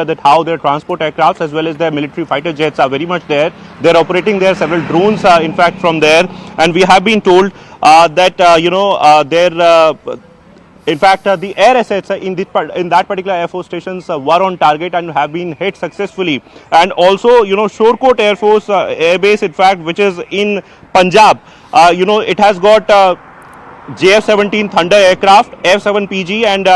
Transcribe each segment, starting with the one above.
that how their transport aircrafts as well as their military fighter jets are very much there. They're operating there, several drones in fact from there, and we have been told that in fact, the air assets in that particular Air Force stations were on target and have been hit successfulully. And also, Sialkot Air Force Air Base, in fact, which is in Punjab, it has got JF-17 Thunder aircraft, F-7PG, and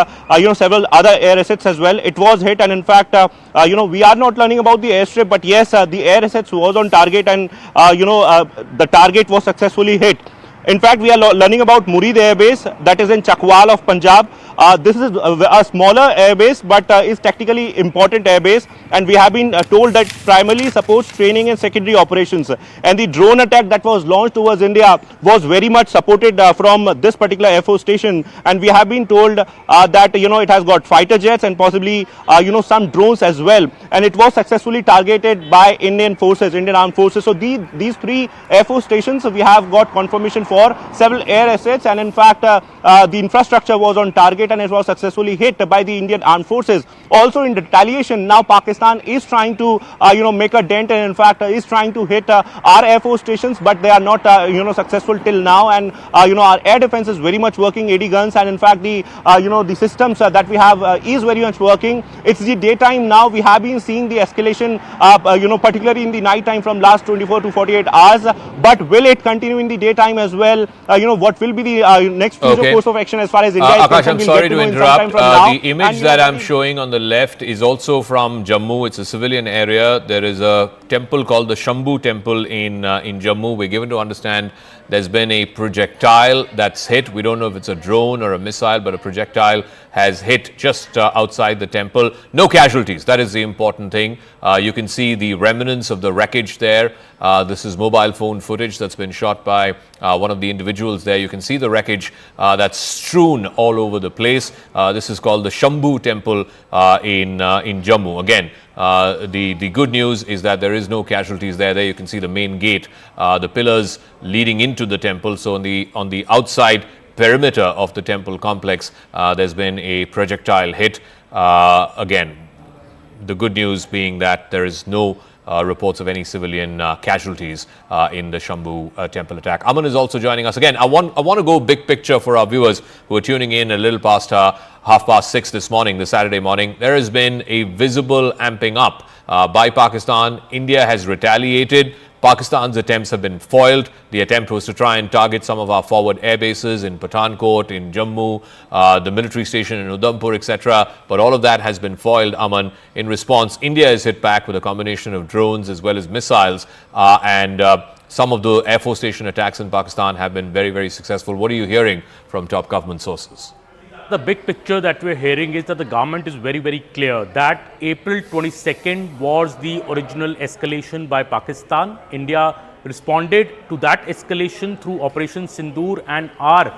several other air assets as well. It was hit, and in fact, we are not learning about the airstrip, but yes, the air assets was on target, and the target was successfully hit. In fact, we are learning about Murid Air Base, that is in Chakwal of Punjab. This is a smaller air base, but is technically important air base, and we have been told that primarily supports training and secondary operations. And the drone attack that was launched towards India was very much supported from this particular Air Force station, and we have been told that it has got fighter jets and possibly some drones as well, and it was successfully targeted by Indian Armed Forces. So these three Air Force stations, we have got confirmation for several air assets, and in fact the infrastructure was on target and it was successfully hit by the Indian Armed Forces. Also in retaliation, now Pakistan is trying to make a dent, and in fact is trying to hit our Air Force stations, but they are not successful till now. And our air defense is very much working, 80 guns, and in fact the the systems that we have is very much working. It's the daytime now. We have been seeing the escalation particularly in the night time from last 24 to 48 hours, but will it continue in the daytime as well? What will be the next future course of action as far as India is Akash, concerned? I'm sorry to interrupt. The image that I'm showing on the left is also from Jammu. It's a civilian area. There is a temple called the Shambhu temple in Jammu. We're given to understand there's been a projectile that's hit. We don't know if it's a drone or a missile, but a projectile has hit just outside the temple. No casualties. That is the important thing. You can see the remnants of the wreckage there. This is mobile phone footage that's been shot by one of the individuals there. You can see the wreckage that's strewn all over the place. This is called the Shambhu temple in Jammu. Again, the good news is that there is no casualties there. There you can see the main gate, the pillars leading into the temple. So on the outside perimeter of the temple complex, there's been a projectile hit. Again, the good news being that there is no reports of any civilian casualties in the Shambhu temple attack. Aman is also joining us. Again, I want to go big picture for our viewers who are tuning in a little past 6:30 this morning, this Saturday morning. There has been a visible amping up by Pakistan. India has retaliated. Pakistan's attempts have been foiled. The attempt was to try and target some of our forward air bases in Pathankot, in Jammu, the military station in Udhampur, etc. But all of that has been foiled, Aman. In response, India is hit back with a combination of drones as well as missiles, and some of the Air Force station attacks in Pakistan have been very, very successful. What are you hearing from top government sources? The big picture that we're hearing is that the government is very, very clear that April 22nd was the original escalation by Pakistan. India responded to that escalation through Operation Sindoor, and our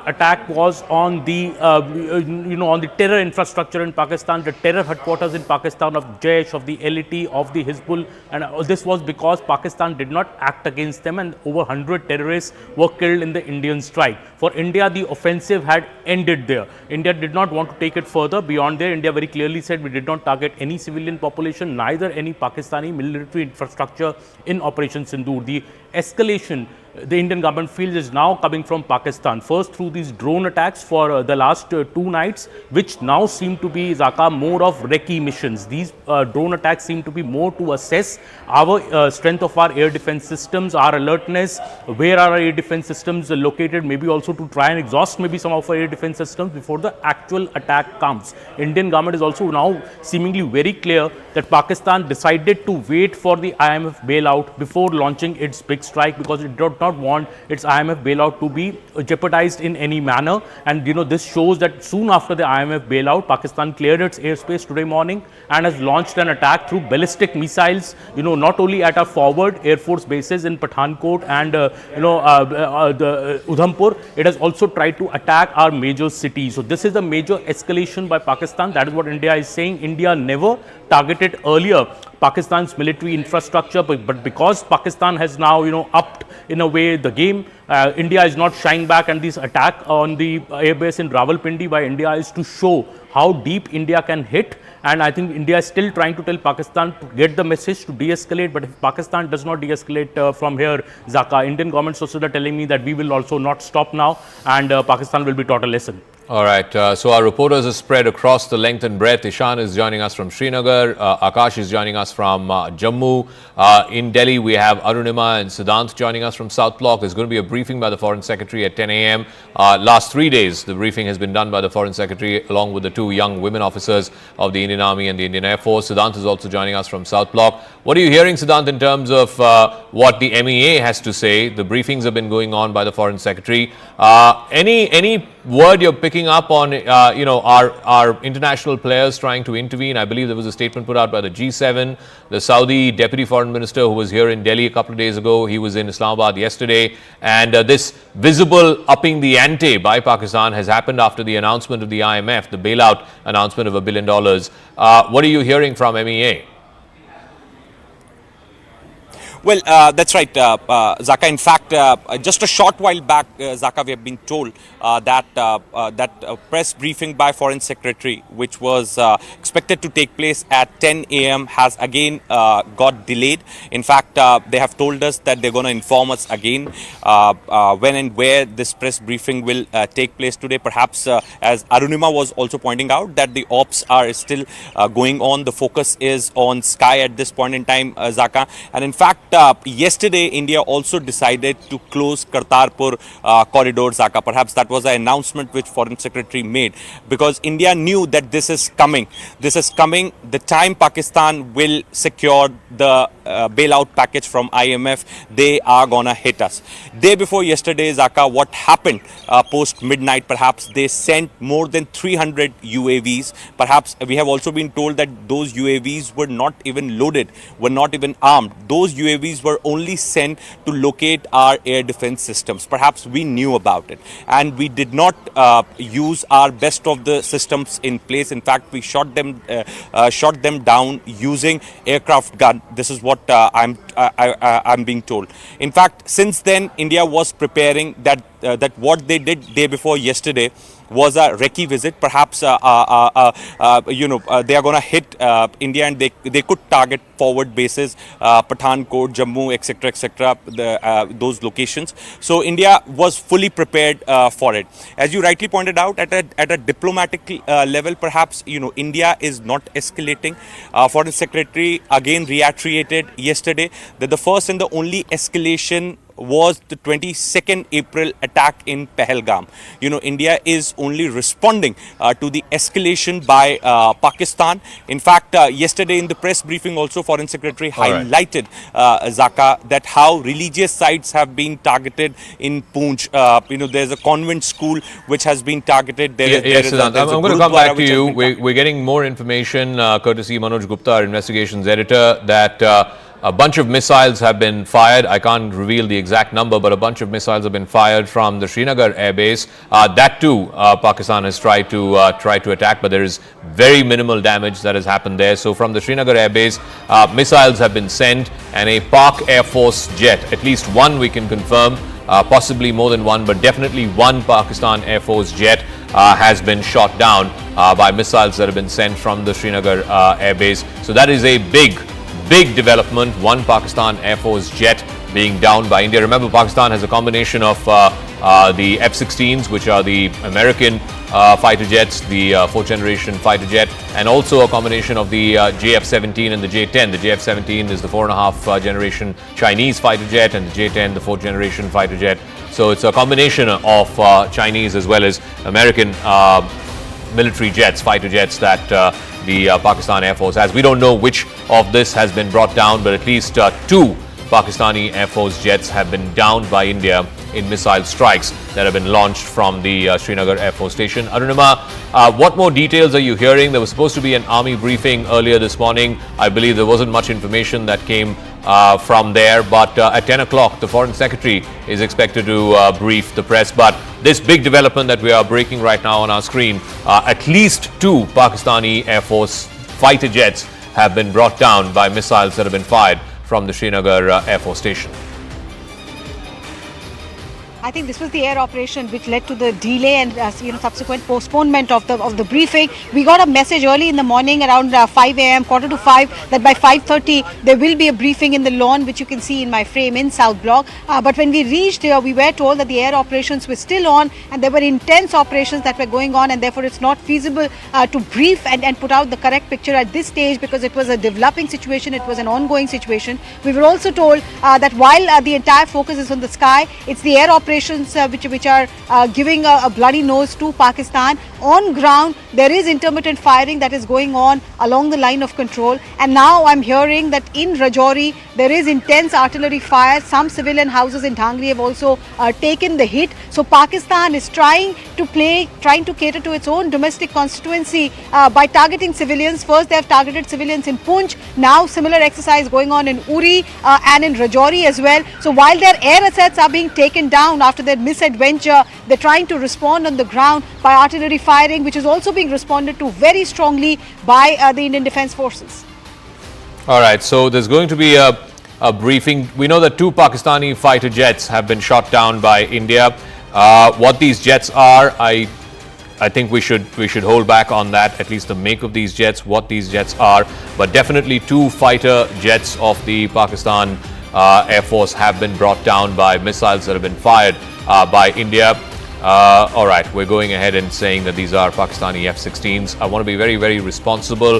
attack was on the on the terror infrastructure in Pakistan, the terror headquarters in Pakistan of Jaish, of the LET, of the Hizbul, and this was because Pakistan did not act against them, and over 100 terrorists were killed in the Indian strike. For India, the offensive had ended there. India did not want to take it further beyond there. India very clearly said we did not target any civilian population, neither any Pakistani military infrastructure in Operation Sindoor. The escalation the Indian government feels is now coming from Pakistan, first through these drone attacks for the last 2 nights, which now seem to be, Zaka, more of recce missions. These drone attacks seem to be more to assess our strength of our air defense systems, our alertness, where are our air defense systems located, maybe also to try and exhaust maybe some of our air defense systems before the actual attack comes. Indian government is also now seemingly very clear that Pakistan decided to wait for the IMF bailout before launching its big strike, because it did not want its IMF bailout to be jeopardized in any manner. And this shows that soon after the IMF bailout, Pakistan cleared its airspace today morning and has launched an attack through ballistic missiles, not only at our forward Air Force bases in Pathankot and the Udhampur, it has also tried to attack our major cities. So this is a major escalation by Pakistan. That is what India is saying. India never targeted earlier Pakistan's military infrastructure, but because Pakistan has now, upped in a way the game, India is not shying back, and this attack on the airbase in Rawalpindi by India is to show how deep India can hit. And I think India is still trying to tell Pakistan to get the message to de-escalate. But if Pakistan does not de-escalate from here, Zaka, Indian government sources are telling me that we will also not stop now, and Pakistan will be taught a lesson. All right, so our reporters are spread across the length and breadth. Ishan is joining us from Srinagar. Akash is joining us from Jammu. In Delhi, we have Arunima and Siddhant joining us from South Block. There's going to be a briefing by the Foreign Secretary at 10 a.m. Last 3 days, the briefing has been done by the Foreign Secretary along with the two young women officers of the Indian Army and the Indian Air Force. Siddhant is also joining us from South Block. What are you hearing, Siddhant, in terms of what the MEA has to say? The briefings have been going on by the Foreign Secretary. Any word you're picking up on, our international players trying to intervene? I believe there was a statement put out by the G7. The Saudi Deputy Foreign Minister, who was here in Delhi a couple of days ago, he was in Islamabad yesterday. And this visible upping the ante by Pakistan has happened after the announcement of the IMF, the bailout announcement of $1 billion. What are you hearing from MEA? Well, that's right, Zaka. In fact, just a short while back, Zaka, we have been told that press briefing by Foreign Secretary, which was expected to take place at 10 a.m., has again got delayed. In fact, they have told us that they're going to inform us again when and where this press briefing will take place today. Perhaps, as Arunima was also pointing out, that the ops are still going on. The focus is on Sky at this point in time, Zaka. And in fact, yesterday, India also decided to close Kartarpur corridor, Zaka. Perhaps that was an announcement which Foreign Secretary made, because India knew that this is coming. This is coming. The time Pakistan will secure the bailout package from IMF, they are gonna hit us. Day before yesterday, Zaka, what happened post midnight? Perhaps they sent more than 300 UAVs. Perhaps we have also been told that those UAVs were not even loaded, were not even armed. Those UAVs were only sent to locate our air defense systems. Perhaps we knew about it, and we did not use our best of the systems in place. In fact, we shot them down using aircraft gun. This is what I'm being told. In fact, since then, India was preparing that what they did day before yesterday was a recce visit. Perhaps they are going to hit India, and they could target forward bases, Pathankot, Jammu, etc., those locations. So India was fully prepared for it. As you rightly pointed out, at a diplomatic level, perhaps India is not escalating. Foreign Secretary again reiterated yesterday that the first and the only escalation was the 22nd April attack in Pahalgam. India is only responding to the escalation by Pakistan. In fact, yesterday in the press briefing also, Foreign Secretary highlighted, Zaka, that how religious sites have been targeted in Poonch. There's a convent school which has been targeted. Yes, Siddhant, I'm going to come back to you. We're getting more information, courtesy Manoj Gupta, our investigations editor, that a bunch of missiles have been fired. I can't reveal the exact number, but a bunch of missiles have been fired from the Srinagar airbase. That too, Pakistan has tried to attack, but there is very minimal damage that has happened there. So from the Srinagar airbase, missiles have been sent, and a Pak Air Force jet, at least one we can confirm, possibly more than one, but definitely one Pakistan Air Force jet has been shot down by missiles that have been sent from the Srinagar airbase. So that is a big development. One Pakistan Air Force jet being downed by India. Remember, Pakistan has a combination of the F-16s, which are the American fighter jets, the fourth generation fighter jet, and also a combination of the JF-17 and the J-10. The JF-17 is the 4.5 generation Chinese fighter jet, and the J-10 the 4th generation fighter jet. So it's a combination of Chinese as well as American military jets, fighter jets that the Pakistan Air Force has. We don't know which of this has been brought down, but at least two Pakistani Air Force jets have been downed by India in missile strikes that have been launched from the Srinagar Air Force Station. Arunima, what more details are you hearing? There was supposed to be an army briefing earlier this morning. I believe there wasn't much information that came from there, but at 10 o'clock, the Foreign Secretary is expected to brief the press. But this big development that we are breaking right now on our screen, at least two Pakistani Air Force fighter jets have been brought down by missiles that have been fired from the Srinagar Air Force Station. I think this was the air operation which led to the delay and subsequent postponement of the briefing. We got a message early in the morning around 5 a.m., quarter to 5, that by 5:30 there will be a briefing in the lawn, which you can see in my frame in South Block. But when we reached here, we were told that the air operations were still on and there were intense operations that were going on, and therefore it's not feasible to brief and put out the correct picture at this stage, because it was a developing situation, it was an ongoing situation. We were also told that while the entire focus is on the sky, it's the air operations which are giving a bloody nose to Pakistan. On ground, there is intermittent firing that is going on along the line of control, and now I'm hearing that in Rajouri there is intense artillery fire. Some civilian houses in Dhangri have also taken the hit. So Pakistan is trying to cater to its own domestic constituency by targeting civilians. First they have targeted civilians in Poonch, now similar exercise going on in Uri and in Rajouri as well. So while their air assets are being taken down after their misadventure, they're trying to respond on the ground by artillery firing, which is also being responded to very strongly by the Indian Defence Forces. All right, so there's going to be a briefing. We know that 2 Pakistani fighter jets have been shot down by India. What these jets are, I think we should hold back on that, at least the make of these jets, what these jets are. But definitely 2 fighter jets of the Pakistan Air Force have been brought down by missiles that have been fired by India. All right, we're going ahead and saying that these are Pakistani F-16s. I want to be very, very responsible,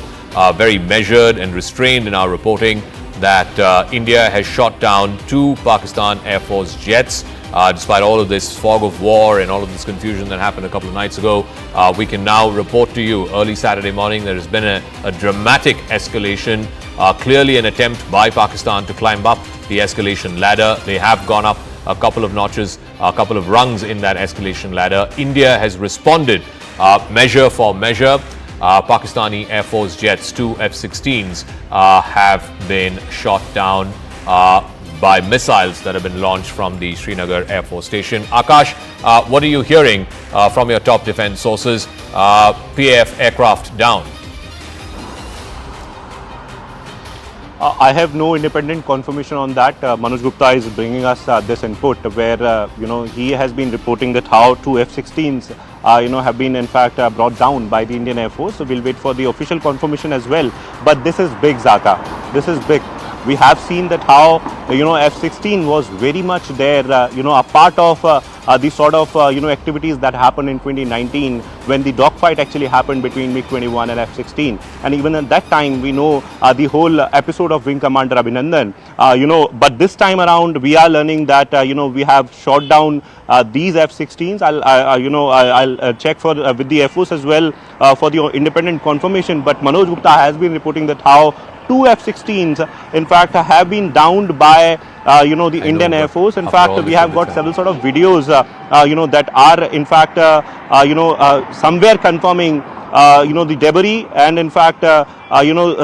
very measured and restrained in our reporting that India has shot down 2 Pakistan Air Force jets. Despite all of this fog of war and all of this confusion that happened a couple of nights ago, we can now report to you early Saturday morning there has been a dramatic escalation, clearly an attempt by Pakistan to climb up the escalation ladder. They have gone up a couple of notches, a couple of rungs in that escalation ladder. India has responded measure for measure. Pakistani Air Force jets, 2 F-16s, have been shot down by missiles that have been launched from the Srinagar Air Force Station. Akash, what are you hearing from your top defense sources? PAF aircraft down. I have no independent confirmation on that. Manoj Gupta is bringing us this input where, he has been reporting that how 2 F-16s, have been in fact brought down by the Indian Air Force. So we'll wait for the official confirmation as well. But this is big, Zaka. This is big. We have seen that how, F-16 was very much there, a part of the sort of, activities that happened in 2019 when the dogfight actually happened between MiG-21 and F-16. And even at that time, we know the whole episode of Wing Commander Abhinandan, but this time around, we are learning that, we have shot down these F-16s. I'll check for with the Air Force as well for the independent confirmation. But Manoj Gupta has been reporting that how 2 F-16s, in fact, have been downed by, the Indian Air Force. In fact, we have got several sort of videos, that are, in fact, somewhere confirming, the debris and, in fact,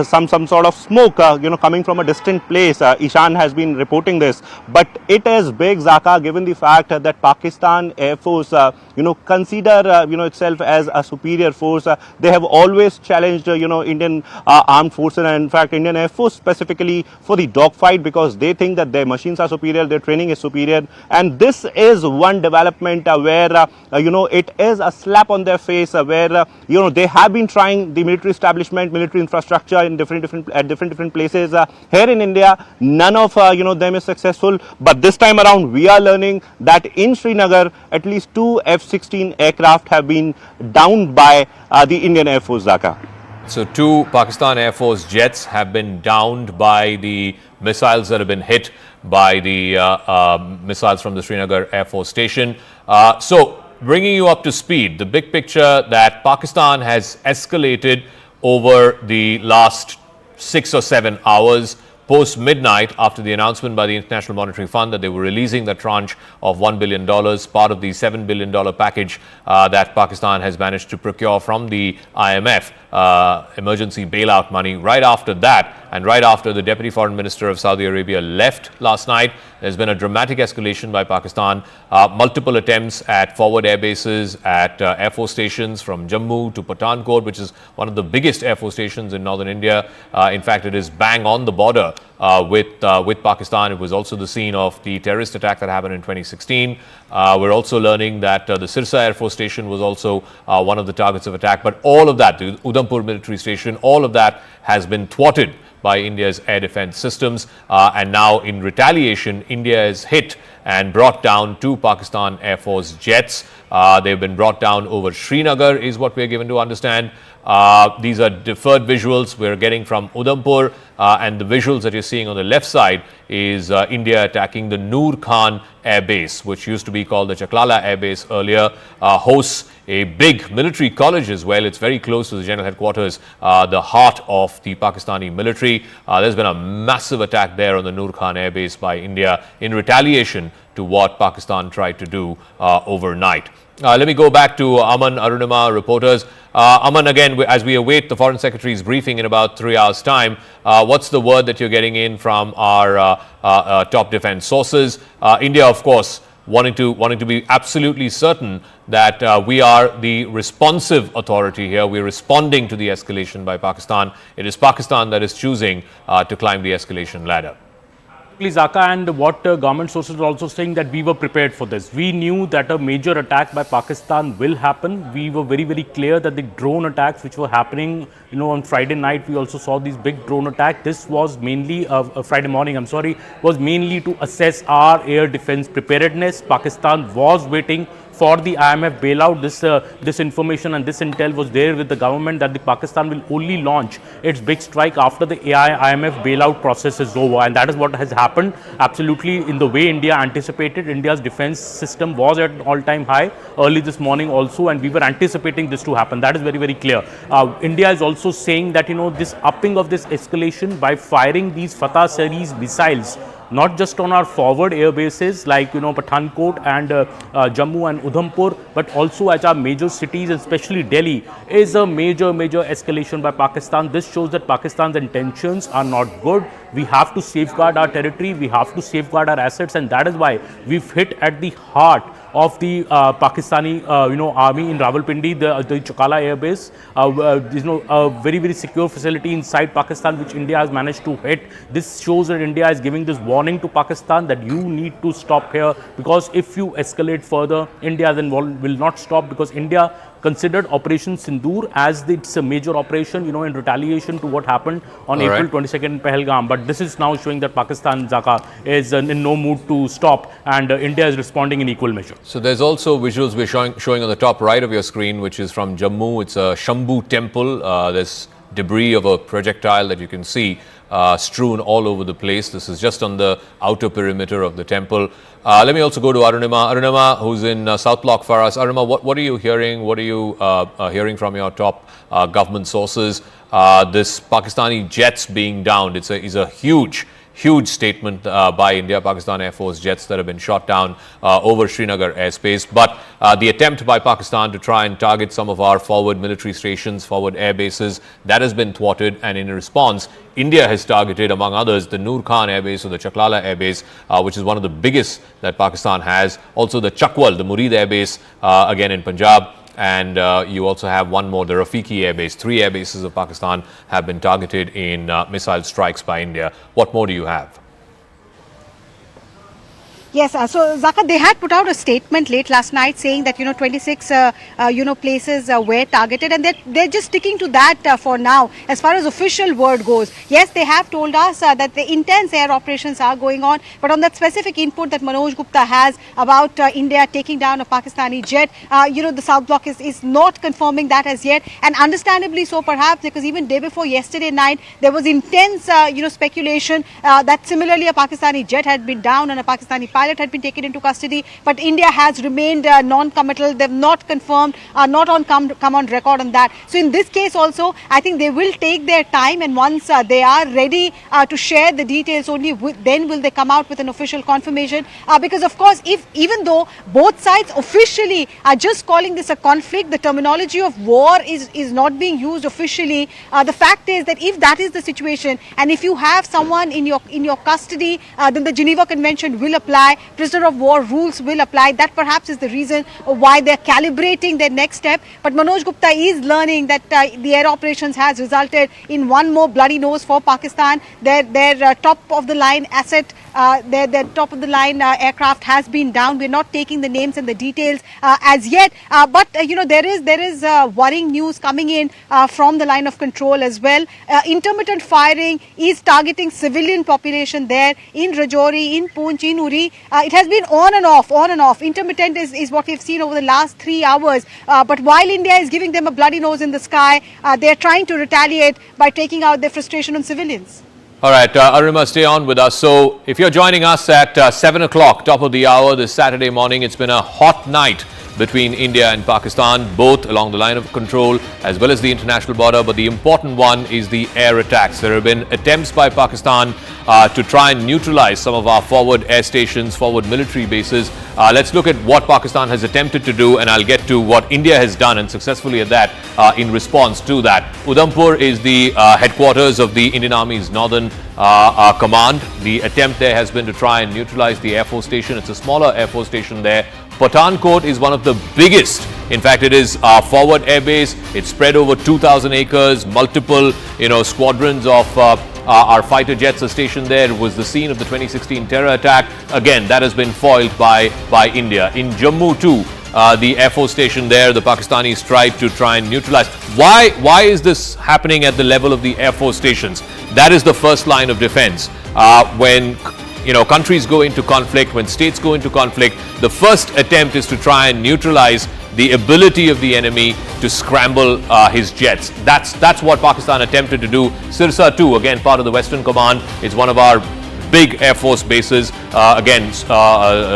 some sort of smoke, coming from a distant place. Ishan has been reporting this. But it is big, Zaka, given the fact that Pakistan Air Force, consider, itself as a superior force. They have always challenged, Indian armed forces and, in fact, Indian Air Force specifically for the dogfight, because they think that their machines are superior, their training is superior. And this is one development where, it is a slap on their face where, they have been trying the military establishment, military infrastructure in different places. Here in India, none of, them is successful. But this time around, we are learning that in Srinagar, at least 2 F-16 aircraft have been downed by the Indian Air Force, Zaka. So 2 Pakistan Air Force jets have been downed by the missiles that have been hit by the missiles from the Srinagar Air Force Station. So bringing you up to speed, the big picture that Pakistan has escalated over the last 6 or 7 hours post-midnight after the announcement by the International Monetary Fund that they were releasing the tranche of $1 billion, part of the $7 billion package that Pakistan has managed to procure from the IMF, emergency bailout money. Right after that, and right after the Deputy Foreign Minister of Saudi Arabia left last night, there's been a dramatic escalation by Pakistan. Multiple attempts at forward air bases, at Air Force stations from Jammu to Pathankot, which is one of the biggest Air Force stations in northern India. In fact, it is bang on the border with Pakistan. It was also the scene of the terrorist attack that happened in 2016. We're also learning that the Sirsa Air Force Station was also one of the targets of attack. But all of that, the Udhampur military station, all of that has been thwarted by India's air defense systems. And now in retaliation, India is hit and brought down 2 Pakistan Air Force jets. They've been brought down over Srinagar, is what we're given to understand. These are deferred visuals we're getting from Udhampur, and the visuals that you're seeing on the left side is India attacking the Noor Khan Air Base, which used to be called the Chaklala Air Base earlier, hosts a big military college as well. It's very close to the general headquarters, the heart of the Pakistani military. There's been a massive attack there on the Noor Khan Air Base by India in retaliation to what Pakistan tried to do overnight. Let me go back to Aman, Arunima, reporters. Aman, again, as we await the Foreign Secretary's briefing in about 3 hours' time, what's the word that you're getting in from our top defense sources? India, of course, wanting to be absolutely certain that we are the responsive authority here. We're responding to the escalation by Pakistan. It is Pakistan that is choosing to climb the escalation ladder. Zaka, and what government sources are also saying that we were prepared for this. We knew that a major attack by Pakistan will happen. We were very, very clear that the drone attacks which were happening, on Friday night, we also saw these big drone attacks. This was mainly, Friday morning, I'm sorry, was mainly to assess our air defense preparedness. Pakistan was waiting for the IMF bailout. This information and this intel was there with the government that the Pakistan will only launch its big strike after the IMF bailout process is over, and that is what has happened absolutely in the way India anticipated. India's defense system was at an all-time high early this morning also, and we were anticipating this to happen. That is very, very clear. India is also saying that this upping of this escalation by firing these Fatah series missiles, not just on our forward air bases like Pathankot and Jammu and Udhampur, but also at our major cities, especially Delhi, is a major escalation by Pakistan. This shows that Pakistan's intentions are not good. We have to safeguard our territory, we have to safeguard our assets, and that is why we've hit at the heart of the Pakistani army in Rawalpindi, the Chakala air base. A very, very secure facility inside Pakistan which India has managed to hit. This shows that India is giving this warning to Pakistan that you need to stop here, because if you escalate further, India then will not stop, because India considered Operation Sindoor as it's a major operation, in retaliation to what happened on April 22nd in Pahalgam. But this is now showing that Pakistan, Zaka, is in no mood to stop, and India is responding in equal measure. So there's also visuals we're showing on the top right of your screen, which is from Jammu. It's a Shambhu temple. There's debris of a projectile that you can see strewn all over the place. This is just on the outer perimeter of the temple. Let me also go to Arunima. Arunima, who's in South Block for us. Arunima, what are you hearing? What are you hearing from your top government sources? This Pakistani jets being downed, is a huge statement by India. Pakistan Air Force jets that have been shot down over Srinagar airspace. But the attempt by Pakistan to try and target some of our forward military stations, forward air bases, that has been thwarted. And in response, India has targeted, among others, the Noor Khan Air Base or the Chaklala Air Base, which is one of the biggest that Pakistan has. Also the Chakwal, the Murid Air Base, again in Punjab. And you also have one more, the Rafiki Air Base. 3 air bases of Pakistan have been targeted in missile strikes by India. What more do you have? Yes, so Zaka, they had put out a statement late last night saying that 26 places were targeted, and they're just sticking to that for now as far as official word goes. Yes, they have told us that the intense air operations are going on, but on that specific input that Manoj Gupta has about India taking down a Pakistani jet, the South Block is not confirming that as yet, and understandably so perhaps, because even day before yesterday night there was intense speculation that similarly a Pakistani jet had been down and a Pakistani pilot pilot had been taken into custody, but India has remained non-committal. They've not confirmed, not on come on record on that. So in this case also, I think they will take their time, and once they are ready to share the details, only then will they come out with an official confirmation. Because of course, if even though both sides officially are just calling this a conflict, the terminology of war is not being used officially. The fact is that if that is the situation, and if you have someone in your custody, then the Geneva Convention will apply, prisoner of war rules will apply. That perhaps is the reason why they're calibrating their next step. But Manoj Gupta is learning that the air operations has resulted in one more bloody nose for Pakistan. Their top of the line asset, their top of the line aircraft has been down. We're not taking the names and the details as yet, but there is worrying news coming in from the line of control as well. Intermittent firing is targeting civilian population there in Rajouri, in Poonch, in Uri. It has been on and off. Intermittent is what we've seen over the last 3 hours. But while India is giving them a bloody nose in the sky, they're trying to retaliate by taking out their frustration on civilians. All right, Arima, stay on with us. So if you're joining us at 7 o'clock, top of the hour this Saturday morning, it's been a hot night between India and Pakistan, both along the line of control as well as the international border. But the important one is the air attacks. There have been attempts by Pakistan to try and neutralize some of our forward air stations, forward military bases. Let's look at what Pakistan has attempted to do, and I'll get to what India has done, and successfully at that, in response to that. Udhampur is the headquarters of the Indian Army's Northern Command. The attempt there has been to try and neutralize the Air Force station. It's a smaller Air Force station there. Pathankot is one of the biggest. In fact, it is our forward air base. It's spread over 2,000 acres, multiple, squadrons of our fighter jets are stationed there. It was the scene of the 2016 terror attack. Again, that has been foiled by India. In Jammu too, the Air Force station there, the Pakistanis tried to try and neutralize. Why is this happening at the level of the Air Force stations? That is the first line of defense. When countries go into conflict, when states go into conflict, the first attempt is to try and neutralize the ability of the enemy to scramble his jets. That's what Pakistan attempted to do. Sirsa too, again part of the Western Command, is one of our big Air Force bases,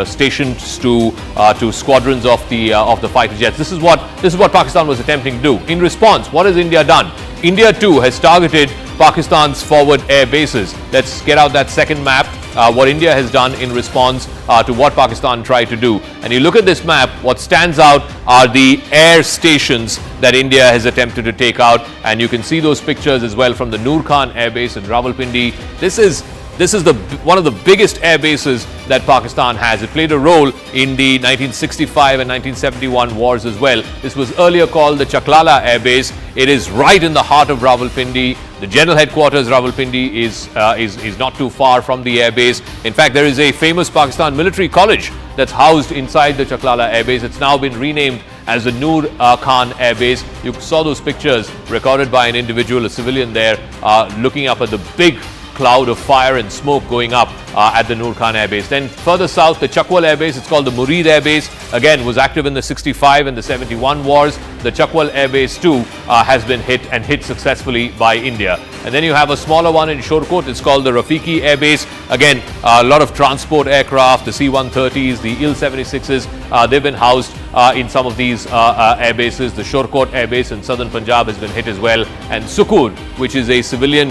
stationed to squadrons of the fighter jets. This is what Pakistan was attempting to do. In response, what has India done? India too has targeted Pakistan's forward air bases. Let's get out that second map. What India has done in response to what Pakistan tried to do. And you look at this map, what stands out are the air stations that India has attempted to take out. And you can see those pictures as well from the Noor Khan Air Base in Rawalpindi. This is one of the biggest air bases that Pakistan has. It played a role in the 1965 and 1971 wars as well. This was earlier called the Chaklala Air Base. It is right in the heart of Rawalpindi. The general headquarters, Rawalpindi, is not too far from the air base. In fact, there is a famous Pakistan military college that's housed inside the Chaklala Air Base. It's now been renamed as the Noor Khan Air Base. You saw those pictures recorded by an individual, a civilian there, looking up at the big cloud of fire and smoke going up at the Noor Khan Air Base. Then further south, the Chakwal Air Base, it's called the Murid Air Base, again was active in the 65 and the 71 wars. The Chakwal Air Base too has been hit successfully by India. And then you have a smaller one in Sialkot. It's called the Rafiki Air Base. Again, a lot of transport aircraft, the C-130s, the Il-76s, they've been housed in some of these air bases. The Sialkot Air Base in southern Punjab has been hit as well. And Sukur, which is a civilian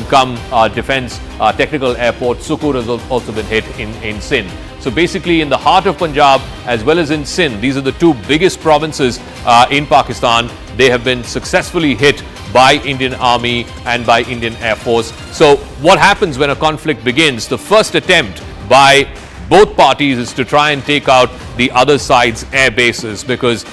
defense technical airport, Sukur has also been hit in Sindh. So basically in the heart of Punjab as well as in Sindh, these are the two biggest provinces in Pakistan. They have been successfully hit by Indian Army and by Indian Air Force. So what happens when a conflict begins? The first attempt by both parties is to try and take out the other side's air bases, because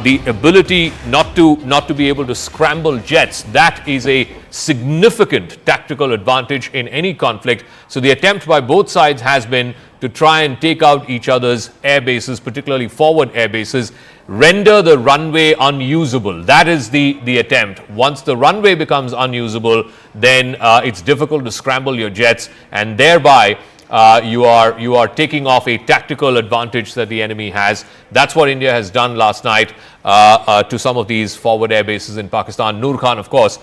the ability not to be able to scramble jets, that is a significant tactical advantage in any conflict. So the attempt by both sides has been to try and take out each other's air bases, particularly forward air bases, render the runway unusable. That is the attempt. Once the runway becomes unusable, then it's difficult to scramble your jets, and thereby you are taking off a tactical advantage that the enemy has. That's what India has done last night. to some of these forward air bases in Pakistan. Noor Khan, of course,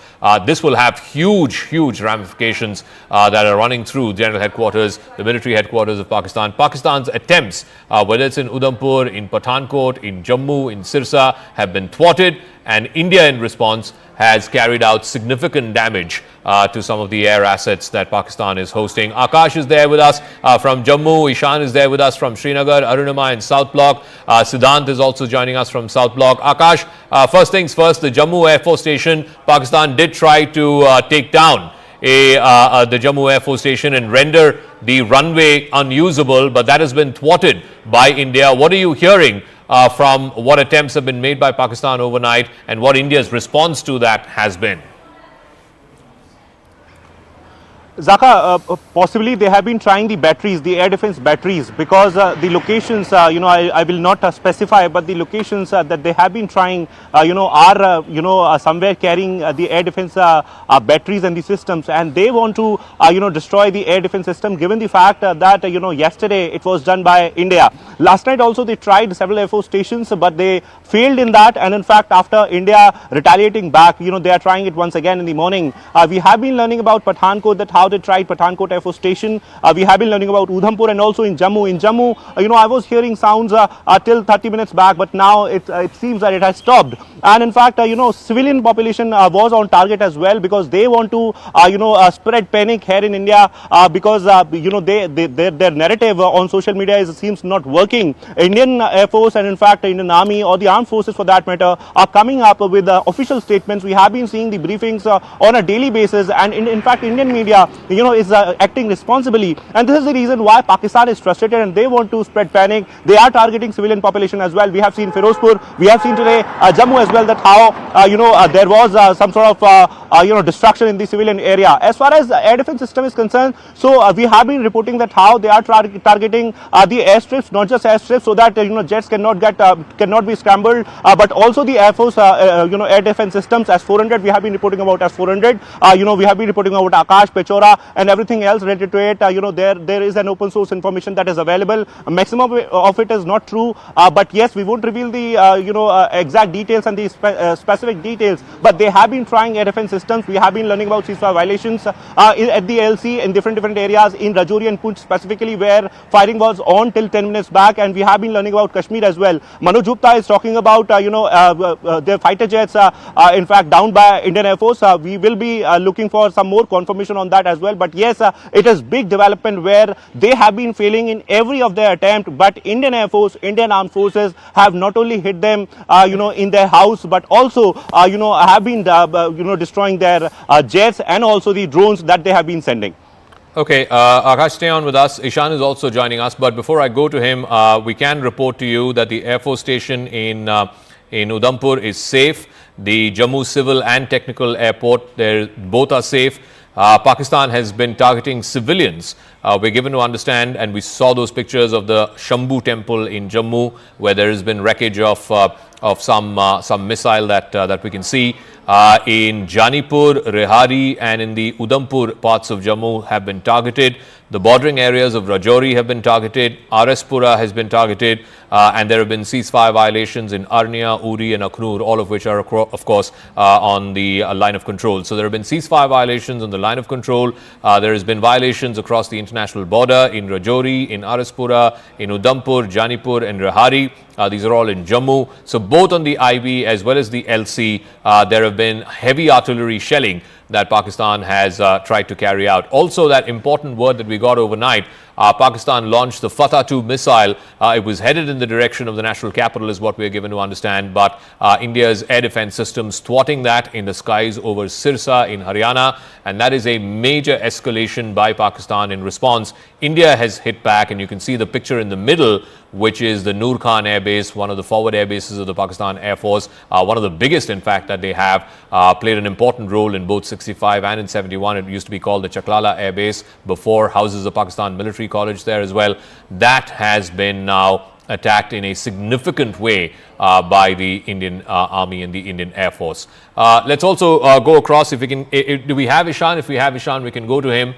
this will have huge ramifications that are running through general headquarters, the military headquarters of Pakistan. Pakistan's attempts, whether it's in Udhampur, in Pathankot, in Jammu, in Sirsa, have been thwarted, and India in response has carried out significant damage to some of the air assets that Pakistan is hosting. Akash is there with us from Jammu, Ishan is there with us from Srinagar, Arunima in South Block, Siddhant is also joining us from South Block. Akash, first things first, the Jammu Air Force Station, Pakistan did try to take down the Jammu Air Force Station and render the runway unusable, but that has been thwarted by India. What are you hearing from what attempts have been made by Pakistan overnight and what India's response to that has been? Zaka, possibly they have been trying the batteries, the air defense batteries, because the locations, I will not specify, but the locations that they have been trying, are, somewhere carrying the air defense batteries and the systems, and they want to, destroy the air defense system, given the fact that, yesterday it was done by India. Last night also they tried several Air Force stations, but they failed in that, and in fact, after India retaliating back, they are trying it once again in the morning. We have been learning about Pathankot, that how they tried Pathankot Air Force Station. We have been learning about Udhampur and also in Jammu. In Jammu, I was hearing sounds till 30 minutes back, but now it seems that it has stopped. And in fact, civilian population was on target as well, because they want to, spread panic here in India, because, their narrative on social media seems not working. Indian Air Force and in fact Indian Army or the armed forces for that matter are coming up with official statements. We have been seeing the briefings on a daily basis, and in fact Indian media is acting responsibly, and this is the reason why Pakistan is frustrated and they want to spread panic. They are targeting civilian population as well. We have seen Firozpur, we have seen today Jammu as well, that how there was some sort of destruction in the civilian area. As far as the air defense system is concerned, so we have been reporting that how they are targeting the airstrips, not just airstrips, so that jets cannot be scrambled, but also the Air Force air defense systems. S-400 we have been reporting about S-400. We have been reporting about Akash, Pechora, and everything else related to it. There is an open source information that is available. A maximum of it is not true, but yes, we won't reveal the exact details and the specific details, but they have been trying air defense systems. We have been learning about ceasefire violations at the LC in different areas in Rajouri and Poonch specifically, where firing was on till 10 minutes back, and we have been learning about Kashmir as well. Manoj Gupta is talking about their fighter jets in fact down by Indian Air Force. We will be looking for some more confirmation on that as well, but yes, it is big development where they have been failing in every of their attempt, but Indian Air Force, Indian Armed Forces have not only hit them in their house, but also have been destroying their jets and also the drones that they have been sending. Okay, Akash, stay on with us. Ishan is also joining us, but before I go to him, we can report to you that the Air Force Station in Udhampur is safe. The Jammu Civil and Technical Airport, both are safe. Pakistan has been targeting civilians. We're given to understand, and we saw those pictures of the Shambhu temple in Jammu, where there has been wreckage of some missile that we can see. In Janipur, Rehari, and in the Udhampur parts of Jammu have been targeted. The bordering areas of Rajouri have been targeted. Araspura has been targeted, and there have been ceasefire violations in Arnia, Uri, and Akhnur, all of which are, of course, on the line of control. So there have been ceasefire violations on the line of control. There has been violations across the international border in Rajouri, in Araspura, in Udhampur, Janipur, and Rehari. These are all in Jammu. So both on the IB as well as the LC, there have been heavy artillery shelling that Pakistan has tried to carry out. Also, that important word that we got overnight, Pakistan launched the Fatah-2 missile. It was headed in the direction of the national capital is what we are given to understand, but India's air defense systems thwarting that in the skies over Sirsa in Haryana, and that is a major escalation by Pakistan in response. India has hit back, and you can see the picture in the middle, which is the Noor Khan Air Base, one of the forward air bases of the Pakistan Air Force, one of the biggest, in fact, that they have, played an important role in both 65 and in 71. It used to be called the Chaklala Air Base before, houses the Pakistan Military College there as well. That has been now attacked in a significant way by the Indian Army and the Indian Air Force. Let's also go across, if we can, do we have Ishan? If we have Ishan, we can go to him.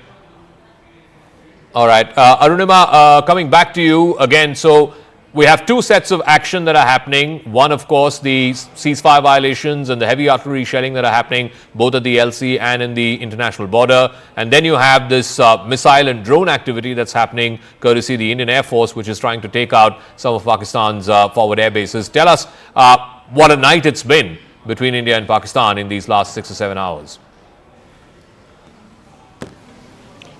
All right, Arunima, coming back to you again. So we have two sets of action that are happening. One, of course, the ceasefire violations and the heavy artillery shelling that are happening both at the LC and in the international border. And then you have this missile and drone activity that's happening courtesy the Indian Air Force, which is trying to take out some of Pakistan's forward air bases. Tell us what a night it's been between India and Pakistan in these last 6 or 7 hours.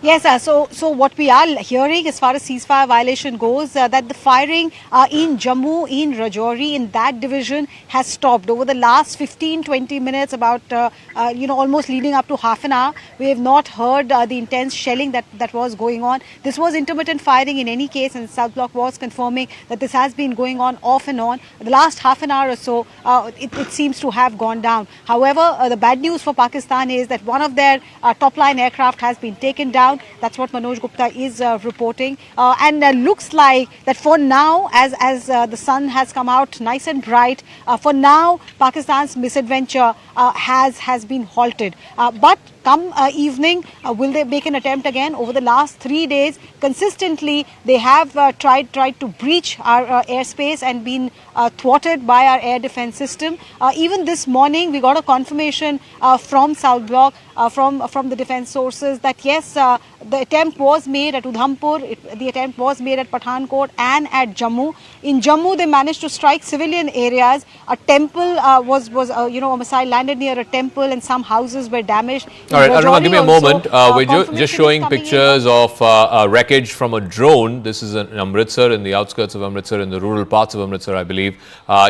Yes, so what we are hearing as far as ceasefire violation goes, that the firing in Jammu, in Rajouri, in that division has stopped. Over the last 15-20 minutes, about, almost leading up to half an hour, we have not heard the intense shelling that was going on. This was intermittent firing in any case, and the South Bloc was confirming that this has been going on off and on. The last half an hour or so, it seems to have gone down. However, the bad news for Pakistan is that one of their top-line aircraft has been taken down. That's what Manoj Gupta is reporting, and looks like that for now, as the sun has come out nice and bright, for now Pakistan's misadventure has been halted. But come evening, will they make an attempt again? Over the last 3 days, consistently they have tried to breach our airspace and been thwarted by our air defense system. Even this morning, we got a confirmation from South Bloc, from the defense sources, that yes, the attempt was made at Udhampur, the attempt was made at Pathankot and at Jammu. In Jammu, they managed to strike civilian areas. A temple was a missile landed near a temple, and some houses were damaged. All right, Arunama, give me a moment. We're just showing pictures of wreckage from a drone. This is in Amritsar, in the outskirts of Amritsar, in the rural parts of Amritsar, I believe.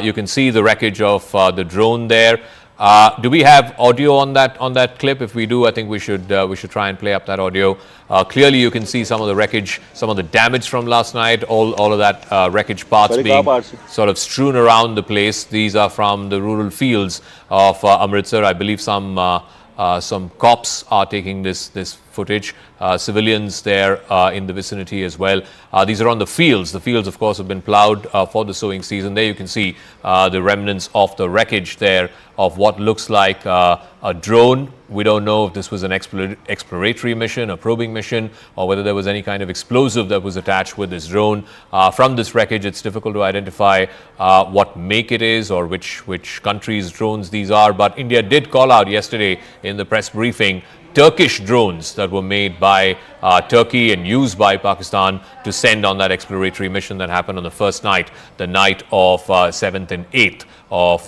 You can see the wreckage of the drone there. Do we have audio on that clip? If we do, I think we should try and play up that audio. Clearly, you can see some of the wreckage, some of the damage from last night. All of that wreckage parts being sort of strewn around the place. These are from the rural fields of Amritsar. I believe some cops are taking this footage. Civilians there in the vicinity as well. These are on the fields. The fields, of course, have been plowed for the sowing season. There you can see the remnants of the wreckage there of what looks like a drone. We don't know if this was an exploratory mission, a probing mission, or whether there was any kind of explosive that was attached with this drone. From this wreckage, it's difficult to identify what make it is or which country's drones these are. But India did call out yesterday in the press briefing Turkish drones that were made by Turkey and used by Pakistan to send on that exploratory mission that happened on the first night, the night of 7th and 8th of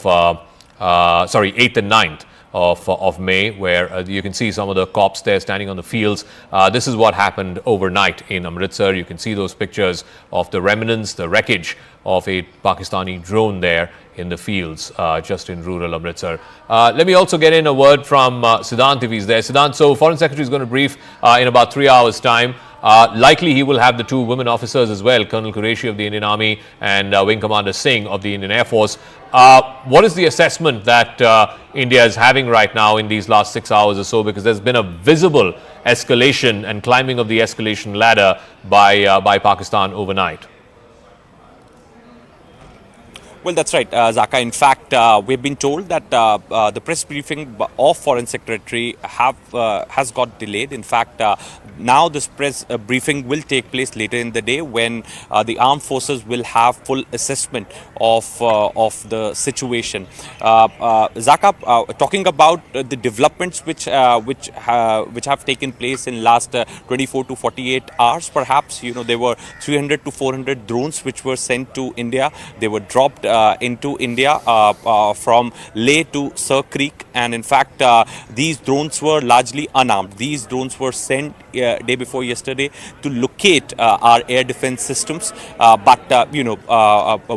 8th and 9th of May, where you can see some of the cops there standing on the fields. This is what happened overnight in Amritsar. You can see those pictures of the remnants, the wreckage of a Pakistani drone there in the fields just in rural Amritsar. Let me also get in a word from Siddhant if he's there. Siddhant, so Foreign Secretary is going to brief in about 3 hours' time. Likely he will have the two women officers as well, Colonel Qureshi of the Indian Army and Wing Commander Singh of the Indian Air Force. What is the assessment that India is having right now in these last 6 hours or so? Because there's been a visible escalation and climbing of the escalation ladder by Pakistan overnight. Well, that's right, Zaka. In fact, we've been told that the press briefing of Foreign Secretary has got delayed. In fact, now this press briefing will take place later in the day when the armed forces will have full assessment of the situation. Zaka, talking about the developments which have taken place in last 24 to 48 hours, perhaps there were 300 to 400 drones which were sent to India. They were dropped into India from Leh to Sir Creek, and in fact these drones were largely unarmed. These drones were sent day before yesterday to locate our air defense systems, but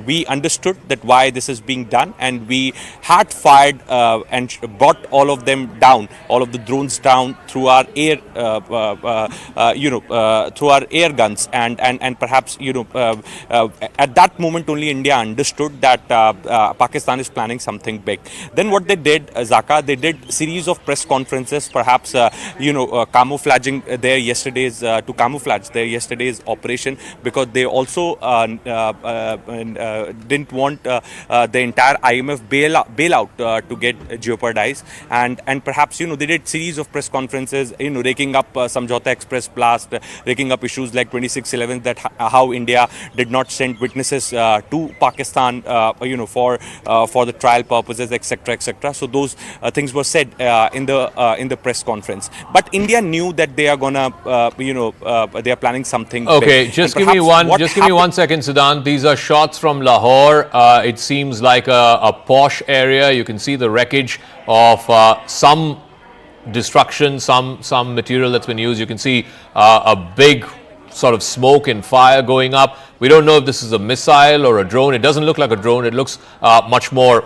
we understood that why this is being done, and we had fired and brought all of them down, all of the drones down through our air through our air guns, and perhaps at that moment only India understood that Pakistan is planning something big. Then what they did, Zaka, Zaka. They did series of press conferences, perhaps camouflaging their yesterday's to camouflage their yesterday's operation, because they also didn't want the entire IMF bailout to get jeopardized, and perhaps they did series of press conferences, raking up Samjhauta Express blast, raking up issues like 26/11, that how India did not send witnesses to Pakistan, for the trial purposes, etc., etc. So those things were said in the press conference. But India knew that they are gonna, they are planning something. Okay, big. just give me one second, Siddhant. These are shots from Lahore. It seems like a posh area. You can see the wreckage of some destruction, some material that's been used. You can see a big sort of smoke and fire going up. We don't know if this is a missile or a drone. It doesn't look like a drone. It looks much more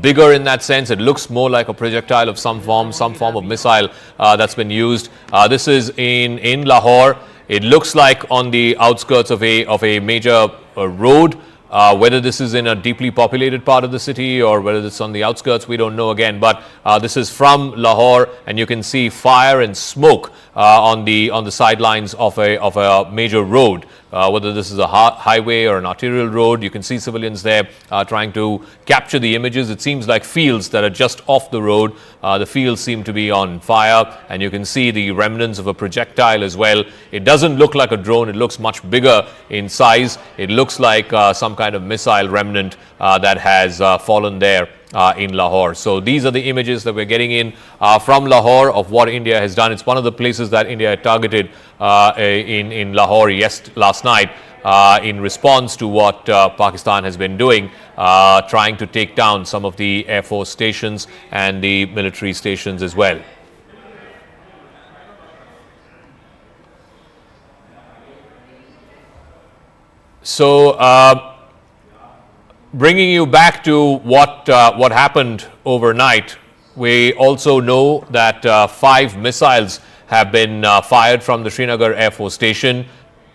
bigger in that sense. It looks more like a projectile of some form of missile that's been used. This is in Lahore. It looks like on the outskirts of a major road. Whether this is in a deeply populated part of the city or whether it's on the outskirts, we don't know again. But this is from Lahore, and you can see fire and smoke on the sidelines of a major road. Whether this is a highway or an arterial road, you can see civilians there trying to capture the images. It seems like fields that are just off the road. The fields seem to be on fire, and you can see the remnants of a projectile as well. It doesn't look like a drone. It looks much bigger in size. It looks like some kind of missile remnant that has fallen there in Lahore. So these are the images that we're getting in from Lahore of what India has done. It's one of the places that India had targeted in Lahore last night in response to what Pakistan has been doing, trying to take down some of the Air Force stations and the military stations as well. So bringing you back to what happened overnight, we also know that 5 missiles have been fired from the Srinagar Air Force Station.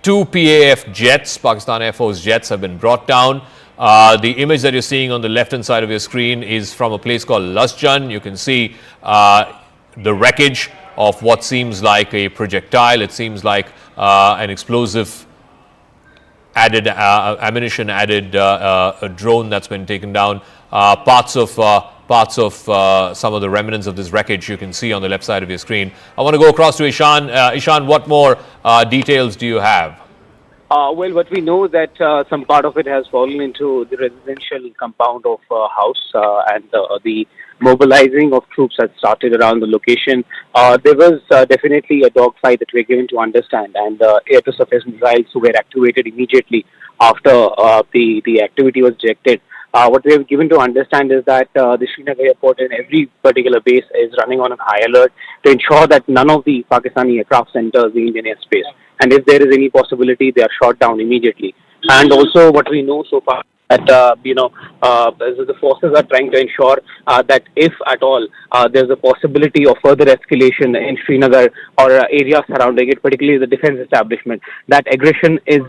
2 PAF jets, Pakistan Air Force jets, have been brought down. The image that you're seeing on the left-hand side of your screen is from a place called Lajjan. You can see the wreckage of what seems like a projectile. It seems like an explosive added ammunition added a drone that's been taken down. Parts of some of the remnants of this wreckage you can see on the left side of your screen. I want to go across to Ishan. Ishan, what more details do you have? Well, what we know that some part of it has fallen into the residential compound of a house, and the mobilizing of troops has started around the location. There was definitely a dogfight that we're given to understand, and air-to-surface missiles were activated immediately after the activity was ejected. What we have given to understand is that the Srinagar airport and every particular base is running on a high alert to ensure that none of the Pakistani aircraft enters the Indian airspace. And if there is any possibility, they are shot down immediately. And also what we know so far that, the forces are trying to ensure that if at all there's a possibility of further escalation in Srinagar or areas surrounding it, particularly the defense establishment, that aggression is,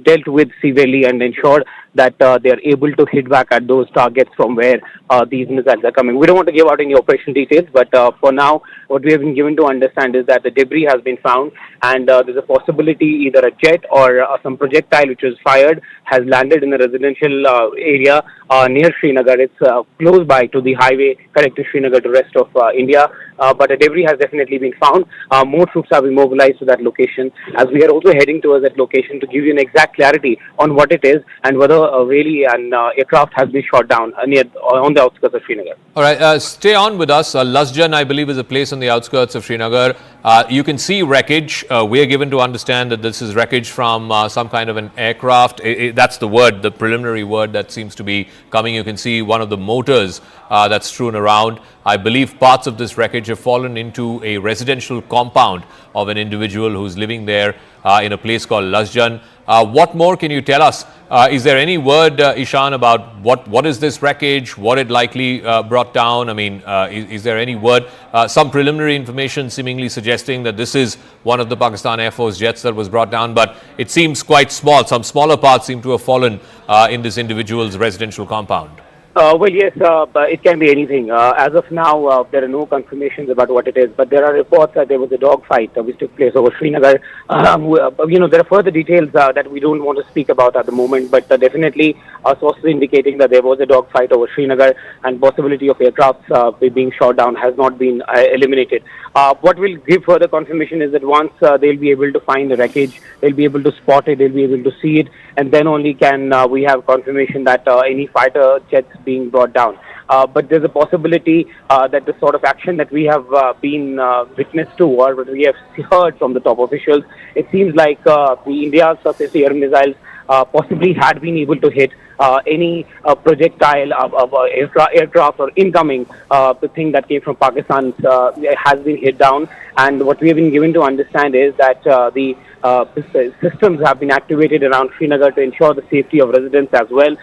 dealt with severely and ensured that they are able to hit back at those targets from where these missiles are coming. We don't want to give out any operation details, but for now, what we have been given to understand is that the debris has been found, and there's a possibility either a jet or some projectile which was fired has landed in a residential area near Srinagar. It's close by to the highway connecting Srinagar to rest of India, but a debris has definitely been found. More troops have been mobilized to that location, as we are also heading towards that location to give you an exact clarity on what it is and whether really an aircraft has been shot down on the outskirts of Srinagar. All right, stay on with us. Lajjan, I believe, is a place on the outskirts of Srinagar. You can see wreckage. We are given to understand that this is wreckage from some kind of an aircraft. That's the word, the preliminary word that seems to be coming. You can see one of the motors that's strewn around. I believe parts of this wreckage have fallen into a residential compound of an individual who's living there in a place called Lajjan. What more can you tell us? Is there any word, Ishan, about what is this wreckage, what it likely brought down? I mean, is there any word? Some preliminary information seemingly suggesting that this is one of the Pakistan Air Force jets that was brought down, but it seems quite small. Some smaller parts seem to have fallen in this individual's residential compound. Well, yes, but it can be anything. As of now, there are no confirmations about what it is, but there are reports that there was a dogfight which took place over Srinagar. There are further details that we don't want to speak about at the moment, but definitely sources indicating that there was a dogfight over Srinagar and possibility of aircrafts being shot down has not been eliminated. What will give further confirmation is that once they'll be able to find the wreckage, they'll be able to spot it, they'll be able to see it, and then only can we have confirmation that any fighter jets being brought down. But there's a possibility that the sort of action that we have been witness to, or what we have heard from the top officials, it seems like the India's surface air missiles possibly had been able to hit any projectile of aircraft or incoming the thing that came from Pakistan has been hit down. And what we have been given to understand is that the systems have been activated around Srinagar to ensure the safety of residents as well,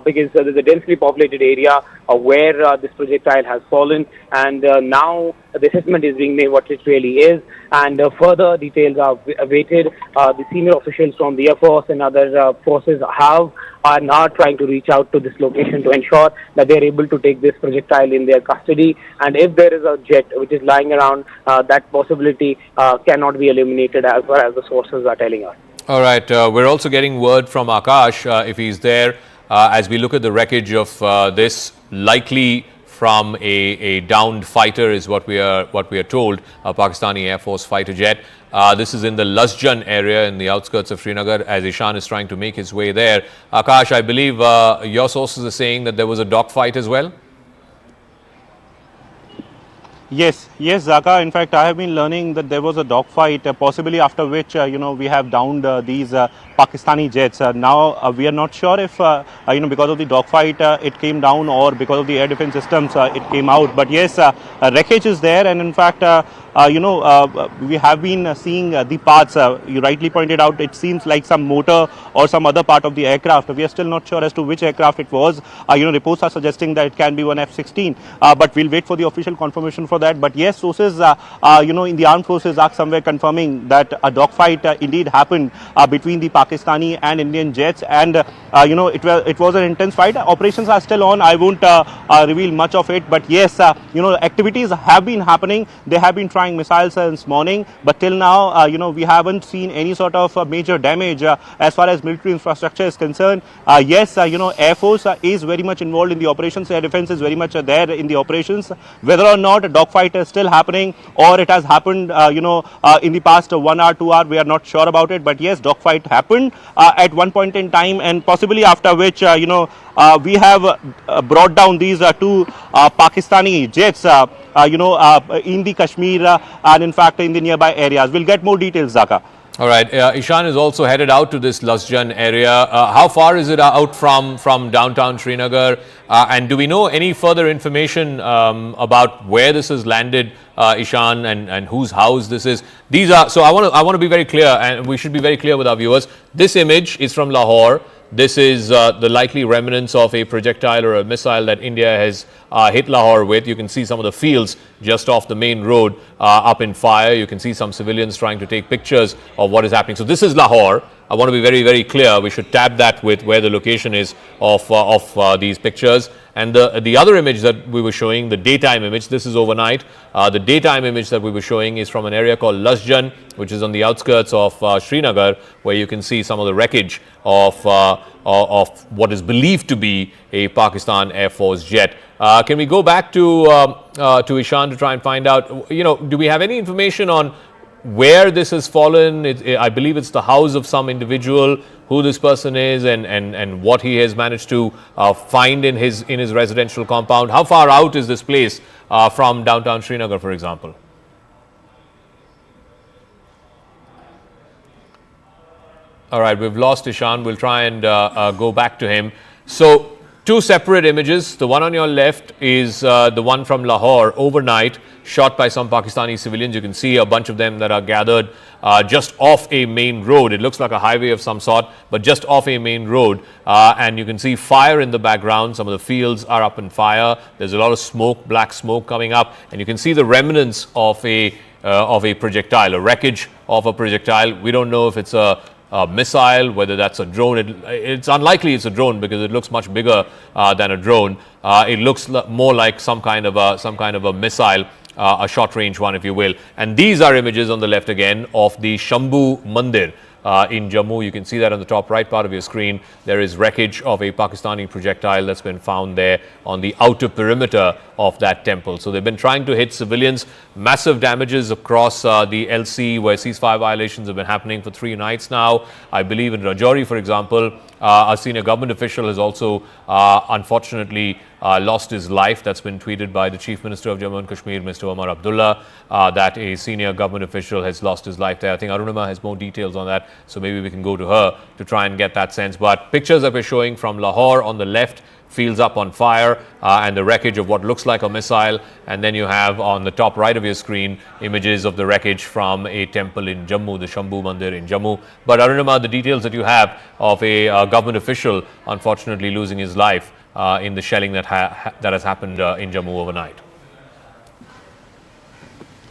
because there's a densely populated area where this projectile has fallen, and now the assessment is being made what it really is, and further details are awaited. The senior officials from the Air Force and other forces are now trying to reach out to this location to ensure that they are able to take this projectile in their custody, and if there is a jet which is lying around, that possibility cannot be eliminated as far as the sources are telling us. All right, we're also getting word from Akash, if he's there, as we look at the wreckage of this, likely from a downed fighter is what we are told, a Pakistani Air Force fighter jet. This is in the Lajjan area in the outskirts of Srinagar, as Ishan is trying to make his way there. Akash, I believe your sources are saying that there was a dogfight as well? Yes, Zaka. In fact, I have been learning that there was a dogfight, possibly after which, we have downed these Pakistani jets. Now, we are not sure if, because of the dogfight, it came down, or because of the air defense systems, it came out. But yes, wreckage is there, and in fact, we have been seeing the parts. You rightly pointed out, it seems like some motor or some other part of the aircraft. We are still not sure as to which aircraft it was. Reports are suggesting that it can be one F-16, but we'll wait for the official confirmation for that. But yes, sources, in the armed forces are somewhere confirming that a dogfight indeed happened between the Pakistani and Indian jets, and it was an intense fight. Operations are still on. I won't reveal much of it, but yes, activities have been happening. They have been trying missiles since morning, but till now, we haven't seen any sort of major damage as far as military infrastructure is concerned. Yes, Air Force is very much involved in the operations. Air Defense is very much there in the operations. Whether or not a dogfight is still happening, or it has happened, in the past 1 hour, 2 hours, we are not sure about it. But yes, dogfight happened at one point in time, and possibly after which, we have brought down these two Pakistani jets, in the Kashmir and in fact in the nearby areas. We'll get more details, Zaka. All right, Ishan is also headed out to this Lajjan area. How far is it out from downtown Srinagar? And do we know any further information about where this has landed, Ishan, and whose house this is? These are, so I want to be very clear, and we should be very clear with our viewers. This image is from Lahore. This is the likely remnants of a projectile or a missile that India has hit Lahore with. You can see some of the fields just off the main road up in fire. You can see some civilians trying to take pictures of what is happening. So this is Lahore. I want to be very, very clear. We should tab that with where the location is of these pictures. And the other image that we were showing, the daytime image, this is overnight. The daytime image that we were showing is from an area called Lajjan, which is on the outskirts of Srinagar, where you can see some of the wreckage of what is believed to be a Pakistan Air Force jet. Can we go back to Ishan to try and find out, do we have any information on where this has fallen? I believe it's the house of some individual, who this person is, and what he has managed to find in his residential compound. How far out is this place from downtown Srinagar, for example? All right, we've lost Ishan. We'll try and go back to him. So, two separate images. The one on your left is the one from Lahore overnight, shot by some Pakistani civilians. You can see a bunch of them that are gathered just off a main road. It looks like a highway of some sort, but just off a main road. And you can see fire in the background. Some of the fields are up in fire. There's a lot of smoke, black smoke coming up. And you can see the remnants of a projectile, a wreckage of a projectile. We don't know if it's a missile, whether that's a drone. It's unlikely it's a drone because it looks much bigger than a drone. It looks more like some kind of a missile. A short-range one, if you will. And these are images on the left again of the Shambhu Mandir in Jammu. You can see that on the top right part of your screen. There is wreckage of a Pakistani projectile that's been found there on the outer perimeter of that temple. So they've been trying to hit civilians. Massive damages across the LC, where ceasefire violations have been happening for 3 nights now. I believe in Rajouri, for example, a senior government official has also unfortunately lost his life. That's been tweeted by the Chief Minister of Jammu and Kashmir, Mr. Omar Abdullah, that a senior government official has lost his life there. I think Arunima has more details on that, so maybe we can go to her to try and get that sense. But pictures that we're showing from Lahore on the left, fields up on fire and the wreckage of what looks like a missile, and then you have on the top right of your screen images of the wreckage from a temple in Jammu, the Shambhu Mandir in Jammu. But Arunima, the details that you have of a government official unfortunately losing his life in the shelling that has happened in Jammu overnight.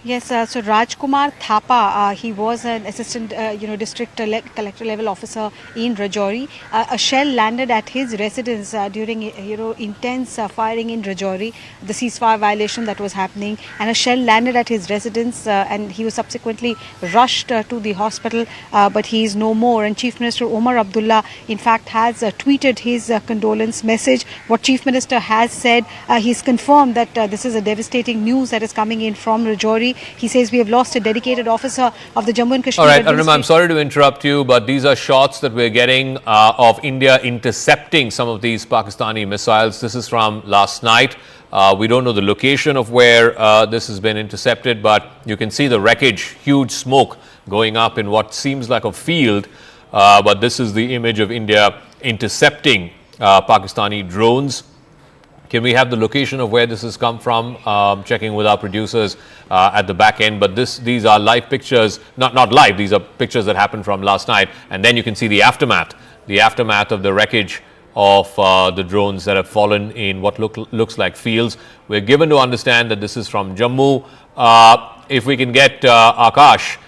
Yes, so Rajkumar Thapa, he was an assistant, district collector level officer in Rajouri. A shell landed at his residence during, intense firing in Rajouri, the ceasefire violation that was happening, and a shell landed at his residence, and he was subsequently rushed to the hospital, but he is no more. And Chief Minister Omar Abdullah, in fact, has tweeted his condolence message. What Chief Minister has said, he's confirmed that this is a devastating news that is coming in from Rajouri. He says we have lost a dedicated officer of the Jammu and Kashmir. All right, Arunima, I'm sorry to interrupt you, but these are shots that we're getting of India intercepting some of these Pakistani missiles. This is from last night. We don't know the location of where this has been intercepted, but you can see the wreckage, huge smoke going up in what seems like a field. But this is the image of India intercepting Pakistani drones. Can we have the location of where this has come from? Checking with our producers at the back end. But these are live pictures, not live, these are pictures that happened from last night. And then you can see the aftermath of the wreckage of the drones that have fallen in what looks like fields. We're given to understand that this is from Jammu. If we can get Akash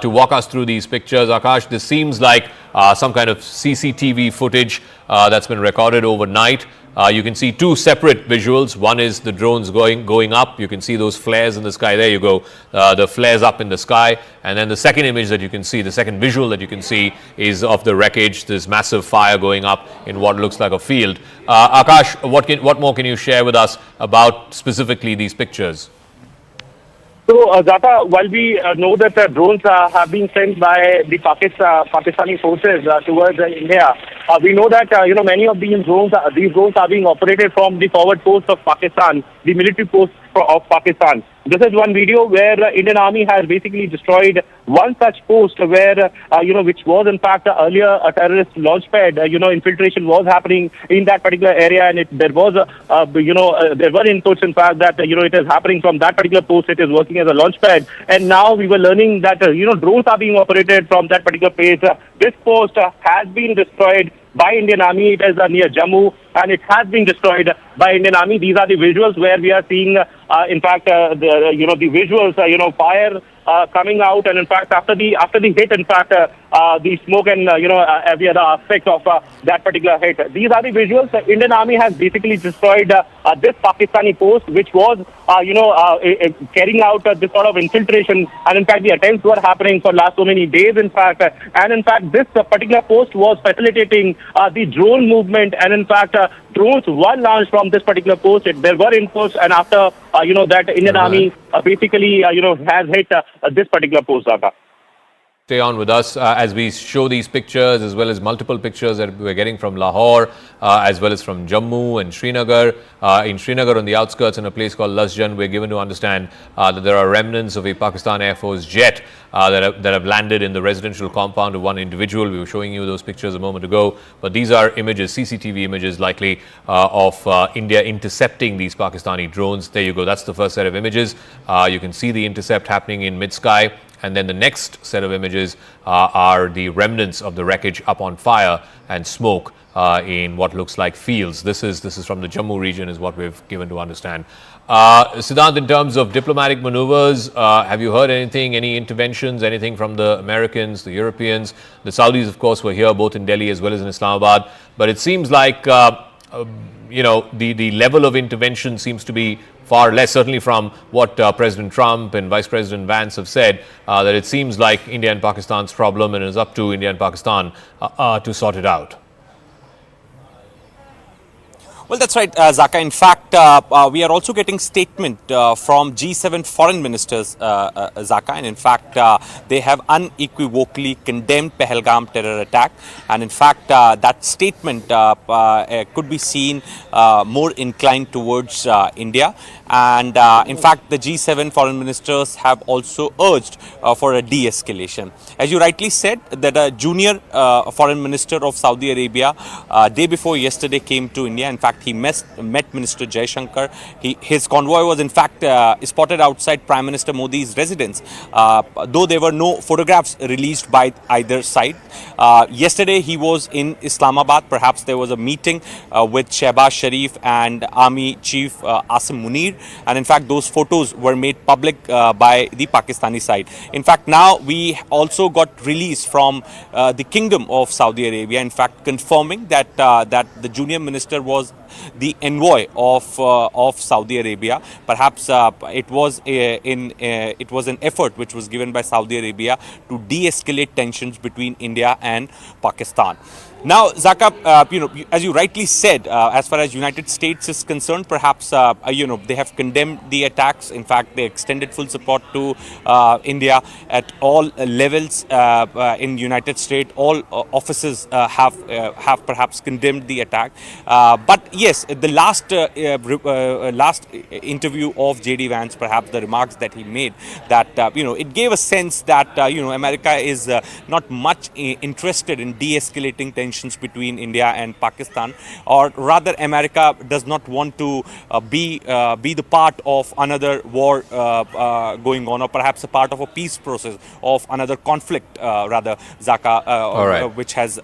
to walk us through these pictures. Akash, this seems like some kind of CCTV footage that's been recorded overnight. You can see 2 separate visuals. One is the drones going up. You can see those flares in the sky. There you go. The flares up in the sky. And then the second image that you can see, the second visual that you can see is of the wreckage, this massive fire going up in what looks like a field. Akash, what more can you share with us about specifically these pictures? So, Zata, while we know that drones have been sent by the Pakistani forces towards India, we know that many of these drones are being operated from the forward post of Pakistan, the military post of Pakistan. This is one video where Indian Army has basically destroyed one such post where, which was in fact earlier a terrorist launch pad. Infiltration was happening in that particular area, and there were inputs in fact that, it is happening from that particular post. It is working as a launch pad. And now we were learning that, drones are being operated from that particular place. This post has been destroyed by Indian Army. It is near Jammu, and it has been destroyed by Indian Army. These are the visuals where we are seeing, in fact, the visuals, fire coming out, and in fact, after the hit, in fact, the smoke and every other aspect of that particular hit. These are the visuals. The Indian Army has basically destroyed this Pakistani post, which was, carrying out this sort of infiltration, and in fact, the attempts were happening for last so many days, in fact, and in fact, this particular post was facilitating the drone movement, and in fact, drones were launched from this particular post. There were inputs, and after that Indian Army basically has hit this particular post. Stay on with us as we show these pictures, as well as multiple pictures that we're getting from Lahore, as well as from Jammu and Srinagar. In Srinagar, on the outskirts, in a place called Lajjan, we're given to understand that there are remnants of a Pakistan Air Force jet that have landed in the residential compound of one individual. We were showing you those pictures a moment ago, but these are images, CCTV images likely, of India intercepting these Pakistani drones. There you go. That's the first set of images. You can see the intercept happening in mid-sky. And then the next set of images are the remnants of the wreckage up on fire and smoke in what looks like fields. This is from the Jammu region, is what we've given to understand. Siddhant, in terms of diplomatic maneuvers, have you heard anything, any interventions, anything from the Americans, the Europeans? The Saudis, of course, were here both in Delhi as well as in Islamabad. But it seems like, the level of intervention seems to be far less, certainly from what President Trump and Vice President Vance have said, that it seems like India and Pakistan's problem and it is up to India and Pakistan to sort it out. Well, that's right, Zaka. In fact, we are also getting statement from G7 foreign ministers, Zaka, and in fact, they have unequivocally condemned Pahalgam terror attack. And in fact, that statement could be seen more inclined towards India. And in fact, the G7 foreign ministers have also urged for a de-escalation. As you rightly said, that a junior foreign minister of Saudi Arabia day before yesterday came to India. In fact, he met Minister Jaisalmer. His convoy was in fact spotted outside Prime Minister Modi's residence, though there were no photographs released by either side. Yesterday he was in Islamabad. Perhaps there was a meeting with Shehbaz Sharif and Army Chief Asim Munir, and in fact those photos were made public by the Pakistani side. In fact, now we also got release from the Kingdom of Saudi Arabia, in fact confirming that that the junior minister was the envoy of Saudi Arabia. Perhaps it was an effort which was given by Saudi Arabia to de-escalate tensions between India and Pakistan. Now, Zaka, as you rightly said, as far as United States is concerned, perhaps, they have condemned the attacks. In fact, they extended full support to India at all levels in United States. All offices have perhaps condemned the attack. But yes, the last interview of J.D. Vance, perhaps the remarks that he made, that, it gave a sense that, America is not much interested in de-escalating tensions between India and Pakistan, or rather America does not want to be the part of another war going on, or perhaps a part of a peace process of another conflict, rather, Zaka, which has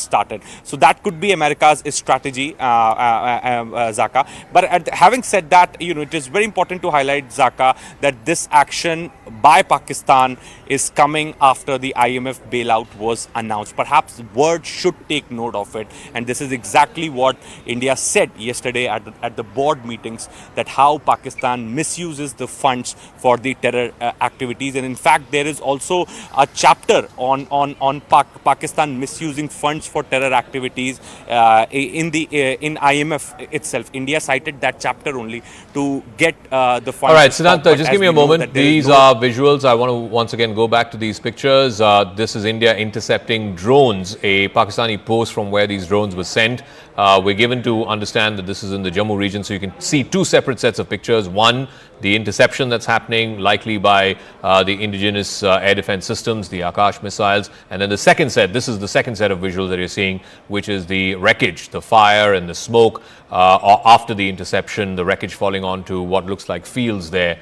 started. So that could be America's strategy, Zaka. But having said that, it is very important to highlight, Zaka, that this action by Pakistan is coming after the IMF bailout was announced. Perhaps world should take note of it, and this is exactly what India said yesterday at the board meetings, that how Pakistan misuses the funds for the terror activities. And in fact, there is also a chapter on Pakistan misusing funds for terror activities in IMF itself. India cited that chapter only to get the funds. All right, Siddhant, just give me a moment. These are visuals. I want to once again go back to these pictures. This is India intercepting drones, a Pakistani post from where these drones were sent. We're given to understand that this is in the Jammu region, so you can see two separate sets of pictures. One, the interception that's happening, likely by the indigenous air defense systems, the Akash missiles. And then the second set, this is the second set of visuals that you're seeing, which is the wreckage, the fire and the smoke after the interception, the wreckage falling onto what looks like fields there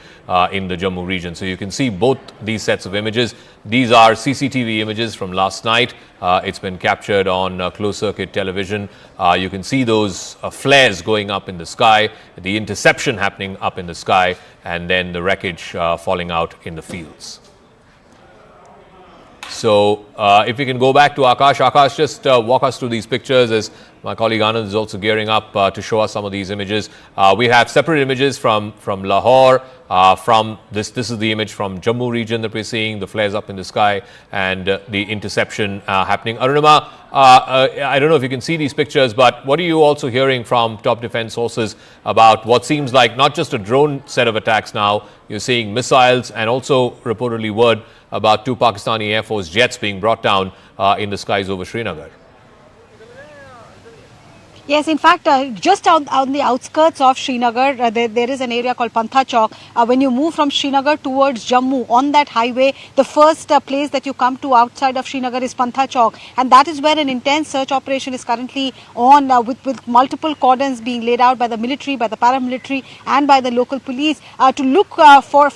in the Jammu region. So you can see both these sets of images. These are CCTV images from last night. It's been captured on closed circuit television. You can see those flares going up in the sky, the interception happening up in the sky, and then the wreckage falling out in the fields. So if we can go back to Akash. Akash, just walk us through these pictures, as my colleague Anand is also gearing up to show us some of these images. We have separate images from Lahore. From this is the image from Jammu region that we're seeing, the flares up in the sky and the interception happening. Arunima, I don't know if you can see these pictures, but what are you also hearing from top defense sources about what seems like not just a drone set of attacks now? You're seeing missiles and also reportedly word about 2 Pakistani Air Force jets being brought down in the skies over Srinagar. Yes, in fact, just on the outskirts of Srinagar, there is an area called Pantha Chowk. When you move from Srinagar towards Jammu, on that highway, the first place that you come to outside of Srinagar is Pantha Chowk. And that is where an intense search operation is currently on, with multiple cordons being laid out by the military, by the paramilitary and by the local police to look for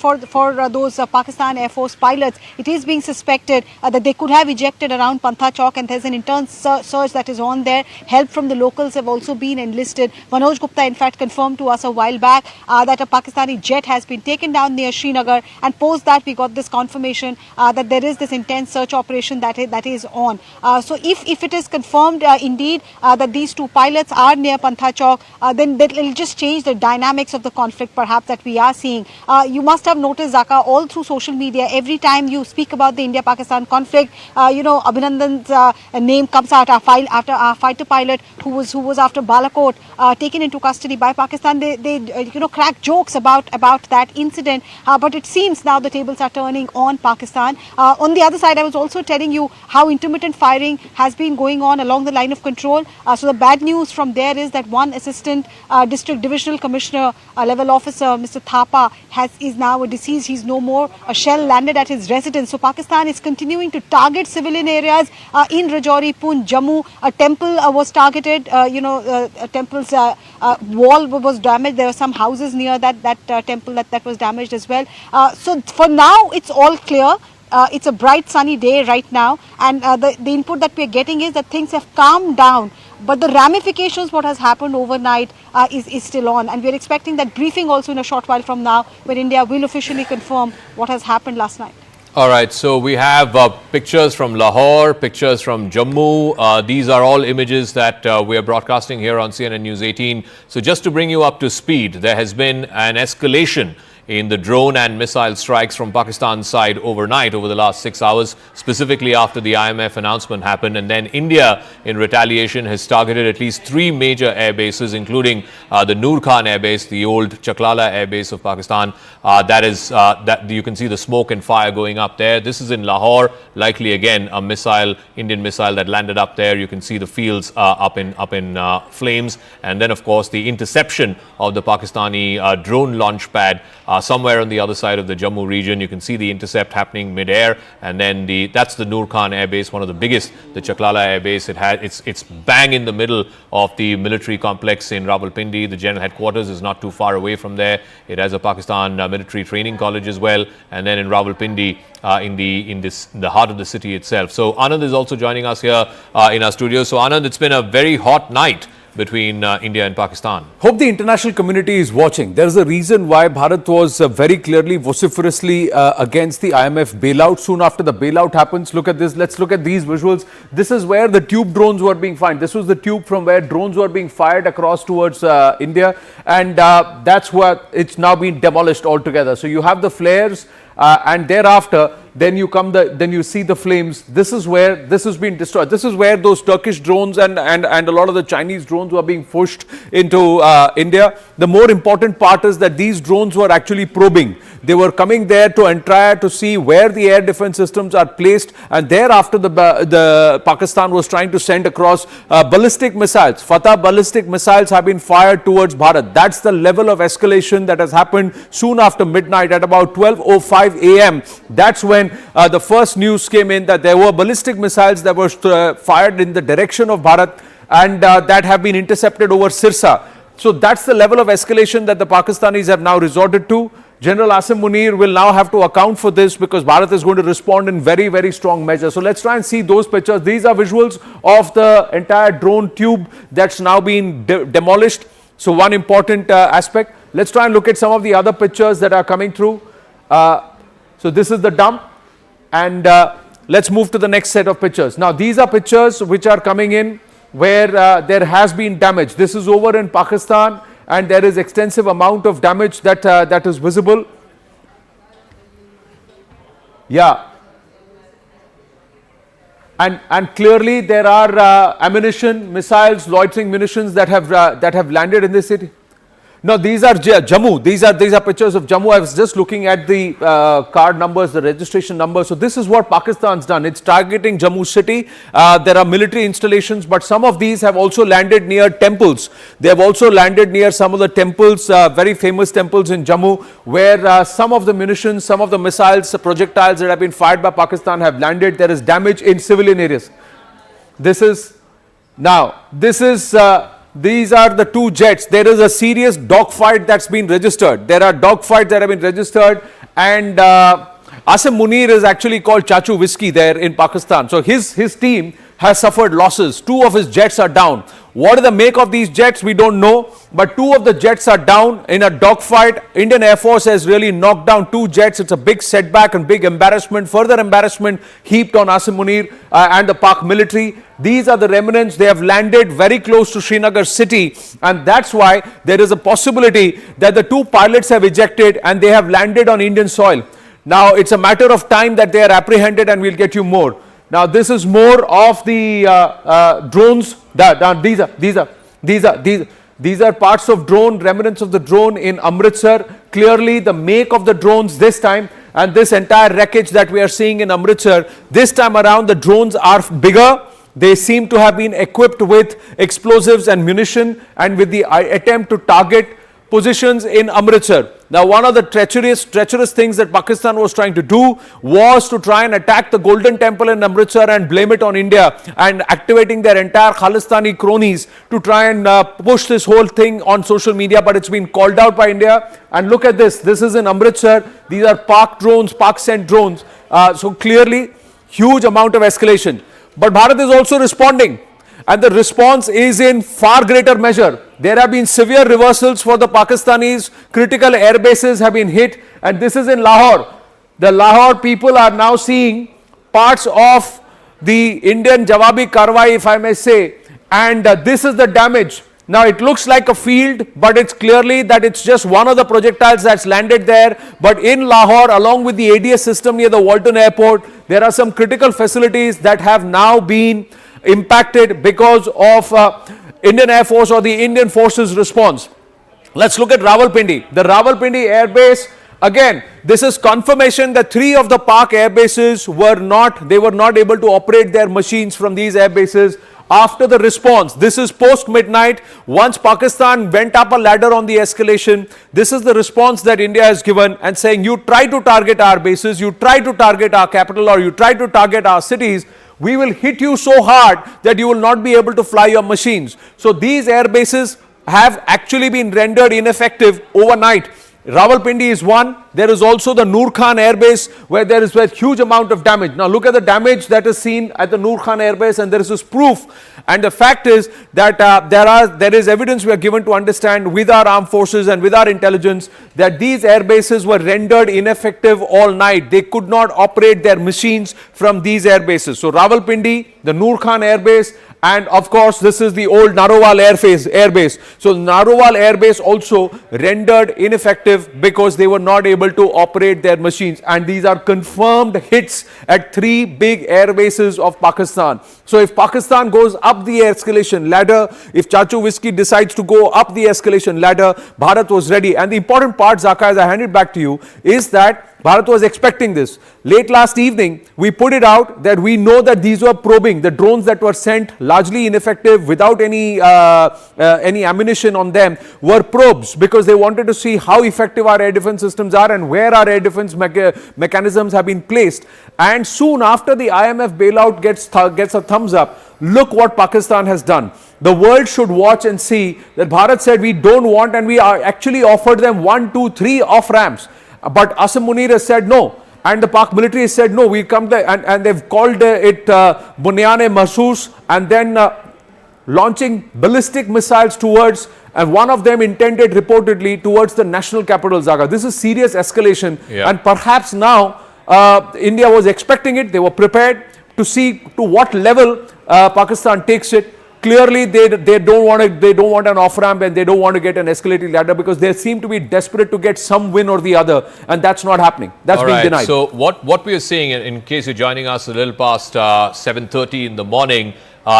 those Pakistan Air Force pilots. It is being suspected that they could have ejected around Pantha Chowk, and there's an intense search that is on there. Help from the locals have also been enlisted. Manoj Gupta, in fact, confirmed to us a while back that a Pakistani jet has been taken down near Srinagar, and post that we got this confirmation that there is this intense search operation that is on. So if it is confirmed indeed that these two pilots are near Pantha Chowk, then that will just change the dynamics of the conflict perhaps that we are seeing. You must have noticed, Zaka, all through social media, every time you speak about the India-Pakistan conflict, Abhinandan's name comes out after our fighter pilot who was after Balakot, taken into custody by Pakistan. They crack jokes about that incident, but it seems now the tables are turning on Pakistan. On the other side, I was also telling you how intermittent firing has been going on along the line of control. So the bad news from there is that one assistant district divisional commissioner level officer, Mr. Thapa, is now deceased. He's no more. A shell landed at his residence. So Pakistan is continuing to target civilian areas in Rajouri, Poonch, Jammu. A temple was targeted. A temple's wall was damaged. There were some houses near that temple that was damaged as well. So for now, it's all clear. It's a bright sunny day right now, and the input that we're getting is that things have calmed down, but the ramifications, what has happened overnight is still on, and we're expecting that briefing also in a short while from now, where India will officially confirm what has happened last night. All right, so we have pictures from Lahore, pictures from Jammu. These are all images that we are broadcasting here on CNN News 18. So just to bring you up to speed, there has been an escalation in the drone and missile strikes from Pakistan's side overnight over the last 6 hours, specifically after the IMF announcement happened. And then India, in retaliation, has targeted at least 3 major air bases, including the Noor Khan air base, the old Chaklala air base of Pakistan. That you can see the smoke and fire going up there. This is in Lahore, likely again a missile, Indian missile that landed up there. You can see the fields up in flames. And then, of course, the interception of the Pakistani drone launch pad somewhere on the other side of the Jammu region. You can see the intercept happening mid-air, and then that's the Noor Khan air base, one of the biggest, the Chaklala air base. It's bang in the middle of the military complex in Rawalpindi. The general headquarters is not too far away from there. It has a Pakistan military training college as well, and then in Rawalpindi, in the heart of the city itself. So Anand is also joining us here in our studio. So Anand, it's been a very hot night between India and Pakistan. Hope the international community is watching. There is a reason why Bharat was very clearly, vociferously against the IMF bailout. Soon after the bailout happens, look at this. Let's look at these visuals. This is where the tube drones were being fired. This was the tube from where drones were being fired across towards India, and that's where it's now been demolished altogether. So you have the flares, and thereafter, then you see the flames. This is where this has been destroyed. This is where those Turkish drones and a lot of the Chinese drones were being pushed into India. The more important part is that these drones were actually probing. They were coming there to try to see where the air defense systems are placed, and thereafter the Pakistan was trying to send across ballistic missiles. Fatah ballistic missiles have been fired towards Bharat. That's the level of escalation that has happened soon after midnight at about 12:05 a.m. That's when the first news came in that there were ballistic missiles that were fired in the direction of Bharat, and that have been intercepted over Sirsa. So that's the level of escalation that the Pakistanis have now resorted to. General Asim Munir will now have to account for this because Bharat is going to respond in very, very strong measures. So let's try and see those pictures. These are visuals of the entire drone tube that's now been demolished. So one important aspect. Let's try and look at some of the other pictures that are coming through. So this is the dump, and let's move to the next set of pictures. Now these are pictures which are coming in where there has been damage. This is over in Pakistan, and there is extensive amount of damage that is visible. Yeah. And clearly there are ammunition, missiles, loitering munitions that have landed in this city. No, these are Jammu. These are pictures of Jammu. I was just looking at the card numbers, the registration numbers. So this is what Pakistan's done. It's targeting Jammu city. There are military installations, but some of these have also landed near temples. They have also landed near some of the temples, very famous temples in Jammu, where some of the munitions, some of the missiles, projectiles that have been fired by Pakistan have landed. There is damage in civilian areas. These are the two jets. There is a serious dogfight that's been registered. There are dogfights that have been registered, and Asim Munir is actually called Chachu Whiskey there in Pakistan. So his team has suffered losses. 2 of his jets are down. What is the make of these jets? We don't know. But 2 of the jets are down in a dogfight. Indian Air Force has really knocked down 2 jets. It's a big setback and big embarrassment. Further embarrassment heaped on Asim Munir and the Pak military. These are the remnants. They have landed very close to Srinagar city, and that's why there is a possibility that the 2 pilots have ejected and they have landed on Indian soil. Now it's a matter of time that they are apprehended, and we'll get you more. Now this is more of the drones. These are parts of drone, remnants of the drone in Amritsar. Clearly the make of the drones this time, and this entire wreckage that we are seeing in Amritsar, this time around the drones are bigger. They seem to have been equipped with explosives and munition, and with the attempt to target positions in Amritsar. Now one of the treacherous things that Pakistan was trying to do was to try and attack the Golden Temple in Amritsar and blame it on India, and activating their entire Khalistani cronies to try and push this whole thing on social media, but it's been called out by India. And look at this. This is in Amritsar. These are Pak drones, Pak sent drones. So clearly huge amount of escalation. But Bharat is also responding, and the response is in far greater measure. There have been severe reversals for the Pakistanis. Critical air bases have been hit, and this is in Lahore. The Lahore people are now seeing parts of the Indian Jawabi Karwai, if I may say, and this is the damage. Now it looks like a field, but it's clearly that it's just one of the projectiles that's landed there. But in Lahore, along with the ADS system near the Walton Airport, there are some critical facilities that have now been impacted because of Indian Air Force or the Indian Forces response. Let's look at Rawalpindi. The Rawalpindi Air Base, again, this is confirmation that 3 of the Pak air bases were not able to operate their machines from these air bases after the response. This is post midnight. Once Pakistan went up a ladder on the escalation, this is the response that India has given, and saying, you try to target our bases, you try to target our capital, or you try to target our cities, we will hit you so hard that you will not be able to fly your machines. So these air bases have actually been rendered ineffective overnight. Rawalpindi is one. There is also the Noor Khan Air Base, where there is a huge amount of damage. Now look at the damage that is seen at the Noor Khan Air Base, and there is this proof. And the fact is that there is evidence we are given to understand with our armed forces and with our intelligence that these air bases were rendered ineffective all night. They could not operate their machines from these air bases. So Rawalpindi, the Noor Khan Air Base, and of course this is the old Narowal Air Base. So Narowal Air Base also rendered ineffective because they were not able to operate their machines, and these are confirmed hits at 3 big air bases of Pakistan. So if Pakistan goes up the escalation ladder, if Chachu Whiskey decides to go up the escalation ladder, Bharat was ready. And the important part, Zaka, as I hand it back to you, is that Bharat was expecting this. Late last evening, we put it out that we know that these were probing. The drones that were sent, largely ineffective, without any ammunition on them, were probes, because they wanted to see how effective our air defense systems are and where our air defense mechanisms have been placed. And soon after the IMF bailout gets a thumbs up, look what Pakistan has done. The world should watch and see that Bharat said we don't want, and we are actually offered them 1, 2, 3 off ramps. But Asim Munir has said no, and the Pak military has said no, we come there, and they've called it Bunyane Mahsoos, and then launching ballistic missiles towards, and one of them intended reportedly towards the national capital, Zaga. This is serious escalation, and perhaps now India was expecting it. They were prepared to see to what level Pakistan takes it. Clearly, they don't want an off ramp, and they don't want to get an escalating ladder, because they seem to be desperate to get some win or the other, and that's not happening. That's being denied. So what we are seeing, in case you're joining us a little past 7:30 in the morning,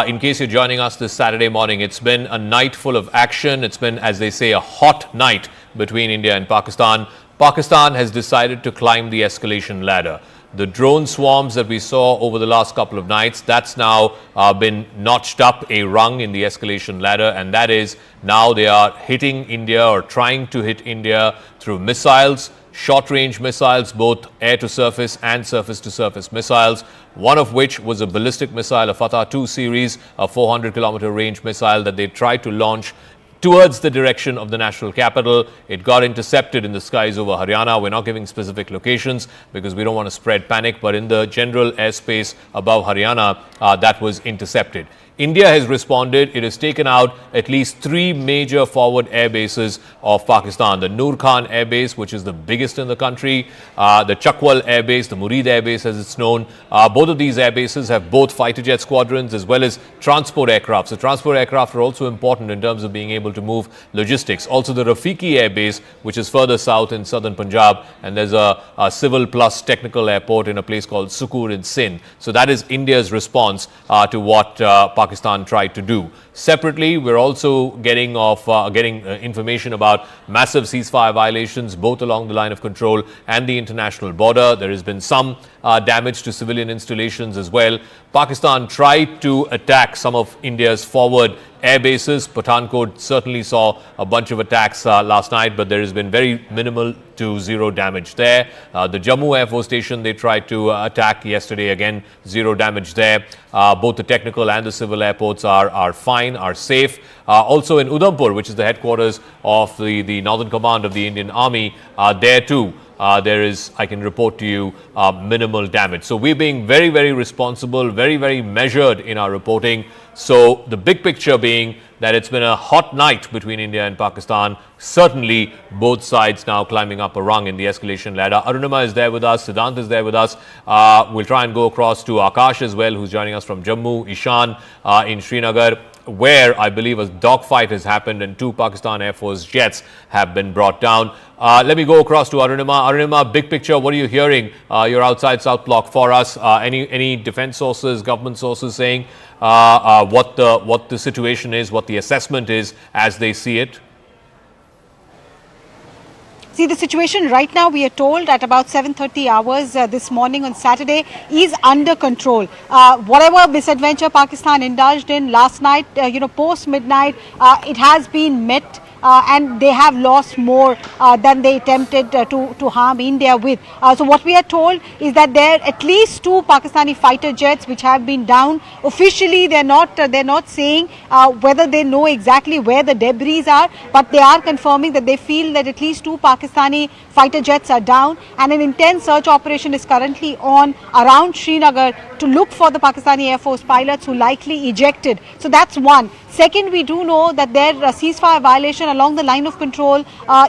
in case you're joining us this Saturday morning, it's been a night full of action. It's been, as they say, a hot night between India and Pakistan. Pakistan has decided to climb the escalation ladder. The drone swarms that we saw over the last couple of nights, that's now been notched up a rung in the escalation ladder, and that is now they are hitting India, or trying to hit India, through missiles, short-range missiles, both air-to-surface and surface-to-surface missiles, one of which was a ballistic missile, a Fatah 2 series, a 400-kilometer range missile that they tried to launch towards the direction of the national capital. It got intercepted in the skies over Haryana. We're not giving specific locations because we don't want to spread panic, but in the general airspace above Haryana, that was intercepted. India has responded. It has taken out at least 3 major forward air bases of Pakistan. The Noor Khan Air Base, which is the biggest in the country, the Chakwal Air Base, the Murid Air Base as it's known. Both of these air bases have both fighter jet squadrons as well as transport aircraft. So transport aircraft are also important in terms of being able to move logistics. Also the Rafiki Air Base, which is further south in southern Punjab, and there's a civil plus technical airport in a place called Sukur in Sindh. So that is India's response to what Pakistan tried to do. Separately, we're also getting information about massive ceasefire violations both along the line of control and the international border. There has been some damage to civilian installations as well. Pakistan tried to attack some of India's forward air bases. Pathankot certainly saw a bunch of attacks last night, but there has been very minimal to zero damage there. The Jammu Air Force Station they tried to attack yesterday, again zero damage there. Both the technical and the civil airports are fine, are safe. Also in Udhampur, which is the headquarters of the Northern Command of the Indian Army, there too there is, I can report to you, minimal damage. So we're being very, very responsible, very, very measured in our reporting. So the big picture being that it's been a hot night between India and Pakistan. Certainly both sides now climbing up a rung in the escalation ladder. Arunima is there with us, Siddhant is there with us. We'll try and go across to Akash as well, who's joining us from Jammu, Ishan in Srinagar, where I believe a dogfight has happened and 2 Pakistan Air Force jets have been brought down. Let me go across to Arunima. Arunima, big picture, what are you hearing? You're outside South Block for us. Any defense sources, government sources saying what the situation is, what the assessment is as they see it? See, the situation right now, we are told at about 7:30 hours this morning on Saturday is under control. Whatever misadventure Pakistan indulged in last night, post midnight, it has been met. And they have lost more than they attempted to harm India with. So what we are told is that there are at least 2 Pakistani fighter jets which have been down. Officially, they're not saying whether they know exactly where the debris are, but they are confirming that they feel that at least 2 Pakistani fighter jets are down, and an intense search operation is currently on around Srinagar to look for the Pakistani Air Force pilots who likely ejected. So that's one. Second, we do know that their ceasefire violation along the line of control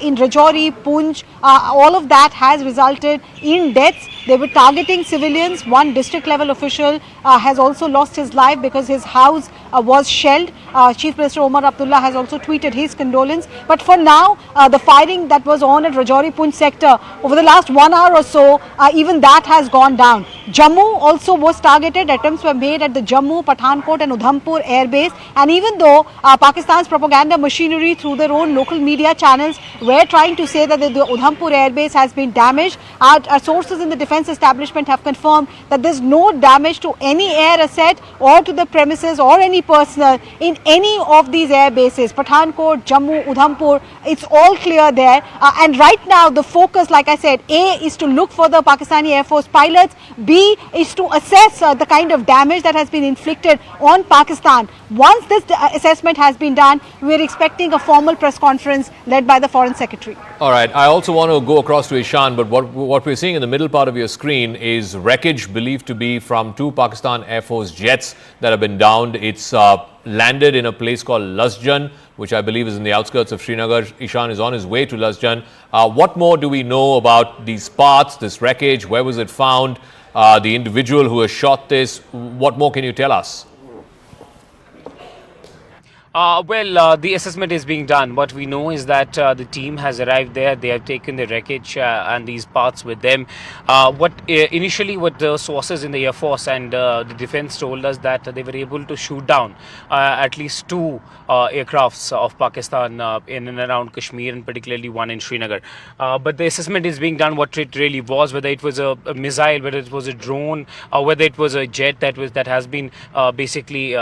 in Rajouri, Poonch, all of that has resulted in deaths. They were targeting civilians. One district level official has also lost his life because his house was shelled. Chief Minister Omar Abdullah has also tweeted his condolence. But for now, the firing that was on at Rajouri Poonch sector over the last 1 hour or so, even that has gone down. Jammu also was targeted. Attempts were made at the Jammu, Pathankot and Udhampur air base. And even though Pakistan's propaganda machinery through their own local media channels were trying to say that the Udhampur air base has been damaged, our sources in the defense establishment have confirmed that there's no damage to any air asset or to the premises or any personnel in any of these air bases. Pathankot, Jammu, Udhampur, it's all clear there. And right now the focus, like I said, A is to look for the Pakistani Air Force pilots, B is to assess the kind of damage that has been inflicted on Pakistan. Once this assessment has been done, we are expecting a formal press conference led by the Foreign Secretary. All right. I also want to go across to Ishan, but what we're seeing in the middle part of your screen is wreckage believed to be from 2 Pakistan Air Force jets that have been downed. It's landed in a place called Lajjan, which I believe is in the outskirts of Srinagar. Ishan is on his way to Lajjan. What more do we know about these parts, this wreckage? Where was it found? The individual who has shot this, what more can you tell us? The assessment is being done. What we know is that the team has arrived there. They have taken the wreckage and these parts with them. Initially, what the sources in the Air Force and the defense told us that they were able to shoot down at least 2 aircrafts of Pakistan in and around Kashmir, and particularly one in Srinagar. But the assessment is being done what it really was, whether it was a missile, whether it was a drone, or whether it was a jet that has been basically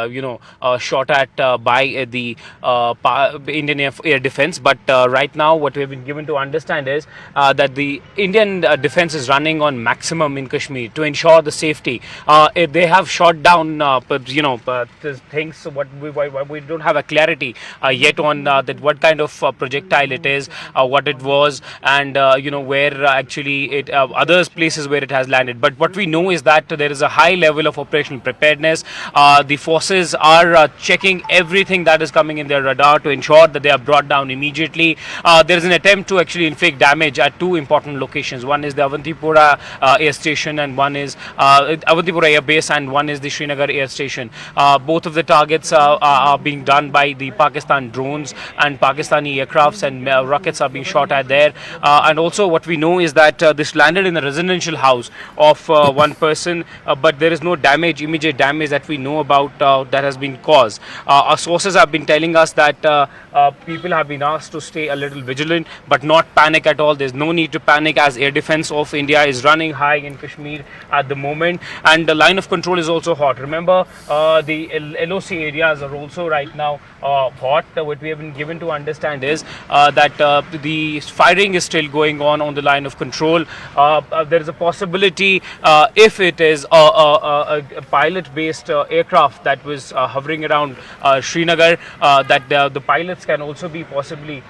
shot at by Indian Air Defense. But right now, what we have been given to understand is that the Indian defense is running on maximum in Kashmir to ensure the safety. They have shot down, things. What we don't have a clarity yet on that what kind of projectile it is, what it was, and where actually it other places where it has landed. But what we know is that there is a high level of operational preparedness. The forces are checking everything that is coming in their radar to ensure that they are brought down immediately. There is an attempt to actually inflict damage at two important locations. One is the Avantipura air station, and one is Avantipura air base, and one is the Srinagar air station. Both of the targets are being done by the Pakistan drones, and Pakistani aircrafts and rockets are being shot at there. And also what we know is that this landed in a residential house of one person, but there is no damage, immediate damage that we know about that has been caused. Our sources have been telling us that people have been asked to stay a little vigilant, but not panic at all. There's no need to panic, as air defense of India is running high in Kashmir at the moment, and the line of control is also hot. Remember, the LOC areas are also right now hot. What we have been given to understand is that the firing is still going on the line of control. There is a possibility, if it is a pilot-based aircraft that was hovering around Srinagar, that the pilots can also be possibly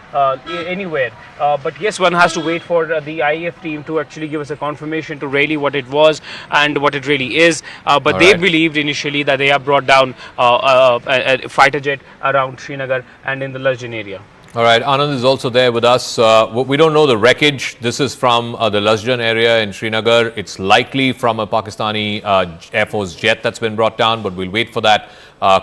anywhere. But yes, one has to wait for the IAF team to actually give us a confirmation to really what it was and what it really is. But they believed initially that they have brought down a fighter jet around Srinagar and in the Lajjan area. All right, Anand is also there with us. We don't know the wreckage. This is from the Lajjan area in Srinagar. It's likely from a Pakistani Air Force jet that's been brought down, but we'll wait for that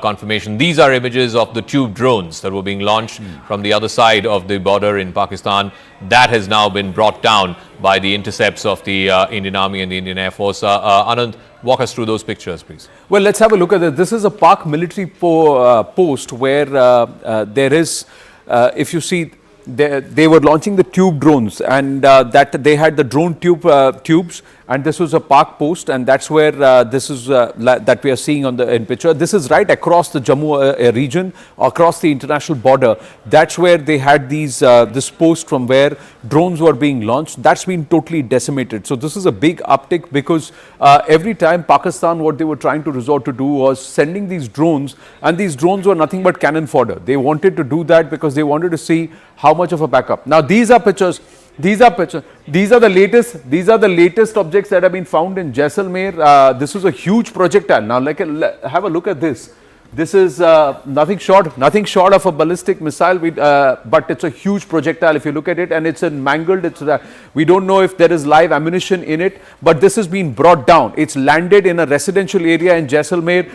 confirmation. These are images of the tube drones that were being launched from the other side of the border in Pakistan. That has now been brought down by the intercepts of the Indian Army and the Indian Air Force. Anand, walk us through those pictures, please. Well, let's have a look at this. This is a Pak military post where there is, if you see, they were launching the tube drones, and that they had the drone tubes, and this was a Pak post, and that's where this is that we are seeing on the picture. This is right across the Jammu region, across the international border. That's where they had these this post from where drones were being launched. That's been totally decimated. So this is a big uptick, because every time Pakistan, what they were trying to resort to do was sending these drones, and these drones were nothing but cannon fodder. They wanted to do that because they wanted to see how much of a backup. Now these are pictures. These are the latest. These are the latest objects that have been found in Jaisalmer. This is a huge projectile. Now, have a look at this. This is nothing short of a ballistic missile, but it's a huge projectile if you look at it, and it's mangled. We don't know if there is live ammunition in it, but this has been brought down. It's landed in a residential area in Jaisalmer.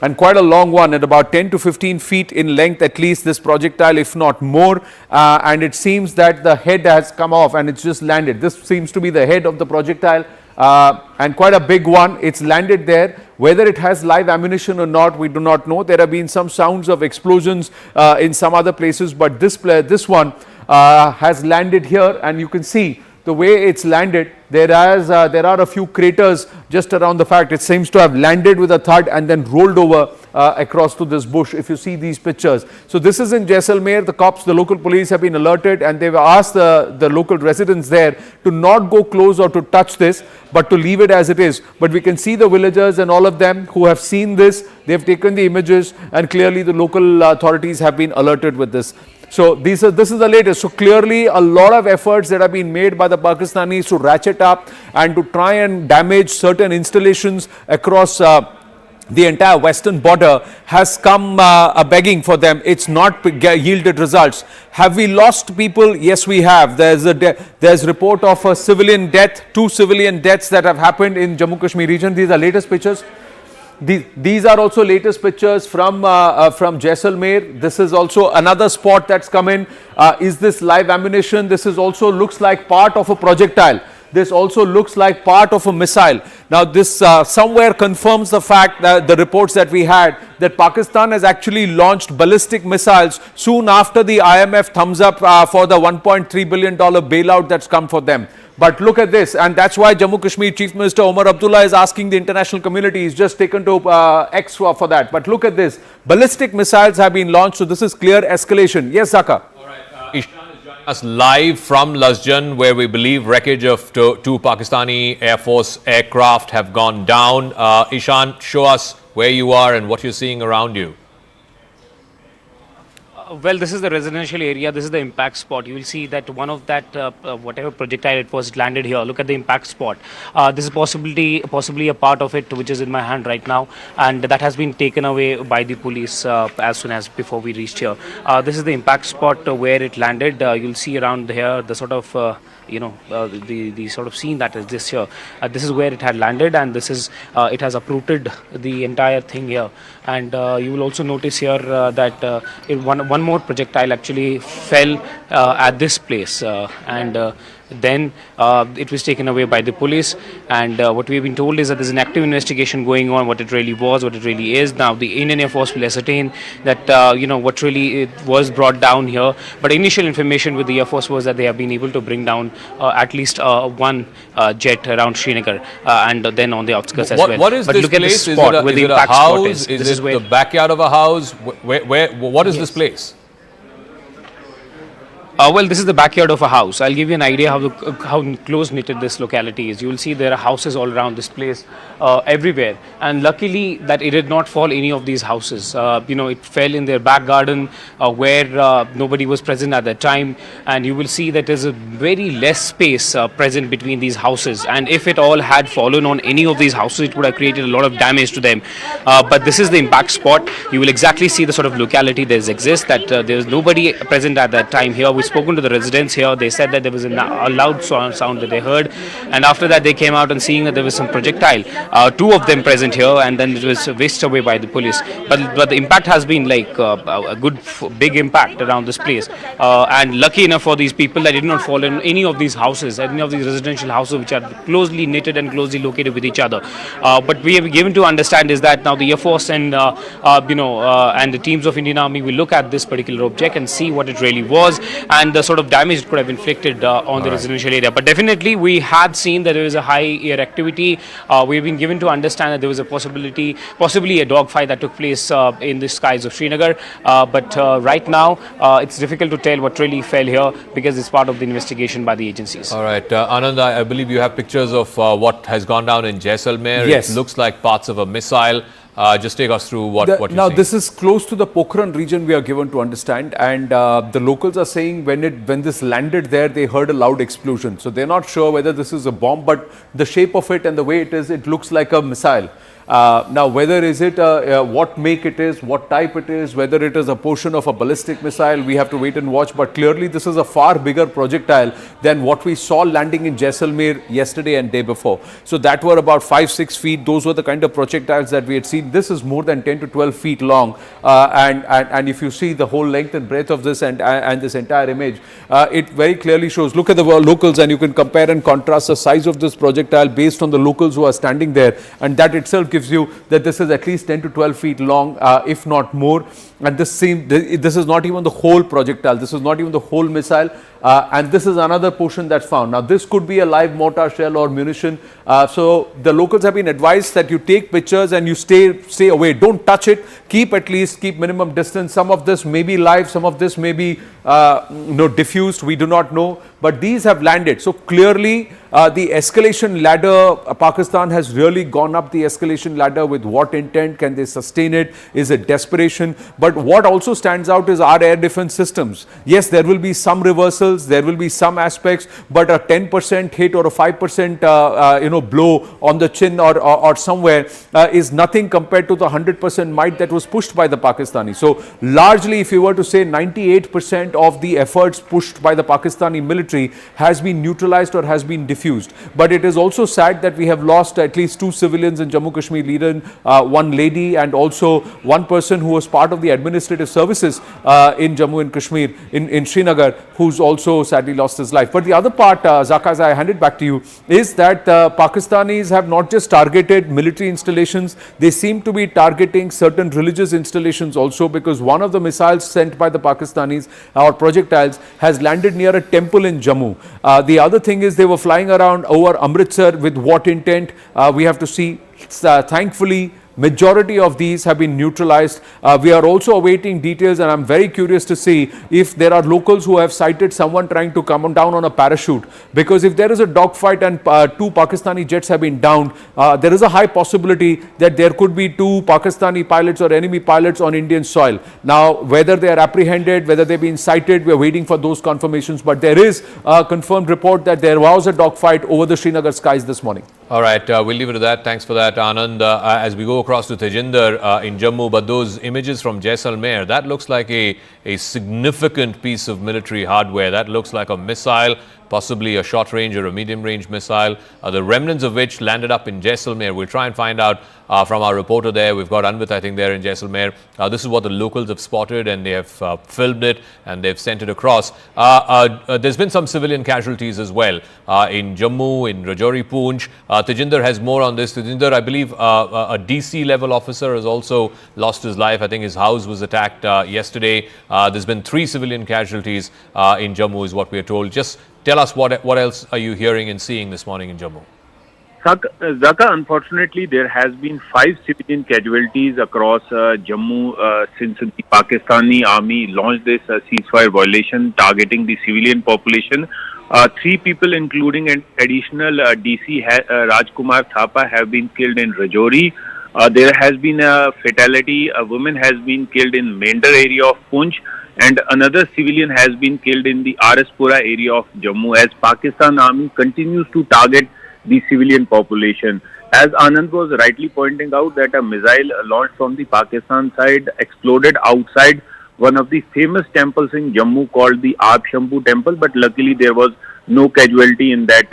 And quite a long one, at about 10 to 15 feet in length, at least, this projectile, if not more. And it seems that the head has come off and it's just landed. This seems to be the head of the projectile, and quite a big one. It's landed there. Whether it has live ammunition or not, we do not know. There have been some sounds of explosions in some other places, but this one has landed here, and you can see the way it's landed. There are a few craters just around the fact. It seems to have landed with a thud and then rolled over across to this bush, if you see these pictures. So this is in Jaisalmer. The cops, the local police have been alerted, and they've asked the local residents there to not go close or to touch this, but to leave it as it is. But we can see the villagers and all of them who have seen this. They've taken the images, and clearly the local authorities have been alerted with this. So this is the latest. So clearly a lot of efforts that have been made by the Pakistanis to ratchet up and to try and damage certain installations across the entire western border has come a begging for them. It's not yielded results. Have we lost people? Yes, we have. There's report of a civilian death, 2 civilian deaths that have happened in Jammu Kashmir region. These are latest pictures. These are also latest pictures from Jaisalmer. This is also another spot that's come in. Is this live ammunition? This is also looks like part of a projectile. This also looks like part of a missile. Now this somewhere confirms the fact that the reports that we had, that Pakistan has actually launched ballistic missiles soon after the IMF thumbs up for the $1.3 billion bailout that's come for them. But look at this, and that's why Jammu Kashmir Chief Minister Omar Abdullah is asking the international community. He's just taken to X for that. But look at this, ballistic missiles have been launched, so this is clear escalation. Yes, Zaka. All right, Ishan is joining us live from Lajjan, where we believe wreckage of two Pakistani Air Force aircraft have gone down. Ishan, show us where you are and what you're seeing around you. Well, this is the residential area. This is the impact spot. You will see that one of that whatever projectile it was landed here. Look at the impact spot. This is possibly a part of it which is in my hand right now, and that has been taken away by the police as soon as before we reached here. This is the impact spot where it landed. You'll see around here the sort of the sort of scene that is this here. This is where it had landed, and this is it has uprooted the entire thing here. And you will also notice here that one more projectile actually fell at this place, and then it was taken away by the police. And what we've been told is that there's an active investigation going on, what it really was, what it really is. Now the Indian Air Force will ascertain that what really it was brought down here. But initial information with the Air Force was that they have been able to bring down at least one jet around Srinagar and then on the outskirts as well. What is but this look place? At the spot where the impact spot is. Is it the backyard of a house? What is this place? Well, this is the backyard of a house. I'll give you an idea how close-knitted this locality is. You will see there are houses all around this place, everywhere. And luckily that it did not fall any of these houses. It fell in their back garden where nobody was present at that time. And you will see that there's a very less space present between these houses. And if it all had fallen on any of these houses, it would have created a lot of damage to them. But this is the impact spot. You will exactly see the sort of locality that exists, that there's nobody present at that time here. We've spoken to the residents here. They said that there was a loud sound that they heard, and after that they came out and seeing that there was some projectile, two of them present here, and then it was whisked away by the police. But the impact has been like a good big impact around this place, and lucky enough for these people that did not fall in any of these houses, any of these residential houses which are closely knitted and closely located with each other. But we have given to understand is that now the Air Force and and the teams of Indian Army will look at this particular object and see what it really was and the sort of damage it could have inflicted on the residential area. But definitely we had seen that there was a high air activity. We've been given to understand that there was a possibly a dogfight that took place in the skies of Srinagar. But right now it's difficult to tell what really fell here because it's part of the investigation by the agencies. All right, Anand, I believe you have pictures of what has gone down in Jaisalmer. Yes. It looks like parts of a missile. Just take us through what you're now seeing. This is close to the Pokhran region, we are given to understand, and the locals are saying when this landed there, they heard a loud explosion. So they're not sure whether this is a bomb, but the shape of it and the way it is, it looks like a missile. Now, whether is it what make it is, what type it is, whether it is a portion of a ballistic missile, we have to wait and watch. But clearly, this is a far bigger projectile than what we saw landing in Jaisalmer yesterday and day before. So that were about 5-6 feet. Those were the kind of projectiles that we had seen. This is more than 10 to 12 feet long, and if you see the whole length and breadth of this and this entire image, it very clearly shows. Look at the locals, and you can compare and contrast the size of this projectile based on the locals who are standing there, and that itself gives you that this is at least 10 to 12 feet long, if not more. And this is not even the whole projectile, this is not even the whole missile, and this is another portion that's found. Now this could be a live mortar shell or munition, so the locals have been advised that you take pictures and you stay away, don't touch it, keep minimum distance. Some of this may be live, some of this may be diffused, we do not know, but these have landed. So clearly the escalation ladder, Pakistan has really gone up the escalation ladder. With what intent? Can they sustain it? Is it desperation? But what also stands out is our air defense systems. Yes, there will be some reversals, there will be some aspects, but a 10% hit or a 5% blow on the chin or somewhere is nothing compared to the 100% might that was pushed by the Pakistani. So largely, if you were to say 98% of the efforts pushed by the Pakistani military has been neutralized or has been diffused. But it is also sad that we have lost at least 2 civilians in Jammu Kashmir, leader, one lady, and also one person who was part of the administrative services in Jammu and Kashmir in Srinagar. who's also sadly lost his life. But the other part, Zaka, as I hand it back to you, is that Pakistanis have not just targeted military installations, they seem to be targeting certain religious installations also, because one of the missiles sent by the Pakistanis or projectiles has landed near a temple in Jammu. The other thing is they were flying around over Amritsar. With what intent? We have to see. Thankfully, majority of these have been neutralized. We are also awaiting details, and I'm very curious to see if there are locals who have cited someone trying to come down on a parachute, because if there is a dogfight and 2 Pakistani jets have been downed, there is a high possibility that there could be 2 Pakistani pilots or enemy pilots on Indian soil. Now, whether they are apprehended, whether they've been cited, we are waiting for those confirmations, but there is a confirmed report that there was a dogfight over the Srinagar skies this morning. All right, we'll leave it at that. Thanks for that, Anand. As we go across to Tejinder in Jammu, but those images from Jaisalmer, that looks like a significant piece of military hardware. That looks like a missile, possibly a short range or a medium range missile, the remnants of which landed up in Jaisalmer. We'll try and find out from our reporter there. We've got Anvit, I think, there in Jaisalmer. This is what the locals have spotted, and they have filmed it and they've sent it across. There's been some civilian casualties as well in Jammu, in Rajouri, Poonch. Tejinder has more on this. Tejinder, I believe a DC level officer has also lost his life. I think his house was attacked yesterday. There's been 3 civilian casualties in Jammu is what we are told. Just tell us what else are you hearing and seeing this morning in Jammu? Zaka, unfortunately, there has been 5 civilian casualties across Jammu since the Pakistani army launched this ceasefire violation targeting the civilian population. 3 people, including an additional DC Rajkumar Thapa, have been killed in Rajouri. There has been a fatality. A woman has been killed in Mender area of Poonch, and another civilian has been killed in the Araspura area of Jammu, as Pakistan army continues to target the civilian population. As Anand was rightly pointing out, that a missile launched from the Pakistan side exploded outside one of the famous temples in Jammu called the Aab Shambhu temple, but luckily there was no casualty in that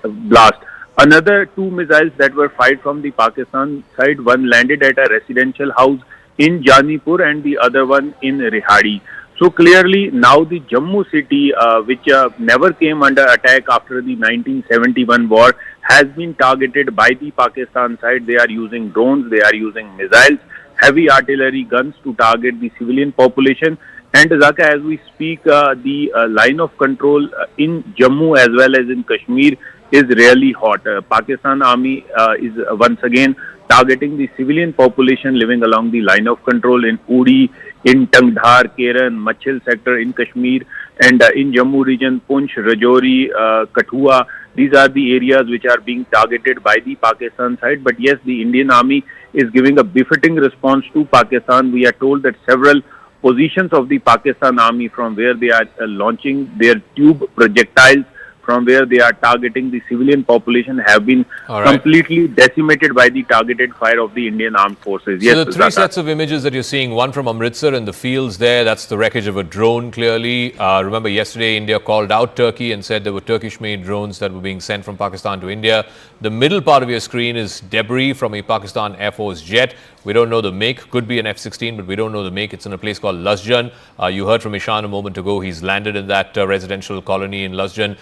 blast. Another 2 missiles that were fired from the Pakistan side, one landed at a residential house in Janipur and the other one in Rehadi. So clearly now the Jammu city, which never came under attack after the 1971 war, has been targeted by the Pakistan side. They are using drones, they are using missiles, heavy artillery guns to target the civilian population. And Zaka, as we speak, the line of control in Jammu as well as in Kashmir is really hot. Pakistan army is once again targeting the civilian population living along the line of control in Uri, in Tangdhar, Keran, Machil sector in Kashmir, and in Jammu region, Poonch, Rajouri, Kathua. These are the areas which are being targeted by the Pakistan side. But yes, the Indian army is giving a befitting response to Pakistan. We are told that several positions of the Pakistan army from where they are launching their tube projectiles, from where they are targeting the civilian population, have been completely decimated by the targeted fire of the Indian armed forces. Yes, so the 3 sets of images that you're seeing, one from Amritsar in the fields there, that's the wreckage of a drone clearly. Remember yesterday India called out Turkey and said there were Turkish-made drones that were being sent from Pakistan to India. The middle part of your screen is debris from a Pakistan Air Force jet. We don't know the make, could be an F-16, but we don't know the make. It's in a place called Lajjan. You heard from Ishan a moment ago. He's landed in that residential colony in Lajjan.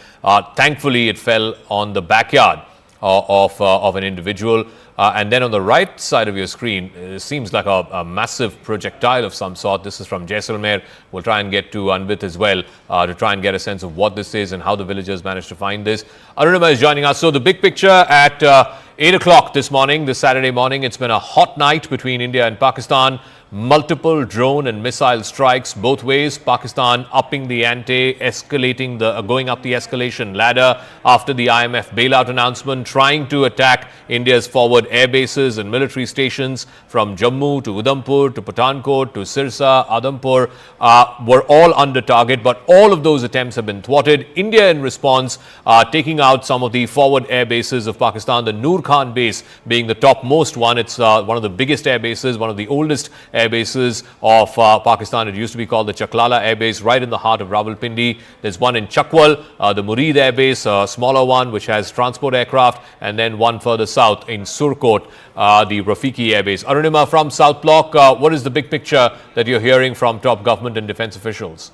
Thankfully, it fell on the backyard of an individual. And then on the right side of your screen, it seems like a massive projectile of some sort. This is from Jaisalmer. We'll try and get to Anvit as well to try and get a sense of what this is and how the villagers managed to find this. Arunima is joining us. So the big picture at 8 o'clock this morning, this Saturday morning, it's been a hot night between India and Pakistan. Multiple drone and missile strikes both ways. Pakistan upping the ante, escalating going up the escalation ladder after the IMF bailout announcement, trying to attack India's forward air bases and military stations from Jammu to Udhampur to Pathankot to Sirsa, Adhampur were all under target, but all of those attempts have been thwarted. India in response taking out some of the forward air bases of Pakistan, the Noor Khan base being the topmost one. It's one of the biggest air bases, one of the oldest air bases of Pakistan. It used to be called the Chaklala Air Base, right in the heart of Rawalpindi. There's one in Chakwal, the Murid Air Base, a smaller one which has transport aircraft, and then one further south in Sialkot, the Rafiki Air Base. Arunima, from South Block, what is the big picture that you're hearing from top government and defense officials?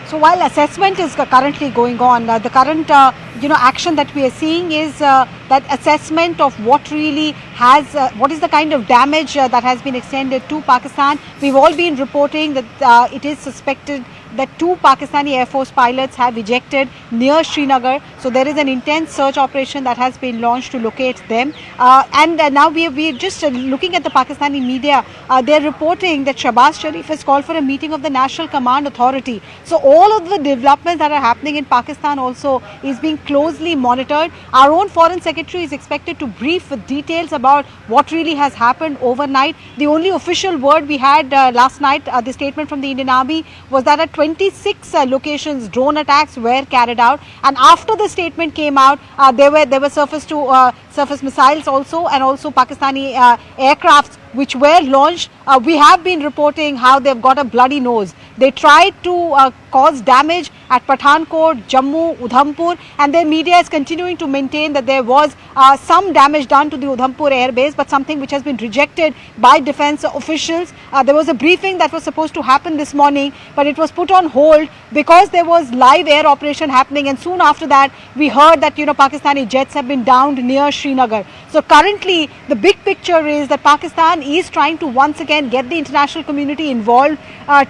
So while assessment is currently going on, the current action that we are seeing is that assessment of what really has, what is the kind of damage that has been extended to Pakistan. We've all been reporting that it is suspected that 2 Pakistani Air Force pilots have ejected near Srinagar. So there is an intense search operation that has been launched to locate them. And now we are just looking at the Pakistani media. They're reporting that Shahbaz Sharif has called for a meeting of the National Command Authority. So all of the developments that are happening in Pakistan also is being closely monitored. Our own Foreign Secretary is expected to brief with details about what really has happened overnight. The only official word we had last night, the statement from the Indian Army, was that at 26 locations drone attacks were carried out, and after the statement came out, there were surface missiles also, and also Pakistani aircrafts which were launched. We have been reporting how they've got a bloody nose. They tried to cause damage at Pathankot, Jammu, Udhampur, and their media is continuing to maintain that there was some damage done to the Udhampur air base, but something which has been rejected by defence officials. There was a briefing that was supposed to happen this morning, but it was put on hold because there was live air operation happening, and soon after that we heard that Pakistani jets have been downed near Srinagar. So currently the big picture is that Pakistan is trying to once again get the international community involved,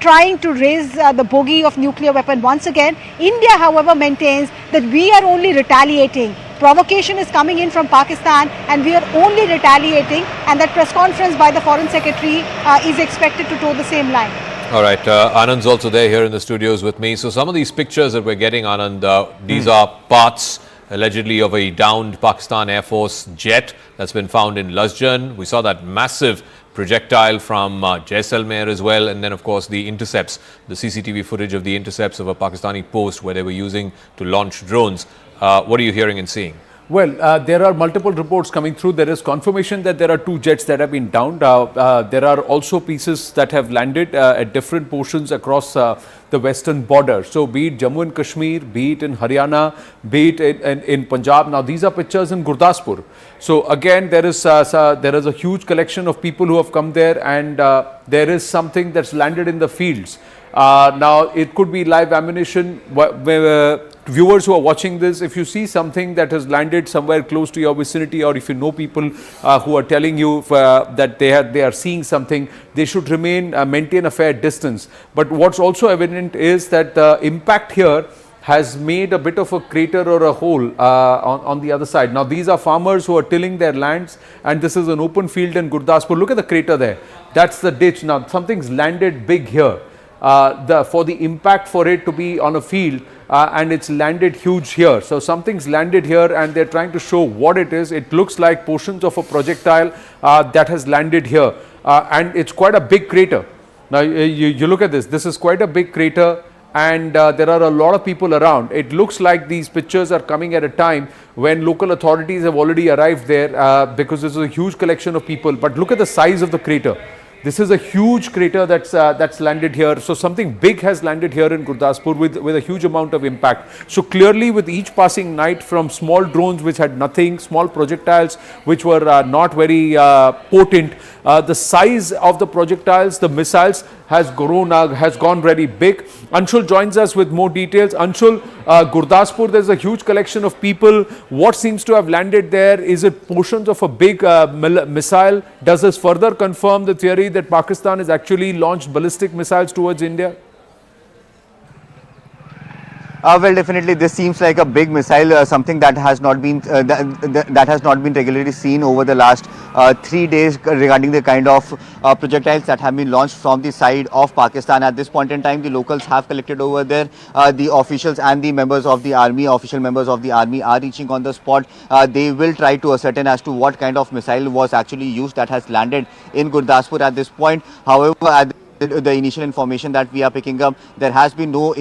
trying to raise the bogey of nuclear weapon once again. India, however, maintains that we are only retaliating. Provocation is coming in from Pakistan and we are only retaliating, and that press conference by the Foreign Secretary is expected to toe the same line. All right, Anand's also there here in the studios with me. So some of these pictures that we're getting, Anand, these are parts allegedly of a downed Pakistan Air Force jet that's been found in Lajjan. We saw that massive projectile from Jaisalmer as well, and then of course the intercepts, the CCTV footage of the intercepts of a Pakistani post where they were using to launch drones. What are you hearing and seeing? Well, there are multiple reports coming through. There is confirmation that there are 2 jets that have been downed. There are also pieces that have landed at different portions across the western border. So be it Jammu and Kashmir, be it in Haryana, be it in Punjab. Now these are pictures in Gurdaspur. So again, there is a huge collection of people who have come there, and there is something that's landed in the fields. Now it could be live ammunition. Viewers who are watching this, if you see something that has landed somewhere close to your vicinity, or if you know people who are telling you that they are seeing something, they should maintain a fair distance. But what's also evident is that the impact here has made a bit of a crater or a hole on the other side. Now these are farmers who are tilling their lands, and this is an open field in Gurdaspur. Look at the crater there. That's the ditch. Now something's landed big here. For the impact for it to be on a field, and it's landed huge here. So something's landed here and they're trying to show what it is. It looks like portions of a projectile that has landed here, and it's quite a big crater. Now you look at this. This is quite a big crater, and there are a lot of people around. It looks like these pictures are coming at a time when local authorities have already arrived there, because this is a huge collection of people. But look at the size of the crater. This is a huge crater that's landed here. So something big has landed here in Gurdaspur with a huge amount of impact. So clearly, with each passing night, from small drones which had nothing, small projectiles which were not very potent, the size of the projectiles, the missiles, has gone very big. Anshul joins us with more details. Anshul, Gurdaspur, there's a huge collection of people. What seems to have landed there? Is it portions of a big missile? Does this further confirm the theory that Pakistan has actually launched ballistic missiles towards India? Well, definitely, this seems like a big missile, something that has not been that has not been regularly seen over the last 3 days regarding the kind of projectiles that have been launched from the side of Pakistan. At this point in time, the locals have collected over there. The officials and the members of the army, official members of the army, are reaching on the spot. They will try to ascertain as to what kind of missile was actually used that has landed in Gurdaspur at this point. However, the initial information that we are picking up, there has been no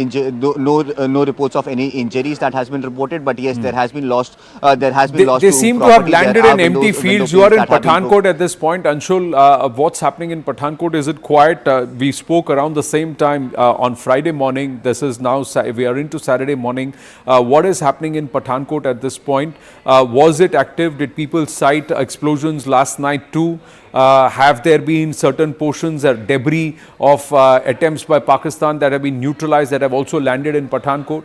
reports of any injuries that has been reported, but yes, there has been lost. They seem to have landed in empty fields. You are in Pathankot at this point, Anshul. What's happening in Pathankot? Is it quiet? We spoke around the same time on Friday morning. This is now we are into Saturday morning. What is happening in Pathankot at this point? Was it active? Did people cite explosions last night too? Have there been certain portions or debris of attempts by Pakistan that have been neutralized, that have also landed in Pathankot?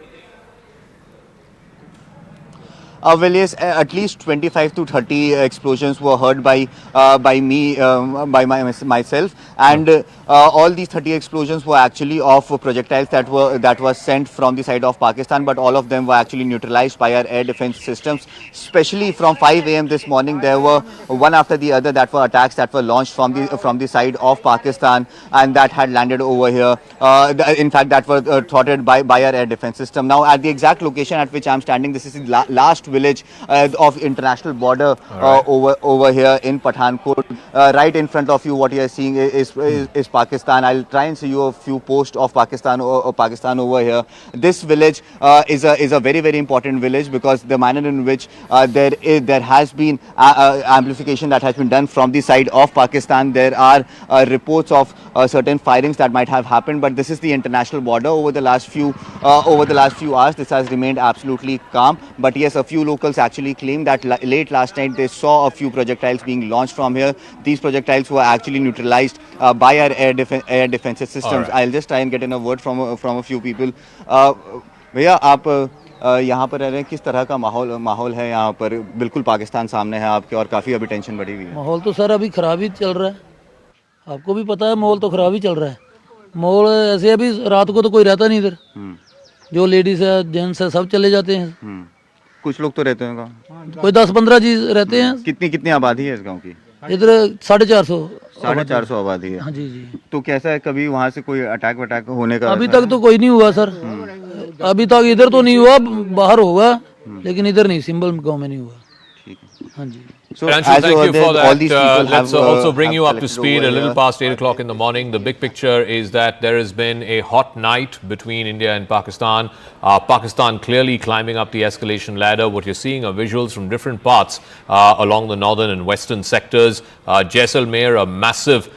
Well, yes, at least 25 to 30 explosions were heard by me, myself, and all these 30 explosions were actually of projectiles that were sent from the side of Pakistan, but all of them were actually neutralized by our air defense systems. Especially from 5 a.m. this morning, there were one after the other that were attacks that were launched from the side of Pakistan and that had landed over here. In fact, that were thwarted by our air defense system. Now, at the exact location at which I'm standing, this is the last village of international border over here in Pathankot. Right in front of you, what you are seeing is Pakistan. I'll try and show you a few posts of Pakistan over here. This village is a very, very important village because the manner in which there has been amplification that has been done from the side of Pakistan. There are reports of certain firings that might have happened, but this is the international border. Over the last few hours, this has remained absolutely calm. But yes, a few locals actually claim that late last night they saw a few projectiles being launched from here. These projectiles were actually neutralized by our air defense systems. Right. I'll just try and get in a word from a few people. भैया आप यहाँ पर रह रहे हैं, किस तरह का माहौल है यहाँ पर? बिल्कुल पाकिस्तान सामने है आपके और काफ़ी अभी टेंशन बढ़ी हुई है. माहौल तो सर अभी ख़राब ही चल रहा है, आपको भी पता है माहौल तो ख़राब ही चल रहा है. माहौल ऐसे अभी रात को तो कोई रहता नहीं इधर, जो लेडीज़ है जेंट्स है सब चले जाते हैं. कुछ लोग तो रहते हैं गाँव, कोई 10-15 जी रहते हैं. कितनी आबादी है इस गाँव की? इधर 450 आबादी है. हाँ जी. तो कैसा है, कभी वहाँ से कोई अटैक होने का? अभी तक तो कोई नहीं हुआ सर, अभी तक इधर तो नहीं हुआ, बाहर होगा लेकिन इधर नहीं, सिंबल गांव में नहीं हुआ. हाँ जी. So, thank you for that. Let's also bring you up to speed a little past 8 o'clock in the morning. The big picture is that there has been a hot night between India and Pakistan. Pakistan clearly climbing up the escalation ladder. What you're seeing are visuals from different parts along the northern and western sectors. Jaisalmer, a massive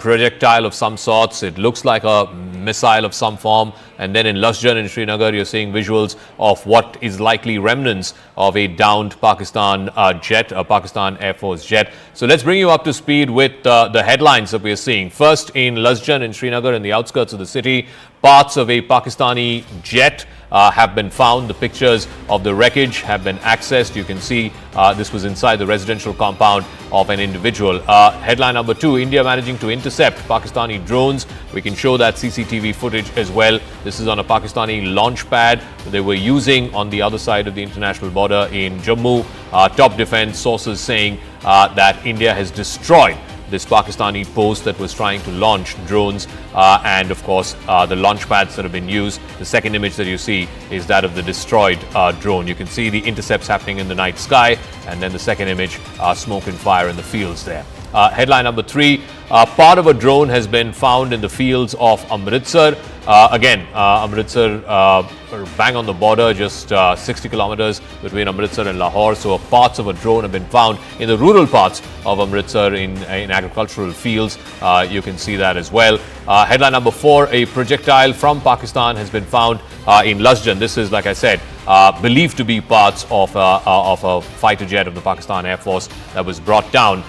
projectile of some sorts. It looks like a missile of some form. And then in Lajjan in Srinagar, you're seeing visuals of what is likely remnants of a downed Pakistan jet, a Pakistan Air Force jet. So let's bring you up to speed with the headlines that we're seeing. First, in Lajjan in Srinagar, in the outskirts of the city, parts of a Pakistani jet have been found. The pictures of the wreckage have been accessed. You can see this was inside the residential compound of an individual. Headline number 2, India managing to intercept Pakistani drones. We can show that CCTV footage as well. This is on a Pakistani launch pad that they were using on the other side of the international border in Jammu. Top defense sources saying that India has destroyed this Pakistani post that was trying to launch drones and of course the launch pads that have been used. The second image that you see is that of the destroyed drone. You can see the intercepts happening in the night sky, and then the second image, smoke and fire in the fields there. Headline number 3, part of a drone has been found in the fields of Amritsar. Amritsar bang on the border, just 60 kilometers between Amritsar and Lahore. So parts of a drone have been found in the rural parts of Amritsar in agricultural fields. You can see that as well. Headline number 4, a projectile from Pakistan has been found in Lajjan. This is, like I said, believed to be parts of a fighter jet of the Pakistan Air Force that was brought down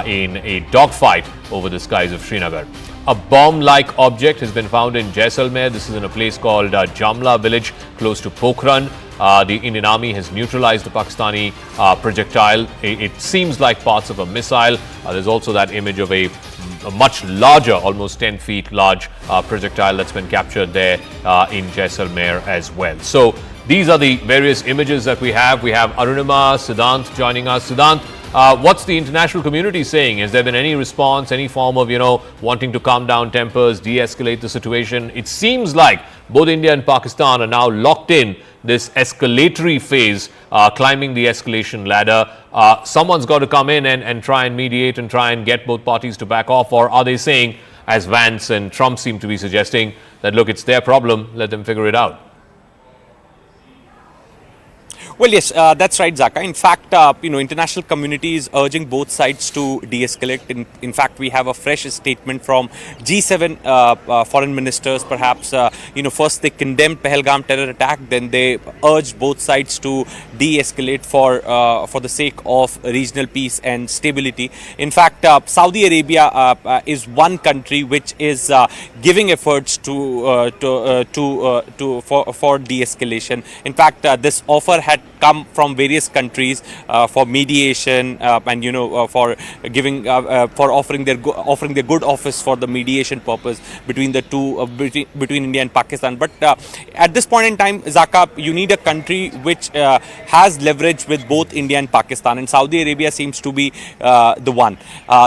in a dogfight over the skies of Srinagar. A bomb-like object has been found in Jaisalmer. This is in a place called Jamla village close to Pokhran. The Indian Army has neutralized the Pakistani projectile. It seems like parts of a missile. There's also that image of a much larger, almost 10 feet large projectile that's been captured there in Jaisalmer as well. So these are the various images that we have. We have Arunima Siddhant joining us. Siddhant, what's the international community saying? Has there been any response, any form of, wanting to calm down tempers, de-escalate the situation? It seems like both India and Pakistan are now locked in this escalatory phase, climbing the escalation ladder. Someone's got to come in and try and mediate and try and get both parties to back off, or are they saying, as Vance and Trump seem to be suggesting, that look, it's their problem, let them figure it out? Well, yes, that's right, Zaka. In fact, international community is urging both sides to de-escalate. In fact, we have a fresh statement from G7 foreign ministers. Perhaps, first they condemned Pahalgam terror attack, then they urged both sides to de-escalate for the sake of regional peace and stability. In fact, Saudi Arabia is one country which is giving efforts for de-escalation. In fact, this offer had come from various countries for mediation and for giving for offering their good office for the mediation purpose between the two between India and Pakistan. But at this point in time, Zaka, you need a country which has leverage with both India and Pakistan, and Saudi Arabia seems to be the one.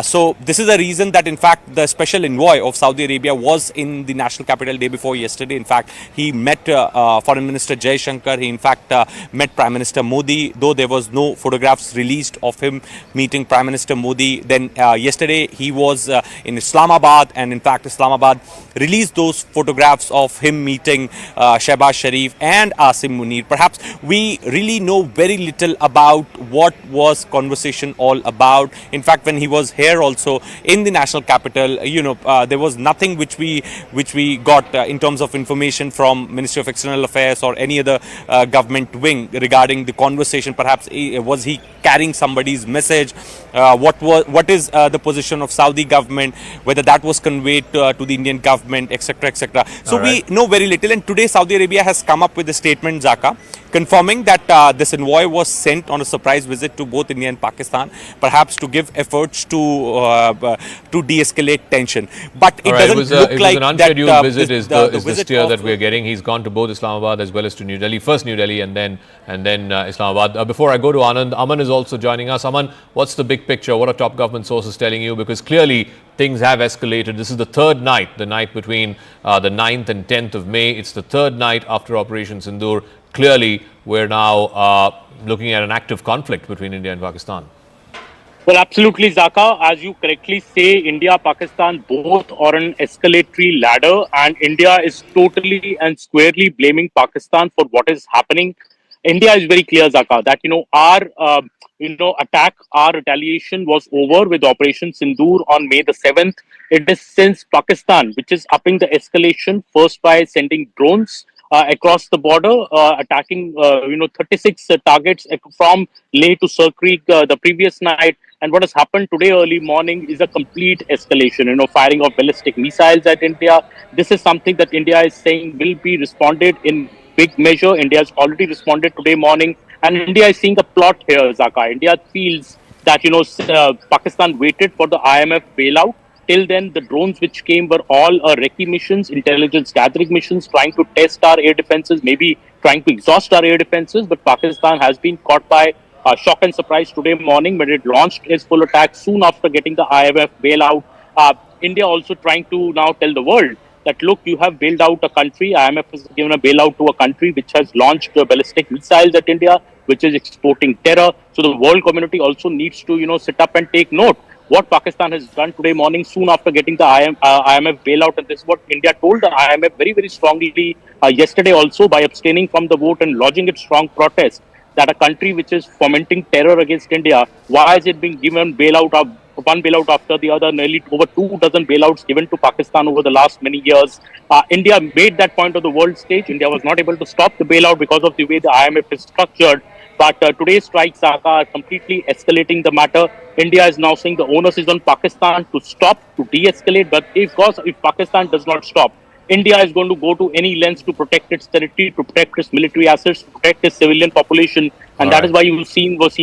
So this is the reason that in fact the special envoy of Saudi Arabia was in the national capital day before yesterday. In fact, he met Foreign Minister Jaisalmer. He in fact met Prime Minister Modi, though there was no photographs released of him meeting Prime Minister Modi. Then yesterday he was in Islamabad, and in fact Islamabad released those photographs of him meeting Shehbaz Sharif and Asim Munir. Perhaps we really know very little about what was conversation all about. In fact, when he was here also in the national capital, there was nothing which we got in terms of information from Ministry of External Affairs or any other government wing regarding the conversation. Perhaps was he carrying somebody's message? What is the position of Saudi government? Whether that was conveyed to the Indian government, etc., etc. So we know very little. And today Saudi Arabia has come up with a statement, Zaka, confirming that this envoy was sent on a surprise visit to both India and Pakistan, perhaps to give efforts to de-escalate tension. But it doesn't look like an unscheduled visit is the visit steer that we are getting. He's gone to both Islamabad as well as to New Delhi. First New Delhi and then Islamabad. Before I go to Anand, Aman is also joining us. Aman, what's the big picture? What are top government sources telling you? Because clearly things have escalated. This is the third night, the night between the 9th and 10th of May. It's the third night after Operation Sindoor. Clearly, we're now looking at an active conflict between India and Pakistan. Well, absolutely, Zaka. As you correctly say, India, Pakistan both are on escalatory ladder, and India is totally and squarely blaming Pakistan for what is happening. India is very clear, Zaka, that our attack, our retaliation was over with Operation Sindoor on May the 7th. It is since Pakistan which is upping the escalation, first by sending drones across the border, attacking 36 targets from Leh to Sir Creek the previous night. And what has happened today early morning is a complete escalation, firing of ballistic missiles at India. This is something that India is saying will be responded in big measure. India has already responded today morning, and India is seeing a plot here, Zaka. India feels that Pakistan waited for the IMF bailout. Till then, the drones which came were all recce missions, intelligence gathering missions, trying to test our air defenses, maybe trying to exhaust our air defenses. But Pakistan has been caught by shock and surprise today morning when it launched its full attack soon after getting the IMF bailout. India also trying to now tell the world that, look, you have bailed out a country. IMF has given a bailout to a country which has launched ballistic missiles at India, which is exporting terror. So the world community also needs to, sit up and take note what Pakistan has done today morning soon after getting the IMF bailout. And this is what India told the IMF very, very strongly yesterday also by abstaining from the vote and lodging its strong protest that a country which is fomenting terror against India, why is it being given bailout of one bailout after the other, nearly over 2 dozen bailouts given to Pakistan over the last many years. India made that point of the world stage. India was not able to stop the bailout because of the way the IMF is structured. But today's strikes are completely escalating the matter. India is now saying the onus is on Pakistan to stop, to de-escalate. But if Pakistan does not stop, India is going to go to any lengths to protect its territory, to protect its military assets, to protect its civilian population. And that is why you've seen this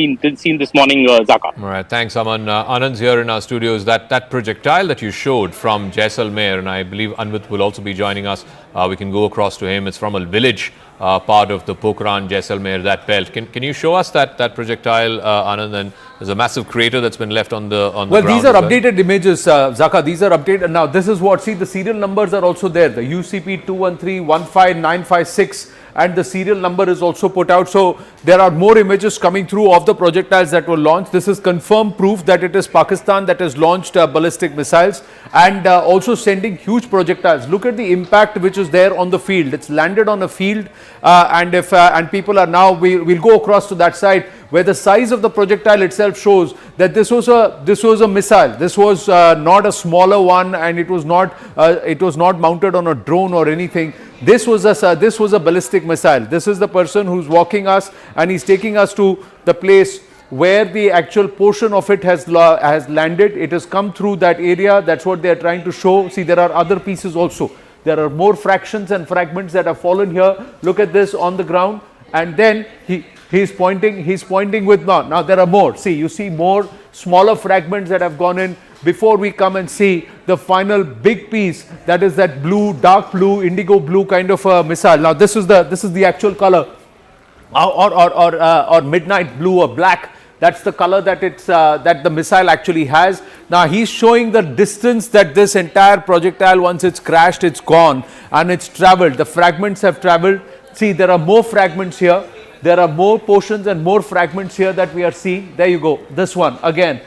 morning, Zaka. All right, thanks, Aman. Anand's here in our studios. That projectile that you showed from Jaisalmer, and I believe Anvit will also be joining us. We can go across to him. It's from a village part of the Pokhran, Jaisalmer, that belt. Can you show us that projectile, Anand? And there's a massive crater that's been left on the ground. Well, these are updated images, Zaka. These are updated. Now, this is what, see, the serial numbers are also there. The UCP 213-15956. and the serial number is also put out. So there are more images coming through of the projectiles that were launched. This is confirmed proof that it is Pakistan that has launched ballistic missiles and also sending huge projectiles. Look at the impact which is there on the field. It's landed on a field and people are now, we'll go across to that side where the size of the projectile itself shows that this was a missile. This was not a smaller one, and it was not mounted on a drone or anything. This was a ballistic missile. This is the person who's walking us, and he's taking us to the place where the actual portion of it has landed. It has come through that area. That's what they are trying to show. See, there are other pieces also. There are more fractions and fragments that have fallen here. Look at this on the ground, and then he's pointing with now there are more. See, you see more smaller fragments that have gone in before we come and see the final big piece, that is that blue, dark blue, indigo blue kind of a missile. Now this is the actual color, or midnight blue or black. That's the color that that the missile actually has. Now he's showing the distance that this entire projectile, once it's crashed, it's gone and it's traveled. The fragments have traveled. See, there are more fragments here. There are more portions and more fragments here that we are seeing. There you go. This one again.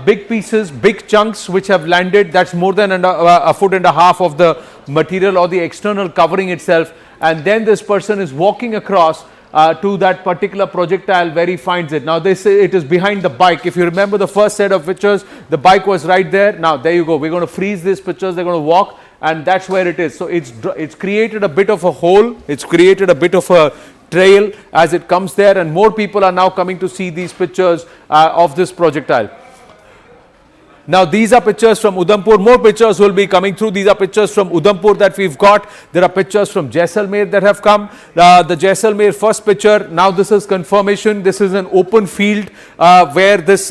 Big pieces, big chunks which have landed. That's more than a foot and a half of the material or the external covering itself. And then this person is walking across to that particular projectile where he finds it. Now they say it is behind the bike. If you remember the first set of pictures, the bike was right there. Now there you go. We're going to freeze these pictures. They're going to walk, and that's where it is. So it's created a bit of a hole. It's created a bit of a trail as it comes there, and more people are now coming to see these pictures of this projectile. Now these are pictures from Udhampur. More pictures will be coming through. These are pictures from Udhampur that we've got. There are pictures from Jaisalmer that have come. The Jaisalmer first picture. Now this is confirmation. This is an open field where this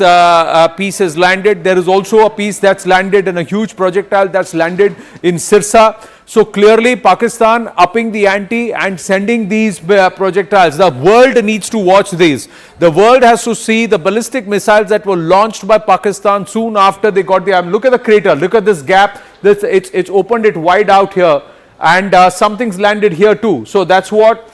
piece has landed. There is also a piece that's landed in a huge projectile that's landed in Sirsa. So clearly Pakistan upping the ante and sending these projectiles. The world needs to watch these. The world has to see the ballistic missiles that were launched by Pakistan soon after they got the... Look at the crater. Look at this gap. It's opened it wide out here, and something's landed here too. So that's what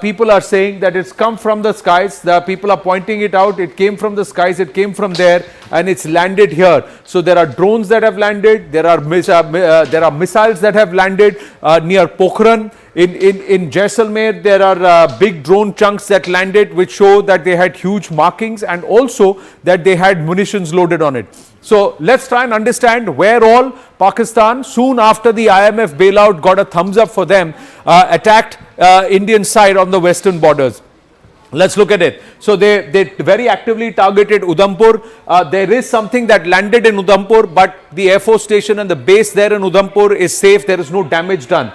people are saying, that it's come from the skies. The people are pointing it out. It came from the skies. It came from there, and it's landed here. So there are drones that have landed. There are missiles that have landed near Pokhran. In Jaisalmer, there are big drone chunks that landed, which show that they had huge markings and also that they had munitions loaded on it. So let's try and understand where all Pakistan, soon after the IMF bailout got a thumbs up for them, attacked Indian side on the western borders. Let's look at it. So they very actively targeted Udhampur. There is something that landed in Udhampur, but the Air Force station and the base there in Udhampur is safe. There is no damage done.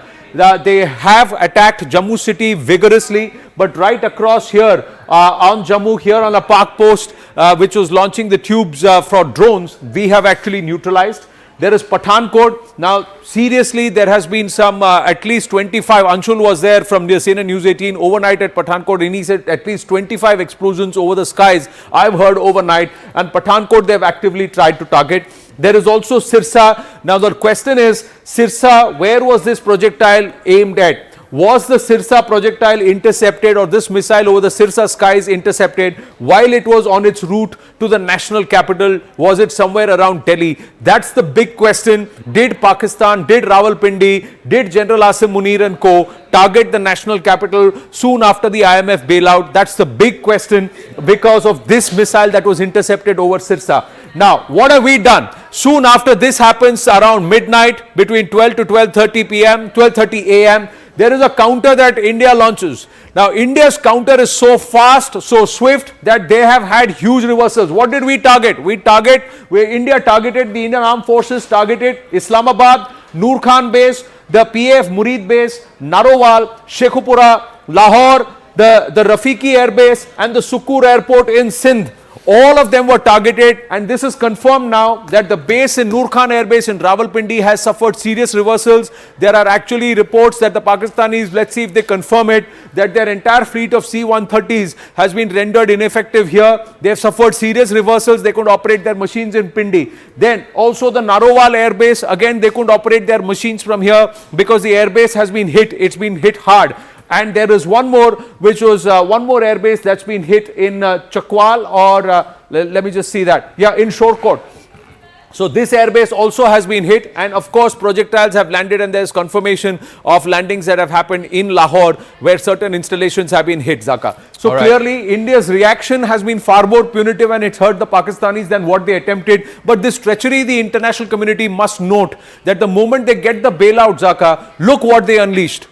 They have attacked Jammu city vigorously, but right across here on Jammu, here on a park post which was launching the tubes for drones, we have actually neutralized. There is Pathankot. Now seriously, there has been some at least 25, Anshul was there from the CNN News 18 overnight at Pathankot, and he said at least 25 explosions over the skies I've heard overnight, and Pathankot they've actively tried to target. There is also Sirsa. Now the question is, Sirsa, where was this projectile aimed at? Was the Sirsa projectile intercepted, or this missile over the Sirsa skies intercepted while it was on its route to the national capital? Was it somewhere around Delhi? That's the big question. Did Pakistan, did Rawalpindi, did General Asim Munir and co target the national capital soon after the IMF bailout? That's the big question because of this missile that was intercepted over Sirsa. Now, what have we done? Soon after this happens, around midnight, between 12 to 12:30 p.m., 12:30 a.m., there is a counter that India launches. Now, India's counter is so fast, so swift that they have had huge reversals. What did we target? India targeted, the Indian Armed Forces targeted Islamabad, Noor Khan base, the PAF Murid base, Narowal, Shekhupura, Lahore, the Rafiki Air Base and the Sukkur Airport in Sindh. All of them were targeted, and this is confirmed now that the base in Noor Khan Air Base in Rawalpindi has suffered serious reversals. There are actually reports that the Pakistanis, let's see if they confirm it, that their entire fleet of C-130s has been rendered ineffective here. They have suffered serious reversals. They couldn't operate their machines in Pindi. Then also the Narowal Air Base, again they couldn't operate their machines from here because the air base has been hit. It's been hit hard. And there is one more, which was one more airbase that's been hit in Chakwal, or let me just see that. Yeah, in Sialkot. So this airbase also has been hit, and of course projectiles have landed, and there is confirmation of landings that have happened in Lahore where certain installations have been hit, Zaka. So clearly India's reaction has been far more punitive, and it's hurt the Pakistanis than what they attempted. But this treachery, the international community must note that the moment they get the bailout, Zaka, look what they unleashed.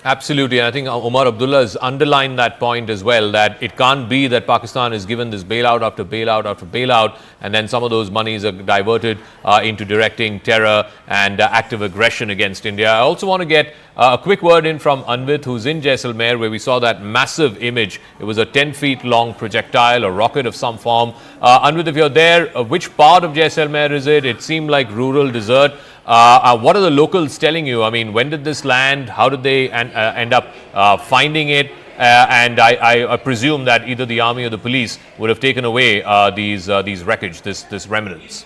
Absolutely, and I think Omar Abdullah has underlined that point as well, that it can't be that Pakistan is given this bailout after bailout after bailout, and then some of those monies are diverted into directing terror and active aggression against India. I also want to get a quick word in from Anvit, who's in Jaisalmer, where we saw that massive image. It was a 10 feet long projectile, a rocket of some form. Anvit, if you're there, which part of Jaisalmer is it? It seemed like rural desert. What are the locals telling you? I mean, when did this land? How did they end up finding it? And I presume that either the army or the police would have taken away these wreckage, this remnants.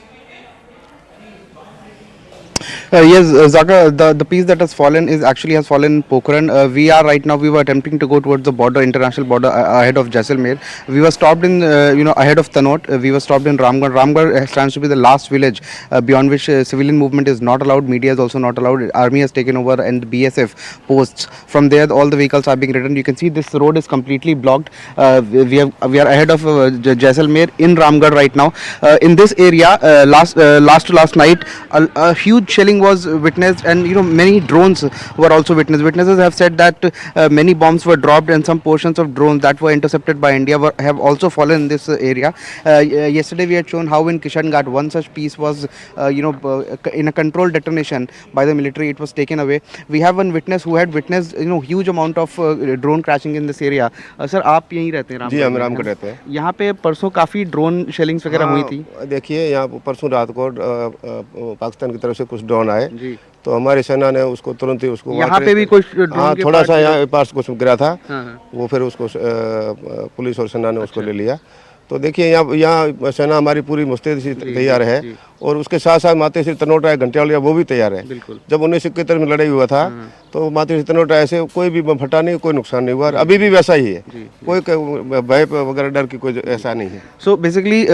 Yes, Zaka, the piece that has fallen has fallen in Pokhran. We were attempting to go towards the border, international border, ahead of Jaisalmer. We were stopped in, ahead of Tanot. We were stopped in Ramgarh. Ramgarh stands to be the last village beyond which civilian movement is not allowed. Media is also not allowed. Army has taken over, and BSF posts. From there, all the vehicles are being ridden. You can see this road is completely blocked. We are ahead of Jaisalmer in Ramgarh right now. In this area, last night, a huge shelling was witnessed, and many drones were also witnessed. Witnesses have said that many bombs were dropped, and some portions of drones that were intercepted by India have also fallen in this area. Yesterday we had shown how in Kishangarh one such piece was in a controlled detonation by the military, it was taken away. We have one witness who had witnessed huge amount of drone crashing in this area. Sir, आप यहीं रहते हैं? जी, हम रामगढ़ रहते हैं। यहाँ पे परसों काफी ड्रोन शेलिंग्स वगैरह हुई थी। देखिए, यहाँ परसों रात को पाकिस्तान की तरफ से कुछ ड्रोन आए, तो हमारी सेना ने उसको तुरंत ही उसको यहाँ पे भी कुछ ड्रोन थोड़ा सा यहाँ पास कुछ गिरा था, वो फिर उसको पुलिस और सेना ने उसको ले लिया। तो देखिए, यहाँ सेना हमारी पूरी मुस्तैद से तैयार है, और उसके साथ साथ माते श्री तनोटा घंटियालिया वो भी तैयार है। जब 1971 में लड़ाई हुआ था तो माते श्री तनोटा ऐसे कोई भी बम फटा नहीं, कोई नुकसान नहीं हुआ, अभी भी वैसा ही है, कोई भय वगैरह डर की कोई ऐसा नहीं है। So basically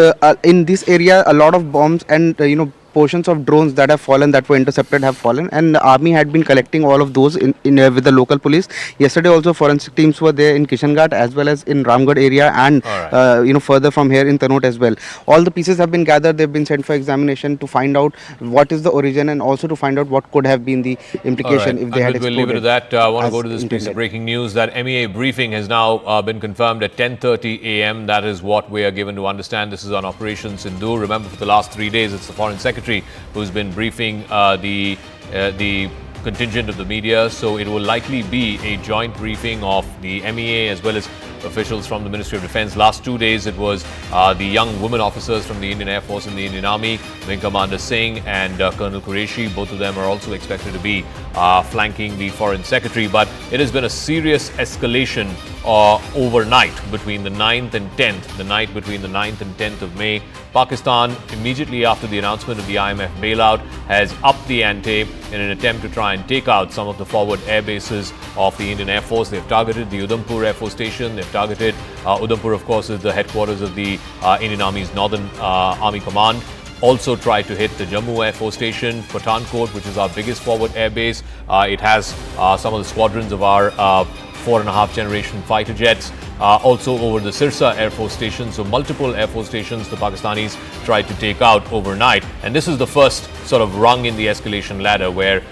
in this area a lot of bombs and portions of drones that have fallen, that were intercepted, have fallen, and the army had been collecting all of those in with the local police. Yesterday also forensic teams were there in Kishangarh as well as in Ramgarh area, and further from here in Tanot as well. All the pieces have been gathered, they've been sent for examination to find out what is the origin, and also to find out what could have been the implication if they had exploded. We'll leave it at that. I want to go to this piece of breaking news that MEA briefing has now been confirmed at 10:30 a.m. That is what we are given to understand. This is on Operation Sindoor. Remember, for the last 3 days, it's the Foreign Secretary who's been briefing the contingent of the media. So it will likely be a joint briefing of the MEA as well as officials from the Ministry of Defence. Last 2 days it was the young women officers from the Indian Air Force and the Indian Army, Wing Commander Singh and Colonel Qureshi. Both of them are also expected to be flanking the Foreign Secretary. But it has been a serious escalation overnight between the 9th and 10th, the night between the 9th and 10th of May. Pakistan, immediately after the announcement of the IMF bailout, has upped the ante in an attempt to try and take out some of the forward air bases of the Indian Air Force. They've targeted the Udhampur Air Force Station. They've targeted Udhampur, of course, is the headquarters of the Indian Army's Northern Army Command. Also tried to hit the Jammu Air Force Station, Pathankot, which is our biggest forward air base. It has some of the squadrons of our 4.5 generation fighter jets. Also over the Sirsa Air Force Station. So multiple Air Force stations the Pakistanis tried to take out overnight. And this is the first sort of rung in the escalation ladder where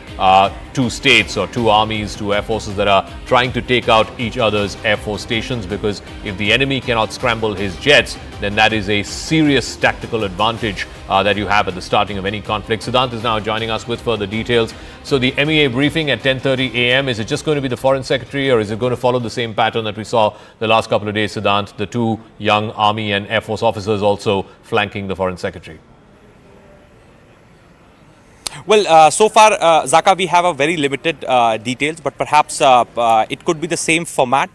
two states or two armies, two air forces that are trying to take out each other's air force stations, because if the enemy cannot scramble his jets, then that is a serious tactical advantage that you have at the starting of any conflict. Siddhant is now joining us with further details. So the MEA briefing at 10:30 a.m., is it just going to be the Foreign Secretary, or is it going to follow the same pattern that we saw the last couple of days, Siddhant, the two young Army and Air Force officers also flanking the Foreign Secretary? Well, so far, Zaka, we have a very limited details, but perhaps it could be the same format.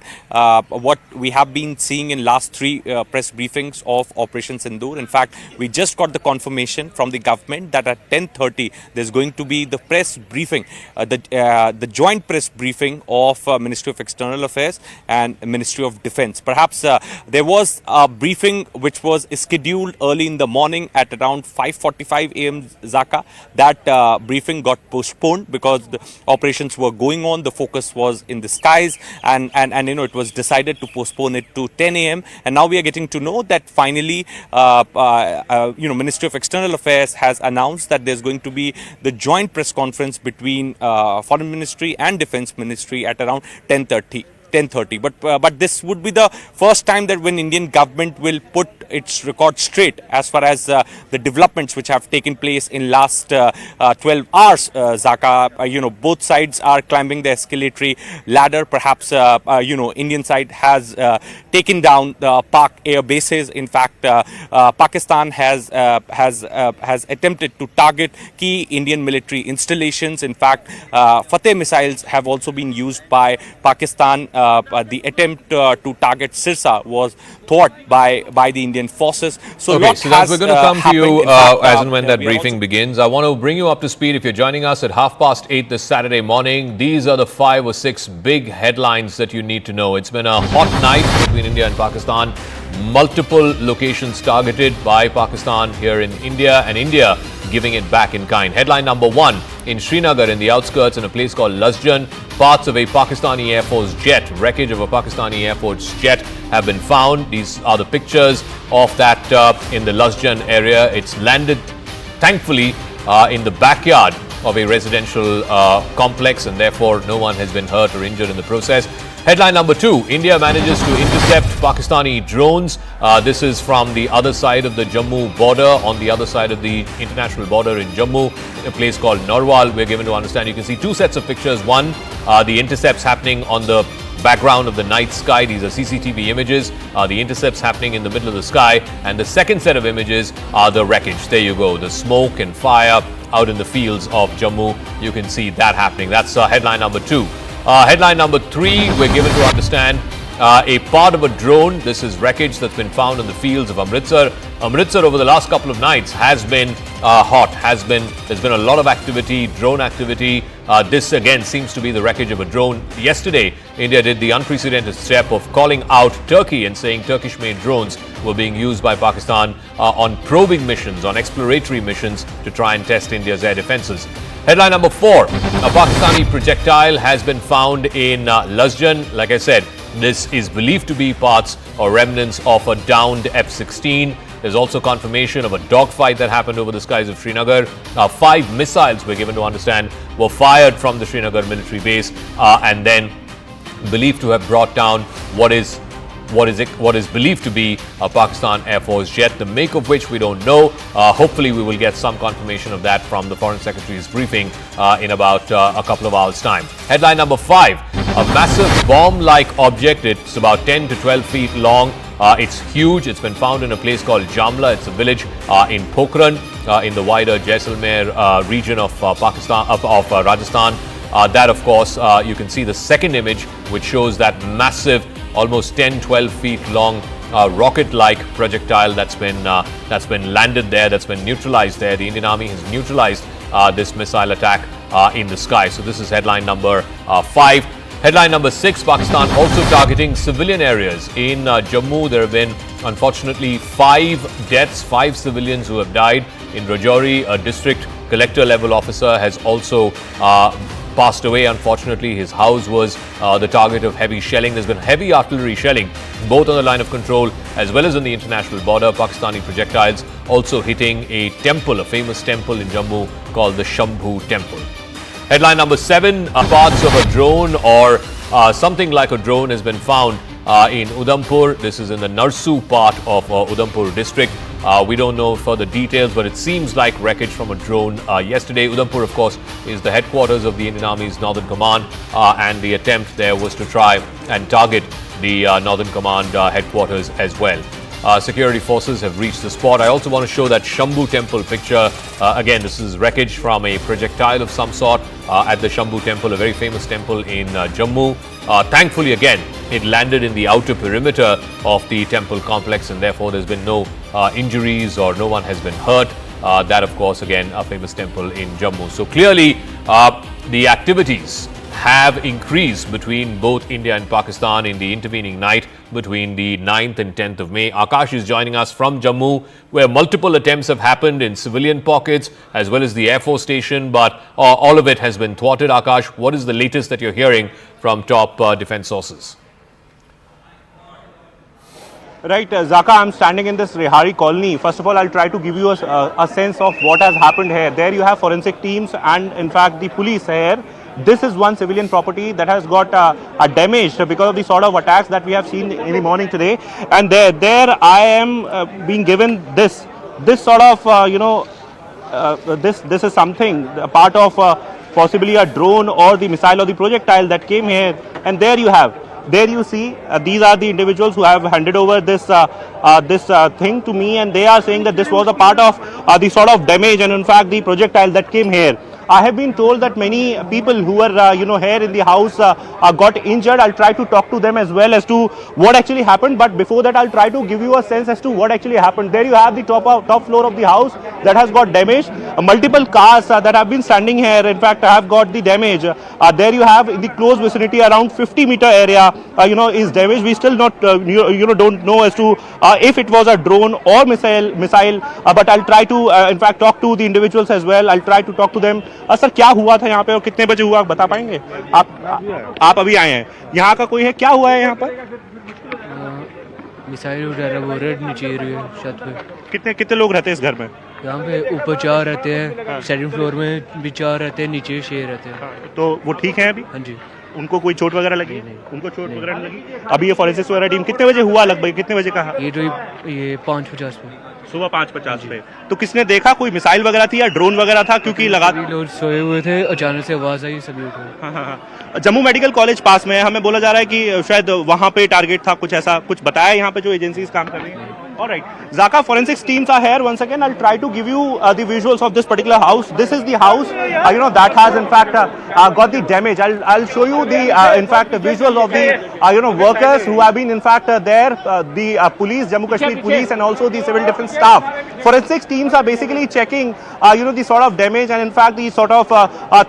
What we have been seeing in last three press briefings of Operation Sindoor. In fact, we just got the confirmation from the government that at 10:30 there's going to be the press briefing, the joint press briefing of Ministry of External Affairs and Ministry of Defence. Perhaps there was a briefing which was scheduled early in the morning at around 5:45 a.m. Zaka. That briefing got postponed because the operations were going on. The focus was in the skies, and it was decided to postpone it to 10 a.m. And now we are getting to know that finally, Ministry of External Affairs has announced that there's going to be the joint press conference between Foreign Ministry and Defence Ministry at around 10:30. But this would be the first time that when Indian government will put its record straight as far as the developments which have taken place in last 12 hours. Zaka, both sides are climbing the escalatory ladder. Perhaps Indian side has taken down the Pak air bases. In fact, Pakistan has attempted to target key Indian military installations. In fact, Fateh missiles have also been used by Pakistan. The attempt to target Sirsa was thwarted by the Indian forces. So, okay, so we're going to come to you as and when that briefing begins. I want to bring you up to speed. If you're joining us at 8:30 this Saturday morning, these are the 5 or 6 big headlines that you need to know. It's been a hot night between India and Pakistan. Multiple locations targeted by Pakistan here in India, and India giving it back in kind. Headline number 1, in Srinagar, in the outskirts, in a place called Lajjan, parts of a Pakistani Air Force jet, wreckage of a Pakistani Air Force jet have been found. These are the pictures of that in the Lajjan area. It's landed, thankfully, in the backyard of a residential complex, and therefore no one has been hurt or injured in the process. Headline number 2, India manages to intercept Pakistani drones. This is from the other side of the Jammu border, on the other side of the international border in Jammu, a place called Narwal. We're given to understand. You can see 2 sets of pictures. One, the intercepts happening on the background of the night sky. These are CCTV images. The intercepts happening in the middle of the sky. And the second set of images are the wreckage. There you go. The smoke and fire out in the fields of Jammu. You can see that happening. That's headline number 2. Headline number 3, we're given to understand a part of a drone. This is wreckage that's been found in the fields of Amritsar. Amritsar over the last couple of nights has been hot. There's been a lot of activity, drone activity. This again seems to be the wreckage of a drone. Yesterday, India did the unprecedented step of calling out Turkey and saying Turkish-made drones were being used by Pakistan on probing missions, on exploratory missions to try and test India's air defenses. Headline number 4, a Pakistani projectile has been found in Lajjan. Like I said, this is believed to be parts or remnants of a downed F-16. There's also confirmation of a dogfight that happened over the skies of Srinagar. 5 missiles, we're given to understand, were fired from the Srinagar military base and then believed to have brought down what is believed to be a Pakistan Air Force jet, the make of which we don't know. Hopefully we will get some confirmation of that from the Foreign Secretary's briefing in about a couple of hours' time. Headline number 5, a massive bomb-like object. It's about 10 to 12 feet long. It's huge. It's been found in a place called Jamla. It's a village in Pokhran in the wider Jaisalmer region of Pakistan, of Rajasthan. That, of course, you can see the second image, which shows that massive, almost 10-12 feet long rocket-like projectile that's been landed there, that's been neutralized there. The Indian Army has neutralized this missile attack in the sky. So this is headline number 5. Headline number 6, Pakistan also targeting civilian areas. In Jammu, there have been, unfortunately, 5 deaths, 5 civilians who have died. In Rajouri, a district collector level officer has also passed away. Unfortunately, his house was the target of heavy shelling. There's been heavy artillery shelling, both on the line of control as well as on the international border. Pakistani projectiles also hitting a temple, a famous temple in Jammu called the Shambhu Temple. Headline number 7, parts of a drone or something like a drone has been found in Udhampur. This is in the Narsu part of Udhampur district. We don't know further details, but it seems like wreckage from a drone yesterday. Udhampur, of course, is the headquarters of the Indian Army's Northern Command, and the attempt there was to try and target the Northern Command headquarters as well. security forces have reached the spot. I also want to show that Shambhu temple picture. Again, this is wreckage from a projectile of some sort at the Shambhu temple, a very famous temple in Jammu. Thankfully, again, it landed in the outer perimeter of the temple complex, and therefore there's been no injuries or no one has been hurt. That, of course, again, a famous temple in Jammu. So clearly, the activities have increased between both India and Pakistan in the intervening night between the 9th and 10th of May. Akash is joining us from Jammu, where multiple attempts have happened in civilian pockets as well as the Air Force station, but all of it has been thwarted. Akash, what is the latest that you're hearing from top defense sources? Right, Zaka, I'm standing in this Rehari colony. First of all, I'll try to give you a sense of what has happened here. There you have forensic teams and, in fact, the police here. This is one civilian property that has got damaged because of the sort of attacks that we have seen in the morning today. And there I am being given this sort of, this is something, a part of possibly a drone or the missile or the projectile that came here. And there you have. There you see, these are the individuals who have handed over this thing to me, and they are saying that this was a part of the sort of damage and, in fact, the projectile that came here. I have been told that many people who were, here in the house got injured. I'll try to talk to them as well as to what actually happened. But before that, I'll try to give you a sense as to what actually happened. There you have the top floor of the house that has got damaged. Multiple cars that have been standing here, in fact, have got the damage. There you have in the close vicinity around 50-meter area, is damaged. We still not, don't know as to if it was a drone or missile. But I'll try to, in fact, talk to the individuals as well. I'll try to talk to them. Sir क्या हुआ था यहाँ पे और कितने बजे हुआ बता पाएंगे आप अभी आए हैं यहाँ का कोई है क्या हुआ है यहाँ पर मिसाइल उड़ा वो रेड नीचे छत पे कितने लोग रहते हैं इस घर में यहाँ पे ऊपर 4 रहते हैं सेकंड फ्लोर में भी 4 रहते हैं नीचे 6 रहते हैं तो वो ठीक है अभी हाँ जी उनको कोई चोट वगैरह लगी उनको चोट वगैरह नहीं लगी अभी ये फॉरेंसिक्स वगैरह टीम कितने बजे हुआ लगभग कितने बजे कहा ये 5:50 पे सुबह 5:50 पे तो किसने देखा कोई मिसाइल वगैरह थी या ड्रोन वगैरह था क्योंकि लोग सोए हुए थे अचानक से आवाज आई सभी उठे हाँ जम्मू मेडिकल कॉलेज पास में है हमें बोला जा रहा है कि शायद वहां पे टारगेट था कुछ ऐसा कुछ बताया यहाँ पे जो एजेंसीज काम कर रही हैं All right, Zaka forensics teams are here. Once again, I'll try to give you the visuals of this particular house. This is the house, that has in fact got the damage. I'll show you the in fact visuals of the workers who have been in fact there, the police, Jammu Kashmir police, and also the civil defense staff. Forensics teams are basically checking the sort of damage and in fact the sort of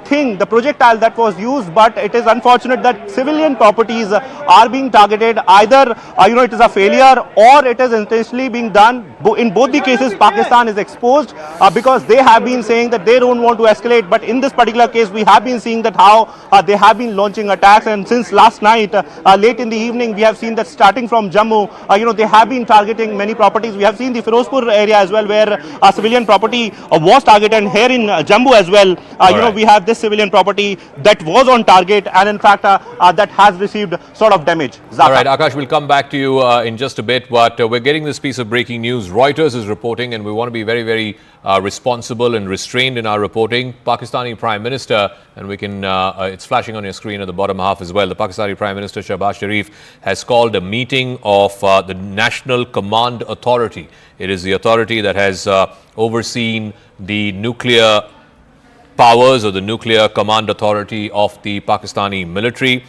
thing, the projectile that was used. But it is unfortunate that civilian properties are being targeted. Either it is a failure or it is intentionally being done. In both the cases, Pakistan is exposed because they have been saying that they don't want to escalate. But in this particular case, we have been seeing that how they have been launching attacks. And since last night, late in the evening, we have seen that starting from Jammu, they have been targeting many properties. We have seen the Firostpur area as well, where civilian property was targeted. And here in Jammu as well, we have this civilian property that was on target and in fact that has received sort of damage. Zaka. All right, Akash, we'll come back to you in just a bit, but we're getting this piece of breaking news. Reuters is reporting, and we want to be very, very responsible and restrained in our reporting. Pakistani Prime Minister, and we can, it's flashing on your screen at the bottom half as well. The Pakistani Prime Minister Shahbaz Sharif has called a meeting of the National Command Authority. It is the authority that has overseen the nuclear powers or the nuclear command authority of the Pakistani military.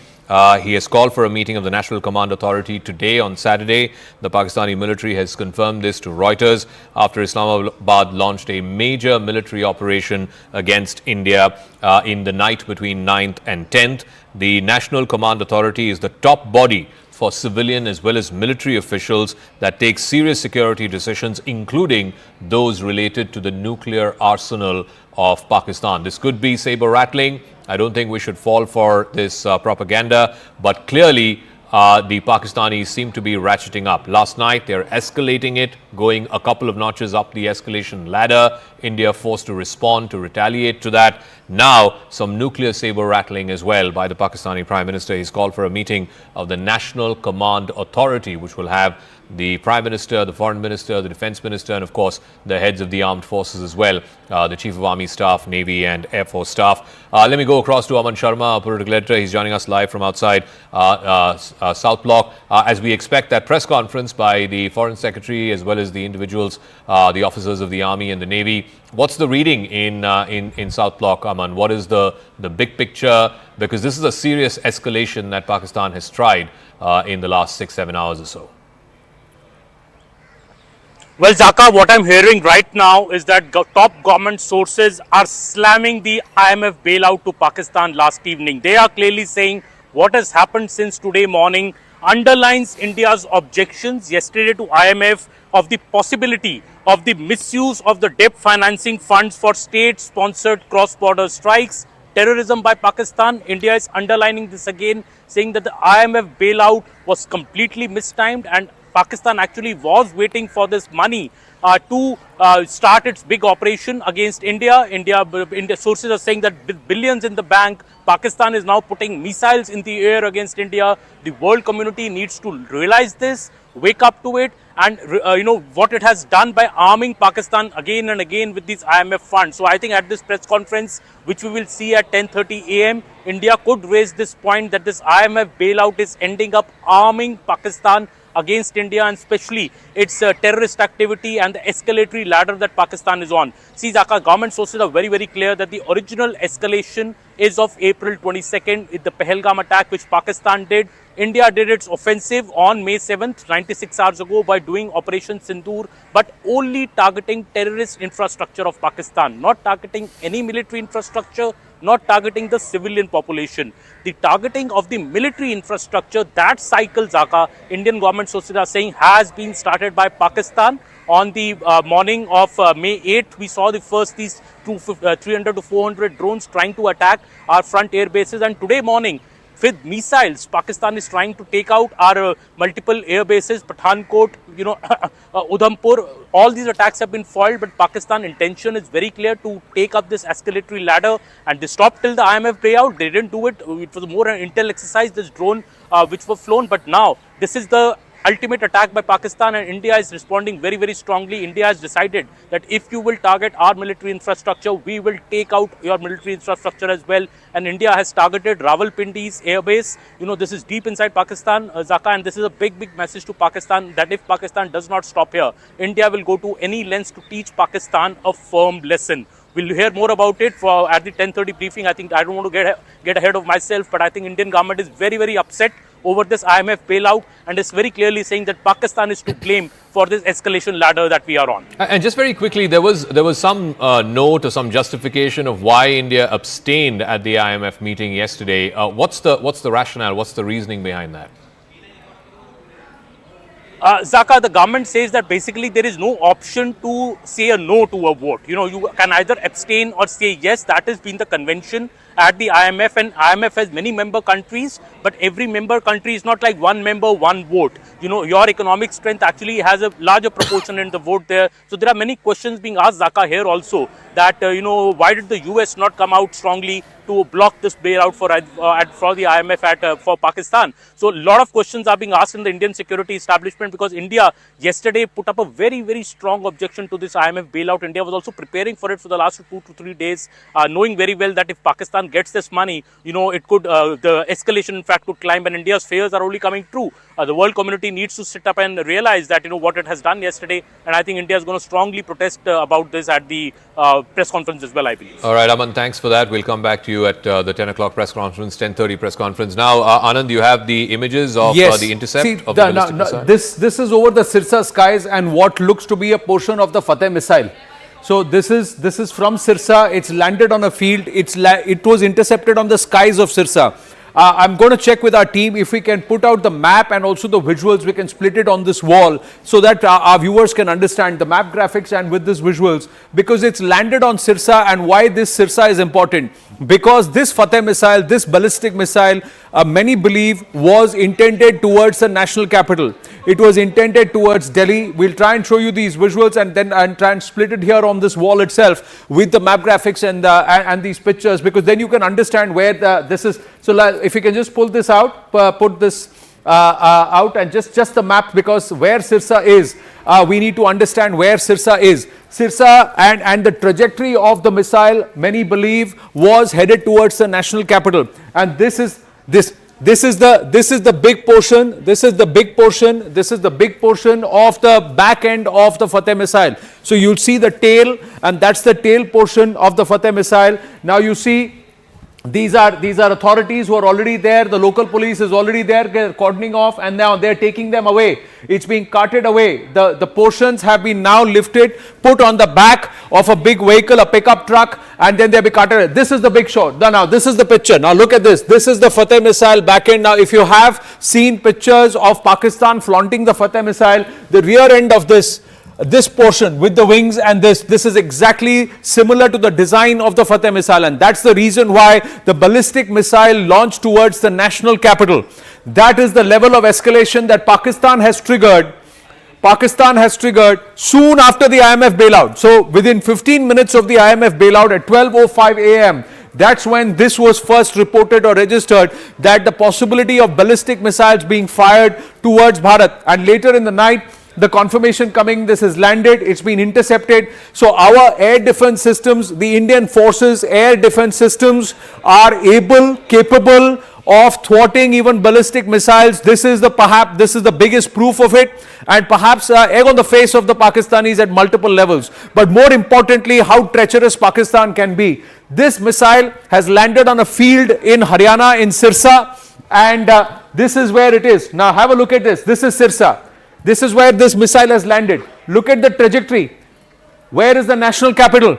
He has called for a meeting of the National Command Authority today on Saturday. The Pakistani military has confirmed this to Reuters after Islamabad launched a major military operation against India in the night between 9th and 10th. The National Command Authority is the top body for civilian as well as military officials that take serious security decisions, including those related to the nuclear arsenal of Pakistan. This could be saber rattling. I don't think we should fall for this propaganda, but clearly the Pakistanis seem to be ratcheting up. Last night, they're escalating it, going a couple of notches up the escalation ladder. India forced to respond, to retaliate to that. Now, some nuclear saber rattling as well by the Pakistani Prime Minister. He's called for a meeting of the National Command Authority, which will have the Prime Minister, the Foreign Minister, the Defence Minister, and of course the heads of the armed forces as well, the Chief of Army Staff, Navy and Air Force Staff. Let me go across to Aman Sharma, our political editor. He's joining us live from outside South Block. As we expect that press conference by the Foreign Secretary as well as the individuals, the officers of the Army and the Navy. What's the reading in South Block, Aman? What is the big picture? Because this is a serious escalation that Pakistan has tried in the last 6-7 hours or so. Well, Zaka, what I'm hearing right now is that top government sources are slamming the IMF bailout to Pakistan last evening. They are clearly saying what has happened since today morning underlines India's objections yesterday to IMF of the possibility of the misuse of the debt financing funds for state-sponsored cross-border strikes, terrorism by Pakistan. India is underlining this again, saying that the IMF bailout was completely mistimed and Pakistan actually was waiting for this money to start its big operation against India. India sources are saying that with billions in the bank, Pakistan is now putting missiles in the air against India. The world community needs to realize this, wake up to it, and what it has done by arming Pakistan again and again with these IMF funds. So I think at this press conference, which we will see at 10:30 a.m., India could raise this point that this IMF bailout is ending up arming Pakistan against India and especially its terrorist activity and the escalatory ladder that Pakistan is on. See, Zaka, government sources are very, very clear that the original escalation is of April 22nd, with the Pahalgam attack which Pakistan did. India did its offensive on May 7th, 96 hours ago, by doing Operation Sindoor, but only targeting terrorist infrastructure of Pakistan, not targeting any military infrastructure, not targeting the civilian population. The targeting of the military infrastructure, that cycle, Zaka, Indian government sources are saying has been started by Pakistan. On the morning of May 8th, we saw the first these 300 to 400 drones trying to attack our front air bases, and today morning, with missiles, Pakistan is trying to take out our multiple air bases, Pathankot, Udhampur. All these attacks have been foiled, but Pakistan intention is very clear to take up this escalatory ladder, and they stopped till the IMF payout. They didn't do it. It was more an intel exercise, this drone which were flown, but now this is the ultimate attack by Pakistan, and India is responding very, very strongly. India has decided that if you will target our military infrastructure, we will take out your military infrastructure as well. And India has targeted Rawalpindi's airbase. This is deep inside Pakistan, Zaka, and this is a big, big message to Pakistan that if Pakistan does not stop here, India will go to any lengths to teach Pakistan a firm lesson. We'll hear more about it at the 10:30 briefing. I think I don't want to get ahead of myself, but I think Indian government is very, very upset over this IMF bailout, and is very clearly saying that Pakistan is to blame for this escalation ladder that we are on. And just very quickly, there was some note or some justification of why India abstained at the IMF meeting yesterday. What's the rationale? What's the reasoning behind that? Zaka, the government says that basically there is no option to say a no to a vote. You can either abstain or say yes. That has been the convention at the IMF, and IMF has many member countries, but every member country is not like one member, one vote. Your economic strength actually has a larger proportion in the vote there. So there are many questions being asked, Zaka, here also, that, why did the US not come out strongly to block this bailout for the IMF for Pakistan? So a lot of questions are being asked in the Indian security establishment, because India yesterday put up a very, very strong objection to this IMF bailout. India was also preparing for it for the last 2 to 3 days, knowing very well that if Pakistan gets this money, it could, the escalation in fact could climb, and India's fears are only coming true. The world community needs to sit up and realize that, what it has done yesterday, and I think India is going to strongly protest about this at the press conference as well, I believe. All right, Aman, thanks for that. We'll come back to you at the 10 o'clock press conference, 10:30 press conference. Now, Anand, you have the images of the intercept of the ballistic missile? This is over the Sirsa skies and what looks to be a portion of the Fateh missile. So this is from Sirsa. It's landed on a field. It was intercepted on the skies of Sirsa. I'm going to check with our team if we can put out the map and also the visuals. We can split it on this wall so that our viewers can understand the map graphics and with this visuals, because it's landed on Sirsa. And why this Sirsa is important? Because this Fateh missile, this ballistic missile, many believe was intended towards the national capital. It was intended towards Delhi. We'll try and show you these visuals and then try and split it here on this wall itself with the map graphics and these pictures, because then you can understand where this is. So if you can just pull this out, put this out, and just the map, because where Sirsa is, we need to understand where Sirsa is. Sirsa and the trajectory of the missile, many believe, was headed towards the national capital, and this is the big portion. This is the big portion. This is the big portion of the back end of the Fateh missile. So you'll see the tail, and that's the tail portion of the Fateh missile. Now you see, these are authorities who are already there. The local police is already there, cordoning off, and now they're taking them away. It's being carted away. The portions have been now lifted, put on the back of a big vehicle, a pickup truck, and then they'll be carted. This is the big shot. Now this is the picture. Now look at this. This is the Fateh missile back end. Now if you have seen pictures of Pakistan flaunting the Fateh missile, the rear end of this portion with the wings, and this is exactly similar to the design of the Fateh missile, and that's the reason why the ballistic missile launched towards the national capital. That is the level of escalation that Pakistan has triggered. Pakistan has triggered soon after the IMF bailout. So within 15 minutes of the IMF bailout at 12:05 a.m., that's when this was first reported or registered, that the possibility of ballistic missiles being fired towards Bharat, and later in the night, the confirmation coming, this has landed, it's been intercepted. So our air defense systems, the Indian forces air defense systems, are capable of thwarting even ballistic missiles. This is the biggest proof of it, and perhaps egg on the face of the Pakistanis at multiple levels. But more importantly, how treacherous Pakistan can be. This missile has landed on a field in Haryana, in Sirsa, and this is where it is. Now have a look at this. This is Sirsa. This is where this missile has landed. Look at the trajectory. Where is the national capital?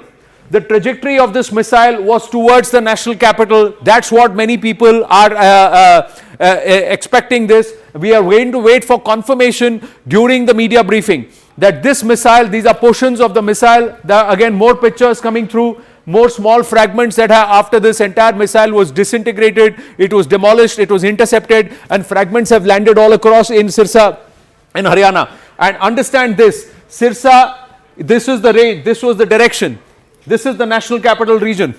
The trajectory of this missile was towards the national capital. That's what many people are expecting this. We are going to wait for confirmation during the media briefing that this missile, these are portions of the missile. Again, more pictures coming through. More small fragments that after this entire missile was disintegrated, it was demolished, it was intercepted, and fragments have landed all across in Sirsa, in Haryana. And understand this, Sirsa, this is the range, this was the direction, this is the national capital region.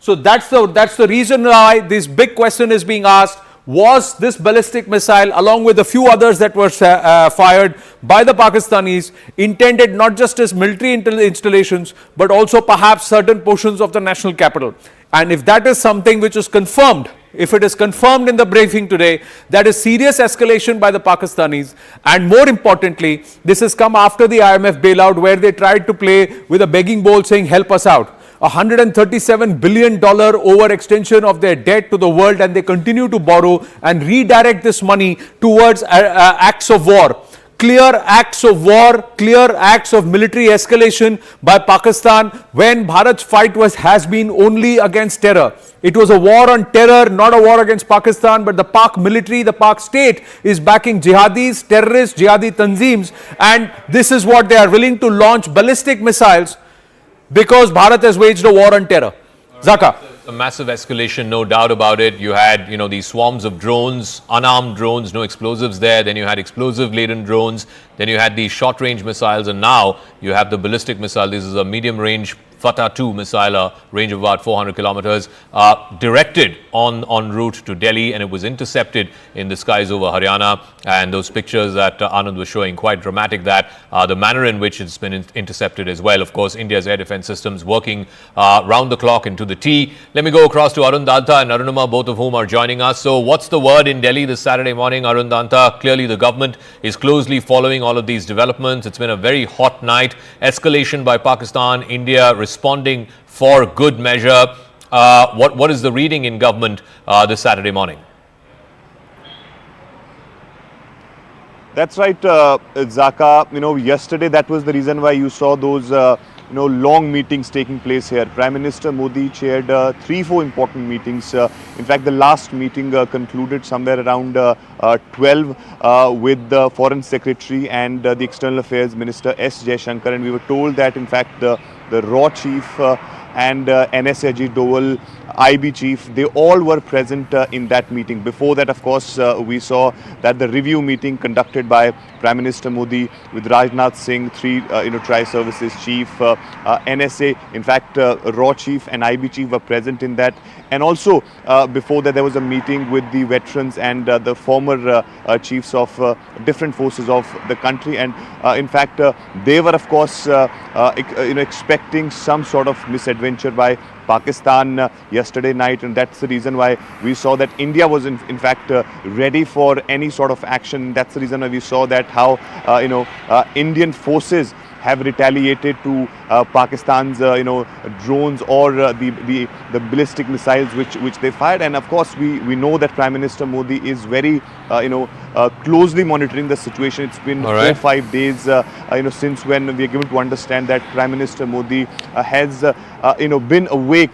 So that's the reason why this big question is being asked. Was this ballistic missile, along with a few others that were fired by the Pakistanis, intended not just as military installations, but also perhaps certain portions of the national capital? And if that is something which is confirmed, if it is confirmed in the briefing today, that is serious escalation by the Pakistanis. And more importantly, this has come after the IMF bailout, where they tried to play with a begging bowl saying, help us out. $137 billion overextension of their debt to the world, and they continue to borrow and redirect this money towards acts of war. Clear acts of war, clear acts of military escalation by Pakistan, when Bharat's fight has been only against terror. It was a war on terror, not a war against Pakistan, but the Pak military, the Pak state is backing jihadis, terrorists, jihadi tanzeems, and this is what they are willing to launch ballistic missiles because Bharat has waged a war on terror. Zaka. A massive escalation, no doubt about it. You had, these swarms of drones, unarmed drones, no explosives there. Then you had explosive-laden drones. Then you had these short-range missiles, and now you have the ballistic missile. This is a medium-range Fatah 2 missile, a range of about 400 kilometers, directed en route to Delhi, and it was intercepted in the skies over Haryana. And those pictures that Anand was showing, quite dramatic, that the manner in which it's been intercepted as well. Of course, India's air defense systems working round the clock into the T. Let me go across to Arun Danta and Arunima, both of whom are joining us. So what's the word in Delhi this Saturday morning, Arun Danta? Clearly the government is closely following all of these developments. It's been a very hot night. Escalation by Pakistan, India responding for good measure. What is the reading in government this Saturday morning? That's right, Zaka. Yesterday that was the reason why you saw those long meetings taking place here. Prime Minister Modi chaired 3-4 important meetings. In fact, the last meeting concluded somewhere around 12 with the Foreign Secretary and the External Affairs Minister S. Jaisankar, and we were told that in fact the RAW Chief and NSAG Dowell, IB Chief, they all were present in that meeting. Before that, of course, we saw that the review meeting conducted by Prime Minister Modi, with Rajnath Singh, three tri-services chief, NSA, in fact RAW chief and IB chief were present in that. And also before that there was a meeting with the veterans and the former chiefs of different forces of the country, and in fact they were of course expecting some sort of misadventure by Pakistan yesterday night, and that's the reason why we saw that India was in fact ready for any sort of action. That's the reason why we saw that how Indian forces have retaliated to Pakistan's drones or the ballistic missiles which they fired. And of course we know that Prime Minister Modi is very closely monitoring the situation. It's been 4-5 days since when we are given to understand that Prime Minister Modi has been awake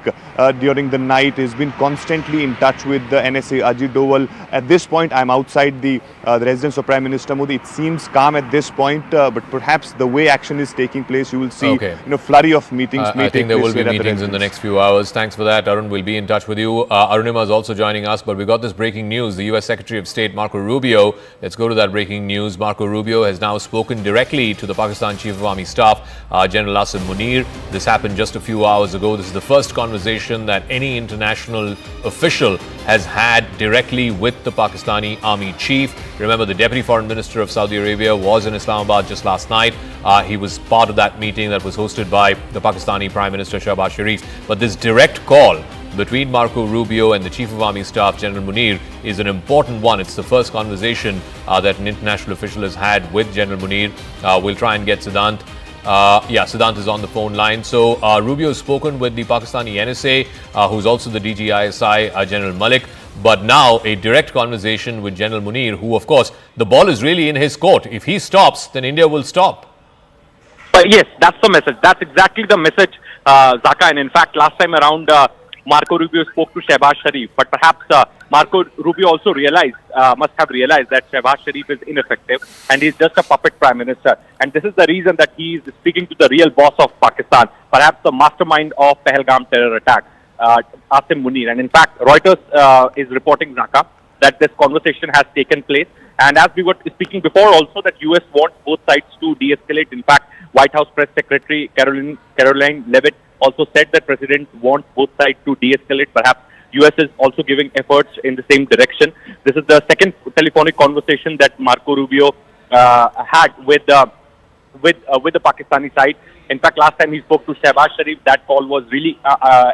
during the night, has been constantly in touch with the NSA Ajit Doval. At this point I'm outside the residence of Prime Minister Modi. It seems calm at this point, but perhaps the way action is taking place, you will see flurry of meetings. I think there will be meetings in the next few hours. Thanks for that, Arun. We'll be in touch with you. Arunima is also joining us, but we got this breaking news. The US Secretary of State Marco Rubio, let's go to that breaking news. Marco Rubio has now spoken directly to the Pakistan Chief of Army Staff, General Asim Munir. This happened just a few hours ago. This is the first conversation that any international official has had directly with the Pakistani Army Chief. Remember, the Deputy Foreign Minister of Saudi Arabia was in Islamabad just last night. He was part of that meeting that was hosted by the Pakistani Prime Minister Shehbaz Sharif. But this direct call between Marco Rubio and the Chief of Army Staff, General Munir, is an important one. It's the first conversation that an international official has had with General Munir. We'll try and get Siddhant. Siddhant is on the phone line. So Rubio has spoken with the Pakistani NSA, who's also the DGISI, General Malik. But now a direct conversation with General Munir, who of course the ball is really in his court. If he stops, then India will stop. Yes, that's the message. That's exactly the message, Zaka. And in fact, last time around, Marco Rubio spoke to Shehbaz Sharif. But perhaps Marco Rubio also must have realized that Shehbaz Sharif is ineffective and he's just a puppet prime minister. And this is the reason that he is speaking to the real boss of Pakistan, perhaps the mastermind of Pahalgam terror attack, Asim Munir. And in fact, Reuters is reporting, Zaka, that this conversation has taken place. And as we were speaking before also, that US wants both sides to de-escalate. In fact, White House Press Secretary Caroline Leavitt also said that President wants both sides to de-escalate. Perhaps US is also giving efforts in the same direction. This is the second telephonic conversation that Marco Rubio had with the Pakistani side. In fact, last time he spoke to Shehbaz Sharif, that call was really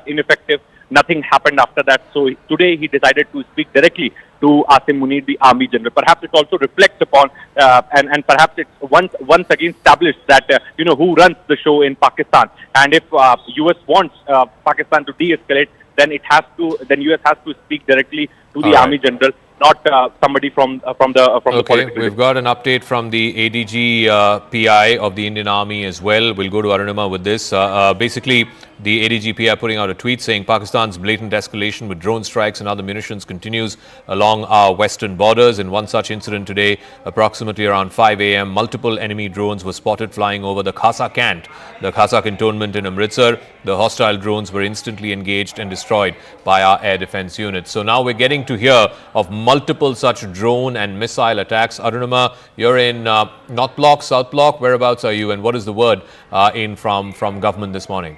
ineffective. Nothing happened after that. So today he decided to speak directly to Asim Munir, the Army General. Perhaps it also reflects upon and perhaps it's once again established that who runs the show in Pakistan. And if US wants Pakistan to de-escalate, then US has to speak directly to the Army General, not somebody from the political. We've got an update from the ADG PI of the Indian Army as well. We'll go to Arunima with this. Basically, the ADG PI putting out a tweet saying Pakistan's blatant escalation with drone strikes and other munitions continues along our western borders. In one such incident today, approximately around 5 a.m., multiple enemy drones were spotted flying over the Khasa Cant, the Khasa cantonment in Amritsar. The hostile drones were instantly engaged and destroyed by our air defense units. So now we're getting to hear of multiple such drone and missile attacks. Arunima, you're in North Block, South Block. Whereabouts are you, and what is the word in from government this morning?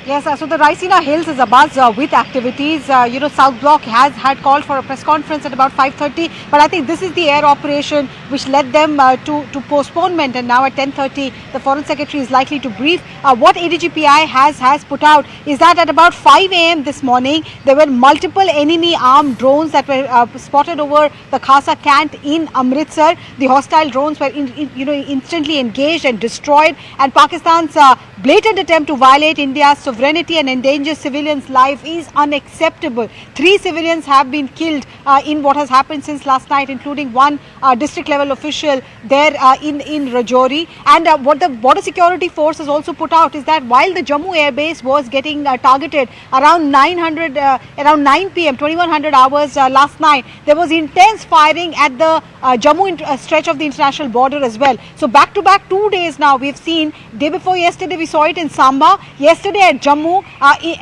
Yes, so the Raisina Hills is abuzz with activities. South Block has had called for a press conference at about 5:30, but I think this is the air operation which led them to postponement, and now at 10:30 the Foreign Secretary is likely to brief. What ADGPI has put out is that at about 5 a.m. this morning there were multiple enemy armed drones that were spotted over the Khasa Cant in Amritsar. The hostile drones were instantly engaged and destroyed, and Pakistan's blatant attempt to violate India's sovereignty and endanger civilians' life is unacceptable. 3 civilians have been killed in what has happened since last night, including one district level official there in Rajouri. And what the border security force has also put out is that while the Jammu air base was getting targeted around 9 p.m. 2100 hours last night, there was intense firing at the Jammu stretch of the international border as well. So back to back 2 days now, we've seen, day before yesterday we saw it in Samba. Yesterday at Jammu,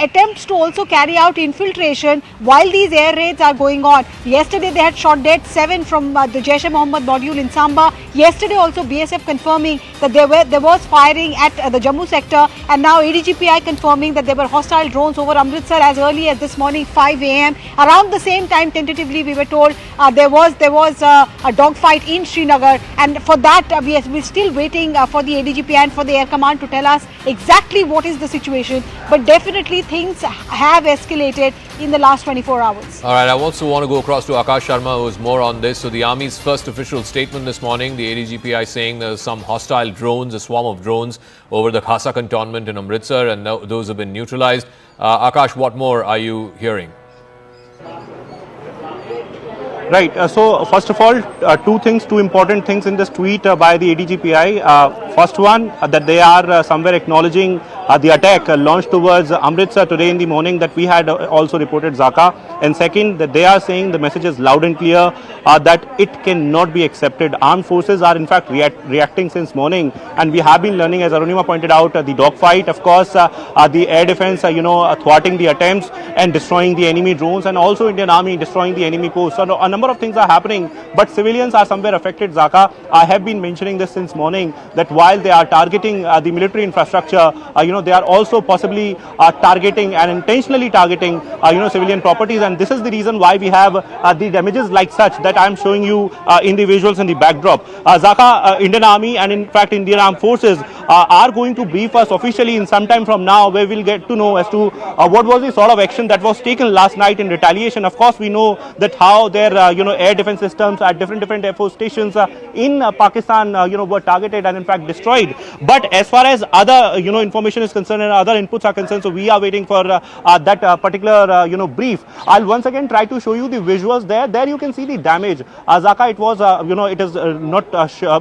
attempts to also carry out infiltration while these air raids are going on. Yesterday they had shot dead 7 from the Jaish-e-Mohammed module in Samba. Yesterday also BSF confirming that there was firing at the Jammu sector, and now ADGPI confirming that there were hostile drones over Amritsar as early as this morning 5 a.m. Around the same time, tentatively we were told there was a dogfight in Srinagar, and for that we're still waiting for the ADGPI and for the Air Command to tell us exactly what is the situation. But definitely things have escalated in the last 24 hours. All right, I also want to go across to Akash Sharma, who is more on this. So the Army's first official statement this morning, the ADGPI saying there's some hostile drones, a swarm of drones over the Khasa cantonment in Amritsar, and those have been neutralized. Akash, what more are you hearing? Right. So first of all, two important things in this tweet by the ADGPI. First one, that they are somewhere acknowledging the attack launched towards Amritsar today in the morning that we had also reported Zaka. And second, that they are saying the message is loud and clear that it cannot be accepted. Armed forces are in fact reacting since morning, and we have been learning, as Arunima pointed out, the dogfight, of course, the air defense, thwarting the attempts and destroying the enemy drones, and also Indian Army destroying the enemy posts. So a number of things are happening, but civilians are somewhere affected, Zaka. I have been mentioning this since morning, that while they are targeting the military infrastructure, they are also possibly targeting and intentionally targeting, civilian properties, and this is the reason why we have the damages like such that I am showing you in the visuals in the backdrop. Zaka, Indian Army and in fact Indian Armed Forces are going to brief us officially in some time from now, where we'll get to know as to what was the sort of action that was taken last night in retaliation. Of course, we know that how their air defense systems at different Air Force stations in Pakistan were targeted and in fact destroyed. But as far as other information is concerned and other inputs are concerned, so we are waiting for that particular brief. I'll once again try to show you the visuals there. There you can see the damage. Zaka, it was it is not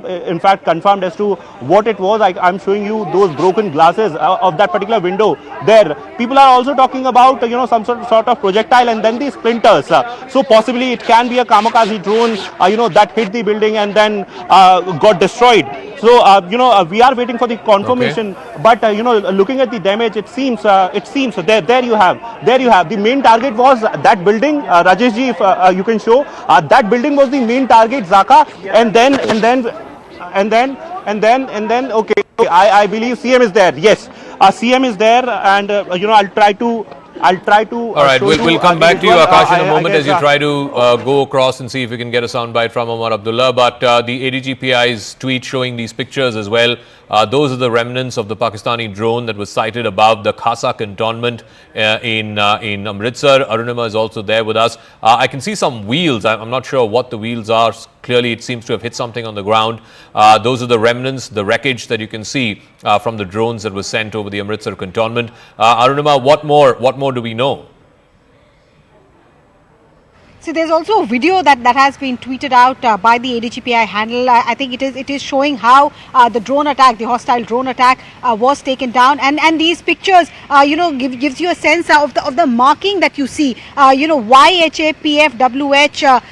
in fact confirmed as to what it was. I'm showing you those broken glasses of that particular window there. People are also talking about some sort of projectile and then the splinters. So possibly it can be a kamikaze drone that hit the building and then got destroyed. So we are waiting for the confirmation. Okay. But looking at the damage, it seems there you have the main target was that building. Rajesh ji, if you can show that building was the main target, Zaka, and then okay, I believe CM is there. Yes, CM is there, and I'll try to. All right, we'll come back to you, Akash, in a moment as you try to go across and see if we can get a soundbite from Omar Abdullah. But the ADGPI's tweet showing these pictures as well. Those are the remnants of the Pakistani drone that was sighted above the Khasa cantonment in Amritsar. Arunima is also there with us. I can see some wheels. I'm not sure what the wheels are. Clearly, it seems to have hit something on the ground. Those are the remnants, the wreckage that you can see from the drones that was sent over the Amritsar cantonment. Arunima, what more do we know? See, there's also a video that has been tweeted out by the ADGPI handle. I think it is showing how the drone attack, the hostile drone attack, was taken down, and these pictures, gives you a sense of the marking that you see. YHAPFWH.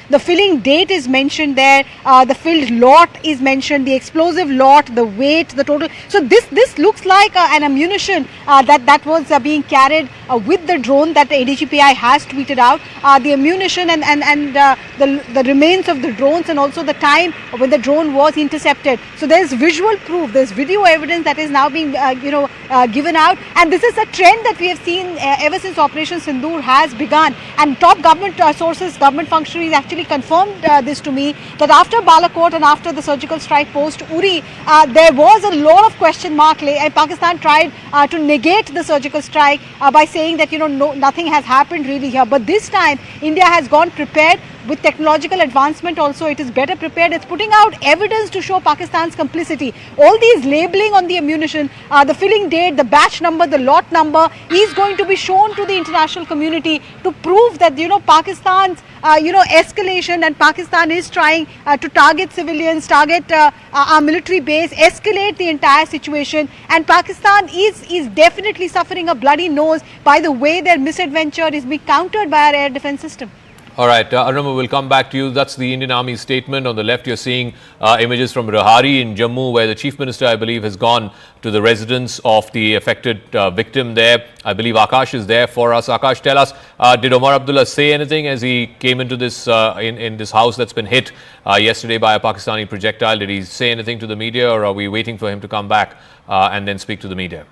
The filling date is mentioned there. The filled lot is mentioned. The explosive lot, the weight, the total. So this looks like an ammunition that was being carried with the drone that the ADGPI has tweeted out. The ammunition and the remains of the drones, and also the time when the drone was intercepted. So there's visual proof, there's video evidence that is now being given out, and this is a trend that we have seen ever since Operation Sindoor has begun. And top government sources, government functionaries actually confirmed this to me, that after Balakot and after the surgical strike post Uri, there was a lot of question mark. Pakistan tried to negate the surgical strike by saying that nothing has happened really here. But this time India has gone prepared with technological advancement. Also, it is better prepared. It's putting out evidence to show Pakistan's complicity. All these labeling on the ammunition, the filling date, the batch number, the lot number is going to be shown to the international community to prove that Pakistan's escalation, and Pakistan is trying to target civilians, target our military base, escalate the entire situation, and Pakistan is definitely suffering a bloody nose by the way their misadventure is being countered by our air defense system. All right, Arnab, we'll come back to you. That's the Indian Army statement. On the left, you're seeing images from Rehari in Jammu, where the Chief Minister, I believe, has gone to the residence of the affected victim there. I believe Akash is there for us. Akash, tell us, did Omar Abdullah say anything as he came into this in this house that's been hit yesterday by a Pakistani projectile? Did he say anything to the media, or are we waiting for him to come back and then speak to the media?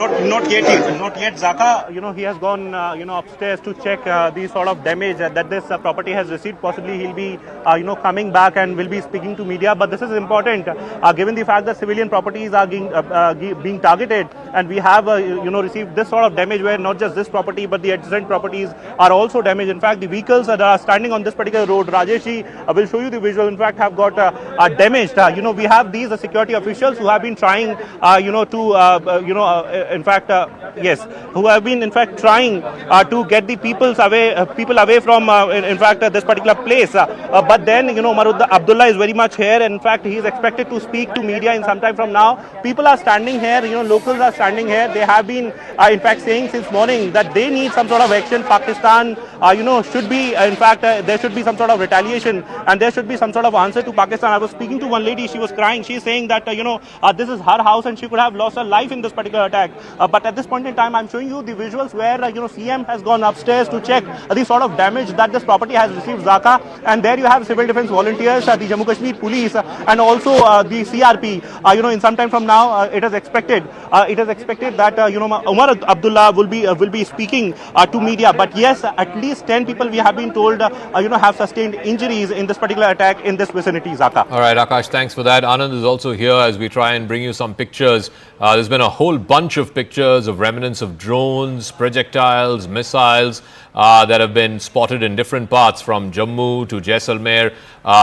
Not yet, Zaka. He has gone, upstairs to check the sort of damage that this property has received. Possibly he'll be, coming back and will be speaking to media. But this is important, given the fact that civilian properties are being targeted, and we have, received this sort of damage where not just this property but the adjacent properties are also damaged. In fact, the vehicles that are standing on this particular road, Rajesh will show you the visual. In fact, have got damaged. We have these security officials who have been trying, who have been in fact trying to get the people away from this particular place. But then Omar Abdullah is very much here. In fact, he is expected to speak to media in some time from now. People are standing here. Locals are standing here. They have been in fact saying since morning that they need some sort of action. Pakistan should be there should be some sort of retaliation, and there should be some sort of answer to Pakistan. I was speaking to one lady. She was crying. She's saying that this is her house and she could have lost her life in this particular attack. But at this point in time, I'm showing you the visuals where CM has gone upstairs to check the sort of damage that this property has received, Zaka. And there you have civil defense volunteers, the Jammu Kashmir police, and also the CRP. In some time from now, it is expected that Omar Abdullah will be speaking to media. But yes, at least 10 people we have been told have sustained injuries in this particular attack in this vicinity, Zaka. All right, Akash, thanks for that. Anand is also here as we try and bring you some pictures. There's been a whole bunch of pictures of remnants of drones, projectiles, missiles that have been spotted in different parts from Jammu to Jaisalmer.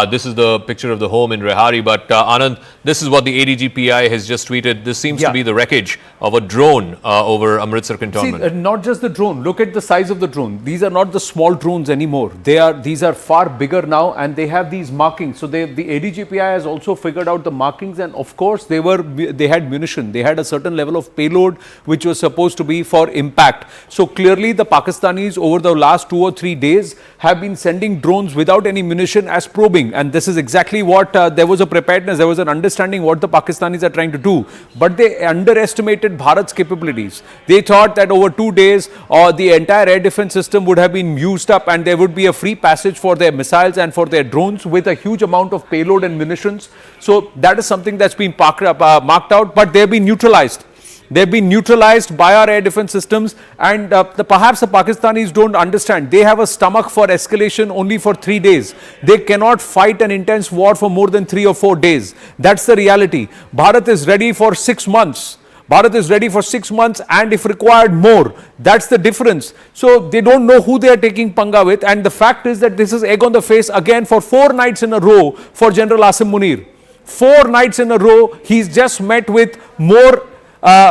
This is the picture of the home in Rehari. But Anand, this is what the ADGPI has just tweeted. This seems to be the wreckage of a drone over Amritsar cantonment. See, not just the drone. Look at the size of the drone. These are not the small drones anymore. These are far bigger now, and they have these markings. So the ADGPI has also figured out the markings, and of course they had munition. They had a certain level of payload which was supposed to be for impact. So clearly the Pakistanis over the last 2 or 3 days have been sending drones without any munition as probing, and this is exactly what there was a preparedness, there was an understanding what the Pakistanis are trying to do, but they underestimated Bharat's capabilities. They thought that over 2 days the entire air defense system would have been used up and there would be a free passage for their missiles and for their drones with a huge amount of payload and munitions. So that is something that's been marked out, but they have been neutralized. They've been neutralized by our air defense systems, and perhaps the Pakistanis don't understand. They have a stomach for escalation only for 3 days. They cannot fight an intense war for more than 3 or 4 days. That's the reality. Bharat is ready for 6 months. Bharat is ready for 6 months, and if required more. That's the difference. So they don't know who they are taking panga with, and the fact is that this is egg on the face again for 4 nights in a row for General Asim Munir. 4 nights in a row, he's just met with more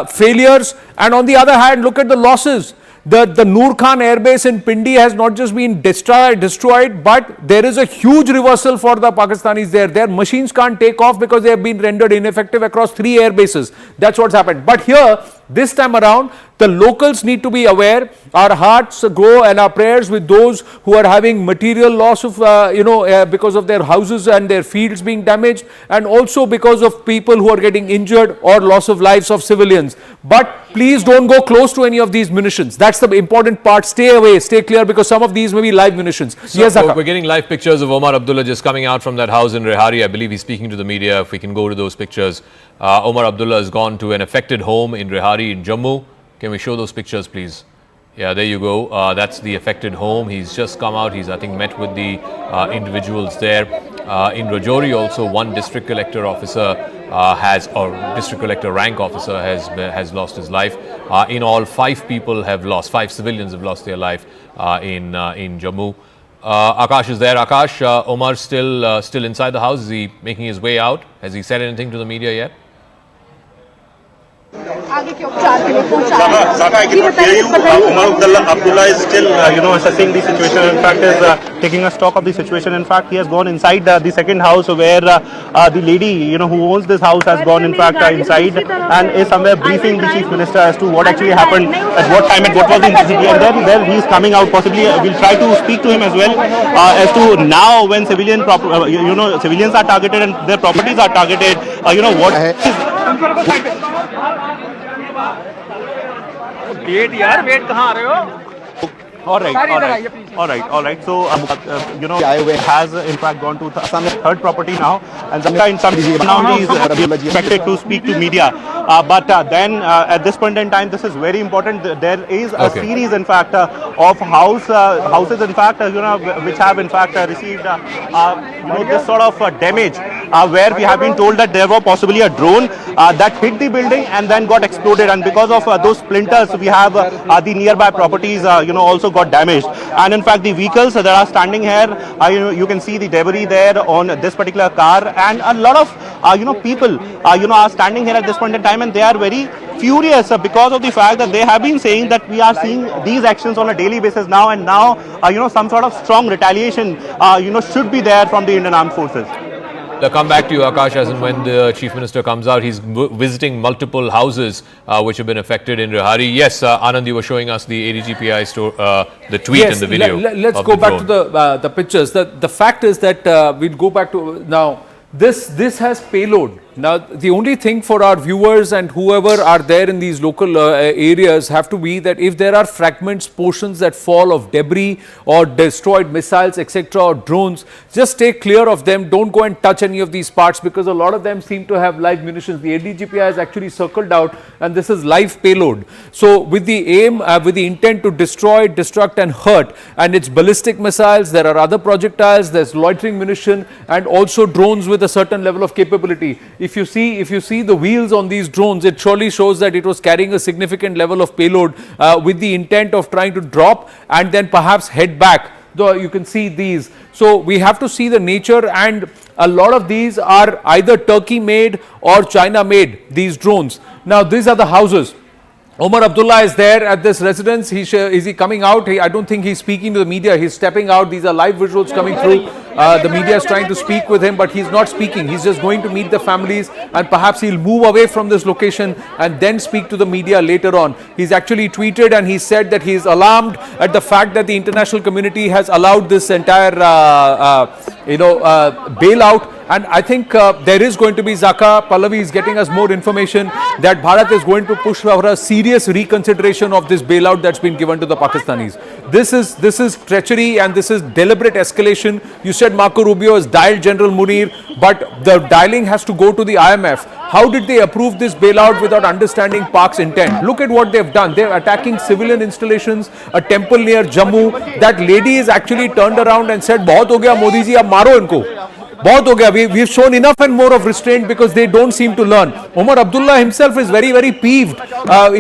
failures, and on the other hand, look at the losses. The Noor Khan airbase in Pindi has not just been destroyed, but there is a huge reversal for the Pakistanis there. Their machines can't take off because they have been rendered ineffective across 3 air bases. That's what's happened. But here, this time around, the locals need to be aware. Our hearts go and our prayers with those who are having material loss of, because of their houses and their fields being damaged, and also because of people who are getting injured or loss of lives of civilians. But please don't go close to any of these munitions. That's the important part. Stay away, stay clear, because some of these may be live munitions. So yes, we're getting live pictures of Omar Abdullah just coming out from that house in Rehari. I believe he's speaking to the media. If we can go to those pictures. Omar Abdullah has gone to an affected home in Rehari in Jammu. Can we show those pictures, please? Yeah, there you go. That's the affected home. He's just come out. He's, I think, met with the individuals there. In Rajouri also, one district collector officer district collector rank officer has lost his life. In all, 5 people have lost, 5 civilians have lost their life in Jammu. Akash is there. Akash, Omar still inside the house. Is he making his way out? Has he said anything to the media yet? आगे के उपचार के लिए पहुंचा Zaka, I cannot hear you. Umar Abdullah is still, assessing the situation. In fact, is taking a stock of the situation. In fact, he has gone inside the second house where the lady, who owns this house has gone, in fact, inside and is somewhere briefing the chief minister as to what actually happened, at what time, and what was the intensity. And then he is coming out. Possibly, we'll try to speak to him as well as to now when civilians are targeted and their properties are targeted. What is wait यार wait कहाँ आ रहे हो All right. So, has in fact gone to some third property now, and in some now he is expected to speak to media. But then at this point in time, this is very important. There is a series, in fact, of houses, in fact, which have in fact received this sort of damage, where we have been told that there was possibly a drone that hit the building and then got exploded, and because of those splinters, we have the nearby properties, also got damaged. And in fact, the vehicles that are standing here, you can see the debris there on this particular car, and a lot of people, are standing here at this point in time, and they are very furious because of the fact that they have been saying that we are seeing these actions on a daily basis now, and now, some sort of strong retaliation, should be there from the Indian Armed Forces. I'll come back to you, Akash, as and when the Chief Minister comes out. He's visiting multiple houses which have been affected in Rehari. Yes, Anand, you were showing us the ADGPI the tweet and the video. Let's go back to the pictures. The fact is that we'll go back to now. This has payload. Now, the only thing for our viewers and whoever are there in these local areas have to be that if there are fragments, portions that fall of debris or destroyed missiles, etc., or drones, just stay clear of them. Don't go and touch any of these parts, because a lot of them seem to have live munitions. The ADGPI has actually circled out, and this is live payload. So, with the aim, with the intent to destroy, destruct and hurt, and it's ballistic missiles, there are other projectiles, there's loitering munition, and also drones with a certain level of capability. If you see the wheels on these drones, it surely shows that it was carrying a significant level of payload with the intent of trying to drop and then perhaps head back. Though you can see these. So we have to see the nature, and a lot of these are either Turkey made or China made, these drones. Now these are the houses. Omar Abdullah is there at this residence. Is he coming out? I don't think he's speaking to the media. He's stepping out. These are live visuals coming through. The media is trying to speak with him, but he's not speaking. He's just going to meet the families, and perhaps he'll move away from this location and then speak to the media later on. He's actually tweeted, and he said that he's alarmed at the fact that the international community has allowed this entire bailout. And I think there is going to be, Zaka, Pallavi is getting us more information that Bharat is going to push for a serious reconsideration of this bailout that's been given to the Pakistanis. This is treachery, and this is deliberate escalation. You said Marco Rubio has dialed General Munir, but the dialing has to go to the IMF. How did they approve this bailout without understanding Pak's intent? Look at what they've done. They're attacking civilian installations, a temple near Jammu. That lady is actually turned around and said, "Bahut ho gaya, Modi ji, ab maro inko." बहुत हो गया. We've shown enough and more of restraint because they don't seem to learn. Omar Abdullah himself is very, very peeved.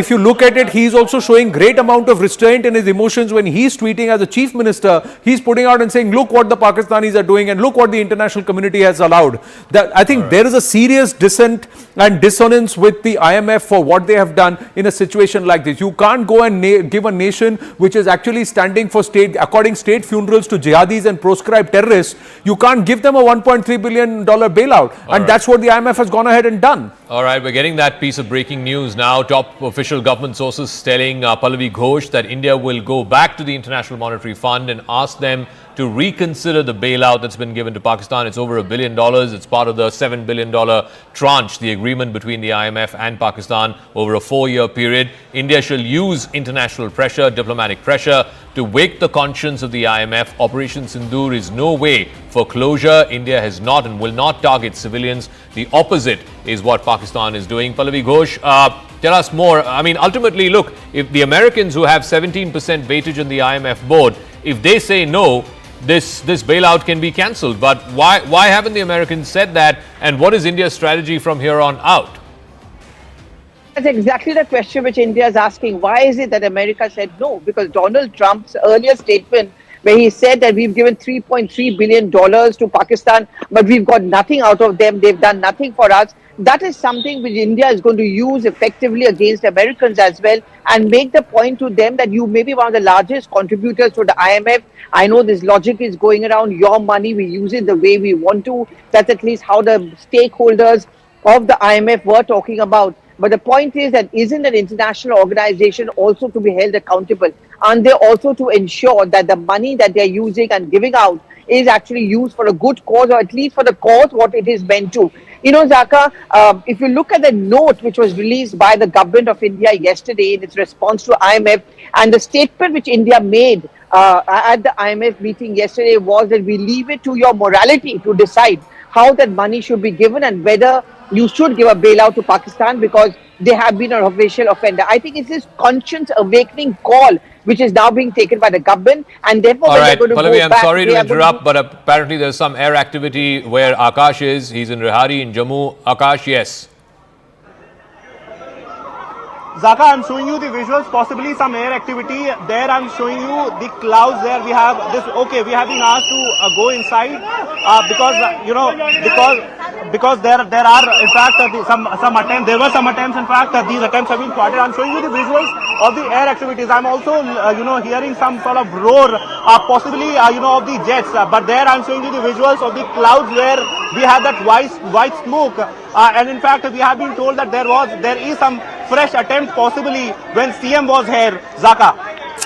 If you look at it, he's also showing great amount of restraint in his emotions when he's tweeting as a chief minister. He's putting out and saying, look what the Pakistanis are doing and look what the international community has allowed. I think there is a serious dissent and dissonance with the IMF for what they have done in a situation like this. You can't go and give a nation which is actually standing for according state funerals to jihadis and proscribed terrorists. You can't give them a $1.3 billion bailout. And that's what the IMF has gone ahead and done. All right, we're getting that piece of breaking news now. Top official government sources telling Pallavi Ghosh that India will go back to the International Monetary Fund and ask them to reconsider the bailout that's been given to Pakistan. It's over $1 billion. It's part of the $7 billion tranche, the agreement between the IMF and Pakistan over a 4-year period. India shall use international pressure, diplomatic pressure, to wake the conscience of the IMF. Operation Sindoor is no way for closure. India has not and will not target civilians. The opposite is what Pakistan is doing. Pallavi Ghosh, tell us more. I mean, ultimately, look, if the Americans who have 17% weightage on the IMF board, if they say no, this bailout can be cancelled. But why haven't the Americans said that? And what is India's strategy from here on out? That's exactly the question which India is asking. Why is it that America said no? Because Donald Trump's earlier statement where he said that we've given $3.3 billion to Pakistan, but we've got nothing out of them. They've done nothing for us. that is something which India is going to use effectively against Americans as well, and make the point to them that you may be one of the largest contributors to the IMF. I know this logic is going around, your money, we use it the way we want to. That's at least how the stakeholders of the IMF were talking about. But the point is that isn't an international organization also to be held accountable? And they also to ensure that the money that they're using and giving out is actually used for a good cause, or at least for the cause what it is meant to. You know, Zaka, if you look at the note which was released by the government of India yesterday in its response to IMF, and the statement which India made at the IMF meeting yesterday was that we leave it to your morality to decide how that money should be given and whether you should give a bailout to Pakistan because they have been an official offender. I think it's this conscience awakening call which is now being taken by the government, and therefore all right, Pallavi, I'm back, sorry to interrupt, but apparently there's some air activity where Akash is. He's in Rehari in Jammu. Akash, yes. Zaka, I'm showing you the visuals, possibly some air activity. There I'm showing you the clouds there. We have this, okay, we have been asked to go inside because there are in fact some attempts, there were some attempts, in fact these attempts have been thwarted. I'm showing you the visuals of the air activities. I'm also hearing some sort of roar, possibly of the jets, but there I'm showing you the visuals of the clouds where we have that white smoke, and in fact we have been told that there is some fresh attempt possibly when CM was here. Zaka.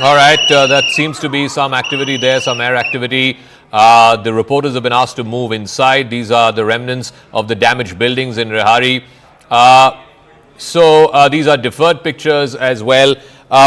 All right, that seems to be some activity there, some air activity. The reporters have been asked to move inside. These are the remnants of the damaged buildings in Rehari. So these are deferred pictures as well.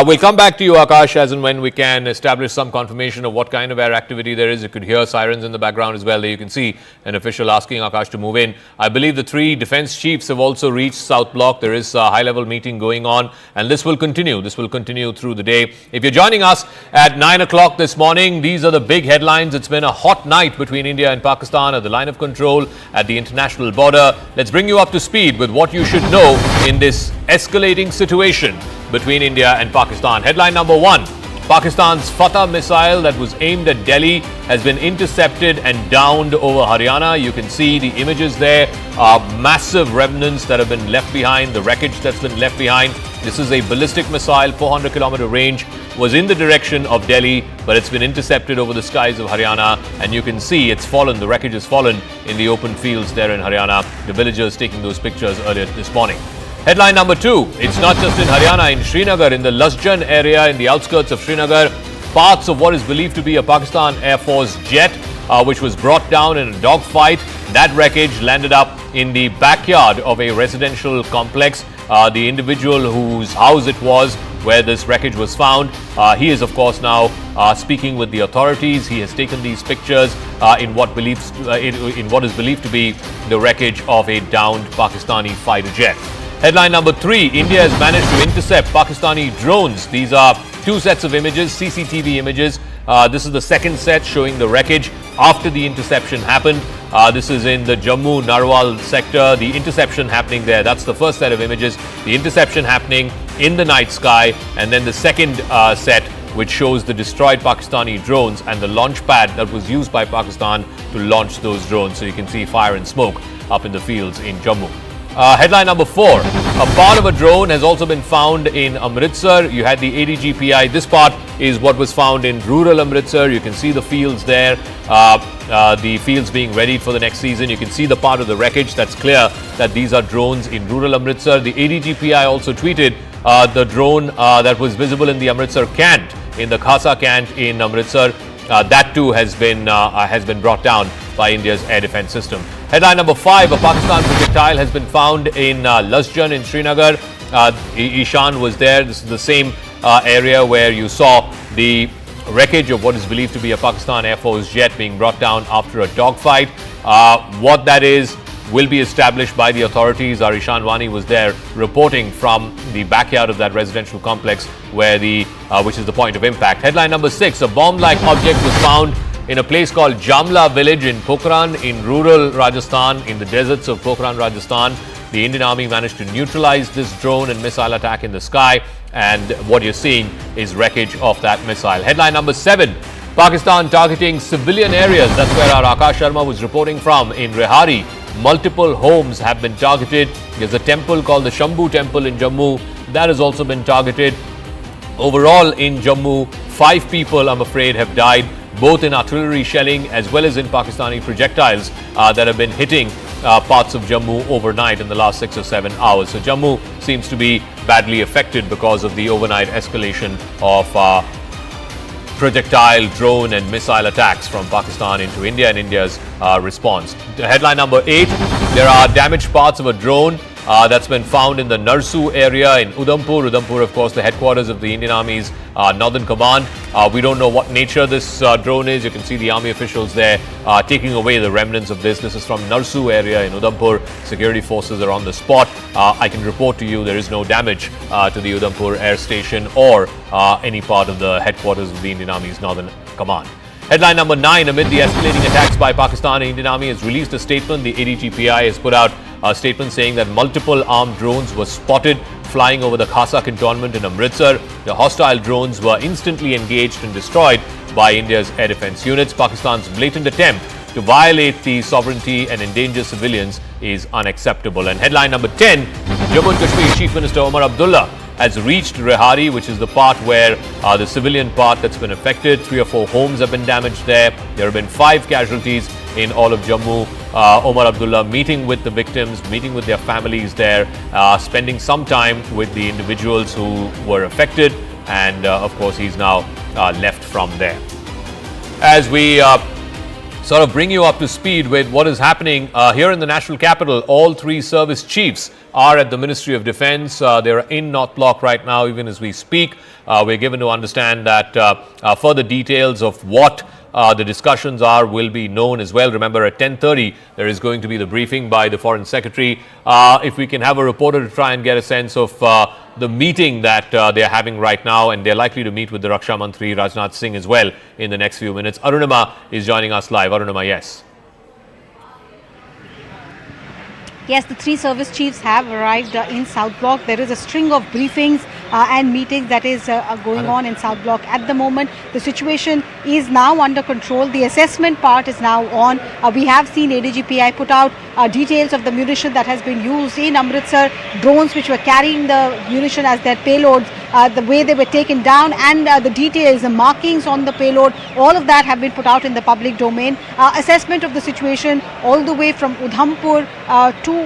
We'll come back to you, Akash, as and when we can establish some confirmation of what kind of air activity there is. You could hear sirens in the background as well. There you can see an official asking Akash to move in. I believe the three defense chiefs have also reached South Block. There is a high-level meeting going on, and this will continue. This will continue through the day. If you're joining us at 9 o'clock this morning, these are the big headlines. It's been a hot night between India and Pakistan at the line of control at the international border. Let's bring you up to speed with what you should know in this escalating situation between India and Pakistan. Headline number one, Pakistan's Fatah missile that was aimed at Delhi has been intercepted and downed over Haryana. You can see the images there, massive remnants that have been left behind, the wreckage that's been left behind. This is a ballistic missile, 400-kilometer range, was in the direction of Delhi, but it's been intercepted over the skies of Haryana, and you can see it's fallen, the wreckage has fallen in the open fields there in Haryana. The villagers taking those pictures earlier this morning. Headline number two, it's not just in Haryana, in Srinagar, in the Lajjan area, in the outskirts of Srinagar, parts of what is believed to be a Pakistan Air Force jet, which was brought down in a dogfight. That wreckage landed up in the backyard of a residential complex. The individual whose house it was, where this wreckage was found, he is of course now speaking with the authorities. He has taken these pictures in what is believed to be the wreckage of a downed Pakistani fighter jet. Headline number three, India has managed to intercept Pakistani drones. These are two sets of images, CCTV images. This is the second set showing the wreckage after the interception happened. This is in the Jammu Narwal sector, the interception happening there. That's the first set of images, the interception happening in the night sky, and then the second set which shows the destroyed Pakistani drones and the launch pad that was used by Pakistan to launch those drones. So you can see fire and smoke up in the fields in Jammu. Headline number four, a part of a drone has also been found in Amritsar. You had the ADGPI. This part is what was found in rural Amritsar. You can see the fields there, the fields being readied for the next season. You can see the part of the wreckage. That's clear that these are drones in rural Amritsar. The ADGPI also tweeted the drone that was visible in the Amritsar Cant, in the Khasa Cant in Amritsar. That too has been brought down by India's air defense system. Headline number five, a Pakistan projectile has been found in Lajjan in Srinagar. Ishan was there. This is the same area where you saw the wreckage of what is believed to be a Pakistan Air Force jet being brought down after a dogfight. What that is will be established by the authorities. Our Ishan Wani was there reporting from the backyard of that residential complex where which is the point of impact. Headline number six, a bomb-like object was found in a place called Jamla village in Pokhran in rural Rajasthan, in the deserts of Pokhran, Rajasthan. The Indian Army managed to neutralize this drone and missile attack in the sky, and what you're seeing is wreckage of that missile. Headline number seven, Pakistan targeting civilian areas. That's where our Akash Sharma was reporting from in Rehari. multiple homes have been targeted. There's a temple called the Shambhu temple in Jammu that has also been targeted. Overall in Jammu, 5 people, I'm afraid, have died, both in artillery shelling as well as in Pakistani projectiles that have been hitting parts of Jammu overnight in the last 6 or 7 hours. So Jammu seems to be badly affected because of the overnight escalation of projectile, drone and missile attacks from Pakistan into India and India's response. Headline number 8, there are damaged parts of a drone that's been found in the Narsu area in Udhampur. Udhampur, of course, the headquarters of the Indian Army's Northern Command. We don't know what nature this drone is. You can see the Army officials there taking away the remnants of this. This is from Narsu area in Udhampur. Security forces are on the spot. I can report to you there is no damage to the Udhampur air station or any part of the headquarters of the Indian Army's Northern Command. Headline number 9, amid the escalating attacks by Pakistan, the Indian Army has released a statement. The ADGPI has put out a statement saying that multiple armed drones were spotted flying over the Khasa cantonment in Amritsar. The hostile drones were instantly engaged and destroyed by India's air defense units. Pakistan's blatant attempt to violate the sovereignty and endanger civilians is unacceptable. And headline number 10, Jammu and Kashmir Chief Minister Omar Abdullah has reached Rehari, which is the part where the civilian part that's been affected. 3 or 4 homes have been damaged there. There have been 5 casualties in all of Jammu. Omar Abdullah meeting with the victims, meeting with their families there, spending some time with the individuals who were affected, and of course he's now left from there. As we sort of bring you up to speed with what is happening here in the national capital, all 3 service chiefs are at the Ministry of Defence. They're in North Block right now, even as we speak. We're given to understand that further details of what the discussions will be known as well. Remember, at 10:30 there is going to be the briefing by the Foreign Secretary. If we can have a reporter to try and get a sense of the meeting that they're having right now, and they're likely to meet with the Raksha Mantri Rajnath Singh as well in the next few minutes. Arunima is joining us live. Arunima, yes. Yes, the 3 service chiefs have arrived in South Block. There is a string of briefings and meetings that is going on in South Block at the moment. The situation is now under control. The assessment part is now on. We have seen ADGPI put out details of the munition that has been used in Amritsar, drones which were carrying the munition as their payloads, the way they were taken down, and the details, the markings on the payload, all of that have been put out in the public domain. Assessment of the situation all the way from Udhampur to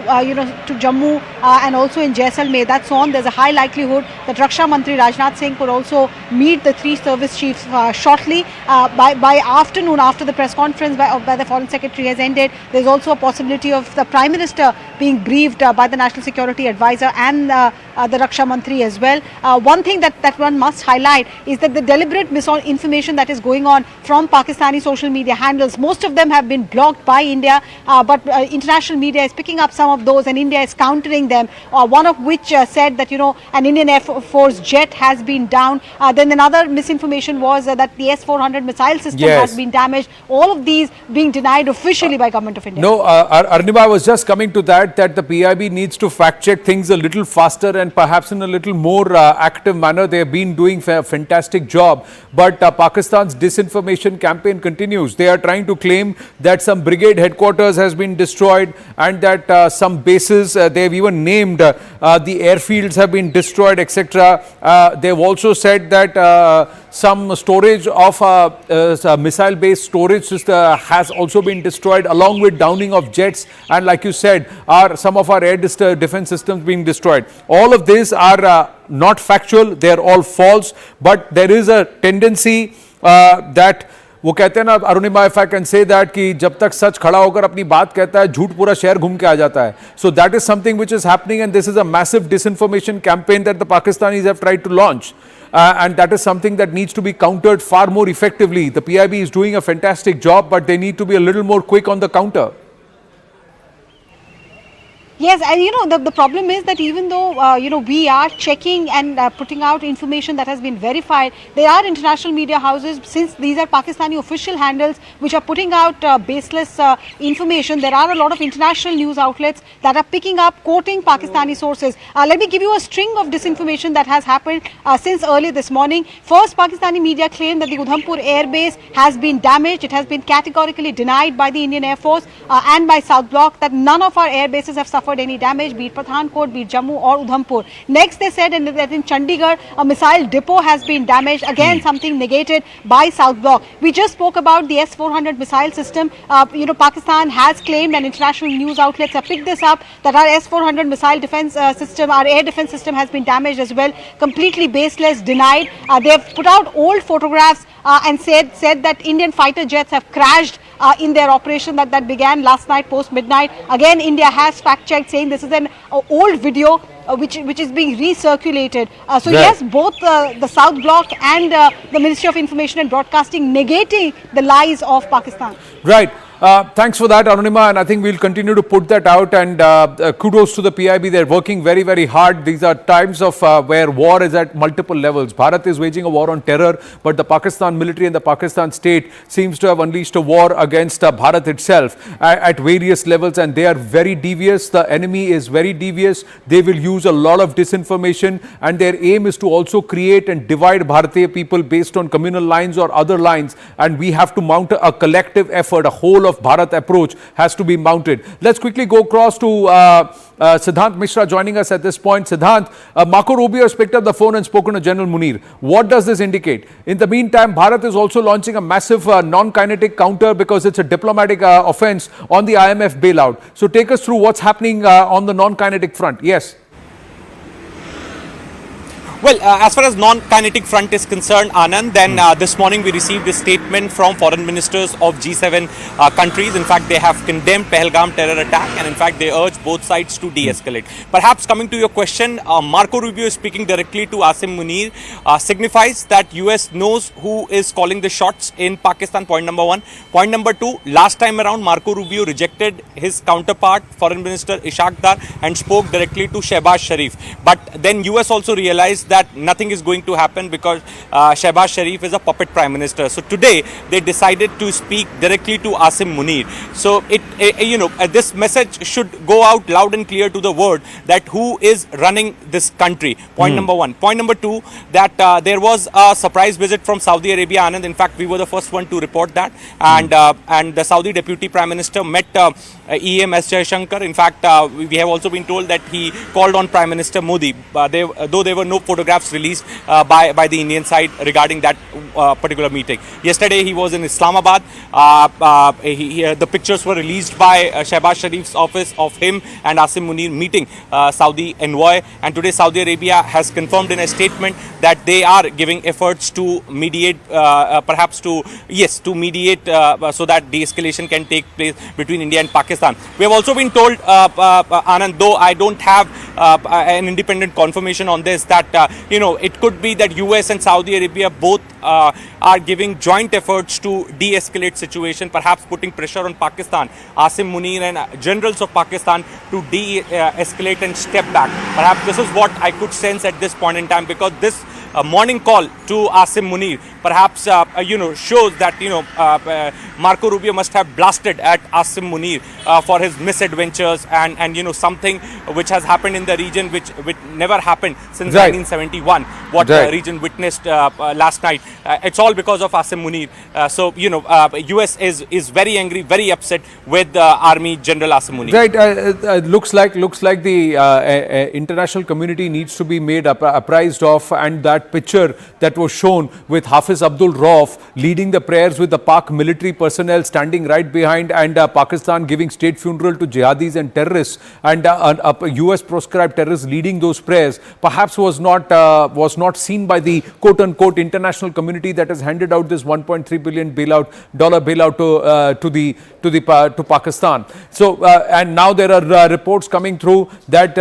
Jammu and also in Jaisalmer, that's on. There's a high likelihood that Raksha Mantri Rajnath Singh could also meet the 3 service chiefs shortly. By afternoon, after the press conference by the Foreign Secretary has ended, there's also a possibility of the Prime Minister being briefed by the National Security Advisor and the Raksha Mantri as well. One thing that one must highlight is that the deliberate misinformation that is going on from Pakistani social media handles, most of them have been blocked by India, but international media is picking up some of those and India is countering them. One of which said that, an Indian Air Force jet has been down. Then another misinformation was that the S-400 missile system has been damaged. All of these being denied officially by Government of India. No, Arunima, I was just coming to that the PIB needs to fact check things a little faster and perhaps in a little more active manner. They have been doing a fantastic job, but Pakistan's disinformation campaign continues. They are trying to claim that some brigade headquarters has been destroyed and that some bases, they have even named the airfields have been destroyed, etc. They have also said that some storage of missile-based storage system has also been destroyed, along with downing of jets, and like you said, some of our air defense systems being destroyed. All of these are not factual, they are all false, but there is a tendency that वो कहते हैं ना Arunima, if I can say that, कि जब तक सच खड़ा होकर अपनी बात कहता है, झूठ पूरा शहर घूम के आ जाता है. So that is something which is happening, and this is a massive disinformation campaign that the Pakistanis have tried to launch. And that is something that needs to be countered far more effectively. The PIB is doing a fantastic job, but they need to be a little more quick on the counter. Yes, and the problem is that even though we are checking and putting out information that has been verified, there are international media houses, since these are Pakistani official handles which are putting out baseless information. There are a lot of international news outlets that are picking up, quoting Pakistani sources. Let me give you a string of disinformation that has happened since early this morning. First, Pakistani media claimed that the Udhampur air base has been damaged. It has been categorically denied by the Indian Air Force and by South Bloc that none of our air bases have suffered any damage, be it Pathankot, be it Jammu or Udhampur. Next, they said that in Chandigarh, a missile depot has been damaged. Again, something negated by South Bloc. We just spoke about the S-400 missile system. Pakistan has claimed, and international news outlets have picked this up, that our S-400 missile defense system, our air defense system has been damaged as well. Completely baseless, denied. They have put out old photographs and said that Indian fighter jets have crashed in their operation that began last night post midnight. Again, India has fact checked, saying this is an old video which is being recirculated. So yes, both the South Bloc and the Ministry of Information and Broadcasting negating the lies of Pakistan. Right. Thanks for that, Arunima, and I think we'll continue to put that out, and kudos to the PIB. They're working very, very hard. These are times of where war is at multiple levels. Bharat is waging a war on terror, but the Pakistan military and the Pakistan state seems to have unleashed a war against Bharat itself at various levels, and they are very devious. The enemy is very devious. They will use a lot of disinformation, and their aim is to also create and divide Bharatiya people based on communal lines or other lines, and we have to mount a collective effort, a whole of Bharat approach has to be mounted. Let's quickly go across to Siddhant Mishra joining us at this point. Siddhant, Marco Rubio has picked up the phone and spoken to General Munir. What does this indicate? In the meantime, Bharat is also launching a massive non-kinetic counter because it's a diplomatic offense on the IMF bailout. So take us through what's happening on the non-kinetic front. Yes. Well, as far as non-kinetic front is concerned, Anand, then this morning we received a statement from foreign ministers of G7 countries. In fact, they have condemned Pahalgam terror attack, and in fact, they urge both sides to de-escalate. Perhaps coming to your question, Marco Rubio is speaking directly to Asim Munir, signifies that US knows who is calling the shots in Pakistan, point number one. Point number two, last time around, Marco Rubio rejected his counterpart, Foreign Minister Ishaq Dar, and spoke directly to Shehbaz Sharif. But then US also realized that nothing is going to happen because Shehbaz Sharif is a puppet prime minister. So today they decided to speak directly to Asim Munir. So this message should go out loud and clear to the world that who is running this country. Point number one. Point number two, that there was a surprise visit from Saudi Arabia, Anand. In fact, we were the first one to report that, and the Saudi Deputy Prime Minister met EM S. Jaishankar. In fact, we have also been told that he called on Prime Minister Modi, though there were no photographs released by the Indian side regarding that particular meeting. Yesterday he was in Islamabad. The pictures were released by Shehbaz Sharif's office of him and Asim Munir meeting Saudi envoy, and today Saudi Arabia has confirmed in a statement that they are giving efforts to mediate, mediate so that de-escalation can take place between India and Pakistan. We have also been told, Anand, though I don't have an independent confirmation on this, that it could be that US and Saudi Arabia both are giving joint efforts to de-escalate situation, perhaps putting pressure on Pakistan, Asim Munir and generals of Pakistan to de-escalate and step back. Perhaps this is what I could sense at this point in time, because this morning call to Asim Munir perhaps shows that Marco Rubio must have blasted at Asim Munir for his misadventures and something which has happened in the region which never happened since 1971. What the region witnessed last night. It's all because of Asim Munir. US is very angry, very upset with Army General Asim Munir. Right. Looks like the international community needs to be made apprised of, and that picture that was shown with Hafiz Abdul Rauf leading the prayers with the Pak military personnel standing right behind, and Pakistan giving state funeral to jihadis and terrorists, and US proscribed terrorists leading those prayers, perhaps was not seen by the quote-unquote international community that has handed out this $1.3 billion bailout to Pakistan. So and now there are reports coming through that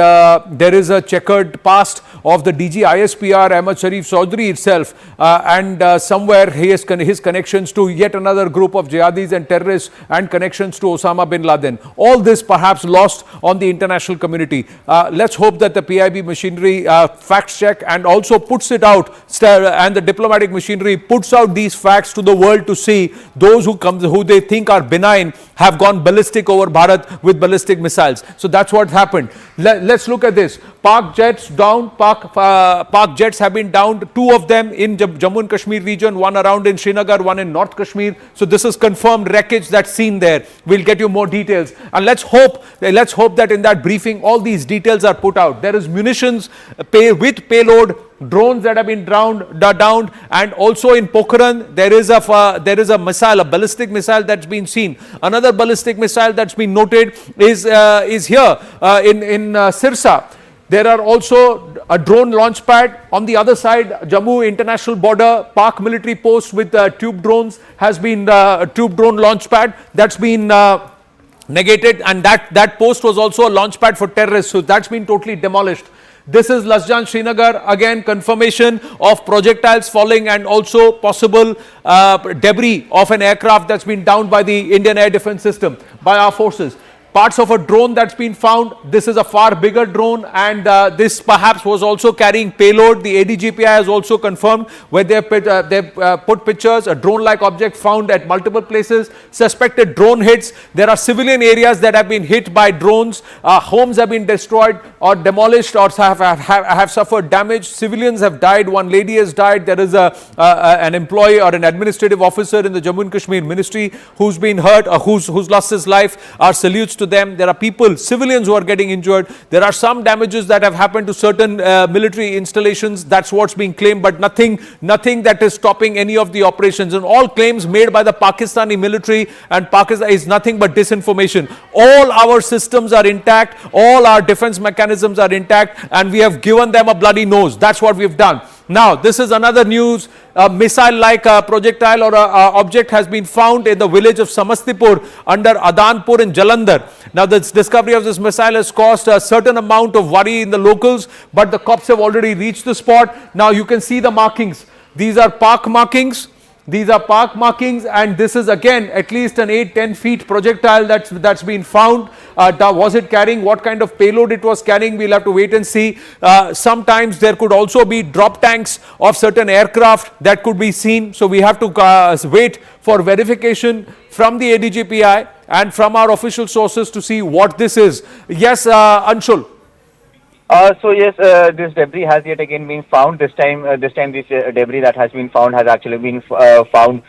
there is a checkered past of the DG ISPR Ahmad Sharif Chaudhry itself, and somewhere his connections to yet another group of jihadis and terrorists and connections to Osama bin Laden. All this perhaps lost on the international community. Let's hope that the PIB machinery facts check and also puts it out, and the diplomatic machinery puts out these facts to the world to see those who they think are benign have gone ballistic over Bharat with ballistic missiles. So that's what happened. Let's look at this. Pak jets down. Pak jets have been downed. 2 of them in Jammu and Kashmir region, one around in Srinagar, one in North Kashmir. So this is confirmed wreckage that's seen there. We'll get you more details. And let's hope that in that briefing all these details are put out. There is munitions with payload, drones that have been downed, and also in Pokhran there is a missile, a ballistic missile that's been seen. Another ballistic missile that's been noted is here in Sirsa. There are also a drone launch pad on the other side, Jammu international border. Pak military post with tube drones has been tube drone launch pad that's been negated, and that post was also a launch pad for terrorists, so that's been totally demolished. This is Lajjan, Srinagar, again confirmation of projectiles falling and also possible debris of an aircraft that's been downed by the Indian air defense system, by our forces. Parts of a drone that's been found. This is a far bigger drone, and this perhaps was also carrying payload. The ADGPI has also confirmed where they've put pictures, a drone-like object found at multiple places, suspected drone hits. There are civilian areas that have been hit by drones. Homes have been destroyed or demolished or have suffered damage. Civilians have died. One lady has died. There is an employee or an administrative officer in the Jammu and Kashmir ministry who's been hurt or who's lost his life. Our salutes to them. There are people, civilians, who are getting injured. There are some damages that have happened to certain military installations. That's what's being claimed, but nothing that is stopping any of the operations. And all claims made by the Pakistani military and Pakistan is nothing but disinformation. All our systems are intact. All our defense mechanisms are intact, and we have given them a bloody nose. That's what we've done. Now, this is another news. A missile-like projectile or object has been found in the village of Samastipur under Adanpur in Jalandhar. Now, the discovery of this missile has caused a certain amount of worry in the locals, but the cops have already reached the spot. Now, you can see the markings. These are Pak markings. These are Pak markings, and this is again at least an 8-10 feet projectile that's been found. Was it carrying what kind of payload it was carrying? We'll have to wait and see. Sometimes there could also be drop tanks of certain aircraft that could be seen. So we have to wait for verification from the ADGPI and from our official sources to see what this is. Yes, Anshul. So yes, this debris has yet again been found. This time this debris that has been found has actually been found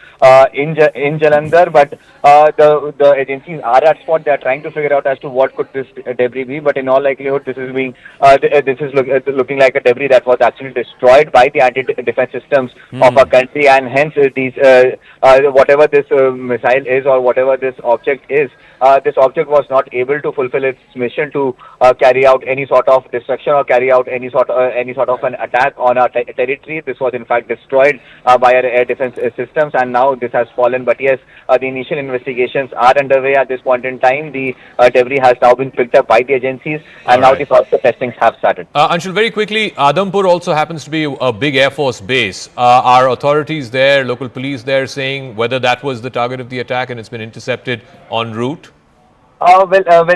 in Jalandhar. But the agencies are at spot. They are trying to figure out as to what could this debris be. But in all likelihood, this is looking like a debris that was actually destroyed by the anti-defense systems of our country, and hence these whatever this missile is or whatever this object is. This object was not able to fulfill its mission to carry out any sort of destruction or carry out any sort of an attack on our territory. This was in fact destroyed by our air defense systems, and now this has fallen. But yes, the initial investigations are underway at this point in time. The debris has now been picked up by the agencies, and now the further testings have started. Anshul, very quickly, Adampur also happens to be a big Air Force base. Are authorities there, local police there, saying whether that was the target of the attack and it's been intercepted en route? Well,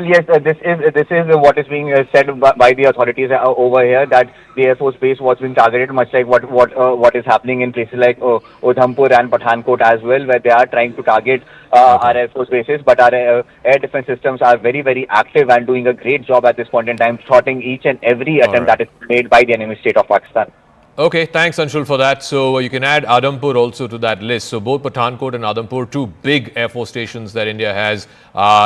yes. This is what is being said by the authorities over here, that the Air Force base was being targeted, much like what is happening in places like Udhampur and Pathankot as well, where they are trying to target our Air Force bases. But our air defense systems are very, very active and doing a great job at this point in time, thwarting each and every attempt that is made by the enemy state of Pakistan. Okay, thanks Anshul for that. So you can add Adampur also to that list. So both Pathankot and Adampur, 2 big Air Force stations that India has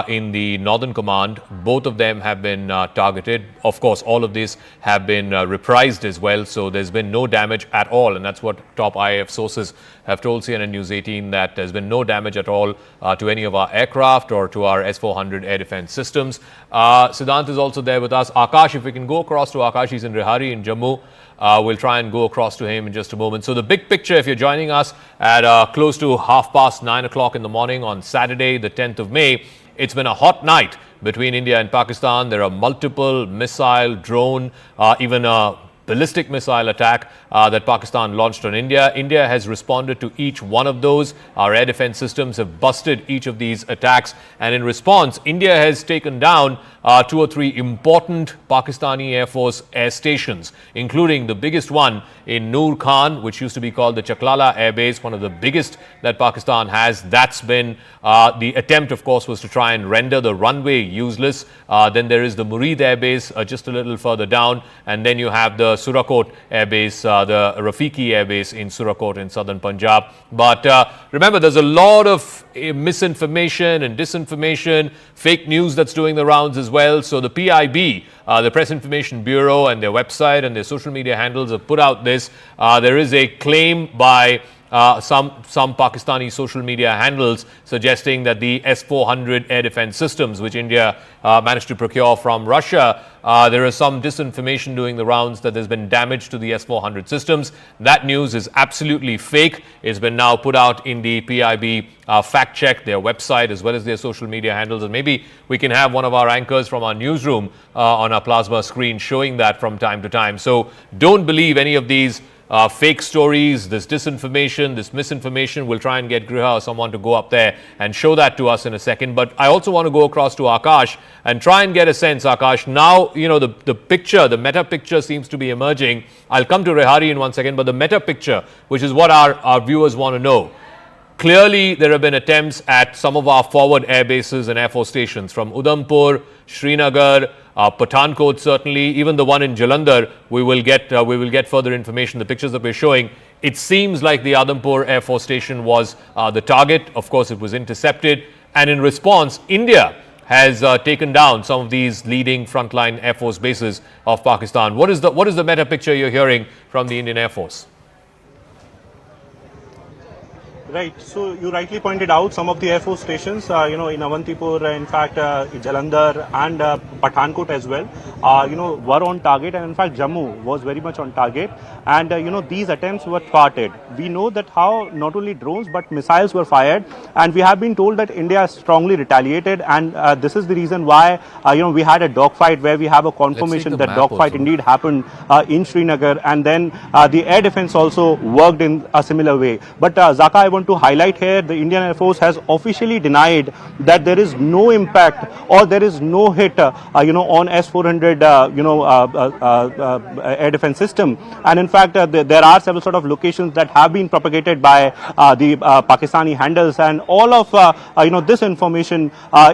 in the Northern Command. Both of them have been targeted. Of course, all of these have been reprised as well. So there's been no damage at all. And that's what top IAF sources have told CNN News 18, that there's been no damage at all to any of our aircraft or to our S-400 air defense systems. Siddhant is also there with us. Akash, if we can go across to Akash, he's in Rihari in Jammu. We'll try and go across to him in just a moment. So the big picture, if you're joining us at close to 9:30 o'clock in the morning on Saturday, the 10th of May, it's been a hot night between India and Pakistan. There are multiple missile, drone, even ballistic missile attack that Pakistan launched on India. India has responded to each one of those. Our air defense systems have busted each of these attacks. And in response, India has taken down 2 or 3 important Pakistani Air Force air stations, including the biggest one in Noor Khan, which used to be called the Chaklala Air Base, one of the biggest that Pakistan has. That's been the attempt, of course, was to try and render the runway useless. Then there is the Murid Air Base just a little further down, and then you have the Sialkot Air Base, the Rafiki Air Base in Sialkot in southern Punjab. But remember, there's a lot of misinformation and disinformation, fake news that's doing the rounds as well. So the PIB, the Press Information Bureau, and their website and their social media handles have put out this. There is a claim by some Pakistani social media handles suggesting that the S-400 air defense systems, which India managed to procure from Russia, there is some disinformation doing the rounds that there's been damage to the S-400 systems. That news is absolutely fake. It's been now put out in the PIB fact check, their website, as well as their social media handles. And maybe we can have one of our anchors from our newsroom on our plasma screen showing that from time to time. So don't believe any of these fake stories, this disinformation, this misinformation. We'll try and get Griha or someone to go up there and show that to us in a second. But I also want to go across to Akash and try and get a sense, Akash. Now, you know, the picture, the meta picture seems to be emerging. I'll come to Rehari in one second, but the meta picture, which is what our viewers want to know. Clearly, there have been attempts at some of our forward air bases and air force stations from Udhampur, Srinagar, Pathankot, certainly, even the one in Jalandhar. We will get further information. The pictures that we're showing, it seems like the Udhampur Air Force Station was the target. Of course, it was intercepted, and in response, India has taken down some of these leading frontline air force bases of Pakistan. What is the meta picture you're hearing from the Indian Air Force? Right. So you rightly pointed out some of the Air Force stations, in Avantipur, in fact, Jalandhar and Pathankot as well, were on target. And in fact, Jammu was very much on target. And, these attempts were thwarted. We know that how not only drones, but missiles were fired. And we have been told that India strongly retaliated. And this is the reason why, we had a dogfight where we have a confirmation that dogfight indeed happened in Srinagar. And then the air defense also worked in a similar way. But Zaka, I want to highlight here, the Indian Air Force has officially denied that there is no impact or there is no hit, on S-400, air defense system. And in fact, there are several sort of locations that have been propagated by the Pakistani handles, and all of this information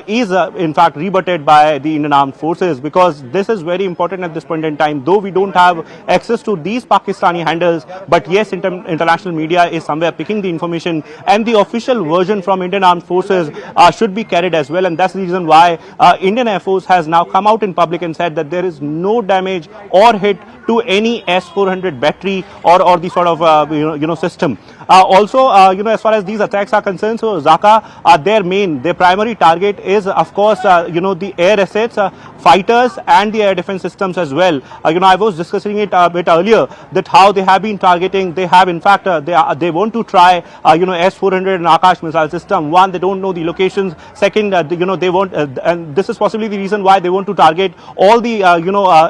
is in fact rebutted by the Indian Armed Forces, because this is very important at this point in time. Though we don't have access to these Pakistani handles, but yes, international media is somewhere picking the information, and the official version from Indian Armed Forces should be carried as well. And that's the reason why Indian Air Force has now come out in public and said that there is no damage or hit to any S-400 battery or the sort of system. Also, as far as these attacks are concerned, so Zaka, their primary target is, of course, the air assets, fighters, and the air defense systems as well. I was discussing it a bit earlier that how they have been targeting. They have, in fact, they want to try, S-400 and Akash missile system. One, they don't know the locations. Second, they want, and this is possibly the reason why they want to target all the,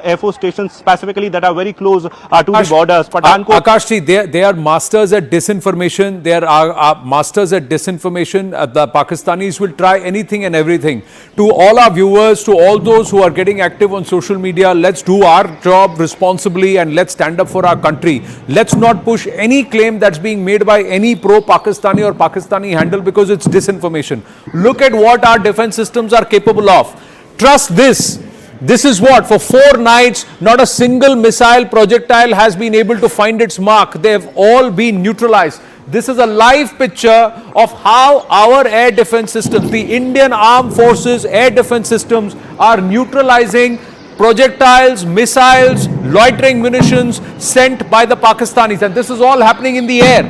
air force stations specifically that are very close to the borders. Akash, they are masters at disinformation. They are masters at disinformation. The Pakistanis will try anything and everything. To all our viewers, to all those who are getting active on social media, let's do our job responsibly and let's stand up for our country. Let's not push any claim that's being made by any pro-Pakistani or Pakistani handle, because it's disinformation. Look at what our defense systems are capable of. Trust this. This is what, for 4 nights, not a single missile projectile has been able to find its mark. They have all been neutralized. This is a live picture of how our air defense systems, the Indian Armed Forces air defense systems, are neutralizing projectiles, missiles, loitering munitions sent by the Pakistanis. And this is all happening in the air.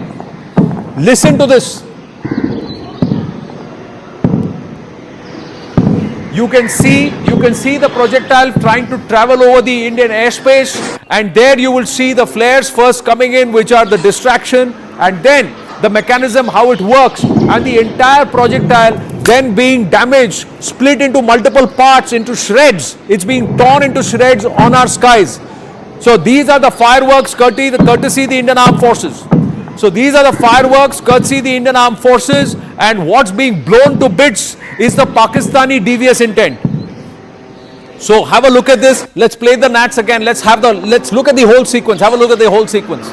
Listen to this. You can see the projectile trying to travel over the Indian airspace, and there you will see the flares first coming in, which are the distraction, and then the mechanism, how it works, and the entire projectile then being damaged, split into multiple parts, into shreds. It's being torn into shreds on our skies. So these are the fireworks courtesy the Indian Armed Forces. So these are the fireworks courtesy the Indian Armed Forces, and what's being blown to bits is the Pakistani devious intent. So have a look at this. Let's play the nats again. Let's look at the whole sequence. Have a look at the whole sequence.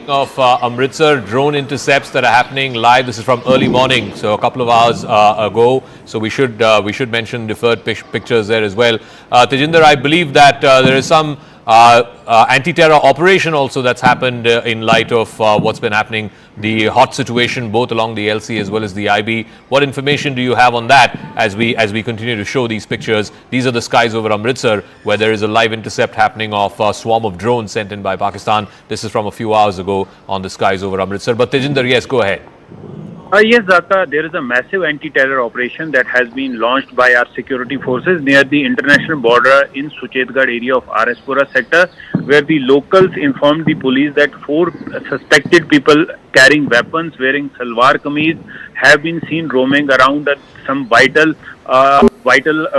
Of Amritsar drone intercepts that are happening live. This is from early morning, so a couple of hours ago. So we should mention deferred pictures there as well. Tejinder, I believe that there is some anti-terror operation also that's happened in light of what's been happening, the hot situation both along the LC as well as the IB. What information do you have on that as we continue to show these pictures? These are the skies over Amritsar where there is a live intercept happening of a swarm of drones sent in by Pakistan. This is from a few hours ago on the skies over Amritsar. But Tejinder, yes, go ahead. Yes, Zaka, there is a massive anti-terror operation that has been launched by our security forces near the international border in Suchetgarh area of Araspura sector, where the locals informed the police that 4 suspected people carrying weapons, wearing salwar kameez, have been seen roaming around some vital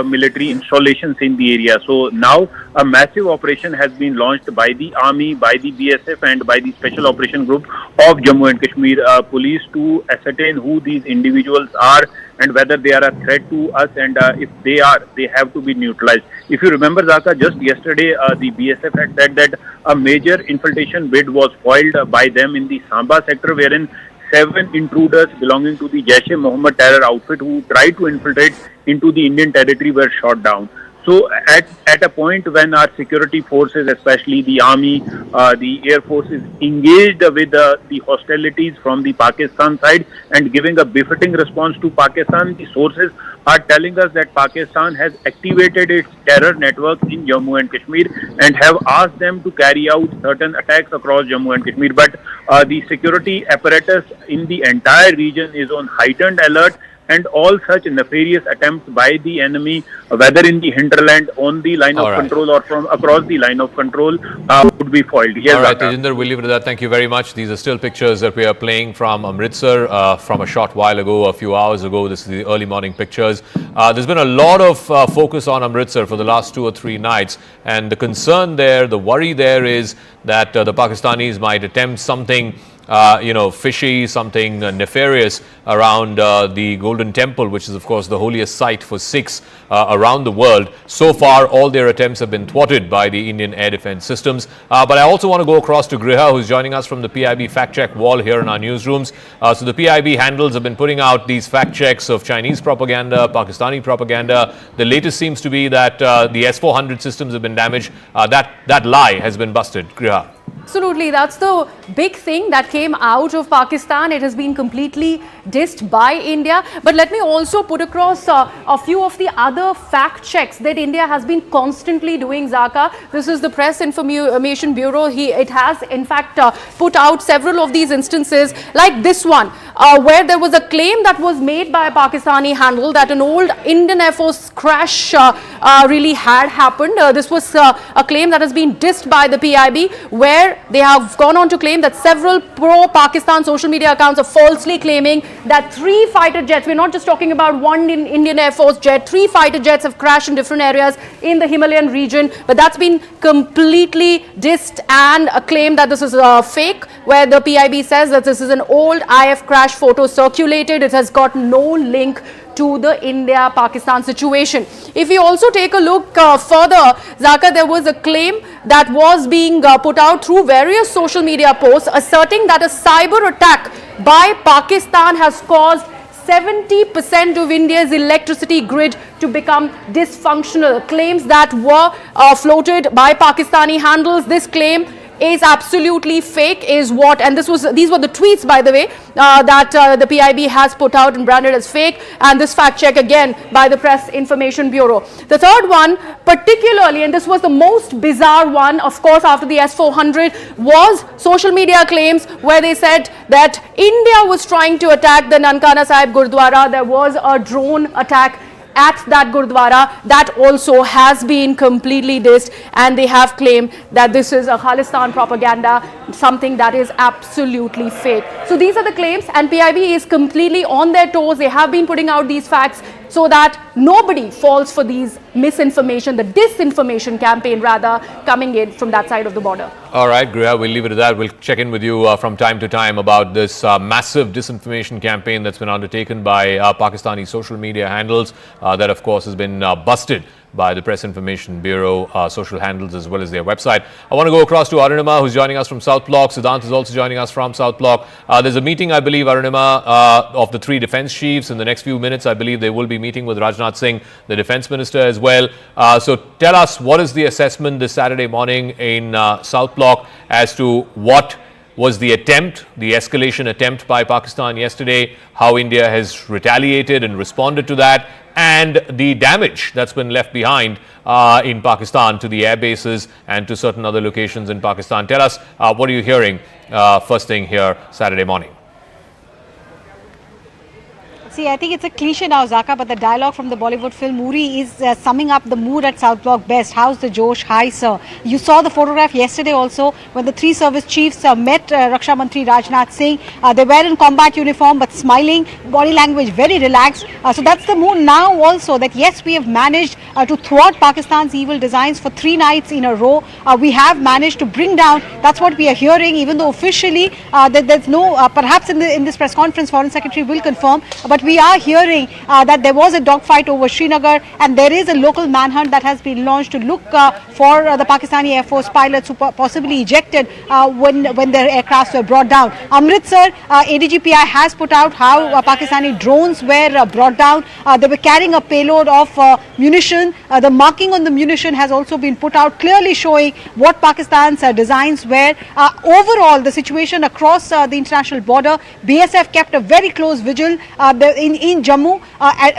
military installations in the area. So now a massive operation has been launched by the army, by the BSF and by the Special Operation Group of Jammu and Kashmir police to ascertain who these individuals are and whether they are a threat to us, and if they are, they have to be neutralized. If you remember, Zaka, just yesterday the BSF had said that a major infiltration bid was foiled by them in the Samba sector, wherein 7 intruders belonging to the Jaish-e-Mohammed terror outfit who tried to infiltrate into the Indian territory were shot down. So at a point when our security forces, especially the army, the air force, is engaged with the hostilities from the Pakistan side and giving a befitting response to Pakistan, the sources are telling us that Pakistan has activated its terror network in Jammu and Kashmir and have asked them to carry out certain attacks across Jammu and Kashmir. But the security apparatus in the entire region is on heightened alert, and all such nefarious attempts by the enemy, whether in the hinterland, on the line of control or from across the line of control, would be foiled. Yes, all right, Tejinder, we'll leave it at that. Thank you very much. These are still pictures that we are playing from Amritsar from a short while ago, a few hours ago. This is the early morning pictures. There's been a lot of focus on Amritsar for the last 2 or 3 nights, and the concern there, the worry there is that the Pakistanis might attempt something fishy, something nefarious around the Golden Temple, which is of course the holiest site for Sikhs around the world. So far, all their attempts have been thwarted by the Indian air defense systems. But I also want to go across to Griha, who's joining us from the PIB fact check wall here in our newsrooms. So the PIB handles have been putting out these fact checks of Chinese propaganda, Pakistani propaganda. The latest seems to be that the S-400 systems have been damaged. That lie has been busted. Griha. Absolutely, that's the big thing that came out of Pakistan. It has been completely dissed by India. But let me also put across a few of the other fact checks that India has been constantly doing, Zaka. This is the Press Information Bureau. It has in fact put out several of these instances, like this one, where there was a claim that was made by a Pakistani handle that an old Indian Air Force crash really had happened. This was a claim that has been dissed by the PIB, where they have gone on to claim that several pro-Pakistan social media accounts are falsely claiming that 3 fighter jets, we're not just talking about one Indian Air Force jet, 3 fighter jets have crashed in different areas in the Himalayan region. But that's been completely dissed and a claim that this is fake, where the PIB says that this is an old IF crash photo circulated. It has got no link to the India-Pakistan situation. If we also take a look further, Zaka, there was a claim that was being put out through various social media posts asserting that a cyber attack by Pakistan has caused 70% of India's electricity grid to become dysfunctional. Claims that were floated by Pakistani handles. This claim is absolutely fake is what, and these were the tweets, by the way, that the PIB has put out and branded as fake, and this fact check again by the Press Information Bureau. The third one particularly, and this was the most bizarre one, of course, after the S-400, was social media claims where they said that India was trying to attack the Nankana Sahib Gurdwara. There was a drone attack at that Gurdwara. That also has been completely dissed, and they have claimed that this is a Khalistan propaganda, something that is absolutely fake. So these are the claims, and PIB is completely on their toes. They have been putting out these facts so that nobody falls for these misinformation, the disinformation campaign rather, coming in from that side of the border. All right, Griha, we'll leave it at that. We'll check in with you from time to time about this massive disinformation campaign that's been undertaken by Pakistani social media handles that, of course, has been busted by the Press Information Bureau social handles as well as their website. I want to go across to Arunima, who's joining us from South Block. Siddhant is also joining us from South Block. There's a meeting, I believe, Arunima, of the three defense chiefs. In the next few minutes, I believe they will be meeting with Rajnath Singh, the defense minister, as well. So tell us, what is the assessment this Saturday morning in South Block as to what was the attempt, the escalation attempt by Pakistan yesterday, how India has retaliated and responded to that, and the damage that's been left behind in Pakistan to the air bases and to certain other locations in Pakistan. Tell us, what are you hearing first thing here Saturday morning? See, I think it's a cliche now, Zaka, but the dialogue from the Bollywood film Uri is summing up the mood at South Block best. How's the Josh? Hi, sir. You saw the photograph yesterday also when the three service chiefs met Raksha Mantri Rajnath Singh. They were in combat uniform but smiling, body language very relaxed. So that's the mood now also, that yes, we have managed to thwart Pakistan's evil designs for 3 nights in a row. We have managed to bring down, that's what we are hearing, even though officially there's no, perhaps in this press conference, Foreign Secretary will confirm, but we are hearing that there was a dogfight over Srinagar, and there is a local manhunt that has been launched to look for the Pakistani Air Force pilots who possibly ejected when their aircrafts were brought down. Amritsar, ADGPI has put out how Pakistani drones were brought down. They were carrying a payload of munition. The marking on the munition has also been put out, clearly showing what Pakistan's designs were. Overall, the situation across the international border, BSF kept a very close vigil. In Jammu,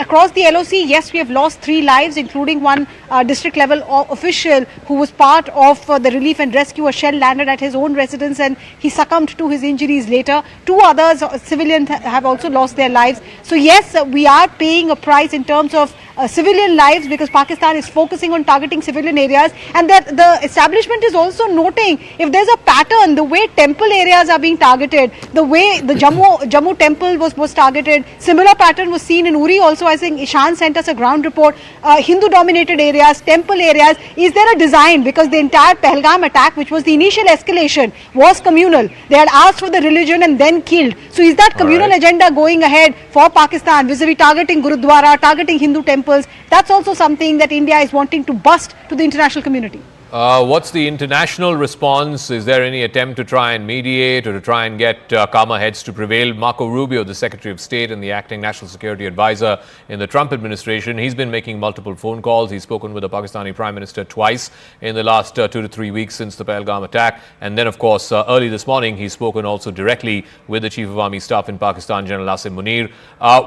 across the LOC, yes, we have lost 3 lives, including one district level official who was part of the relief and rescue. A shell landed at his own residence and he succumbed to his injuries later. 2 others, civilians, have also lost their lives. So yes, we are paying a price in terms of civilian lives, because Pakistan is focusing on targeting civilian areas, and that the establishment is also noting if there's a pattern, the way temple areas are being targeted, the way the Jammu temple was targeted. Similar pattern was seen in Uri also. I think Ishan sent us a ground report. Hindu dominated areas, temple areas. Is there a design? Because the entire Pahalgam attack, which was the initial escalation, was communal. They had asked for the religion and then killed. So is that communal agenda going ahead for Pakistan vis-a-vis targeting Gurudwara, targeting Hindu temples? That's also something that India is wanting to bust to the international community. What's the international response? Is there any attempt to try and mediate or to try and get calmer heads to prevail? Marco Rubio, the Secretary of State and the acting National Security Advisor in the Trump administration, he's been making multiple phone calls. He's spoken with the Pakistani Prime Minister twice in the last 2 to 3 weeks since the Pahalgam attack. And then, of course, early this morning, he's spoken also directly with the Chief of Army Staff in Pakistan, General Asim Munir.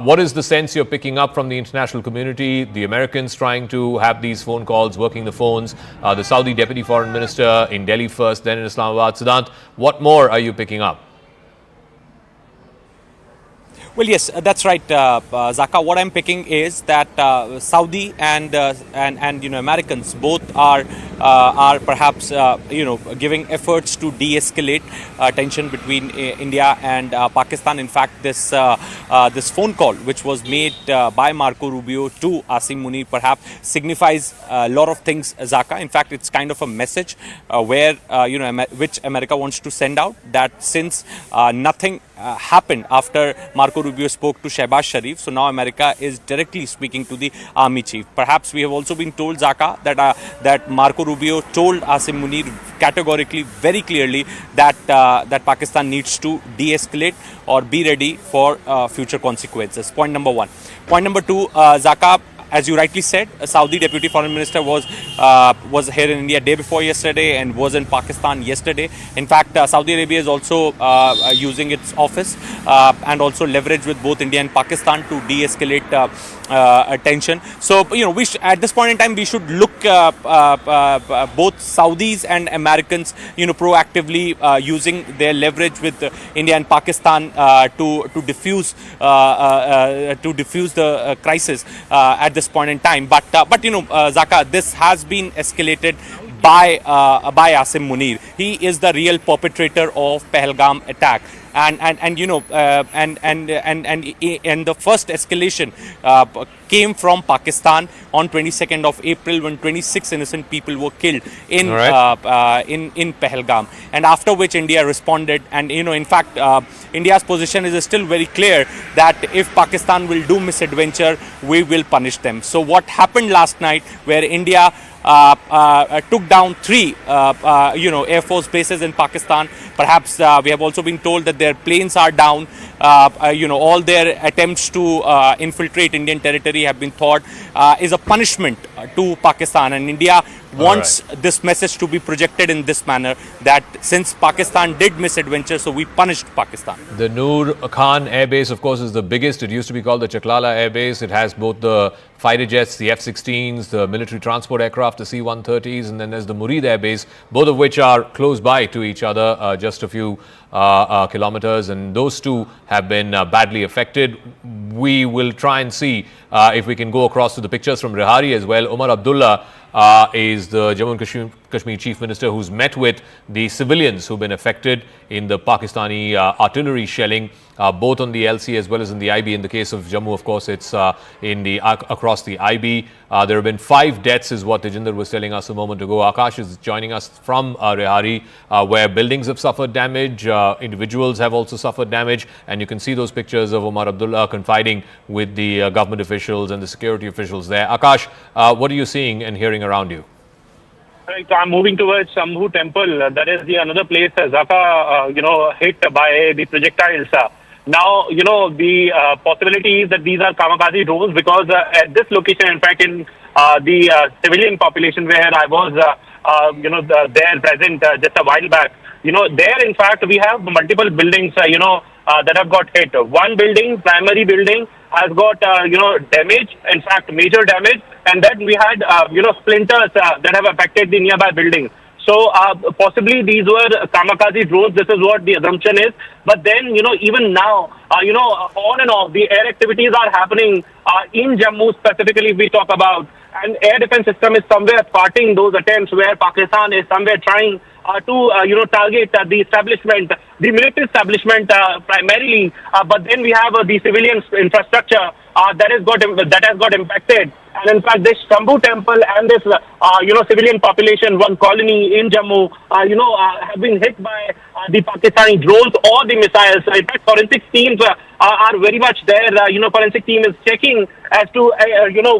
What is the sense you're picking up from the international community? The Americans trying to have these phone calls, working the phones, the Saudi Deputy Foreign Minister in Delhi first, then in Islamabad. Siddhant, what more are you picking up? Well, yes, that's right, Zaka. What I'm picking is that Saudi and Americans both are perhaps giving efforts to de-escalate tension between India and Pakistan. In fact, this phone call, which was made by Marco Rubio to Asim Munir, perhaps signifies a lot of things, Zaka. In fact, it's kind of a message where which America wants to send out, that since nothing happened after Marco Rubio spoke to Shehbaz Sharif, so now America is directly speaking to the army chief. Perhaps we have also been told, Zaka, that Marco Rubio told Asim Munir categorically, very clearly, that Pakistan needs to de-escalate or be ready for future consequences. Point number 1. Point number 2, Zaka, as you rightly said, a Saudi Deputy Foreign Minister was here in India day before yesterday and was in Pakistan yesterday. In fact, Saudi Arabia is also using its office and also leverage with both India and Pakistan to de-escalate tension. So, at this point in time, we should look both Saudis and Americans, proactively using their leverage with India and Pakistan to diffuse the crisis at this point in time. But Zaka, this has been escalated by Asim Munir. He is the real perpetrator of Pahalgam attack. And the first escalation came from Pakistan on 22nd of April when 26 innocent people were killed in Pahalgam, and after which India responded. And in fact, India's position is still very clear that if Pakistan will do misadventure, we will punish them. So what happened last night, where India took down 3 Air Force bases in Pakistan. Perhaps we have also been told that their planes are down. All their attempts to infiltrate Indian territory have been thwarted, is a punishment to Pakistan, and India wants this message to be projected in this manner, that since Pakistan did misadventure, so we punished Pakistan. The Noor Khan Air Base, of course, is the biggest. It used to be called the Chaklala Air Base. It has both the fighter jets, the F-16s, the military transport aircraft, the C-130s, and then there's the Murid Air Base, both of which are close by to each other, just a few kilometers, and those two have been badly affected. We will try and see if we can go across to the pictures from Rehari as well. Omar Abdullah is the Jammu and Kashmir Chief Minister, who's met with the civilians who've been affected in the Pakistani artillery shelling, both on the LC as well as in the IB. In the case of Jammu, of course, it's across the IB. There have been 5 deaths, is what Tejinder was telling us a moment ago. Akash is joining us from Rehari, where buildings have suffered damage, individuals have also suffered damage, and you can see those pictures of Omar Abdullah confiding with the government officials and the security officials there. Akash, what are you seeing and hearing around you? Right, so I'm moving towards Shambhu Temple. That is another place, Zaka, hit by the projectiles. Now, the possibility is that these are kamikaze drones, because at this location, in fact, in the civilian population where I was, there present just a while back, there, in fact, we have multiple buildings, that have got hit. One building, primary building, has got, damage, in fact, major damage, and then we had, splinters that have affected the nearby building. So, possibly these were kamikaze drones. This is what the assumption is. But then, even now, on and off, the air activities are happening in Jammu specifically, we talk about. And air defense system is somewhere parting those attempts where Pakistan is somewhere trying to target the establishment, the military establishment primarily. But then we have the civilian infrastructure that has got impacted. And in fact, this Shambhu Temple and this, civilian population, one colony in Jammu, have been hit by the Pakistani drones or the missiles. In fact, forensic teams are very much there. Forensic team is checking as to,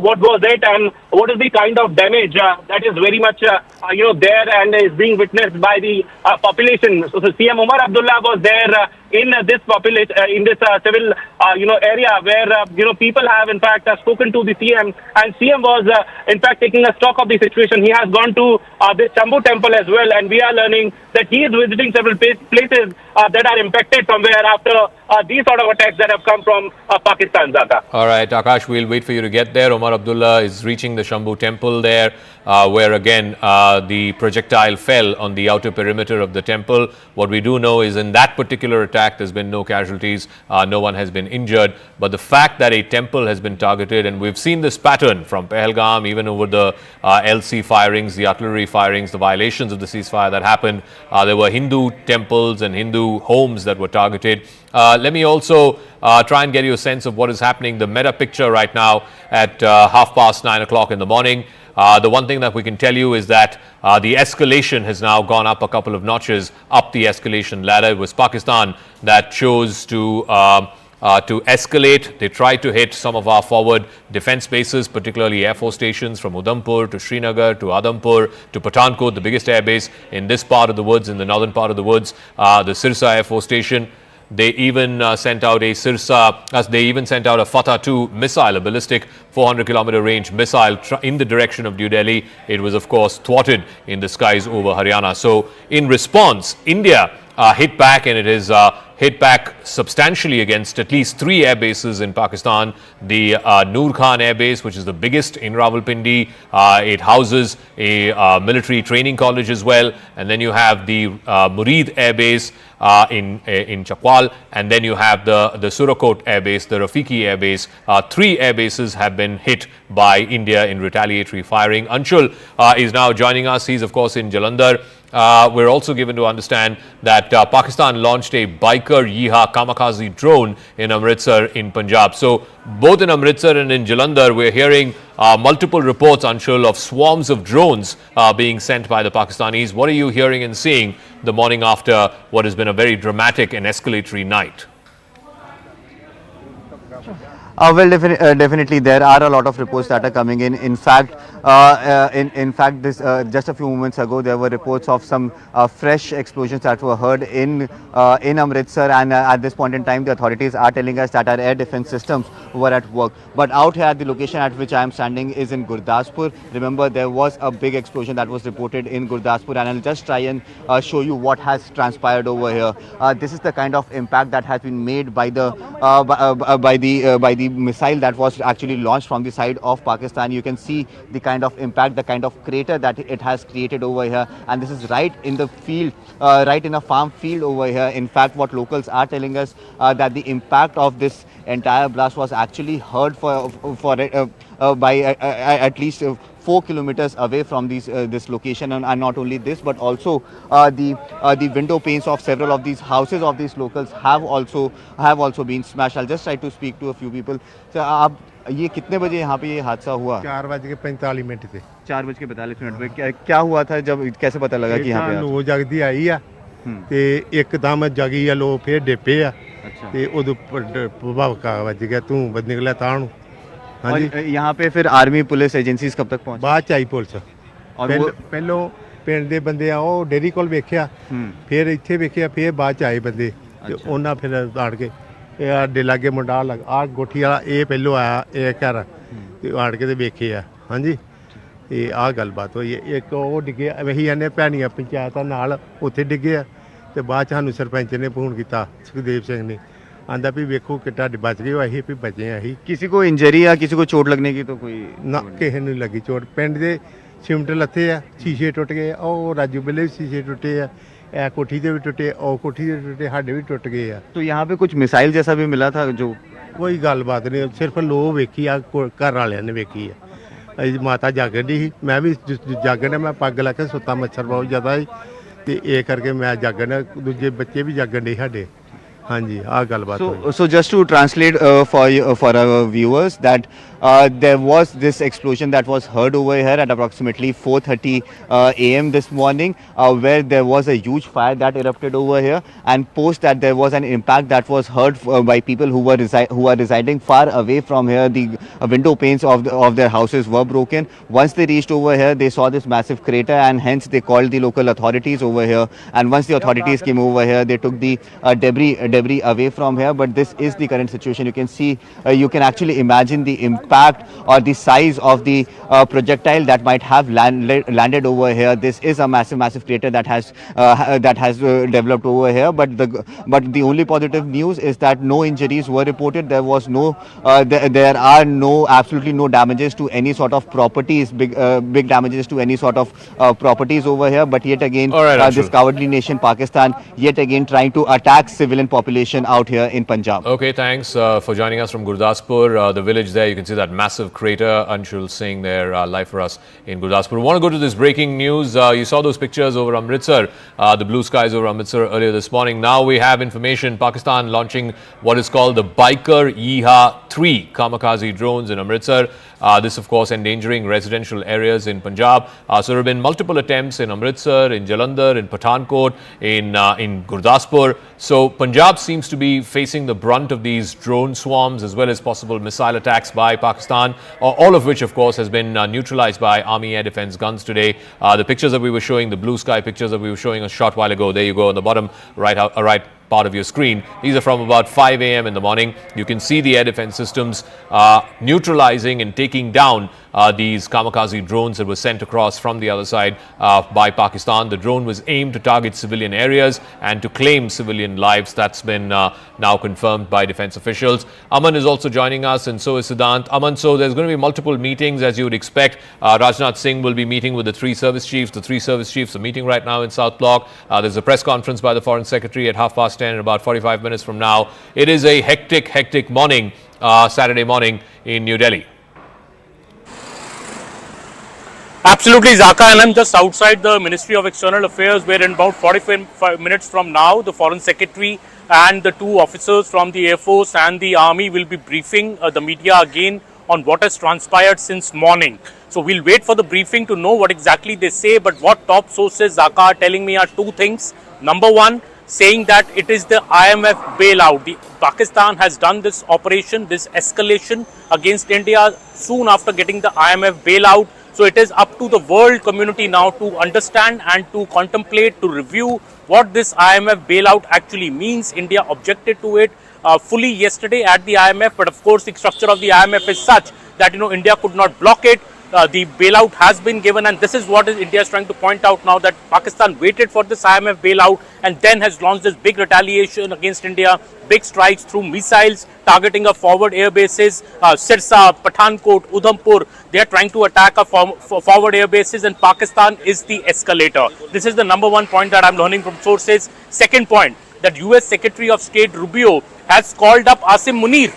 what was it and what is the kind of damage that is very much, there and is being witnessed by the population. So CM Omar Abdullah was there in this population, in this civil, area where, people have in fact spoken to the CM, and CM was in fact taking a stock of the situation. He has gone to this Shambhu Temple as well, and we are learning that he is visiting several places that are impacted somewhere after these sort of attacks that have come from Pakistan, Zaka. All right, Akash, we'll wait for you to get there. Omar Abdullah is reaching the Shambhu Temple there, where again the projectile fell on the outer perimeter of the temple. What we do know is in that particular attack, there's been no casualties, no one has been injured. But the fact that a temple has been targeted, and we've seen this pattern from Pahalgam, even over the LC firings, the artillery firings, the violations of the ceasefire that happened, there were Hindu temples and Hindu homes that were targeted. Let me also try and get you a sense of what is happening, the meta picture right now at 9:30 in the morning. The one thing that we can tell you is that the escalation has now gone up a couple of notches up the escalation ladder. It was Pakistan that chose to escalate. They tried to hit some of our forward defense bases, particularly Air Force stations from Udhampur to Srinagar to Adampur to Pathankot, the biggest air base in this part of the woods, in the northern part of the woods, the Sirsa Air Force Station. They even sent out a they even sent out a Fatah-2 missile, a ballistic 400-kilometer range missile in the direction of New Delhi. It was, of course, thwarted in the skies over Haryana. So, in response, India hit back, and it is hit back substantially against at least 3 air bases in Pakistan. The Noor Khan Air Base, which is the biggest in Rawalpindi, it houses a military training college as well. And then you have the Murid Air Base in Chakwal, and then you have the Sialkot Air Base, the Rafiki Air Base. 3 air bases have been hit by India in retaliatory firing. Anshul is now joining us. He's, of course, in Jalandhar. We're also given to understand that Pakistan launched a Biker Yeeha kamikaze drone in Amritsar in Punjab. So both in Amritsar and in Jalandhar, we're hearing multiple reports, Anshul, of swarms of drones being sent by the Pakistanis. What are you hearing and seeing the morning after what has been a very dramatic and escalatory night? Well, definitely there are a lot of reports that are coming in. In fact, this just a few moments ago there were reports of some fresh explosions that were heard in Amritsar, and at this point in time the authorities are telling us that our air defense systems were at work. But out here at the location at which I am standing is in Gurdaspur. Remember, there was a big explosion that was reported in Gurdaspur, and I'll just try and show you what has transpired over here. This is the kind of impact that has been made by the missile that was actually launched from the side of Pakistan. You can see the kind of impact, the kind of crater that it has created over here, and this is right in the field, right in a farm field over here. In fact, what locals are telling us that the impact of this entire blast was actually heard by at least 4 kilometers away from this location, and not only this, but also the window panes of several of these houses of these locals have also been smashed. I'll just try to speak to a few people. So, आप ये कितने बजे यहाँ पे ये हादसा हुआ? 4:45 पे। 4:45 पे क्या हुआ था? जब कैसे पता लगा कि यहाँ पे लो जगदी आई आ ते एकदम जगी आ लो फिर डिपे आ ते उदो भवका वज गया तू बद निकला ताणू। हाँ जी, यहाँ पे फिर आर्मी पुलिस एजेंसीज कब तक पहुंची? बाद च आई पुलिस और पहलों पिंड दे बंदे आ ਉਹ ਡੇਰੀ ਕੋਲ ਵੇਖਿਆ ਫਿਰ ਇੱਥੇ ਵੇਖਿਆ ਫਿਰ ਬਾਅਦ ਚ ਆਏ ਬੰਦੇ ਤੇ ਉਹਨਾਂ ਫਿਰ ਆੜ ਕੇ ਇਹ ਆਡੇ ਲਾਗੇ ਮੁੰਡਾ ਆ ਗੋਠੀ ਵਾਲਾ ਇਹ ਪਹਿਲੋਂ ਆਇਆ ਇਹ ਘਰ ਤੇ ਆੜ ਕੇ ਤੇ ਵੇਖਿਆ ਹਾਂਜੀ ਤੇ ਆਹ ਗੱਲਬਾਤ ਹੋਈ ਇੱਕ ਉਹ ਡਿੱਗੇ ਵਹੀ ਇਹਨੇ ਭੈਣੀਆਂ ਪੰਚਾਇਤਾਂ ਨਾਲ ਉੱਥੇ ਡਿੱਗੇ ਤੇ ਬਾਅਦ ਚ ਸਾਨੂੰ ਸਰਪੰਚ ਨੇ ਫੋਨ ਕੀਤਾ ਸੁਖਦੇਵ ਸਿੰਘ ਨੇ आंदा भी वेखो कि बच गए अही भी बचे अही किसी को इंजरी या किसी को चोट लगने की तो कोई ना किसी नहीं लगी चोट पिंड दे सिमट लथे आ शीशे टुट गए और राजू बिले भी शीशे टुटे आ कोठी दे भी टुटे और कोठी दे टुटे साडे भी टुट गए आ। तो यहाँ पे कुछ मिसाइल जैसा भी मिला था? जो कोई गलबात नहीं, सिर्फ लो वेखी आ घर वाले ने वेखी आ। माता जागन दी ही मैं भी जागन मैं पग लैके सुता मच्छर बहुत ज़्यादा ही तो ये करके मैं जागन दूजे बच्चे भी जागन दे साडे। हाँ जी, आ गलबात। So just to translate for our viewers that there was this explosion that was heard over here at approximately 4:30 a.m. this morning, where there was a huge fire that erupted over here, and post that there was an impact that was heard by people who are residing far away from here. The window panes of their houses were broken. Once they reached over here, they saw this massive crater, and hence they called the local authorities over here. And once the authorities came over here, they took the debris away from here. But this is the current situation. You can see, you can actually imagine the impact or the size of the projectile that might have landed over here. This is a massive crater that has developed over here. But the only positive news is that no injuries were reported. There was no there are absolutely no damages to any sort of properties, big damages to any sort of properties over here. But yet again, this cowardly nation Pakistan yet again trying to attack civilian population out here in Punjab. Okay, thanks for joining us from Gurdaspur, the village there. You can see that massive crater. Anshul Singh there live for us in Gurdaspur. We want to go to this breaking news. You saw those pictures over Amritsar, the blue skies over Amritsar earlier this morning. Now we have information. Pakistan launching what is called the Biker Yeeha 3 kamikaze drones in Amritsar. This, of course, endangering residential areas in Punjab. So there have been multiple attempts in Amritsar, in Jalandhar, in Pathankot, in Gurdaspur. So Punjab seems to be facing the brunt of these drone swarms as well as possible missile attacks by Pakistan, all of which, of course, has been neutralized by Army air defense guns today. The pictures that we were showing, the blue sky pictures that we were showing a short while ago, there you go on the bottom right part of your screen. These are from about 5 a.m. in the morning. You can see the air defense systems neutralizing and taking down these kamikaze drones that were sent across from the other side by Pakistan. The drone was aimed to target civilian areas and to claim civilian lives. That's been now confirmed by defense officials. Aman is also joining us, and so is Siddhant. Aman, so there's going to be multiple meetings as you would expect. Rajnath Singh will be meeting with the three service chiefs. The three service chiefs are meeting right now in South Block. There's a press conference by the Foreign Secretary at 10:30 in about 45 minutes from now. It is a hectic morning, Saturday morning in New Delhi. Absolutely, Zaka, and I'm just outside the Ministry of External Affairs, where in about 45 minutes from now, the Foreign Secretary and the two officers from the Air Force and the Army will be briefing the media again on what has transpired since morning. So we'll wait for the briefing to know what exactly they say, but what top sources, Zaka, are telling me are two things. Number one, saying that it is the IMF bailout. Pakistan has done this operation, this escalation against India soon after getting the IMF bailout. So it is up to the world community now to understand and to contemplate, to review what this IMF bailout actually means. India objected to it fully yesterday at the IMF, but of course the structure of the IMF is such that India could not block it. The bailout has been given, and this is what India is trying to point out now, that Pakistan waited for this IMF bailout and then has launched this big retaliation against India, big strikes through missiles targeting our forward air bases, Sirsa, Pathankot, Udhampur. They are trying to attack our forward air bases, and Pakistan is the escalator. This is the number one point that I'm learning from sources. Second point, that US Secretary of State Rubio has called up Asim Munir.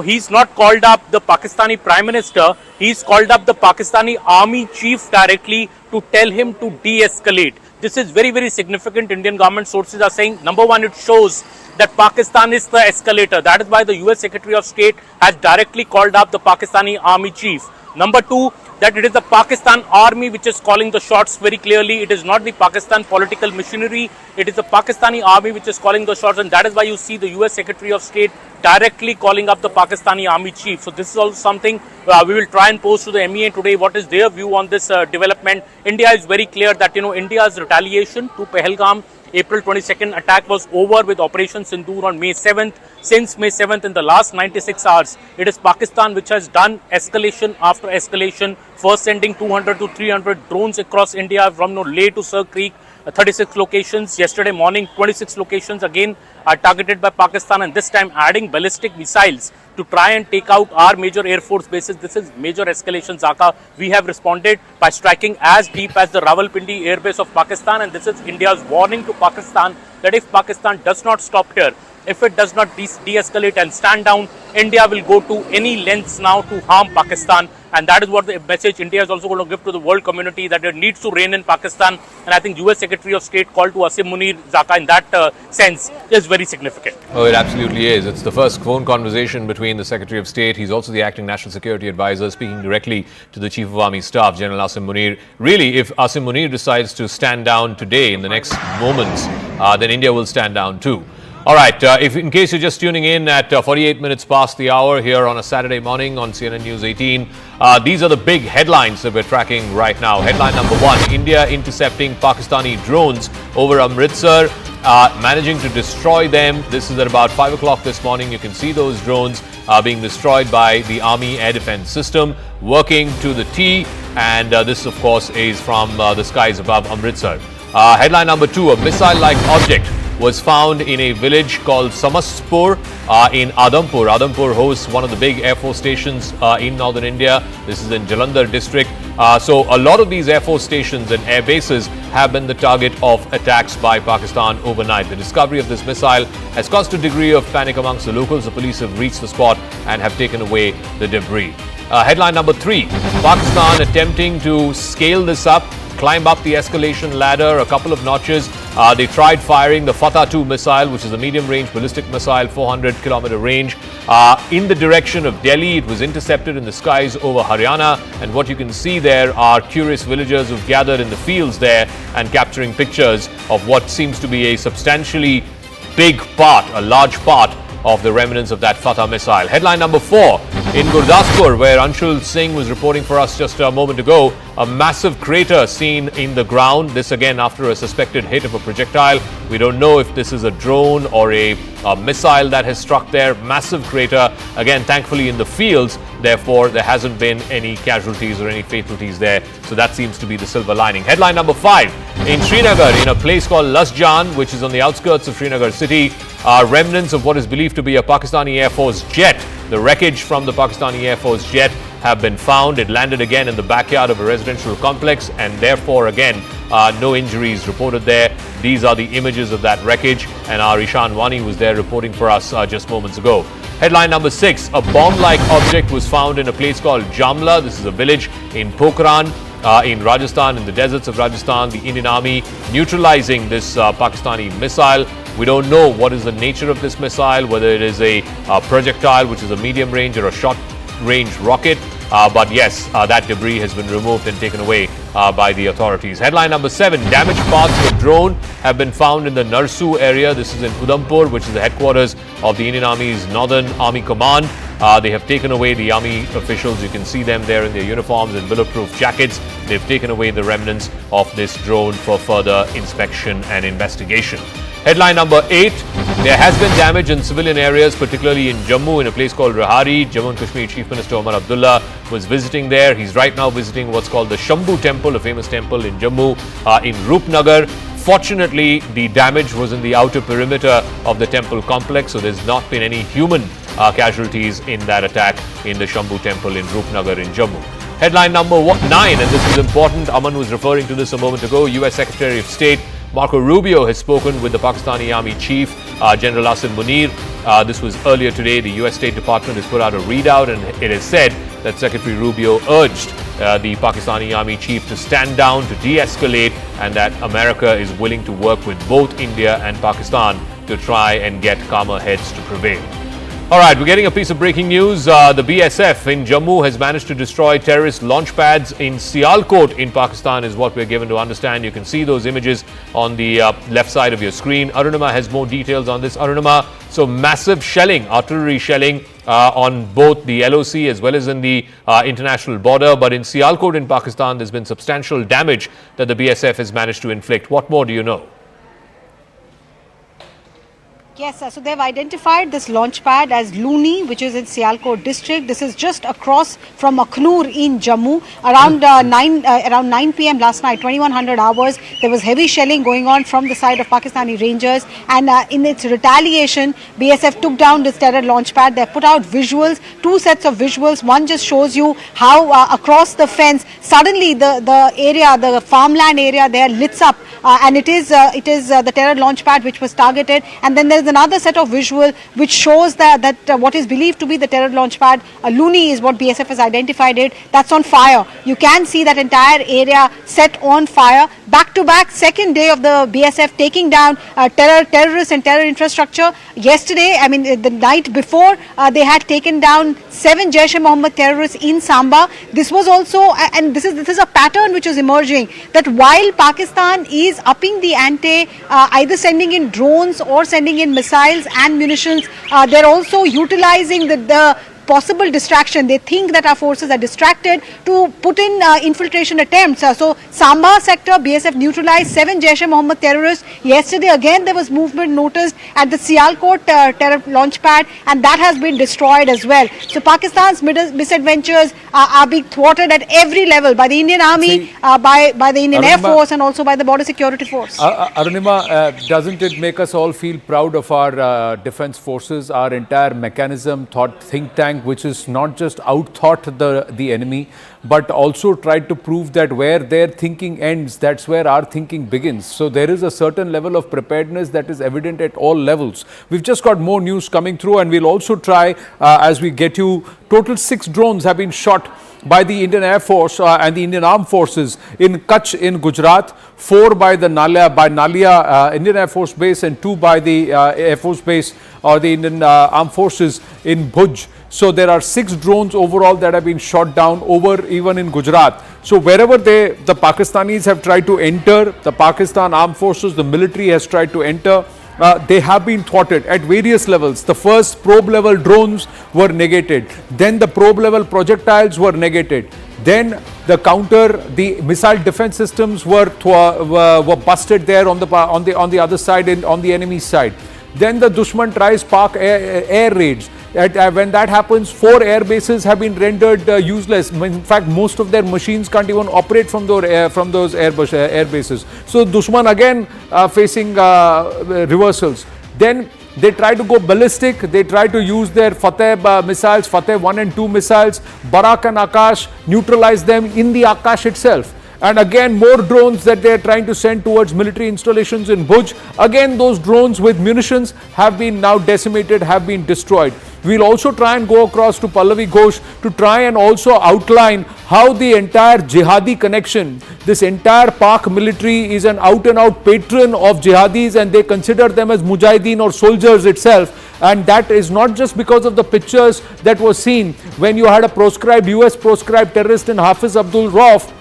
He's not called up the Pakistani Prime Minister, he's called up the Pakistani Army Chief directly to tell him to de-escalate. This is very significant. Indian government sources are saying, number one, it shows that Pakistan is the escalator. That is why the US Secretary of State has directly called up the Pakistani Army Chief. Number two, that it is the Pakistan Army which is calling the shots very clearly. It is not the Pakistan political machinery. It is the Pakistani Army which is calling the shots, and that is why you see the US Secretary of State directly calling up the Pakistani Army Chief. So this is also something we will try and post to the MEA today. What is their view on this development? India is very clear that India's retaliation to Pahalgam April 22nd attack was over with Operation Sindoor on May 7th. Since May 7th, in the last 96 hours, it is Pakistan which has done escalation after escalation, first sending 200 to 300 drones across India from Leh to Sir Creek, 36 locations. Yesterday morning, 26 locations again are targeted by Pakistan, and this time adding ballistic missiles to try and take out our major air force bases. This is major escalation, Zaka. We have responded by striking as deep as the Rawalpindi airbase of Pakistan, and this is India's warning to Pakistan that if Pakistan does not stop here, if it does not de-escalate and stand down, India will go to any lengths now to harm Pakistan. And that is what the message India is also going to give to the world community, that it needs to reign in Pakistan. And I think US Secretary of State called to Asim Munir, Zaka, in that sense is very significant. Oh, it absolutely is. It's the first phone conversation between the Secretary of State. He's also the acting National Security Advisor, speaking directly to the Chief of Army Staff, General Asim Munir. Really, if Asim Munir decides to stand down today in the next moments, then India will stand down too. All right, if in case you're just tuning in at 48 minutes past the hour here on a Saturday morning on CNN News 18, these are the big headlines that we're tracking right now. Headline number one, India intercepting Pakistani drones over Amritsar, managing to destroy them. This is at about 5 o'clock this morning. You can see those drones being destroyed by the Army Air Defense System, working to the T, and this of course is from the skies above Amritsar. Headline number two, a missile-like object was found in a village called Samaspur in Adampur. Adampur hosts one of the big Air Force stations in northern India. This is in Jalandhar district. So a lot of these Air Force stations and air bases have been the target of attacks by Pakistan overnight. The discovery of this missile has caused a degree of panic amongst the locals. The police have reached the spot and have taken away the debris. Headline number three, Pakistan attempting to scale this up, climb up the escalation ladder a couple of notches. They tried firing the Fatah-2 missile, which is a medium-range ballistic missile, 400-kilometer range, in the direction of Delhi. It was intercepted in the skies over Haryana, and what you can see there are curious villagers who've gathered in the fields there and capturing pictures of what seems to be a substantially big part, a large part of the remnants of that Fatah missile. Headline number 4, in Gurdaspur, where Anshul Singh was reporting for us just a moment ago, a massive crater seen in the ground. This again after a suspected hit of a projectile. We don't know if this is a drone or a missile that has struck there. Massive crater, again thankfully in the fields, therefore there hasn't been any casualties or any fatalities there, so that seems to be the silver lining. Headline number 5, in Srinagar, in a place called Lajjan, which is on the outskirts of Srinagar city, are remnants of what is believed to be a Pakistani Air Force jet. The wreckage from the Pakistani Air Force jet have been found. It landed again in the backyard of a residential complex, and therefore again no injuries reported there. These are the images of that wreckage, and our Ishan Wani was there reporting for us just moments ago. Headline number 6, a bomb-like object was found in a place called Jamla. This is a village in Pokhran in Rajasthan, in the deserts of Rajasthan. The Indian Army neutralizing this Pakistani missile. We don't know what is the nature of this missile, whether it is a projectile, which is a medium range, or a short range rocket. But yes, that debris has been removed and taken away by the authorities. Headline number 7, damaged parts of a drone have been found in the Narsu area. This is in Udhampur, which is the headquarters of the Indian Army's Northern Army Command. They have taken away the army officials. You can see them there in their uniforms and bulletproof jackets. They've taken away the remnants of this drone for further inspection and investigation. Headline number 8, there has been damage in civilian areas, particularly in Jammu, in a place called Rahari. Jammu and Kashmir Chief Minister Omar Abdullah was visiting there. He's right now visiting what's called the Shambhu Temple, a famous temple in Jammu, in Rupnagar. Fortunately, the damage was in the outer perimeter of the temple complex, so there's not been any human casualties in that attack in the Shambhu Temple in Rupnagar in Jammu. Headline number 9, and this is important, Aman was referring to this a moment ago, US Secretary of State Marco Rubio has spoken with the Pakistani Army Chief, General Asim Munir. This was earlier today. The US State Department has put out a readout, and it is said that Secretary Rubio urged the Pakistani Army Chief to stand down, to de-escalate, and that America is willing to work with both India and Pakistan to try and get calmer heads to prevail. All right, we're getting a piece of breaking news. The BSF in Jammu has managed to destroy terrorist launch pads in Sialkot in Pakistan, is what we're given to understand. You can see those images on the left side of your screen. Arunima has more details on this. Arunima, so massive shelling, artillery shelling on both the LOC as well as in the international border. But in Sialkot in Pakistan, there's been substantial damage that the BSF has managed to inflict. What more do you know? Yes, so they've identified this launch pad as Looni, which is in Sialkot district. This is just across from Akhnur in Jammu. Around 9 p.m. last night, 2100 hours, there was heavy shelling going on from the side of Pakistani Rangers. And in its retaliation, BSF took down this terror launch pad. They put out visuals, 2 sets of visuals. One just shows you how across the fence, suddenly the area, the farmland area there lights up. And it is the terror launch pad which was targeted. And then there is another set of visual which shows that what is believed to be the terror launch pad, Looni is what BSF has identified it, that's on fire. You can see that entire area set on fire. Back to back, second day of the BSF taking down terrorists and terror infrastructure. Yesterday, I mean the night before, they had taken down 7 Jaish-e-Mohammed terrorists in Samba. This was also, and this is a pattern which is emerging, that while Pakistan is upping the ante, either sending in drones or sending in missiles and munitions, they're also utilizing the possible distraction. They think that our forces are distracted to put in infiltration attempts. So Samba sector, BSF neutralized 7 Jaish-e-Mohammed terrorists. Yesterday again there was movement noticed at the Sialkot terror launch pad, and that has been destroyed as well. So Pakistan's misadventures are being thwarted at every level by the Indian Army, by the Indian Air Force, and also by the Border Security Force. Arunima, doesn't it make us all feel proud of our defense forces, our entire mechanism, think tank, which is not just out-thought the enemy, but also tried to prove that where their thinking ends, that's where our thinking begins. So there is a certain level of preparedness that is evident at all levels. We've just got more news coming through, and we'll also try, as we get you, total 6 drones have been shot by the Indian Air Force and the Indian Armed Forces in Kutch in Gujarat, 4 by the Nalia Indian Air Force Base, and 2 by the Air Force Base or the Indian Armed Forces in Bhuj. So there are 6 drones overall that have been shot down even in Gujarat. So wherever the Pakistanis have tried to enter, the Pakistan Armed Forces, the military has tried to enter, they have been thwarted at various levels. The first probe level drones were negated. Then the probe level projectiles were negated. Then the missile defense systems were busted there on the other side, on the enemy side. Then the Dushman tries Pak air raids. When that happens, 4 air bases have been rendered useless. In fact, most of their machines can't even operate from those air bases. So Dushman again facing reversals. Then they try to go ballistic. They try to use their Fateh missiles, Fateh 1 and 2 missiles, Barak and Akash, neutralize them in the Akash itself. And again, more drones that they are trying to send towards military installations in Bhuj. Again, those drones with munitions have been now decimated, have been destroyed. We'll also try and go across to Pallavi Ghosh to try and also outline how the entire jihadi connection, this entire Pak military is an out-and-out patron of jihadis, and they consider them as mujahideen or soldiers itself. And that is not just because of the pictures that were seen when you had a US proscribed terrorist in Hafiz Abdul Rauf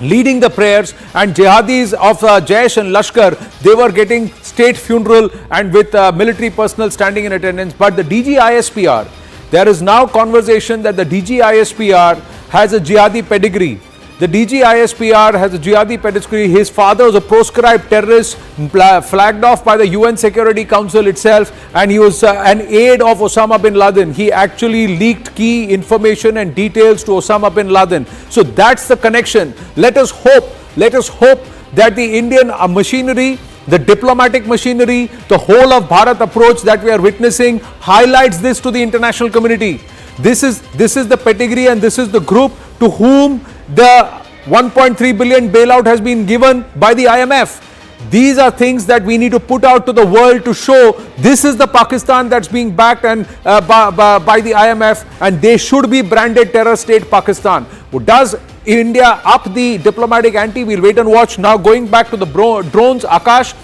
leading the prayers, and jihadis of Jaish and Lashkar, they were getting state funeral and with military personnel standing in attendance. But the DG-ISPR, there is now conversation that the DG-ISPR has a jihadi pedigree. The DG-ISPR has a jihadi pedigree. His father was a proscribed terrorist, flagged off by the UN Security Council itself, and he was an aide of Osama bin Laden. He actually leaked key information and details to Osama bin Laden. So that's the connection. Let us hope that the Indian machinery, the diplomatic machinery, the whole of Bharat approach that we are witnessing highlights this to the international community. This is the pedigree, and this is the group to whom the 1.3 billion bailout has been given by the IMF. These are things that we need to put out to the world to show this is the Pakistan that's being backed and by the IMF, and they should be branded terror state Pakistan. Does India up the diplomatic ante? We'll wait and watch. Now going back to the drones, Akash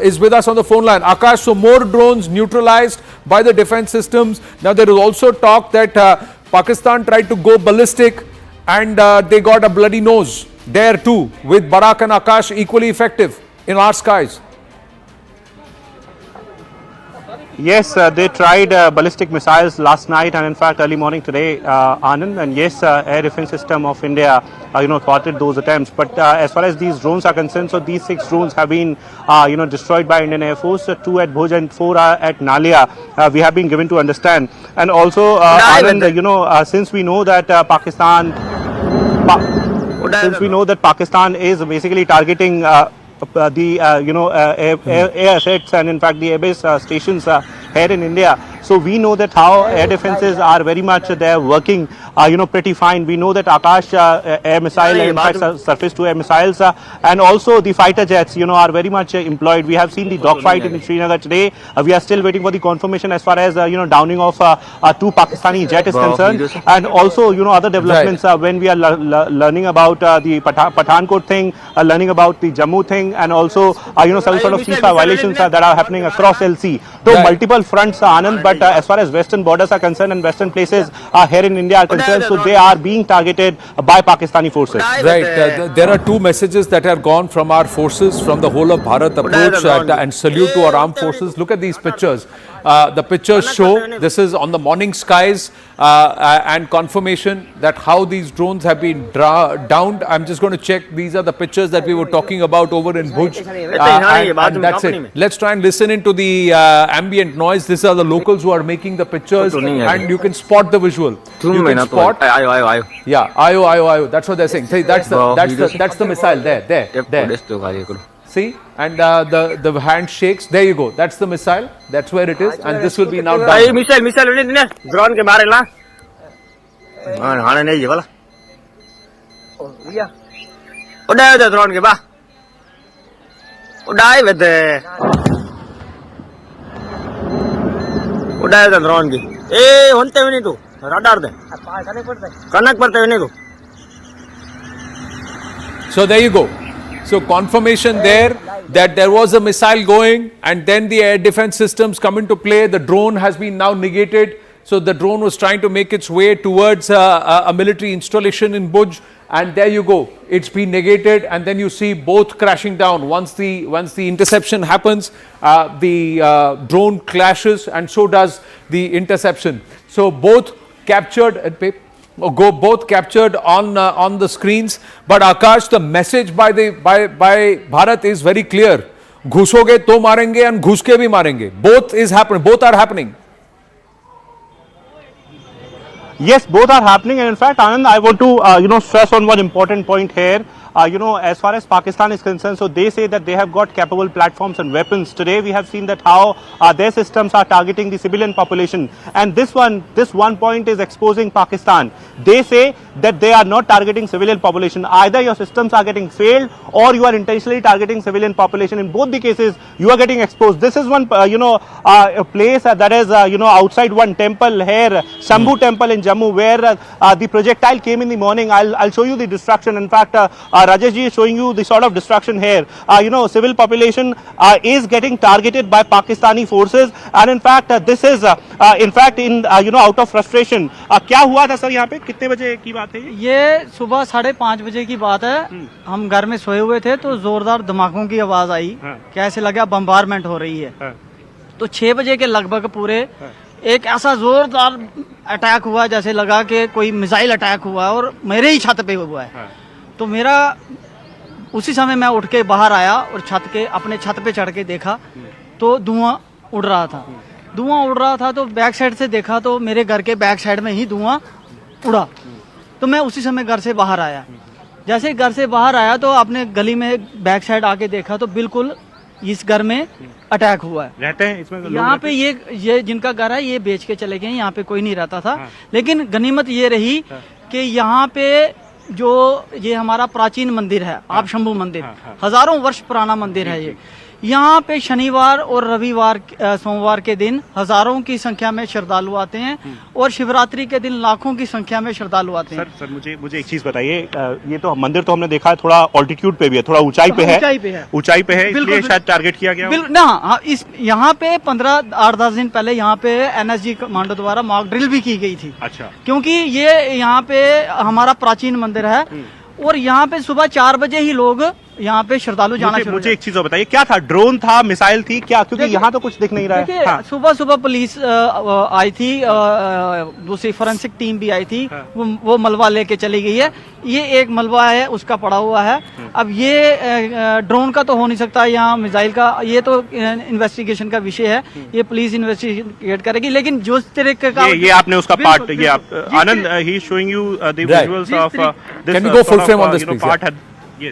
is with us on the phone line. Akash, so more drones neutralized by the defense systems. Now there is also talk that Pakistan tried to go ballistic, and they got a bloody nose there too, with Barak and Akash equally effective in our skies. Yes, they tried ballistic missiles last night and in fact early morning today, Anand. And yes, air defense system of India, thwarted those attempts. But as far as these drones are concerned, so these 6 drones have been, destroyed by Indian Air Force. 2 at Bhuj and 4 are at Nalia. We have been given to understand. And also, Anand, since we know that Pakistan is basically targeting the air assets and in fact the airbase stations here in India. So we know that how air defenses are very much they're working pretty fine. We know that Akash air missile, in fact surface to air missiles and also the fighter jets are very much employed. We have seen the dogfight in Srinagar today. We are still waiting for the confirmation as far as downing of 2 Pakistani jet is concerned, and also other developments when we are learning about the Pathankot thing, learning about the Jammu thing, and also some sort of ceasefire violations that are happening across LC. Though multiple fronts, Anand, but as far as western borders are concerned and western places here in India are concerned, so they are being targeted by Pakistani forces. Right. There are 2 messages that are gone from our forces, from the whole of Bharat approach, and salute to our armed forces. Look at these pictures. The pictures show, this is on the morning skies, and confirmation that how these drones have been downed. I'm just going to check. These are the pictures that we were talking about over in Bhuj, and that's it. Let's try and listen into the ambient noise. These are the locals who are making the pictures, and you can spot the visual. You can spot. Yeah, ayo. That's what they're saying. See, that's the missile there. See, and the hand shakes. There you go. That's the missile. That's where it is, and this will be now done. Missile drone ke mare la. Hane nahi wala. Udai the drone ke ba. Udai with the. Udai the drone ke. Honte bhi nahi tu. Radar de. Kanak parte bhi nahi tu. So there you go. So confirmation there that there was a missile going, and then the air defense systems come into play. The drone has been now negated. So the drone was trying to make its way towards a military installation in Bhuj, and there you go, it's been negated, and then you see both crashing down. Once the interception happens, the drone clashes, and so does the interception. So both captured, both captured on the screens. But Akash, the message by Bharat is very clear. घुसोगे तो मारेंगे and घुस के भी मारेंगे. Both is happening. Both are happening. Yes, both are happening, and in fact, Anand, I want to stress on one important point here. As far as Pakistan is concerned, so they say that they have got capable platforms and weapons. Today, we have seen that how their systems are targeting the civilian population, and this one point is exposing Pakistan. They say that they are not targeting civilian population. Either your systems are getting failed, or you are intentionally targeting civilian population. In both the cases, you are getting exposed. This is one, a place that is, outside one temple here, Shambhu Temple in Jammu, where the projectile came in the morning. I'll show you the destruction. In fact, Rajesh ji is showing you the sort of destruction here. Civil population is getting targeted by Pakistani forces, and in fact, this is out of frustration. क्या हुआ था sir यहाँ पे, कितने बजे की बात है ये? सुबह 5:30 बजे की बात है। हम घर में सोए हुए थे तो जोरदार धमाकों की आवाज आई। कैसे लगा बम्बारमेंट हो रही है। तो 6 बजे के लगभग पूरे एक ऐसा जोरदार अटैक हुआ, जैसे लगा कि कोई मिसाइल अटैक हुआ और मेरे ही छत पे हुआ है। तो मेरा उसी समय मैं उठ के बाहर आया और अपने छत पे चढ़ के देखा तो धुआं उड़ रहा था। तो बैक साइड से देखा तो मेरे घर के बैक साइड में ही धुआं उड़ा। तो मैं उसी समय घर से बाहर आया। जैसे घर से बाहर आया तो अपने गली में बैक साइड आके देखा तो बिल्कुल इस घर में अटैक हुआ है। रहते हैं इसमें यहाँ पे ये जिनका घर है ये बेच के चले गए। यहाँ पे कोई नहीं रहता था। लेकिन गनीमत ये रही कि यहाँ पे जो ये हमारा प्राचीन मंदिर है, आप शंभू मंदिर, हजारों वर्ष पुराना मंदिर है ये। यहाँ पे शनिवार और रविवार सोमवार के दिन हजारों की संख्या में श्रद्धालु आते हैं और शिवरात्रि के दिन लाखों की संख्या में श्रद्धालु आते हैं। सर मुझे एक चीज बताइए, ये तो मंदिर तो हमने देखा है थोड़ा ऑल्टीट्यूड पे भी है, थोड़ा ऊंचाई पे है, इसलिए शायद टारगेट किया गया ना। इस यहाँ पे 8-10 दिन पहले यहाँ पे NSG कमांडो द्वारा मॉक ड्रिल भी की गई थी। अच्छा। क्योंकि ये यहाँ पे हमारा प्राचीन मंदिर है और यहाँ पे सुबह 4 बजे ही लोग यहाँ पे श्रद्धालु जाना शुरू। मुझे एक चीज बताइए, क्या था? ड्रोन था, मिसाइल थी क्या? क्योंकि यहाँ तो कुछ दिख नहीं रहा है। हाँ। सुबह पुलिस आई थी, दूसरी फोरेंसिक टीम भी आई थी। वो मलबा लेके चली गई है। ये एक मलबा है उसका पड़ा हुआ है। अब ये ड्रोन का तो हो नहीं सकता, यहाँ मिसाइल का, ये तो इन्वेस्टिगेशन का विषय है। ये पुलिस इन्वेस्टिगेट करेगी। लेकिन जो तरीके का ये आपने उसका पार्ट, ये आप Anand he is showing you the visuals of this. Can you go full frame on this please?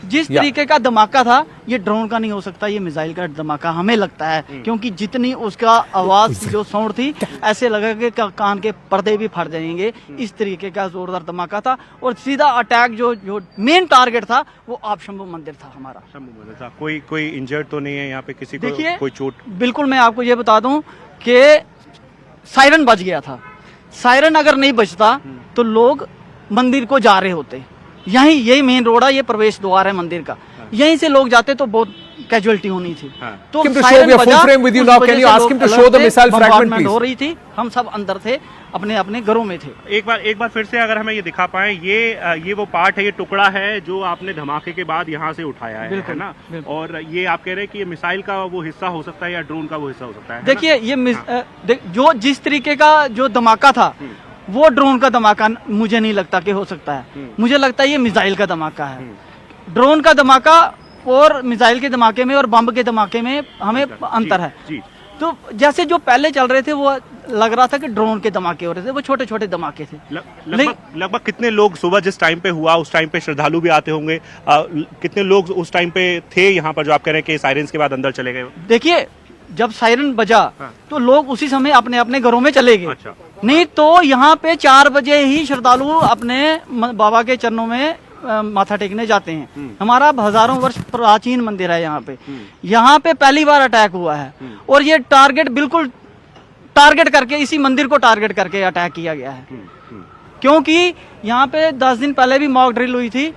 जिस तरीके का धमाका था ये ड्रोन का नहीं हो सकता, ये मिसाइल का धमाका हमें लगता है। क्योंकि जितनी उसका आवाज जो साउंड थी ऐसे लगा कि कान के पर्दे भी फट जाएंगे। इस तरीके का जोरदार धमाका था और सीधा अटैक जो मेन टारगेट था वो आप शंभू मंदिर था हमारा। शंभू मंदिर था। कोई इंजर्ड तो नहीं है यहाँ पे? किसी को कोई चोट? बिल्कुल, मैं आपको ये बता दूं कि सायरन बज गया था। सायरन अगर नहीं बजता तो लोग मंदिर को जा रहे होते। यही मेन रोड है, ये प्रवेश द्वार है मंदिर का। यहीं से लोग जाते तो बहुत कैजुअलिटी होनी थी। तो सायरन बजा, बॉम्बार्डमेंट हो रही थी। हम सब अंदर थे, अपने घरों में थे। एक बार फिर से अगर हमें ये दिखा पाए, ये वो पार्ट है, ये टुकड़ा है जो आपने धमाके के बाद यहाँ से उठाया है ना? और ये आप कह रहे हैं कि ये मिसाइल का वो हिस्सा हो सकता है या ड्रोन का वो हिस्सा हो सकता है? देखिए ये जो जिस तरीके का जो धमाका था वो ड्रोन का धमाका मुझे नहीं लगता कि हो सकता है। मुझे लगता है ये मिसाइल का धमाका है। ड्रोन का धमाका और मिसाइल के धमाके में और बम के धमाके में हमें अंतर है। तो जैसे जो पहले चल रहे थे वो लग रहा था कि ड्रोन के धमाके हो रहे थे, वो छोटे छोटे धमाके थे। लगभग कितने लोग सुबह जिस टाइम पे हुआ उस टाइम पे श्रद्धालु भी आते होंगे, कितने लोग उस टाइम पे थे यहाँ पर जो आप कह रहे हैं कि साइरेंस के बाद अंदर चले गए? देखिए जब सायरन बजा तो लोग उसी समय अपने घरों में चले गए। अच्छा। नहीं तो यहाँ पे 4 बजे ही श्रद्धालु अपने बाबा के चरणों में माथा टेकने जाते हैं। हमारा हजारों वर्ष प्राचीन मंदिर है यहाँ पे। यहाँ पे पहली बार अटैक हुआ है और ये बिल्कुल टारगेट करके, इसी मंदिर को टारगेट करके अटैक किया गया है। क्योंकि यहाँ पे 10 दिन पहले भी मॉक ड्रिल हुई थी।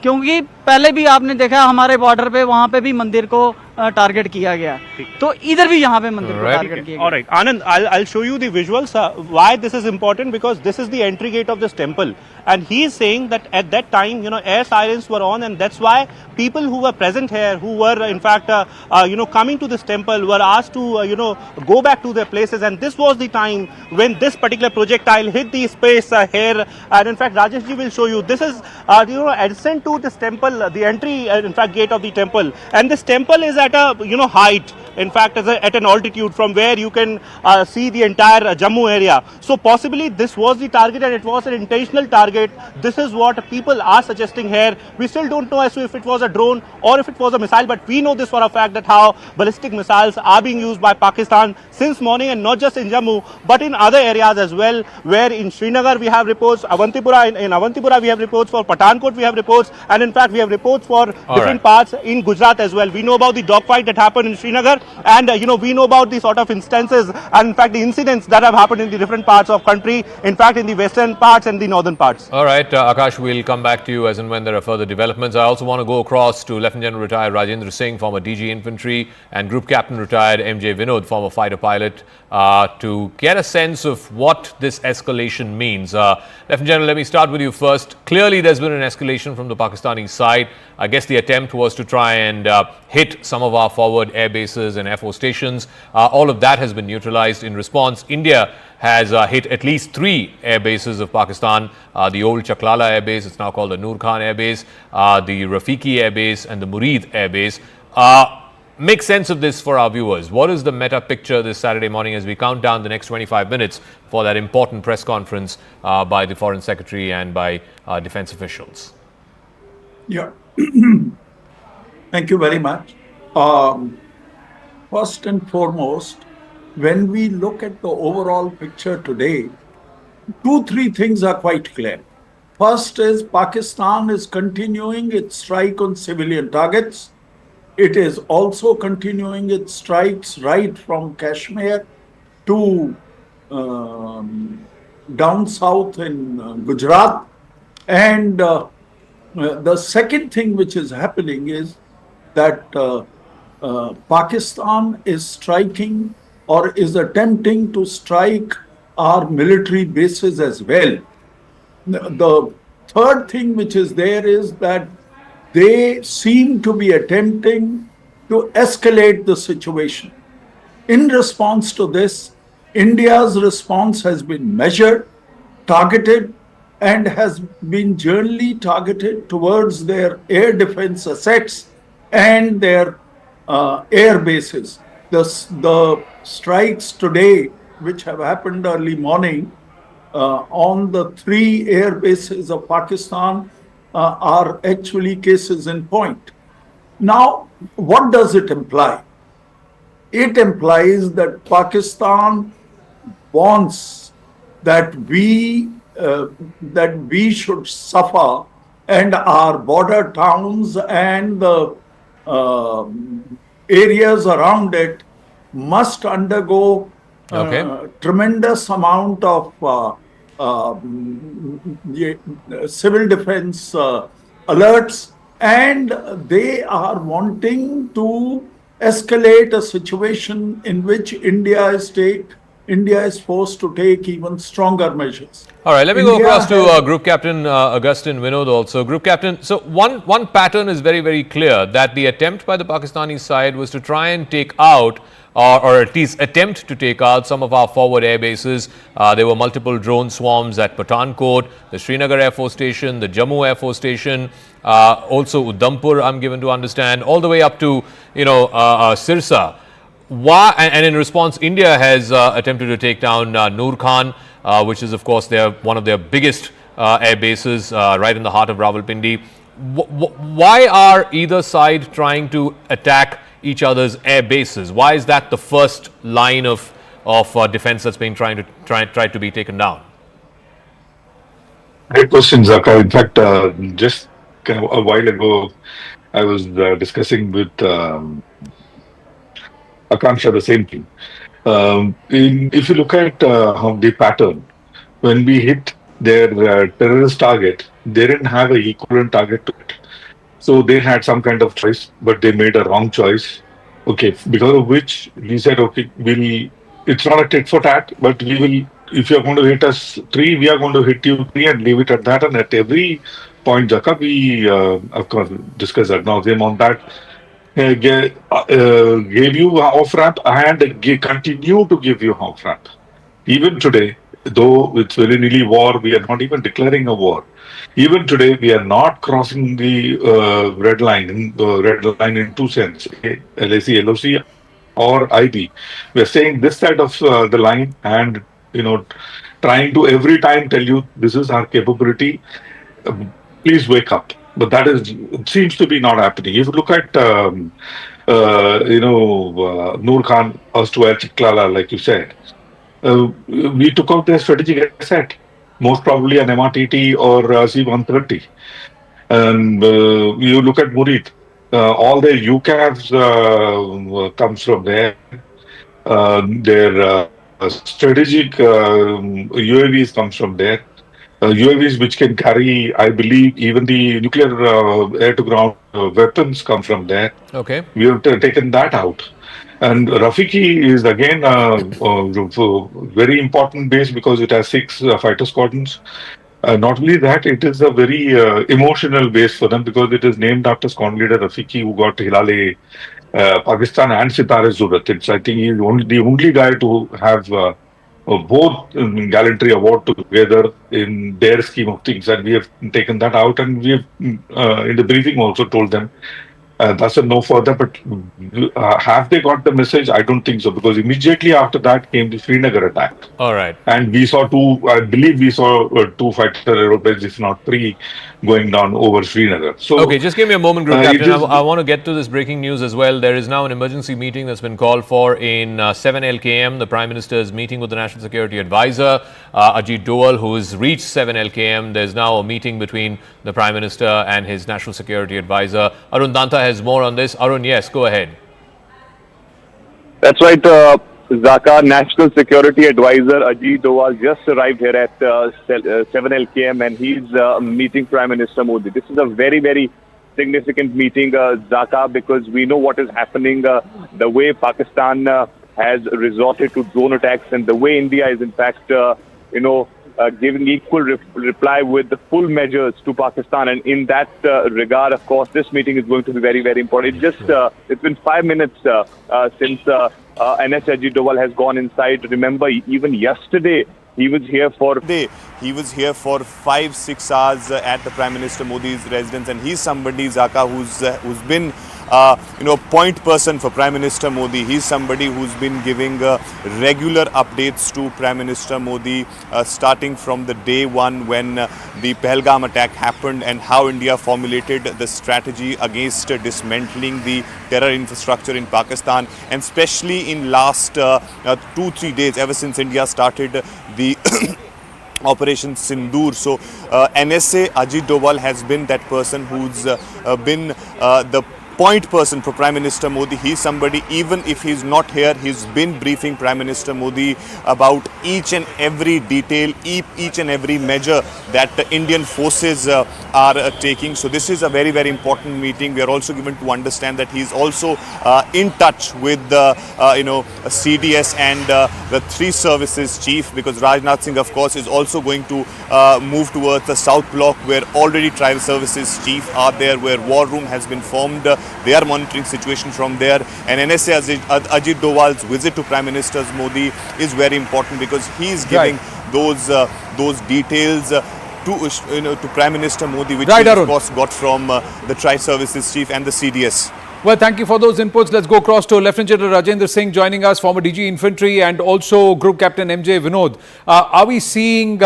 क्योंकि पहले भी आपने देखा हमारे बॉर्डर पे वहाँ पे भी मंदिर को टारगेट किया गया, तो इधर भी यहाँ पे मंदिर को टारगेट किया गया. All right, Anand, I'll show you the visuals. Why this is important? Because this is the entry gate of this temple, and he is saying that at that time, air sirens were on, and that's why people who were present here, who were in fact, coming to this temple, were asked to, go back to their places, and this was the time when this particular projectile hit the space here, and in fact, Rajesh ji will show you. This is, adjacent to this temple, the entry, in fact, gate of the temple, and this temple is at a, height. In fact, at an altitude from where you can see the entire Jammu area. So possibly this was the target, and it was an intentional target. This is what people are suggesting here. We still don't know as to if it was a drone or if it was a missile, but we know this for a fact that how ballistic missiles are being used by Pakistan since morning, and not just in Jammu, but in other areas as well, where in Srinagar we have reports, in Avantipura we have reports, for Pathankot we have reports, and in fact we have reports for different parts in Gujarat as well. We know about the dogfight that happened in Srinagar, and we know about the sort of instances and in fact the incidents that have happened in the different parts of country, in fact in the western parts and the northern parts. All right, Akash, we'll come back to you as and when there are further developments. I also want to go across to Lieutenant General retired Rajendra Singh, former DG Infantry, and Group Captain retired MJ Vinod, former fighter pilot, to get a sense of what this escalation means. Lieutenant General, let me start with you first. Clearly there's been an escalation from the Pakistani side. I guess the attempt was to try and hit some of our forward air bases and FO stations. All of that has been neutralized. In response, India has hit at least 3 air bases of Pakistan. The old Chaklala air base, it's now called the Noor Khan air base, the Rafiki air base, and the Murid air base. Make sense of this for our viewers. What is the meta picture this Saturday morning as we count down the next 25 minutes for that important press conference by the Foreign Secretary and by defense officials? Yeah. Thank you very much. First and foremost, when we look at the overall picture today, 2-3 things are quite clear. First is Pakistan is continuing its strike on civilian targets. It is also continuing its strikes right from Kashmir to down south in Gujarat. And the second thing which is happening is that Pakistan is striking or is attempting to strike our military bases as well. The third thing which is there is that they seem to be attempting to escalate the situation. In response to this, India's response has been measured, targeted, and has been generally targeted towards their air defense assets and their air bases. The strikes today, which have happened early morning on the 3 air bases of Pakistan, are actually cases in point. Now, what does it imply? It implies that Pakistan wants that we should suffer, and our border towns and the areas around it must undergo tremendous amount of civil defense alerts, and they are wanting to escalate a situation in which India is forced to take even stronger measures. All right, let me go across to Group Captain Augustin Vinod also. Group Captain, so one pattern is very, very clear, that the attempt by the Pakistani side was to try and take out or at least attempt to take out some of our forward air bases. There were multiple drone swarms at Pathankot, the Srinagar Air Force Station, the Jammu Air Force Station, also Udhampur, I'm given to understand, all the way up to, Sirsa. Why? And in response, India has attempted to take down Noor Khan, which is, of course, one of their biggest air bases right in the heart of Rawalpindi. Why are either side trying to attack each other's air bases? Why is that the first line of defense that's being tried to be taken down? Great question, Zaka. In fact, just kind of a while ago, I was discussing with Akanksha the same thing. If you look at how the pattern, when we hit their terrorist target, they didn't have an equivalent target to it. So they had some kind of choice, but they made a wrong choice. Okay, because of which we said, okay, it's not a tit for tat, but we will, if you're going to hit us three, we are going to hit you three and leave it at that. And at every point, Jaka, we, of course, discussed ad nauseum on that. Gave you off ramp and continue to give you off ramp. Even today, though it's very nearly war, we are not even declaring a war. Even today, we are not crossing the red line in two sense, LAC, LOC, or IB. We are saying this side of the line, and trying to every time tell you this is our capability. Please wake up. But that seems to be not happening. If you look at Noor Khan, erstwhile Chiklala, like you said, we took out their strategic asset, most probably an MRTT or C-130. And you look at Murid, all their UCAVs comes from there. Their strategic UAVs comes from there. UAVs which can carry, I believe, even the nuclear air-to-ground weapons come from there. Okay. We have taken that out. And Rafiki is again a very important base because it has 6 fighter squadrons. Not only that, it is a very emotional base for them because it is named after squadron leader Rafiki, who got Hilale Pakistan and Sitare Zurat. I think he is the only guy to have both gallantry award together in their scheme of things, and we have taken that out, and we have in the briefing also told them that's a no further. But have they got the message? I don't think so, because immediately after that came the Srinagar attack. All right. And we saw two fighter aeroplanes, if not 3, going down over Srinagar. So, okay, just give me a moment, Group Captain. I want to get to this breaking news as well. There is now an emergency meeting that's been called for in 7 LKM. The Prime Minister is meeting with the National Security Advisor, Ajit Doval, who has reached 7 LKM. There's now a meeting between the Prime Minister and his National Security Advisor. Arun Danta has more on this. Arun, yes, go ahead. That's right. Zaka, National Security Advisor Ajit Doval just arrived here at 7 LKM, and he's meeting Prime Minister Modi. This is a very, very significant meeting, Zaka, because we know what is happening, the way Pakistan has resorted to drone attacks, and the way India is in fact, giving equal reply with the full measures to Pakistan. And in that regard, of course, this meeting is going to be very, very important. It's been 5 minutes since NS Ajit Doval has gone inside. Remember, even yesterday, he was here for 5-6 hours at the Prime Minister Modi's residence, and he's somebody, Zaka, who's been point person for Prime Minister Modi. He's somebody who's been giving regular updates to Prime Minister Modi, starting from the day one when the Pahalgam attack happened, and how India formulated the strategy against dismantling the terror infrastructure in Pakistan, and especially in last 2-3 days, ever since India started the Operation Sindoor. So NSA Ajit Doval has been that person who's been the point person for Prime Minister Modi. He's somebody, even if he's not here, he's been briefing Prime Minister Modi about each and every detail, each and every measure that the Indian forces are taking. So this is a very, very important meeting. We are also given to understand that he's also in touch with the CDS and the 3 services chief, because Rajnath Singh, of course, is also going to move towards the South Block, where already tribal services chief are there, where war room has been formed. They are monitoring situation from there, and NSA Ajit Doval's visit to Prime Minister Modi is very important, because he is giving those details to Prime Minister Modi, which he of course got from the Tri Services Chief and the CDS. Well, thank you for those inputs. Let's go across to Lieutenant General Rajendra Singh joining us, former DG Infantry, and also Group Captain MJ Vinod. Are we seeing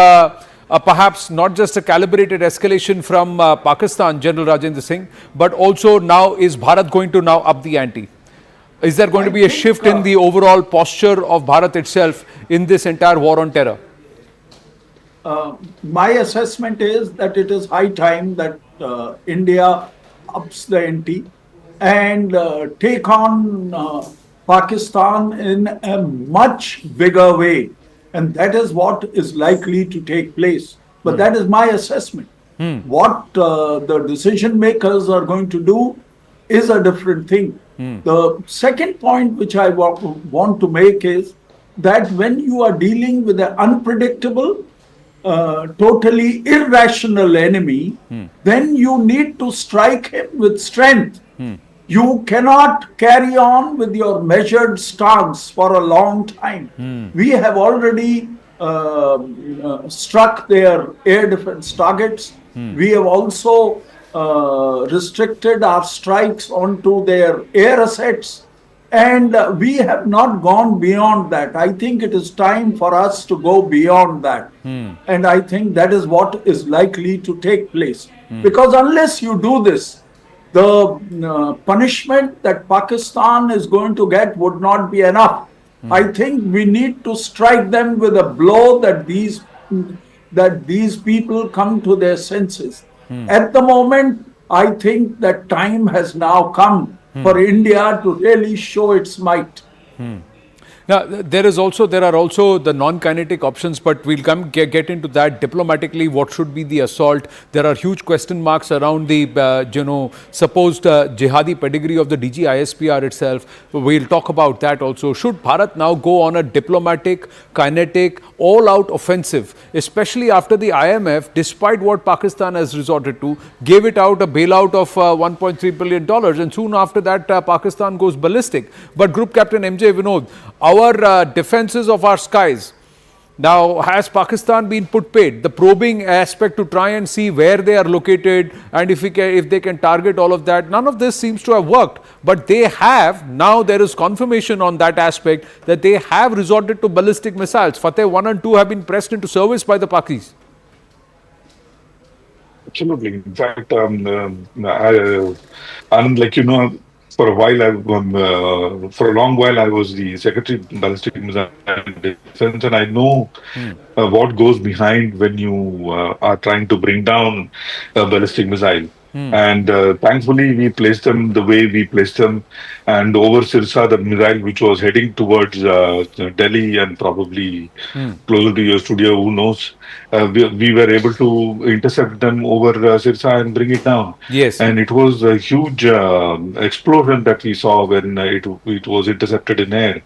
perhaps not just a calibrated escalation from Pakistan, General Rajendra Singh, but also now is Bharat going to now up the ante? Is there going to be a shift in the overall posture of Bharat itself in this entire war on terror? My assessment is that it is high time that India ups the ante and take on Pakistan in a much bigger way. And that is what is likely to take place. But that is my assessment. What the decision makers are going to do is a different thing. The second point which I want to make is that when you are dealing with an unpredictable, totally irrational enemy, then you need to strike him with strength. You cannot carry on with your measured stance for a long time. We have already struck their air defense targets. We have also restricted our strikes onto their air assets, and we have not gone beyond that. I think it is time for us to go beyond that, and I think that is what is likely to take place, because unless you do this, the punishment that Pakistan is going to get would not be enough. I think we need to strike them with a blow that these people come to their senses. At the moment, I think that time has now come for India to really show its might. Now, there are also the non-kinetic options, but we'll get into that diplomatically. What should be the assault? There are huge question marks around the supposed jihadi pedigree of the DG ISPR itself. We'll talk about that also. Should Bharat now go on a diplomatic, kinetic, all-out offensive, especially after the IMF, despite what Pakistan has resorted to, gave it out a bailout of $1.3 billion, and soon after that Pakistan goes ballistic. But Group Captain MJ Vinod, our defenses of our skies, now has Pakistan been put paid? The probing aspect to try and see where they are located and if they can target all of that, none of this seems to have worked. But they have, now there is confirmation on that aspect that they have resorted to ballistic missiles. Fateh 1 and 2 have been pressed into service by the Pakis. Absolutely. In fact, Anand, like you know, for a long while, I was the Secretary of Ballistic Missile Defense, and I know what goes behind when you are trying to bring down a ballistic missile. And thankfully, we placed them the way we placed them. And over Sirsa, the missile which was heading towards Delhi and probably closer to your studio, who knows, we were able to intercept them over Sirsa and bring it down. Yes. And it was a huge explosion that we saw when it was intercepted in air.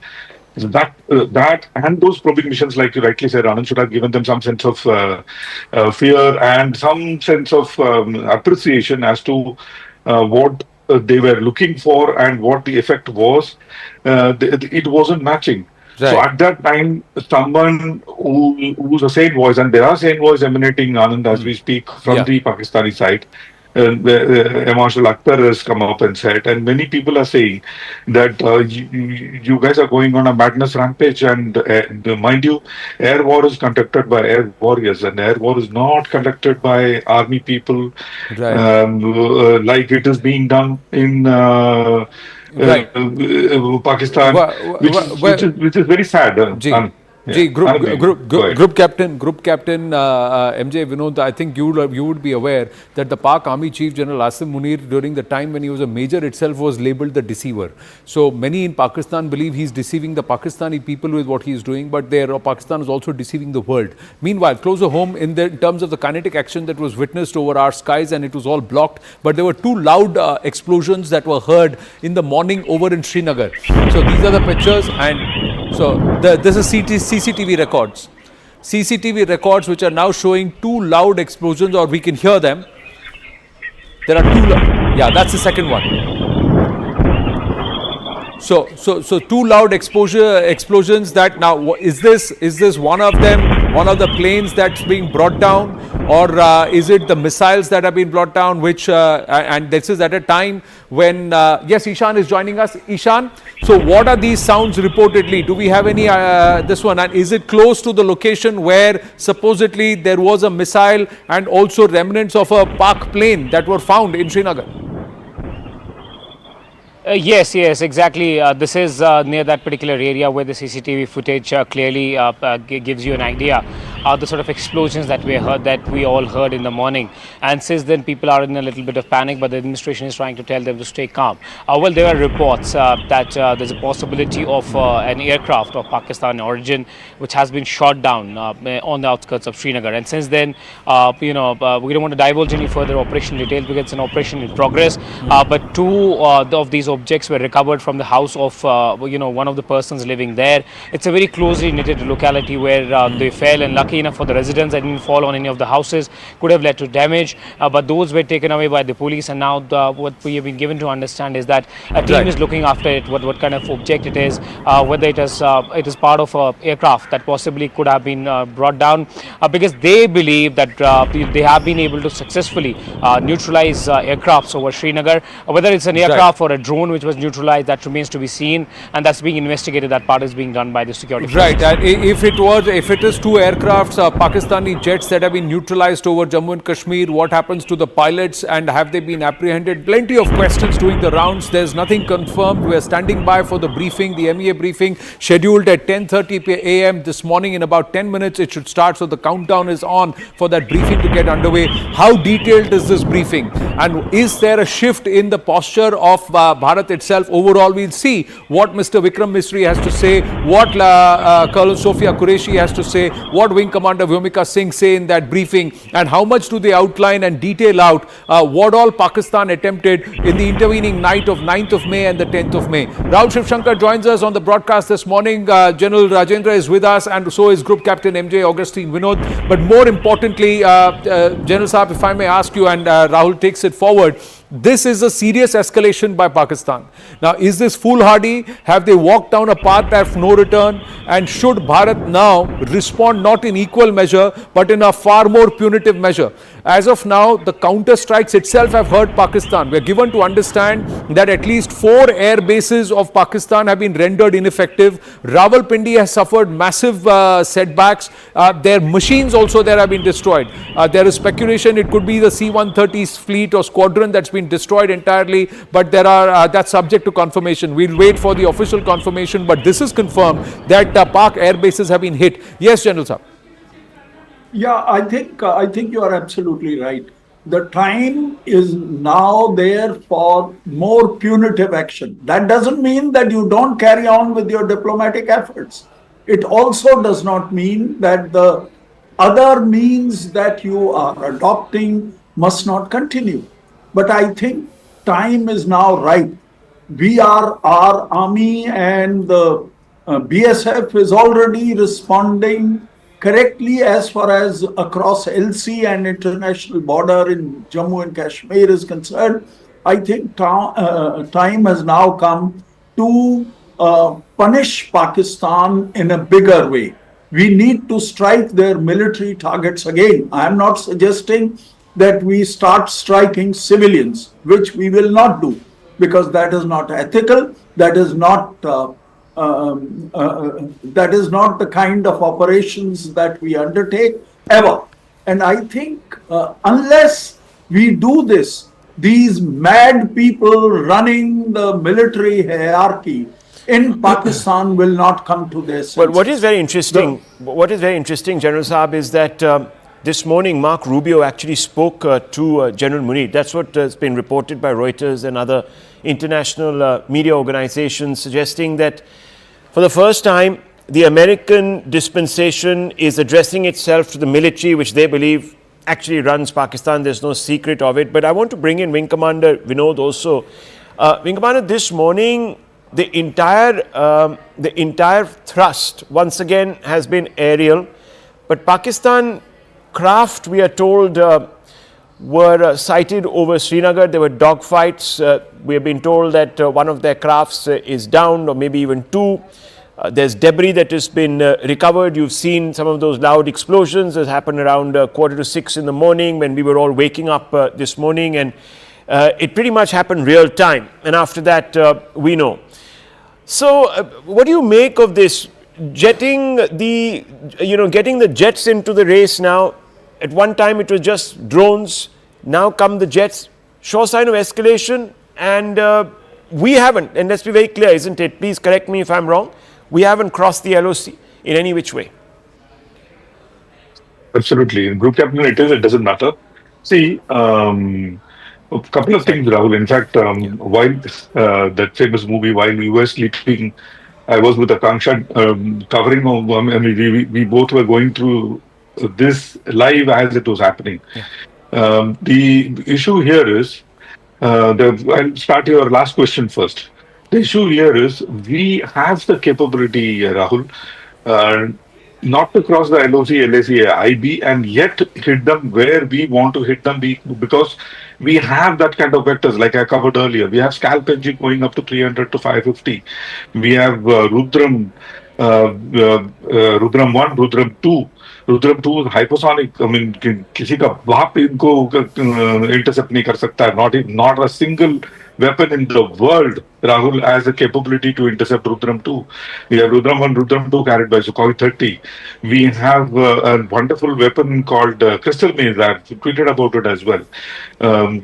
That and those probing missions, like you rightly said, Anand, should have given them some sense of fear and some sense of appreciation as to what they were looking for and what the effect was. It wasn't matching. Right. So at that time, someone who's a sane voice, and there are sane voices emanating, Anand, as we speak, from the Pakistani side. Marshal Akhtar has come up and said, and many people are saying that you guys are going on a madness rampage, and mind you, air war is conducted by air warriors, and air war is not conducted by army people, like it is being done in Pakistan, which is very sad. Group Captain MJ Vinod, I think you would be aware that the Pak Army Chief General Asim Munir, during the time when he was a major itself, was labelled the deceiver. So many in Pakistan believe he's deceiving the Pakistani people with what he is doing, but Pakistan is also deceiving the world. Meanwhile, closer home in terms of the kinetic action that was witnessed over our skies, and it was all blocked, but there were two loud explosions that were heard in the morning over in Srinagar. So these are the pictures, and so this is CCTV records. CCTV records which are now showing two loud explosions, or we can hear them. There are two. Yeah, that's the second one. So two loud explosions. That now is this one of them? One of the planes that's being brought down, or is it the missiles that have been brought down? Which and this is at a time when yes, Ishan is joining us. Ishan, so what are these sounds reportedly? Do we have any this one? And is it close to the location where supposedly there was a missile and also remnants of a Pak plane that were found in Srinagar? Yes, exactly. This is near that particular area where the CCTV footage clearly gives you an idea. the sort of explosions that we all heard in the morning. And since then, people are in a little bit of panic, but the administration is trying to tell them to stay calm. Well, there are reports that there's a possibility of an aircraft of Pakistani origin which has been shot down on the outskirts of Srinagar. And since then, we don't want to divulge any further operational details because it's an operation in progress. But two of these objects were recovered from the house of one of the persons living there. It's a very closely knitted locality where they fell, and lucky enough for the residents, that didn't fall on any of the houses, could have led to damage. But those were taken away by the police, and now what we have been given to understand is that a team is looking after it, what kind of object it is, whether it is part of an aircraft that possibly could have been brought down, because they believe that they have been able to successfully neutralize aircrafts over Srinagar. Whether it's an aircraft or a drone which was neutralized, that remains to be seen, and that's being investigated. That part is being done by the security forces. Right, and if it is two aircrafts, Pakistani jets that have been neutralized over Jammu and Kashmir, what happens to the pilots, and have they been apprehended? Plenty of questions doing the rounds. There's nothing confirmed. We are standing by for the briefing, the MEA briefing, scheduled at 10:30 a.m. this morning. In about 10 minutes it should start, so the countdown is on for that briefing to get underway. How detailed is this briefing, and is there a shift in the posture of Bharat itself overall? We'll see what Mr. Vikram Misri has to say, what Colonel Sophia Qureshi has to say, what Wing Commander Vyomika Singh say in that briefing, and how much do they outline and detail out what all Pakistan attempted in the intervening night of 9th of May and the 10th of May. Rahul Shivshankar joins us on the broadcast this morning. General Rajendra is with us, and so is Group Captain MJ Augustine Vinod. But more importantly, General Saab, if I may ask you, and Rahul takes it forward, this is a serious escalation by Pakistan. Now, is this foolhardy? Have they walked down a path of no return? And should Bharat now respond not in equal measure, but in a far more punitive measure? As of now, the counter strikes itself have hurt Pakistan. We are given to understand that at least 4 air bases of Pakistan have been rendered ineffective. Rawalpindi has suffered massive setbacks. Their machines also there have been destroyed. There is speculation it could be the C-130 fleet or squadron that's been destroyed entirely, but there are that's subject to confirmation. We'll wait for the official confirmation, but this is confirmed that Pak air bases have been hit. Yes, General Saab. Yeah, I think you are absolutely right. The time is now there for more punitive action. That doesn't mean that you don't carry on with your diplomatic efforts. It also does not mean that the other means that you are adopting must not continue. But I think time is now right. Our army and the BSF is already responding correctly as far as across LC and international border in Jammu and Kashmir is concerned. I think time has now come to punish Pakistan in a bigger way. We need to strike their military targets again. I am not suggesting that we start striking civilians, which we will not do, because that is not ethical. That is not the kind of operations that we undertake ever. And I think unless we do this, these mad people running the military hierarchy in Pakistan will not come to their senses. Well, what is very interesting, General Saab, is that this morning Mark Rubio actually spoke to General Munir. That's what has been reported by Reuters and other international media organizations, suggesting that for the first time the American dispensation is addressing itself to the military, which they believe actually runs Pakistan. There's no secret of it. But I want to bring in Wing Commander Vinod also. Wing Commander, this morning the entire thrust once again has been aerial, but Pakistan craft, we are told, were sighted over Srinagar. There were dogfights. We have been told that one of their crafts is down, or maybe even 2. There's debris that has been recovered. You've seen some of those loud explosions that happened around 5:45 in the morning when we were all waking up this morning, and it pretty much happened real time. And after that, we know. So, what do you make of this? Getting the jets into the race now. At one time it was just drones, now come the jets. Sure sign of escalation, and we haven't, and let's be very clear, isn't it? Please correct me if I'm wrong. We haven't crossed the LOC in any which way. Absolutely. In group captain it doesn't matter. See, a couple of things, Rahul. In fact, while that famous movie, while we were sleeping, I was with Akanksha covering. I mean, we both were going through this live as it was happening. The issue here is, I'll start your last question first. The issue here is we have the capability, Rahul, uh, not to cross the LOC, LAC, IB, and yet hit them where we want to hit them because we have that kind of vectors, like I covered earlier. We have scalp engine going up to 300 to 550. We have Rudram, Rudram 1, Rudram 2. Rudram 2 hypersonic I mean किसी का बाप इनको intercept नहीं कर सकता है not a single weapon in the world, Rahul, has a capability to intercept Rudram 2. We have Rudram 1, Rudram 2 carried by Sukhoi 30. We have a wonderful weapon called Crystal Maze. I've tweeted about it as well.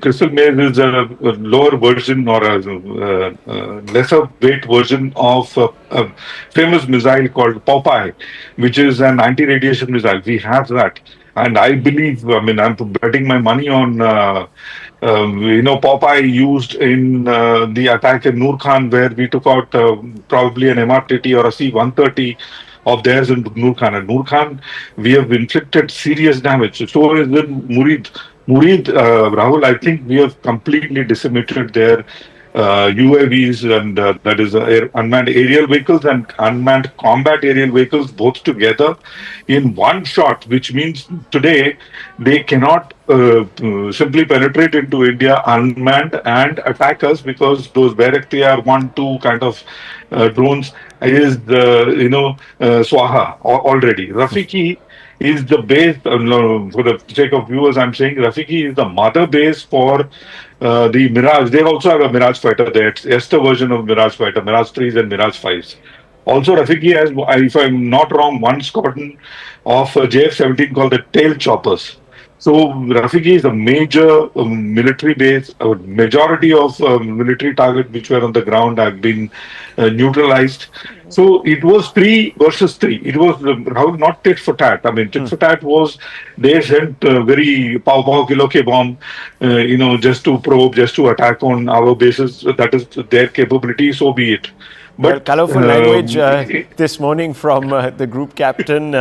Crystal Maze is a lower version or a lesser weight version of a famous missile called Popeye, which is an anti-radiation missile. We have that. And I believe, I mean, I'm betting my money on, Popeye used in the attack in Noor Khan, where we took out probably an MRTT or a C-130 of theirs in Noor Khan. And Noor Khan, we have inflicted serious damage. So is in Murid. Rahul, I think we have completely decimated their UAVs and that is unmanned aerial vehicles and unmanned combat aerial vehicles both together in one shot, which means today they cannot simply penetrate into India unmanned and attack us because those Bayraktar 1-2 kind of drones is Swaha already. Rafiki is the base, for the sake of viewers, I'm saying Rafiki is the mother base for the Mirage. They also have a Mirage fighter there. It's Esther version of Mirage fighter, Mirage 3s and Mirage 5s. Also, Rafiki has, if I'm not wrong, one squadron of JF-17 called the Tail Choppers. So Rafiki is a major military base. A majority of military targets which were on the ground have been neutralized. So it was 3 versus 3. It was not tit for tat. I mean, tit for tat was they sent very pow kilo ke bomb, just to probe, just to attack on our bases. That is their capability. So be it. But, well, colorful language this morning from the group captain.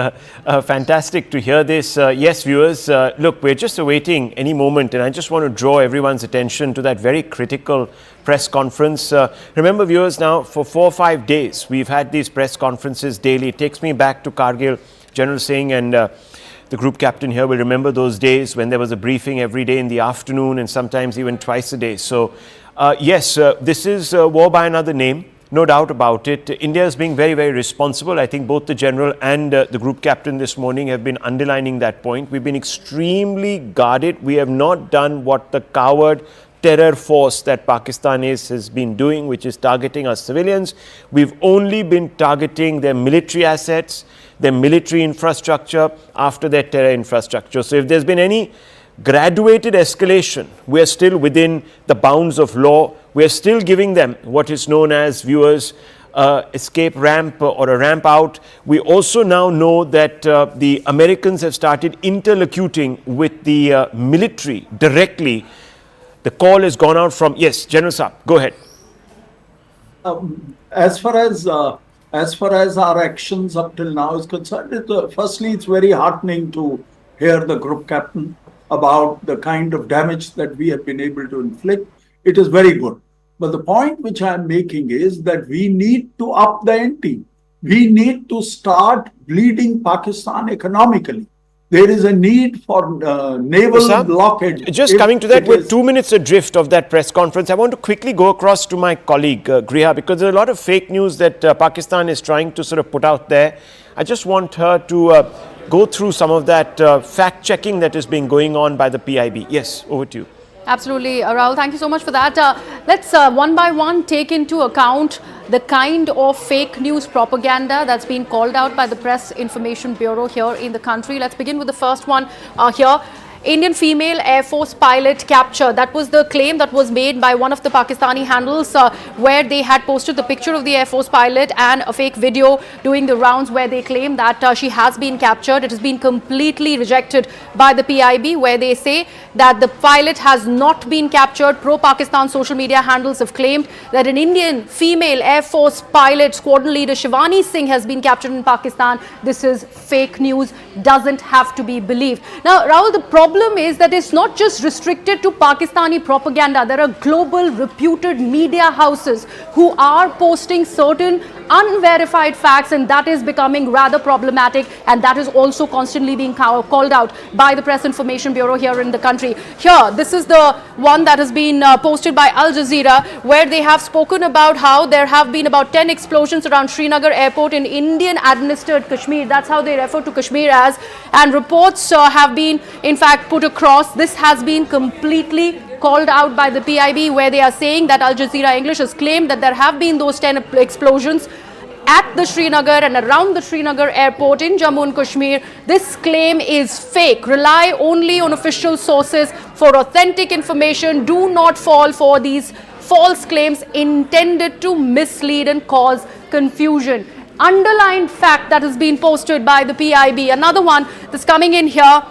Fantastic to hear this. Yes, viewers, look, we're just awaiting any moment, and I just want to draw everyone's attention to that very critical press conference. Remember, viewers, now for 4 or 5 days, we've had these press conferences daily. It takes me back to Kargil, General Singh and the group captain here will remember those days when there was a briefing every day in the afternoon and sometimes even twice a day. So, yes, this is war by another name. No doubt about it. India is being very, very responsible. I think both the general and the group captain this morning have been underlining that point. We've been extremely guarded. We have not done what the coward terror force that Pakistan has been doing, which is targeting our civilians. We've only been targeting their military assets, their military infrastructure after their terror infrastructure. So if there's been any graduated escalation, we are still within the bounds of law. We are still giving them what is known as, viewers, escape ramp or a ramp out. We also now know that the Americans have started interlocuting with the military directly. The call has gone out from, yes, General Saab, go ahead. As far as our actions up till now is concerned, firstly, it's very heartening to hear the group captain about the kind of damage that we have been able to inflict. It is very good. But the point which I am making is that we need to up the ante. We need to start bleeding Pakistan economically. There is a need for naval blockade. Just coming to that, we're 2 minutes adrift of that press conference. I want to quickly go across to my colleague, Griha, because there's a lot of fake news that Pakistan is trying to sort of put out there. I just want her to go through some of that fact-checking that is being going on by the PIB. Yes, over to you. Absolutely, Rahul. Thank you so much for that. Let's one by one take into account the kind of fake news propaganda that's been called out by the Press Information Bureau here in the country. Let's begin with the first one here. Indian female Air Force pilot captured. That was the claim that was made by one of the Pakistani handles where they had posted the picture of the Air Force pilot and a fake video doing the rounds where they claim that she has been captured. It has been completely rejected by the PIB, where they say that the pilot has not been captured. Pro-Pakistan social media handles have claimed that an Indian female Air Force pilot, squadron leader Shivani Singh, has been captured in Pakistan. This is fake news, doesn't have to be believed. Now, Rahul, the problem is that it's not just restricted to Pakistani propaganda. There are global reputed media houses who are posting certain unverified facts, and that is becoming rather problematic, and that is also constantly being called out by the Press Information Bureau here in the country. Here, this is the one that has been posted by Al Jazeera, where they have spoken about how there have been about 10 explosions around Srinagar airport in Indian-administered Kashmir. That's how they refer to Kashmir as, and reports have been in fact put across. This has been completely called out by the PIB, where they are saying that Al Jazeera English has claimed that there have been those 10 explosions at the Srinagar and around the Srinagar airport in Jammu and Kashmir. This claim is fake. Rely only on official sources for authentic information. Do not fall for these false claims intended to mislead and cause confusion. Underlined fact that has been posted by the PIB. Another one that's coming in here,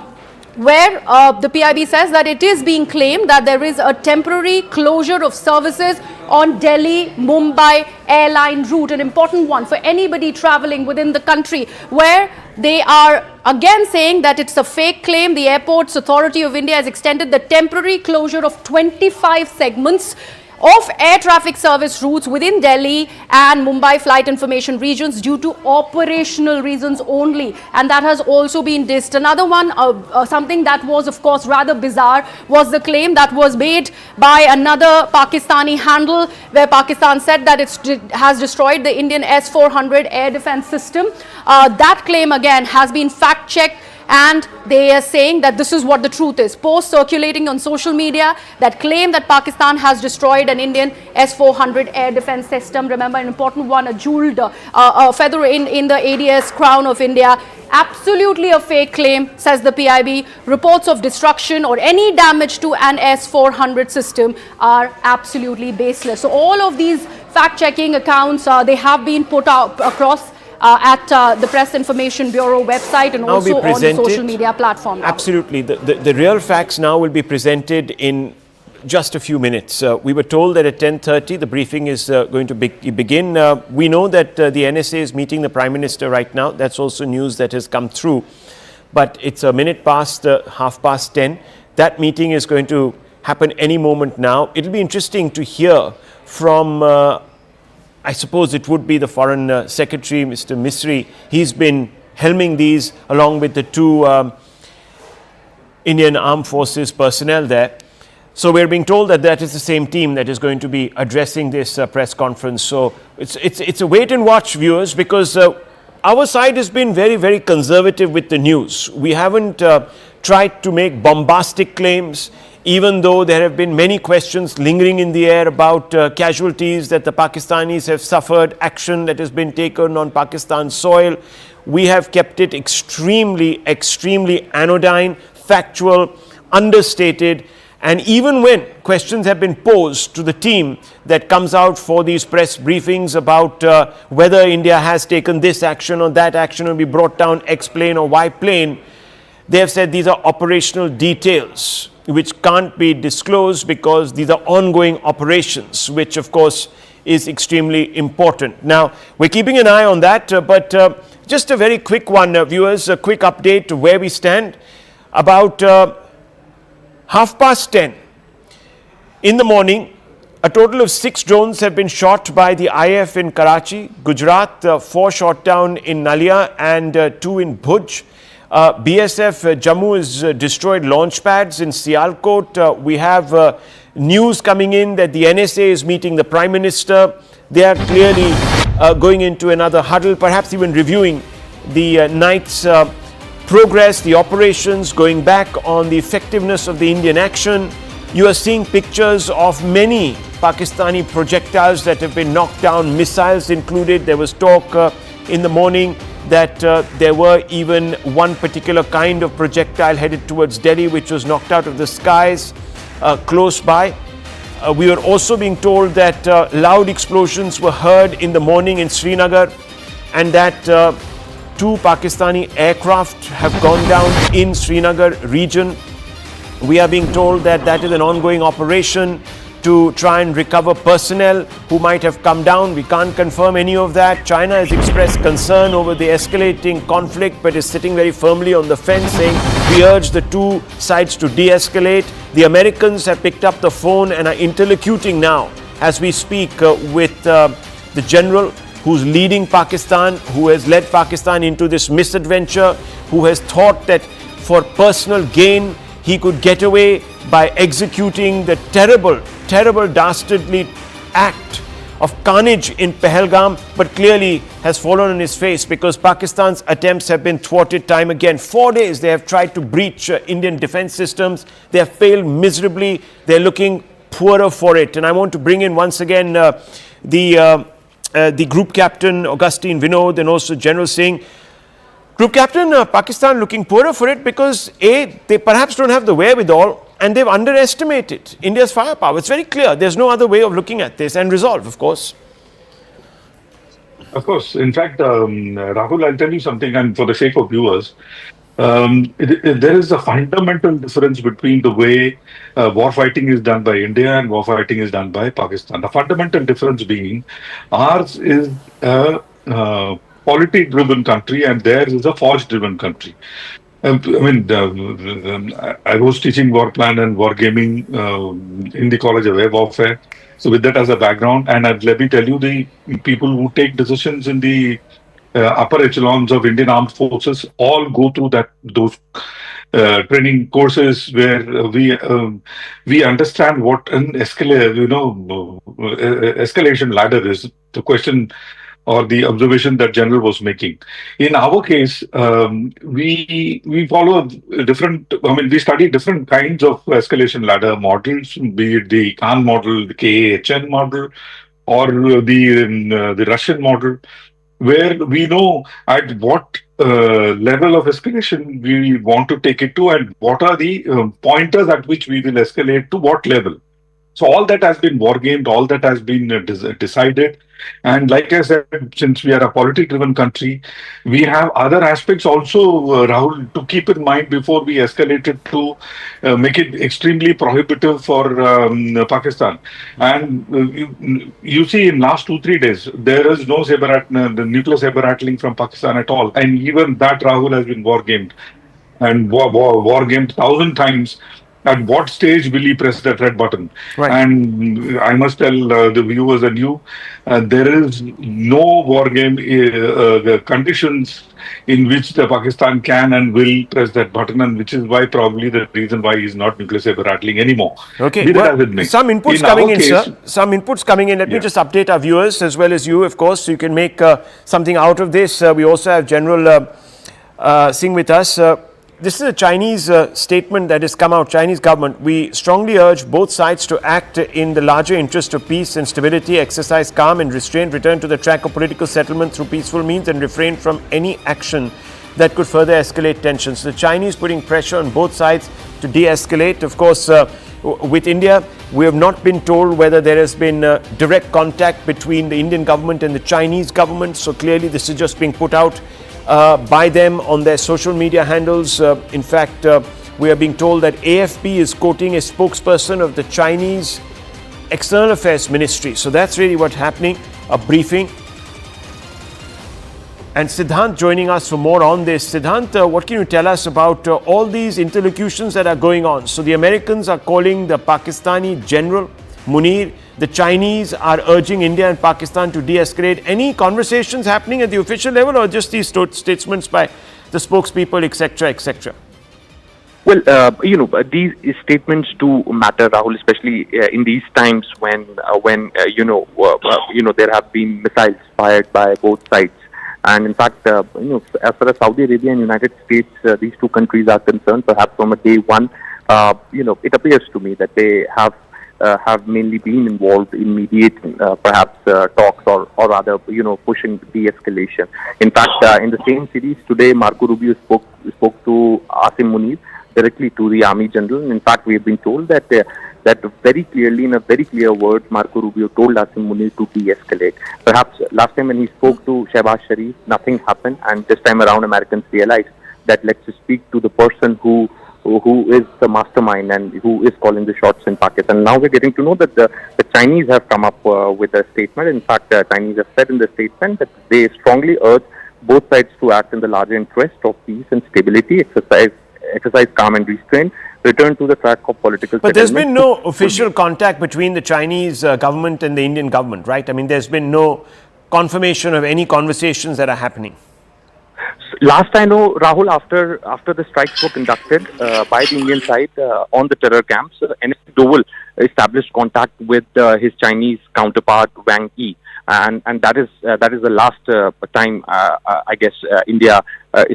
where the PIB says that it is being claimed that there is a temporary closure of services on Delhi-Mumbai airline route, an important one for anybody traveling within the country, where they are again saying that it's a fake claim. The Airports Authority of India has extended the temporary closure of 25 segments of air traffic service routes within Delhi and Mumbai flight information regions due to operational reasons only, and that has also been dissed. Another one, something that was of course rather bizarre, was the claim that was made by another Pakistani handle, where Pakistan said that it has destroyed the Indian S-400 air defense system. That claim again has been fact-checked, and they are saying that this is what the truth is. Posts circulating on social media that claim that Pakistan has destroyed an Indian S-400 air defense system. Remember, an important one, a jeweled feather in the ADS crown of India. Absolutely a fake claim, says the PIB. Reports of destruction or any damage to an S-400 system are absolutely baseless. So all of these fact-checking accounts, they have been put out across at the Press Information Bureau website and also on the social media platform. Absolutely. The real facts now will be presented in just a few minutes. We were told that at 10:30 the briefing is going to begin. We know that the NSA is meeting the Prime Minister right now. That's also news that has come through. But it's a minute past 10:30. That meeting is going to happen any moment now. It'll be interesting to hear from I suppose it would be the Foreign Secretary, Mr. Misri. He's been helming these along with the two Indian Armed Forces personnel there. So we're being told that that is the same team that is going to be addressing this press conference. So it's a wait and watch, viewers, because our side has been very, very conservative with the news. We haven't tried to make bombastic claims, even though there have been many questions lingering in the air about casualties that the Pakistanis have suffered, action that has been taken on Pakistan soil. We have kept it extremely, extremely anodyne, factual, understated. And even when questions have been posed to the team that comes out for these press briefings about whether India has taken this action or that action, or be brought down X plane or Y plane, they have said these are operational details which can't be disclosed because these are ongoing operations, which of course is extremely important. Now, we're keeping an eye on that, but just a very quick one, viewers, a quick update to where we stand. About 10:30 in the morning, a total of 6 drones have been shot by the IF in Karachi, Gujarat, 4 shot down in Nalia and 2 in Bhuj. BSF Jammu has destroyed launch pads in Sialkot. We have news coming in that the NSA is meeting the Prime Minister. They are clearly going into another huddle, perhaps even reviewing the night's progress, the operations, going back on the effectiveness of the Indian action. You are seeing pictures of many Pakistani projectiles that have been knocked down, missiles included. There was talk in the morning that there were even one particular kind of projectile headed towards Delhi which was knocked out of the skies close by. We were also being told that loud explosions were heard in the morning in Srinagar, and that 2 Pakistani aircraft have gone down in Srinagar region. We are being told that that is an ongoing operation to try and recover personnel who might have come down. We can't confirm any of that. China has expressed concern over the escalating conflict, but is sitting very firmly on the fence, saying we urge the 2 sides to de-escalate. The Americans have picked up the phone and are interlocuting now as we speak with the general who's leading Pakistan, who has led Pakistan into this misadventure, who has thought that for personal gain he could get away by executing the terrible, dastardly act of carnage in Pahalgam, but clearly has fallen on his face because Pakistan's attempts have been thwarted time again. 4 days they have tried to breach Indian defense systems. They have failed miserably. They're looking poorer for it. And I want to bring in once again the group captain, Augustine Vinod, and also General Singh. Group captain, Pakistan looking poorer for it because A, they perhaps don't have the wherewithal, and they've underestimated India's firepower. It's very clear. There's no other way of looking at this, and resolve, of course. Of course. In fact, Rahul, I'll tell you something, and for the sake of viewers, there is a fundamental difference between the way war fighting is done by India and war fighting is done by Pakistan. The fundamental difference being ours is a polity-driven country and theirs is a force-driven country. I was teaching war plan and war gaming in the College of Air Warfare. So with that as a background, and let me tell you, the people who take decisions in the upper echelons of Indian Armed Forces all go through those training courses where we understand what an escalation ladder is. The question or the observation that General was making. In our case, we follow different, we study different kinds of escalation ladder models, be it the Khan model, the KAHN model, or the Russian model, where we know at what level of escalation we want to take it to and what are the pointers at which we will escalate to what level. So all that has been wargamed, all that has been decided. And like I said, since we are a polity-driven country, we have other aspects also, Rahul, to keep in mind before we escalate it to make it extremely prohibitive for Pakistan. And you see in last 2-3 days, there is no the nuclear saber rattling from Pakistan at all. And even that, Rahul, has been wargamed. And wargamed 1,000 times. At what stage will he press that red button? Right. And I must tell the viewers and you, there is no war game conditions in which the Pakistan can and will press that button, and which is why probably the reason why he's not nuclear saber rattling anymore. Okay, well, some inputs coming in, sir. Some inputs coming in. Let me just update our viewers as well as you, of course, so you can make something out of this. We also have General Singh with us. This is a Chinese statement that has come out, Chinese government. We strongly urge both sides to act in the larger interest of peace and stability, exercise calm and restraint, return to the track of political settlement through peaceful means and refrain from any action that could further escalate tensions. The Chinese putting pressure on both sides to de-escalate. Of course, with India, we have not been told whether there has been direct contact between the Indian government and the Chinese government. So clearly this is just being put out by them on their social media handles. In fact, we are being told that AFP is quoting a spokesperson of the Chinese External Affairs Ministry. So that's really what's happening, a briefing. And Siddhant joining us for more on this. Siddhant, what can you tell us about all these interlocutions that are going on? So the Americans are calling the Pakistani general, Munir. The Chinese are urging India and Pakistan to de-escalate. Any conversations happening at the official level, or just these statements by the spokespeople, etc., etc.? Well, these statements do matter, Rahul, especially in these times when there have been missiles fired by both sides. And in fact, as far as Saudi Arabia and United States, these two countries are concerned, perhaps from a day one, it appears to me that they have have mainly been involved in mediating, perhaps talks or rather, pushing de-escalation. In fact, in the same series today, Marco Rubio spoke to Asim Munir directly to the Army General. In fact, we have been told that that very clearly, in a very clear word, Marco Rubio told Asim Munir to de-escalate. Perhaps last time when he spoke to Shehbaz Sharif, nothing happened, and this time around, Americans realized that let's speak to the person who is the mastermind and who is calling the shots in Pakistan. Now we're getting to know that the Chinese have come up with a statement. In fact, Chinese have said in the statement that they strongly urge both sides to act in the larger interest of peace and stability, exercise calm and restraint, return to the track of political But there's been no official contact between the Chinese government and the Indian government, right? I mean, there's been no confirmation of any conversations that are happening. Last I know, Rahul, after the strikes were conducted by the Indian side on the terror camps, NSC Dowell established contact with his Chinese counterpart Wang Yi, and that is the last time I guess India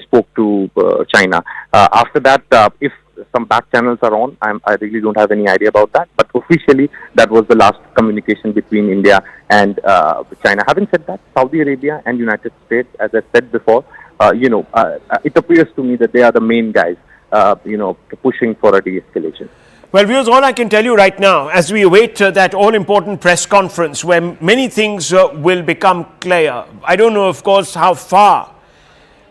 spoke to China. After that, if some back channels are on, I really don't have any idea about that. But officially, that was the last communication between India and China. Having said that, Saudi Arabia and United States, as I said before, it appears to me that they are the main guys, pushing for a de-escalation. Well, viewers, all I can tell you right now, as we await that all-important press conference where many things will become clear. I don't know, of course, how far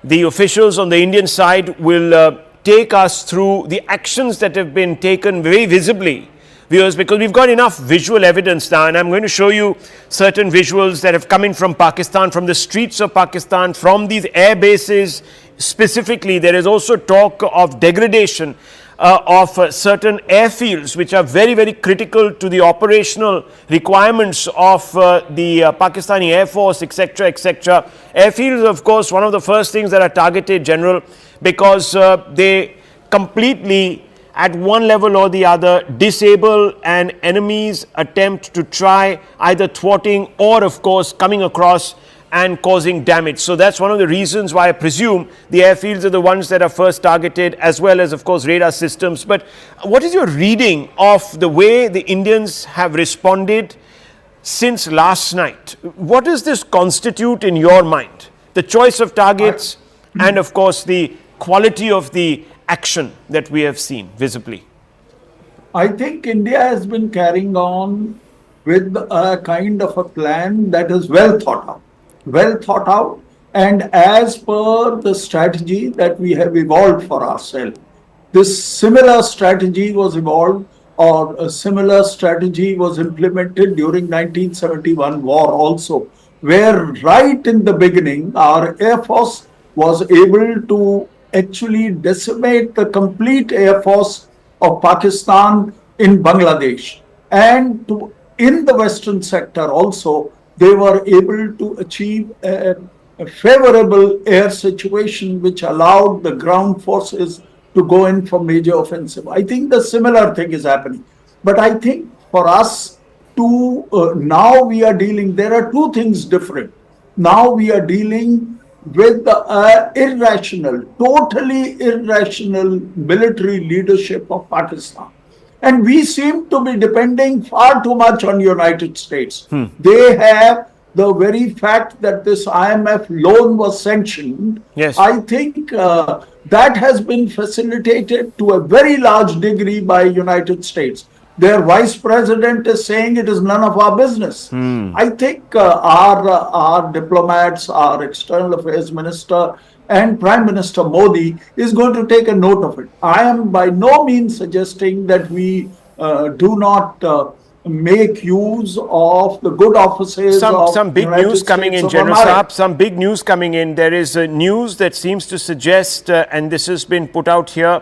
the officials on the Indian side will take us through the actions that have been taken very visibly, viewers, because we've got enough visual evidence now, and I'm going to show you certain visuals that have come in from Pakistan, from the streets of Pakistan, from these air bases specifically. There is also talk of degradation of certain airfields which are very, very critical to the operational requirements of the Pakistani Air Force, etc., etc. Airfields, of course, one of the first things that are targeted, General, because they completely, at one level or the other, disable an enemy's attempt to try either thwarting or, of course, coming across and causing damage. So that's one of the reasons why I presume the airfields are the ones that are first targeted, as well as, of course, radar systems. But what is your reading of the way the Indians have responded since last night? What does this constitute in your mind? The choice of targets and, of course, the quality of the action that we have seen visibly. I think India has been carrying on with a kind of a plan that is well thought out, and as per the strategy that we have evolved for ourselves. This similar strategy was evolved, or a similar strategy was implemented during 1971 war also, where right in the beginning our Air Force was able to actually decimate the complete Air Force of Pakistan in Bangladesh, and in the western sector also they were able to achieve a favorable air situation which allowed the ground forces to go in for major offensive. I think the similar thing is happening. But I think for us to now we are dealing, there are two things different. Now we are dealing with the totally irrational military leadership of Pakistan. And we seem to be depending far too much on United States. They have the very fact that this IMF loan was sanctioned. Yes. I think that has been facilitated to a very large degree by United States. Their vice president is saying it is none of our business. I think our diplomats, our external affairs minister and Prime Minister Modi is going to take a note of it. I am by no means suggesting that we do not make use of the good offices some big news coming in, General Saab, some big news coming in. There is news that seems to suggest, and this has been put out here,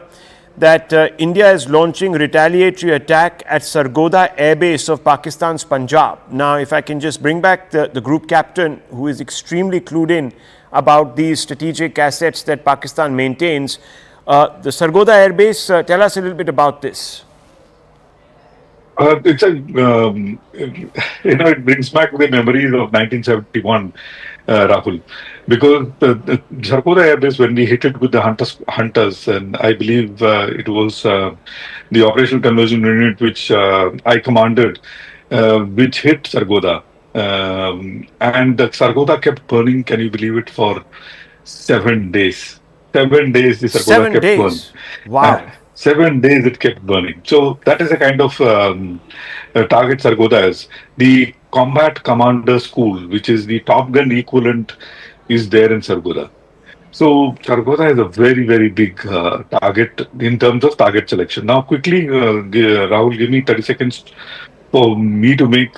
that India is launching retaliatory attack at Sargodha Air Base of Pakistan's Punjab. Now, if I can just bring back the group captain, who is extremely clued in about these strategic assets that Pakistan maintains. The Sargodha Air Base, tell us a little bit about this. It's it brings back the memories of 1971. Rahul, because the Sarkoda Air Base, when we hit it with the hunters, and I believe it was the Operational Conversion Unit which I commanded, which hit Sargoda. And the Sargoda kept burning, can you believe it, for 7 days. 7 days the Sargoda kept burning. Wow. 7 days it kept burning. So that is a kind of target Sargoda is. The Combat Commander School, which is the Top Gun equivalent, is there in Sargoda. So Sargoda is a very, very big target in terms of target selection. Now, quickly, Rahul, give me 30 seconds for me to make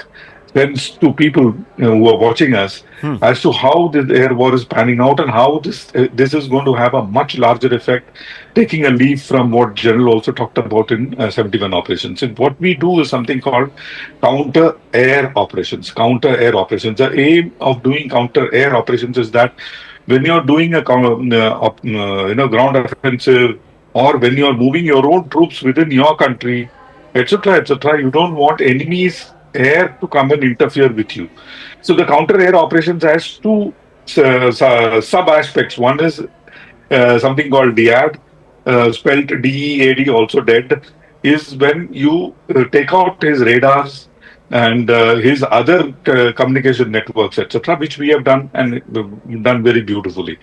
sense to people who are watching us as to how this air war is panning out and how this is going to have a much larger effect, taking a leaf from what General also talked about in 71 operations. And what we do is something called counter air operations. Counter air operations. The aim of doing counter air operations is that when you're doing a ground offensive, or when you're moving your own troops within your country, etc., you don't want enemies' air to come and interfere with you. So the counter air operations has two sub aspects. One is something called DEAD, spelled DEAD, also dead, is when you take out his radars and his other communication networks, etc., which we have done and done very beautifully.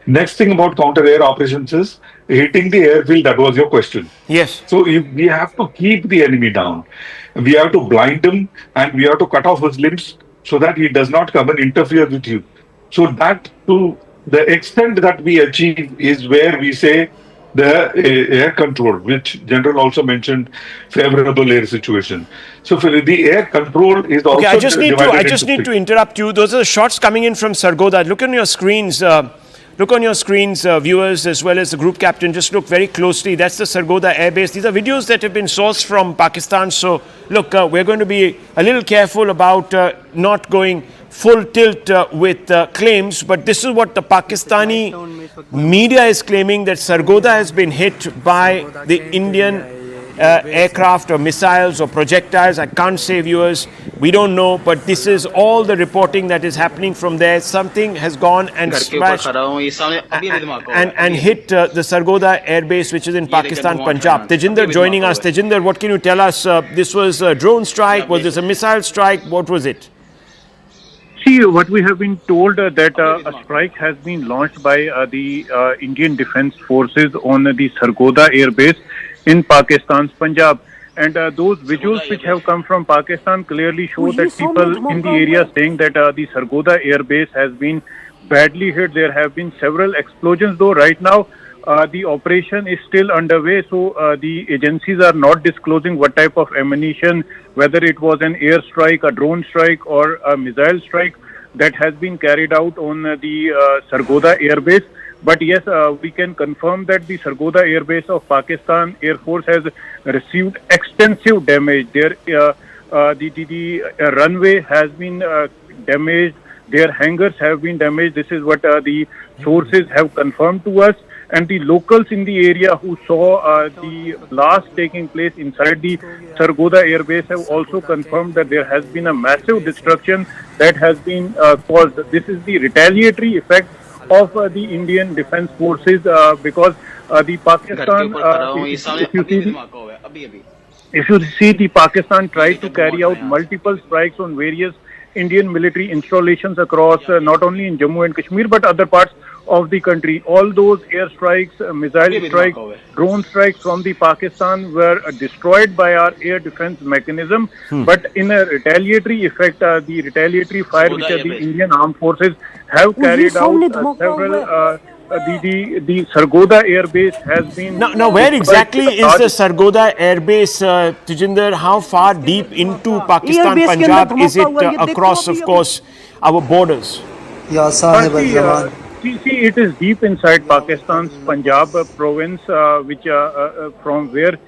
Next thing about counter air operations is hitting the airfield. That was your question. Yes. So if we have to keep the enemy down, we have to blind him and we have to cut off his limbs so that he does not come and interfere with you. So that, to the extent that we achieve, is where we say the air control, which General also mentioned, favorable air situation. So for the air control is also okay, I just need to interrupt you. Those are the shots coming in from Sargoda. Look on your screens. Viewers, as well as the group captain. Just look very closely. That's the Sargoda Air Base. These are videos that have been sourced from Pakistan. So, look, we're going to be a little careful about not going full tilt with claims. But this is what the Pakistani media is claiming, that Sargoda has been hit by the Indian aircraft or missiles or projectiles. I can't say, viewers, we don't know, but this is all the reporting that is happening from there. Something has gone and smashed and hit the Sargoda Air Base, which is in Pakistan, Punjab. Tejinder joining us. Tejinder, what can you tell us? This was a drone strike? Was this a missile strike? What was it? See, what we have been told that a strike has been launched by the Indian Defence Forces on the Sargoda Air Base in Pakistan's Punjab. And those visuals which have come from Pakistan clearly show that people in the area saying that the Sargoda Air Base has been badly hit. There have been several explosions, though right now the operation is still underway. So the agencies are not disclosing what type of ammunition, whether it was an air strike, a drone strike, or a missile strike that has been carried out on the Sargoda Air Base. But yes, we can confirm that the Sargoda Air Base of Pakistan Air Force has received extensive damage. The runway has been damaged. Their hangars have been damaged. This is what the sources have confirmed to us. And the locals in the area who saw the blast taking place inside the Sargoda Air Base have also confirmed that there has been a massive destruction that has been caused. This is the retaliatory effect of the Indian Defence Forces because the Pakistan, if you see the Pakistan tried to carry out multiple strikes on various Indian military installations across not only in Jammu and Kashmir but other parts of the country. All those air strikes, missile strikes, drone strikes from the Pakistan were destroyed by our air defense mechanism. But in a retaliatory effect, the retaliatory fire which the Indian armed forces have carried out, several the Sargoda Air Base has been... Now where exactly is the Sargoda Air Base, Tejinder? How far deep into Pakistan, Punjab is it across, of course, our borders? See, it is deep inside Pakistan's Punjab province, which from where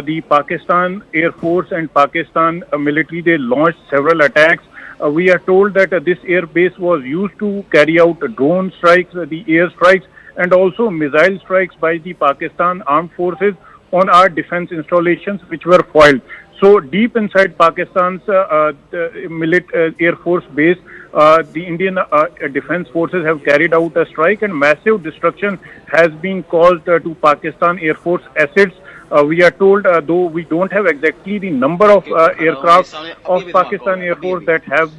the Pakistan Air Force and Pakistan military, they launched several attacks. We are told that this air base was used to carry out drone strikes, the air strikes, and also missile strikes by the Pakistan armed forces on our defense installations, which were foiled. So deep inside Pakistan's Air Force base, the Indian defense forces have carried out a strike and massive destruction has been caused to Pakistan Air Force assets. We are told, though we don't have exactly the number of aircraft of Pakistan Air Force that have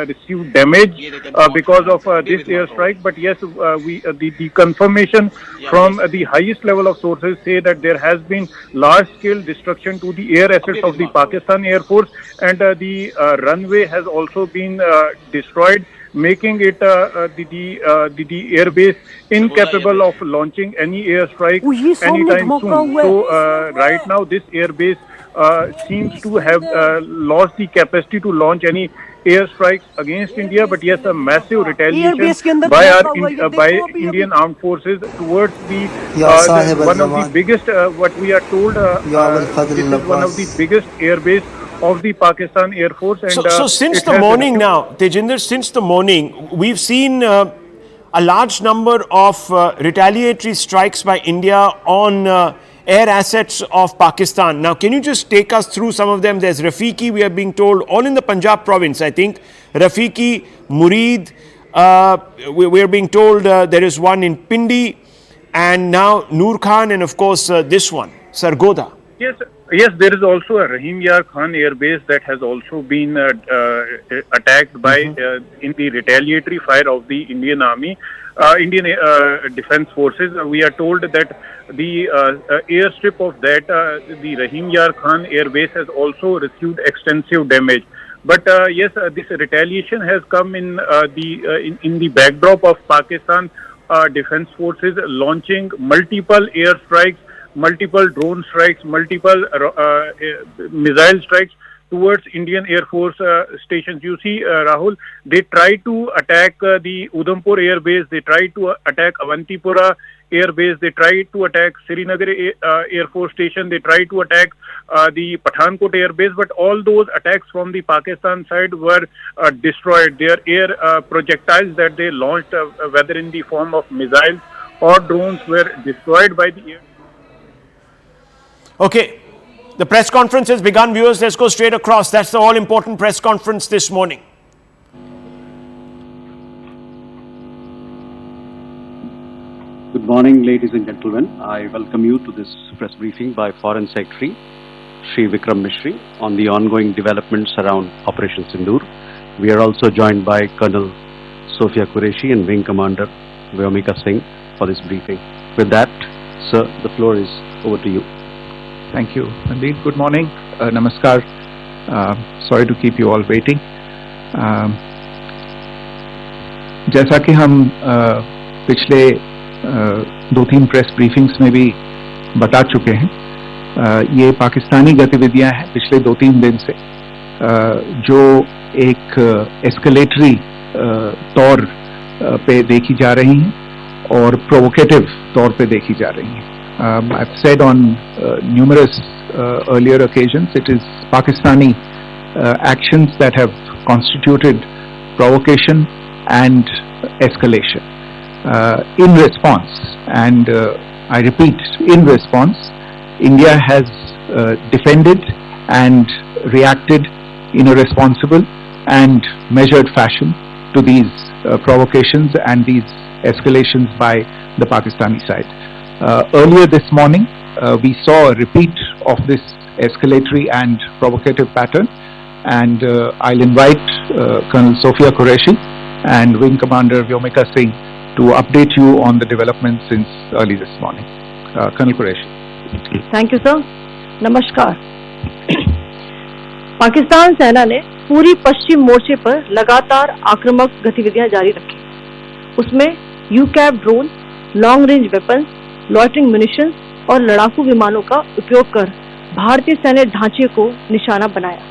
received damage because of this airstrike, but yes, the confirmation from the highest level of sources say that there has been large-scale destruction to the air assets of the Pakistan Air Force, and the runway has also been destroyed, making it the airbase incapable of launching any airstrike anytime soon. So right now this airbase seems to have lost the capacity to launch any airstrikes against India, but yes, a massive retaliation by Indian armed forces towards the one of the biggest, what we are told, this is one of the biggest airbase of the Pakistan Air Force. And so since the morning now, Tejinder, since the morning, we've seen a large number of retaliatory strikes by India on air assets of Pakistan. Now, can you just take us through some of them? There's Rafiki, we are being told, all in the Punjab province, I think. Rafiki, Murid, we are being told there is one in Pindi, and now Noor Khan, and of course this one, Sargodha. Yes, there is also a Rahim Yar Khan air base that has also been attacked by in the retaliatory fire of the Indian Army, Indian Defence Forces. We are told that the airstrip of that, the Rahim Yar Khan air base, has also received extensive damage. But yes, this retaliation has come in the backdrop of Pakistan Defence Forces launching multiple airstrikes, multiple drone strikes, multiple missile strikes towards Indian Air Force stations. You see, Rahul, they try to attack the Udhampur Air Base, they try to attack Avantipura Air Base, they try to attack Srinagar Air Force Station, they try to attack the Pathankot Air Base, but all those attacks from the Pakistan side were destroyed. Their air projectiles that they launched, whether in the form of missiles or drones, were destroyed by the air. Okay, the press conference has begun, viewers. Let's go straight across. That's the all-important press conference this morning. Good morning, ladies and gentlemen. I welcome you to this press briefing by Foreign Secretary Shri Vikram Mishri on the ongoing developments around Operation Sindoor. We are also joined by Colonel Sophia Qureshi and Wing Commander Vyomika Singh for this briefing. With that, sir, the floor is over to you. Thank you. Indeed, good morning. Namaskar. Sorry to keep you all waiting. जैसा कि हम पिछले 2-3 press briefings में भी बता चुके हैं, ये पाकिस्तानी गतिविधियां हैं पिछले 2-3 दिन से, जो एक एस्केलेटरी तौर पे देखी जा रही हैं और प्रोवोकेटिव तौर पे देखी जा रही हैं. I've said on numerous earlier occasions, it is Pakistani actions that have constituted provocation and escalation. In response, and I repeat, in response, India has defended and reacted in a responsible and measured fashion to these provocations and these escalations by the Pakistani side. Earlier this morning, we saw a repeat of this escalatory and provocative pattern, and I'll invite Colonel Sophia Qureshi and Wing Commander Vyomika Singh to update you on the developments since early this morning. Colonel Qureshi. Thank you, sir. Namaskar. Pakistan सेना ने पूरी पश्चिम मोर्चे पर लगातार आक्रामक गतिविधियां जारी रखी. उसमें यूकैप drone, long range weapons, loitering munitions और लड़ाकू विमानों का उपयोग कर भारतीय सैन्य ढांचे को निशाना बनाया.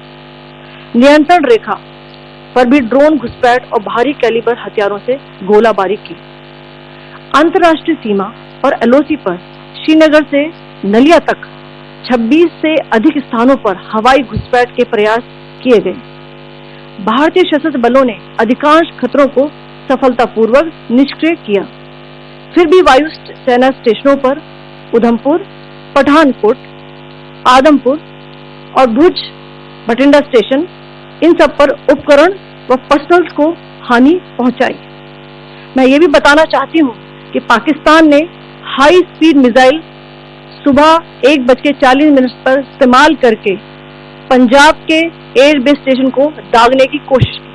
नियंत्रण रेखा पर भी ड्रोन घुसपैठ और भारी कैलिबर हथियारों से गोलाबारी की. अंतर्राष्ट्रीय सीमा और एलओसी पर श्रीनगर से नलिया तक 26 से अधिक स्थानों पर हवाई घुसपैठ के प्रयास किए गए. भारतीय सशस्त्र बलों ने अधिकांश खतरों को सफलतापूर्वक निष्क्रिय किया. फिर भी वायु सेना स्टेशनों पर उधमपुर, पठानकोट, आदमपुर और भुज बठिंडा स्टेशन, इन सब पर उपकरण व पर्सनल को हानि पहुंचाई। मैं ये भी बताना चाहती हूँ कि पाकिस्तान ने हाई स्पीड मिसाइल सुबह 1:40 पर इस्तेमाल करके पंजाब के एयरबेस स्टेशन को दागने की कोशिश की।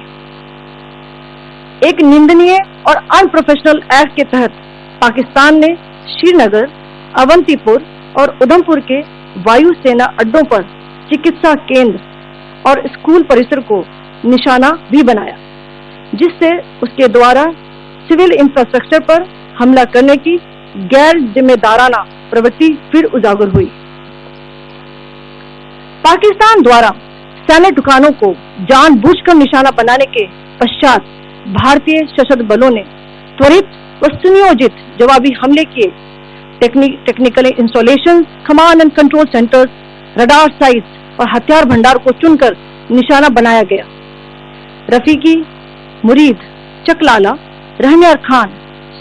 एक निंदनीय और अनप्रोफेशनल एक्ट के तहत पाकिस्तान ने श्रीनगर, अवंतीपुर और उधमपुर के वायुसेना अड्डों पर चिकित्सा केंद्र और स्कूल परिसर को निशाना भी बनाया, जिससे उसके द्वारा सिविल इंफ्रास्ट्रक्चर पर हमला करने की गैर जिम्मेदाराना प्रवृत्ति फिर उजागर हुई। पाकिस्तान द्वारा सैन्य ठिकानों को जानबूझकर निशाना बनाने के पश्चात भारतीय सशस्त्र बलों ने त्वरित व सुनियोजित जवाबी हमले किए। Technical installation, command and control centres, radar sites और हथियार भंडार को चुनकर निशाना बनाया गया। रफीकी, मुरीद, चकलाला, रहमियार खान,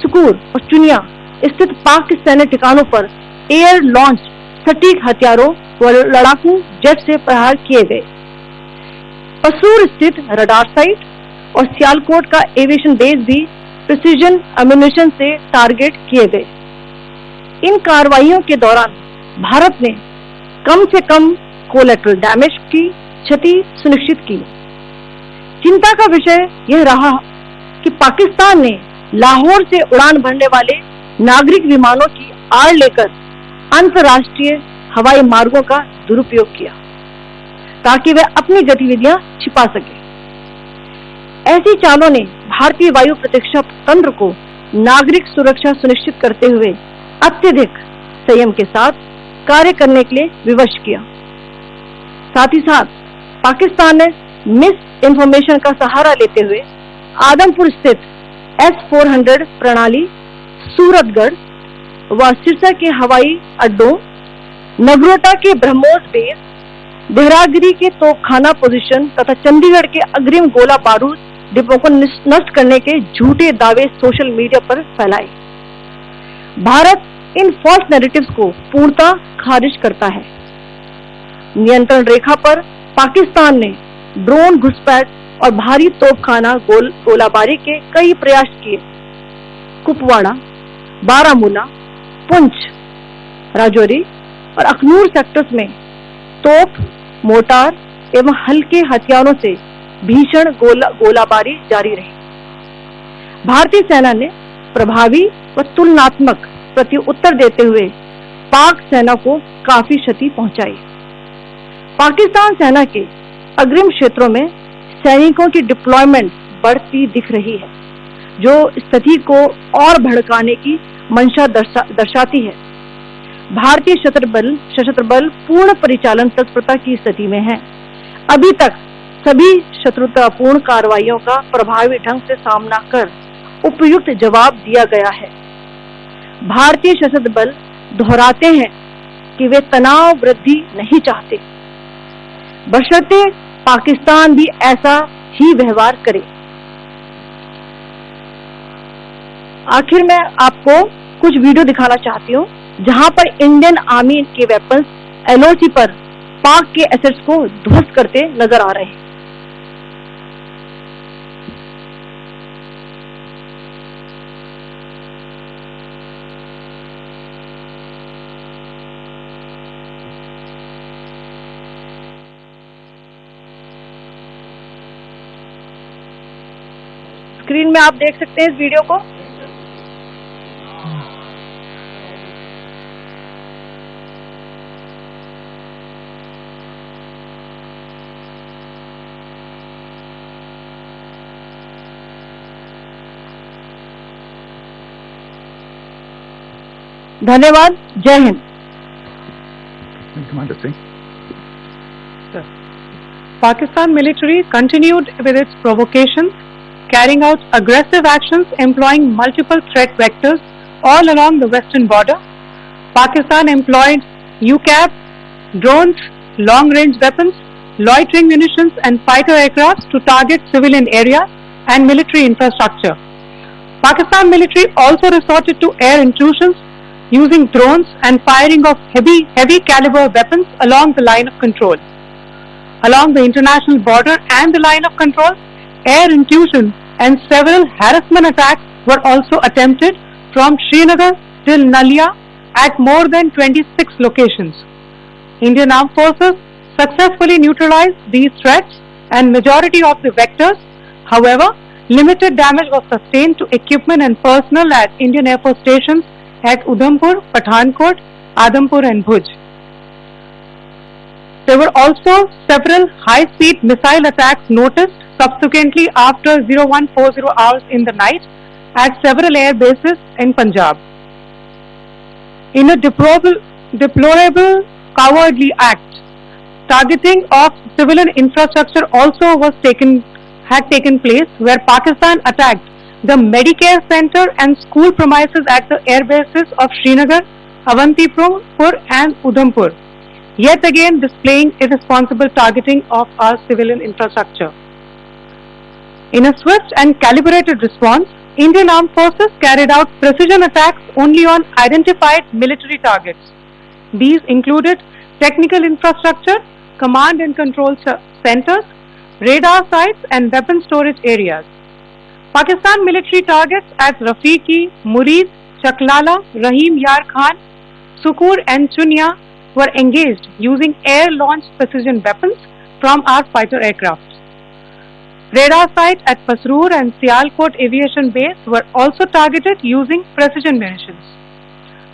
सुकूर और चुनिया स्थित पाक के सैन्य ठिकानों पर एयर लॉन्च सटीक हथियारों व लड़ाकू जेट से प्रहार किए गए। पसूर स्थित रडार साइट और सियालकोट का एविएशन बेस भी प्रिसीजन एम्यूनिशन से टारगेट किए गए। इन कार्रवाइयों के दौरान भारत ने कम से कम कोलैटरल डैमेज की क्षति सुनिश्चित की। चिंता का विषय यह रहा कि पाकिस्तान ने लाहौर से उड़ान भरने वाले नागरिक विमानों की आड़ लेकर अंतर्राष्ट्रीय हवाई मार्गों का दुरुपयोग किया ताकि वह अपनी गतिविधियां छिपा सके। ऐसी चालों ने भारतीय वायु प्रतिरक्षा तंत्र को नागरिक सुरक्षा सुनिश्चित करते हुए अत्यधिक संयम के साथ कार्य करने के लिए विवश किया। साथ ही साथ पाकिस्तान ने मिस इन्फॉर्मेशन का सहारा लेते हुए आदमपुर स्थित S-400 प्रणाली, सूरतगढ़ व सिरसा के हवाई अड्डों, नगरोटा के ब्रह्मोस बेस, देहरागिरी के तोपखाना पोजीशन तथा चंडीगढ़ के अग्रिम गोला बारूद डिपो को नष्ट करने के झूठे दावे सोशल मीडिया पर फैलाए। भारत इन फॉल्स नैरेटिव्स को पूर्णतः खारिज करता है। नियंत्रण रेखा पर पाकिस्तान ने ड्रोन घुसपैठ और भारी तोपखाना गोलाबारी के कई प्रयास किए। कुपवाड़ा, बारामूला, पुंछ, राजौरी और अखनूर सेक्टर्स में तोप, मोर्टार एवं हल्के हथियारों से भीषण गोलाबारी जारी रही। भारतीय सेना ने प्रभावी व तुलनात्मक प्रत्युत्तर देते हुए पाक सेना को काफी क्षति पहुंचाई। पाकिस्तान सेना के अग्रिम क्षेत्रों में सैनिकों की डिप्लॉयमेंट बढ़ती दिख रही है, जो स्थिति को और भड़काने की मंशा दर्शाती है। भारतीय सशस्त्र बल पूर्ण परिचालन तत्परता की स्थिति में है। अभी तक सभी शत्रुतापूर्ण कार्रवाइयों का प्रभावी ढंग से सामना कर उपयुक्त जवाब दिया गया है। भारतीय सशस्त्र बल दोहराते हैं कि वे तनाव वृद्धि नहीं चाहते, बशर्ते पाकिस्तान भी ऐसा ही व्यवहार करे। आखिर में आपको कुछ वीडियो दिखाना चाहती हूँ जहां पर इंडियन आर्मी के वेपन्स LOC पर पाक के एसेट्स को ध्वस्त करते नजर आ रहे हैं। स्क्रीन में आप देख सकते हैं इस वीडियो को। धन्यवाद। जय Hind. Commander Singh. Pakistan military continued with its provocations, carrying out aggressive actions employing multiple threat vectors all along the western border. Pakistan employed UCAV, drones, long-range weapons, loitering munitions and fighter aircraft to target civilian areas and military infrastructure. Pakistan military also resorted to air intrusions using drones and firing of heavy caliber weapons along the line of control. Along the international border and the line of control, air intrusion and several harassment attacks were also attempted from Srinagar till Nalia at more than 26 locations. Indian Armed Forces successfully neutralized these threats and majority of the vectors. However, limited damage was sustained to equipment and personnel at Indian Air Force stations at Udhampur, Pathankot, Adampur and Bhuj. There were also several high-speed missile attacks noticed subsequently after 0140 hours in the night at several air bases in Punjab. In a deplorable cowardly act, targeting of civilian infrastructure also had taken place, where Pakistan attacked the Medicare Center and school premises at the air bases of Srinagar, Avantipur and Udhampur, yet again displaying irresponsible targeting of our civilian infrastructure. In a swift and calibrated response, Indian Armed Forces carried out precision attacks only on identified military targets. These included technical infrastructure, command and control centers, radar sites and weapon storage areas. Pakistan military targets at Rafiqi, Murid, Chaklala, Rahim Yar Khan, Sukur and Chunya were engaged using air-launched precision weapons from our fighter aircraft. Radar sites at Pasroor and Sialkot aviation base were also targeted using precision munitions.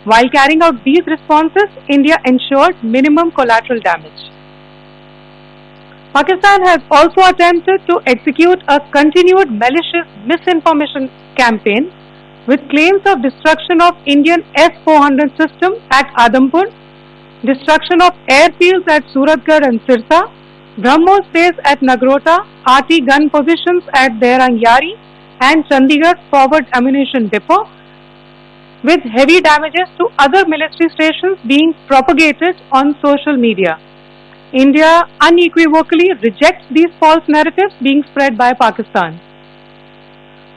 While carrying out these responses, India ensured minimum collateral damage. Pakistan has also attempted to execute a continued malicious misinformation campaign with claims of destruction of Indian S-400 system at Adampur, destruction of airfields at Suratgarh and Sirsa, BrahMos base at Nagrota, RT gun positions at Dehrangyari and Chandigarh forward ammunition depot, with heavy damages to other military stations being propagated on social media. India unequivocally rejects these false narratives being spread by Pakistan.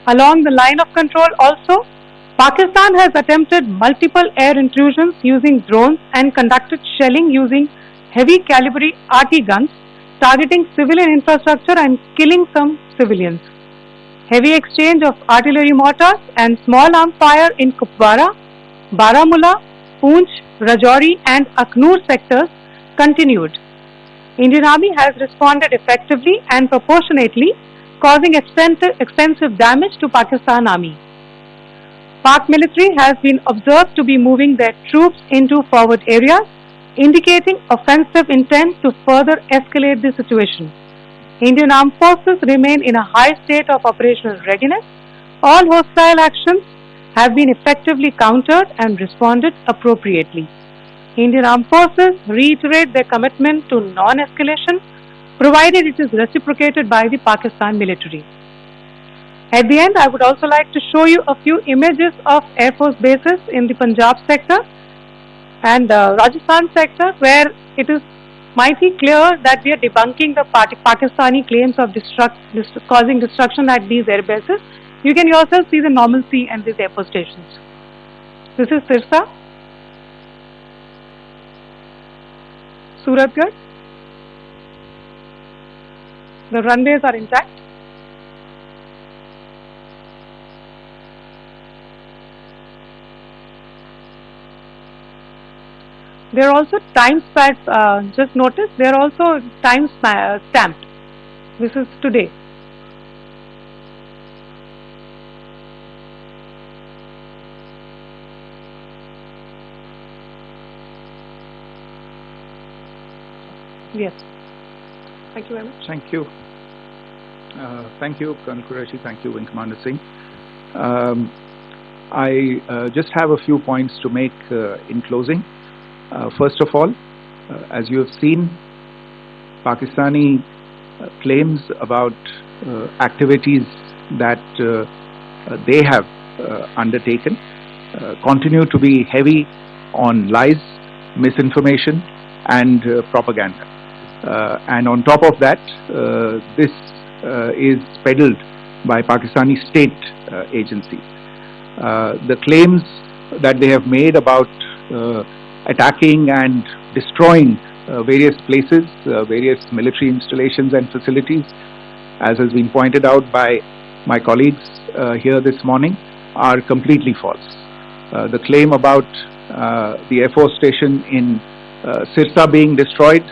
Along the line of control also, Pakistan has attempted multiple air intrusions using drones and conducted shelling using heavy caliber RT guns, targeting civilian infrastructure and killing some civilians. Heavy exchange of artillery mortars and small arms fire in Kupwara, Baramulla, Poonch, Rajouri and Aknoor sectors continued. Indian Army has responded effectively and proportionately, causing extensive damage to Pakistan Army. Pak military has been observed to be moving their troops into forward areas, indicating offensive intent to further escalate the situation. Indian Armed Forces remain in a high state of operational readiness. All hostile actions have been effectively countered and responded appropriately. Indian Armed Forces reiterate their commitment to non-escalation, provided it is reciprocated by the Pakistan military. At the end, I would also like to show you a few images of Air Force bases in the Punjab sector and Rajasthan sector, where it is mighty clear that we are debunking the Pakistani claims of causing destruction at these air bases. You can yourself see the normalcy and these air force stations. This is Sirsa, Suratgarh. The runways are intact. There are also time stamps, just notice, they are also time stamped. This is today. Yes. Thank you very much. Thank you. Thank you, Colonel Qureshi. Thank you, Wing Commander Singh. I just have a few points to make in closing. First of all, as you have seen, Pakistani claims about activities that they have undertaken continue to be heavy on lies, misinformation and propaganda. And on top of that, this is peddled by Pakistani state agencies. The claims that they have made about attacking and destroying various places, various military installations and facilities, as has been pointed out by my colleagues here this morning are completely false. The claim about the Air Force station in Sirsa being destroyed,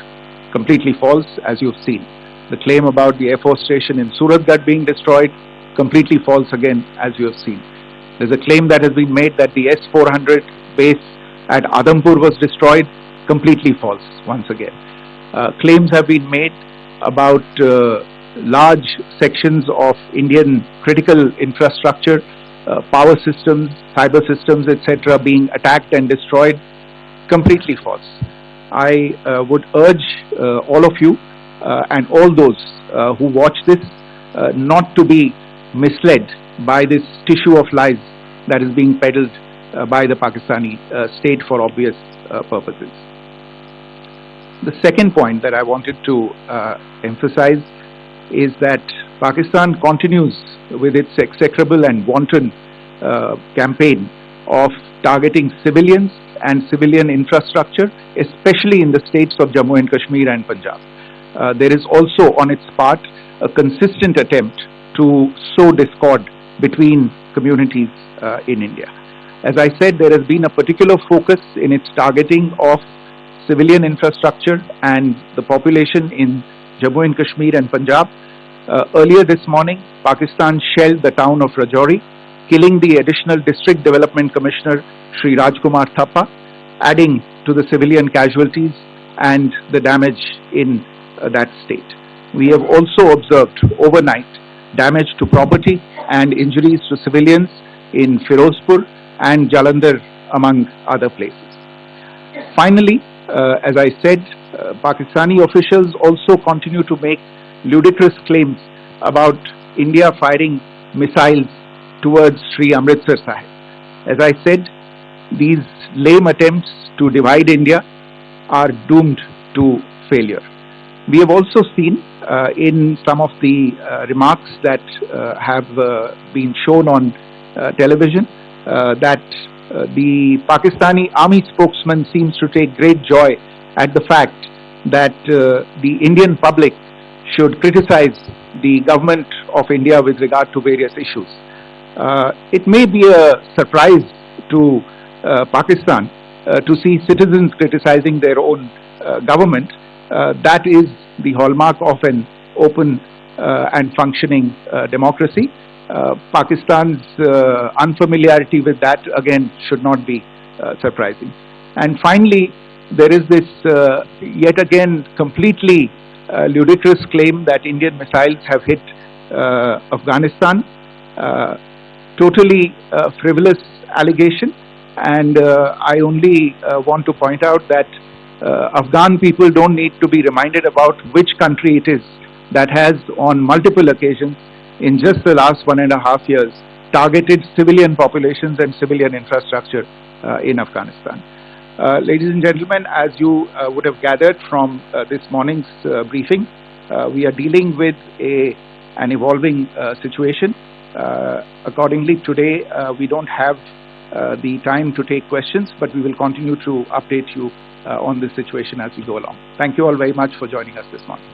completely false, as you've seen. The claim about the Air Force station in Suratgarh being destroyed, completely false again, as you have seen. There's a claim that has been made that the S-400 base at Adampur was destroyed, completely false once again. Claims have been made about large sections of Indian critical infrastructure, power systems, cyber systems, etc. being attacked and destroyed, completely false. I would urge all of you and all those who watch this not to be misled by this tissue of lies that is being peddled by the Pakistani state for obvious purposes. The second point that I wanted to emphasize is that Pakistan continues with its execrable and wanton campaign of targeting civilians and civilian infrastructure, especially in the states of Jammu and Kashmir and Punjab. There is also on its part a consistent attempt to sow discord between communities in India. As I said, there has been a particular focus in its targeting of civilian infrastructure and the population in Jammu and Kashmir and Punjab. Earlier this morning, Pakistan shelled the town of Rajouri, killing the additional District Development Commissioner Shri Rajkumar Thappa, adding to the civilian casualties and the damage in that state. We have also observed overnight damage to property and injuries to civilians in Firozpur and Jalandhar, among other places. Finally, as I said, Pakistani officials also continue to make ludicrous claims about India firing missiles towards Sri Amritsar Sahib. As I said, these lame attempts to divide India are doomed to failure. We have also seen in some of the remarks that have been shown on television that the Pakistani army spokesman seems to take great joy at the fact that the Indian public should criticize the government of India with regard to various issues. It may be a surprise to Pakistan to see citizens criticizing their own government. That is the hallmark of an open and functioning democracy. Pakistan's unfamiliarity with that, again, should not be surprising. And finally, there is this yet again completely ludicrous claim that Indian missiles have hit Afghanistan. Totally frivolous allegation, and I only want to point out that Afghan people don't need to be reminded about which country it is that has on multiple occasions in just the last 1.5 years targeted civilian populations and civilian infrastructure in Afghanistan. Ladies and gentlemen, as you would have gathered from this morning's briefing, we are dealing with an evolving situation. Accordingly, today we don't have the time to take questions, but we will continue to update you on this situation as we go along. Thank you all very much for joining us this morning.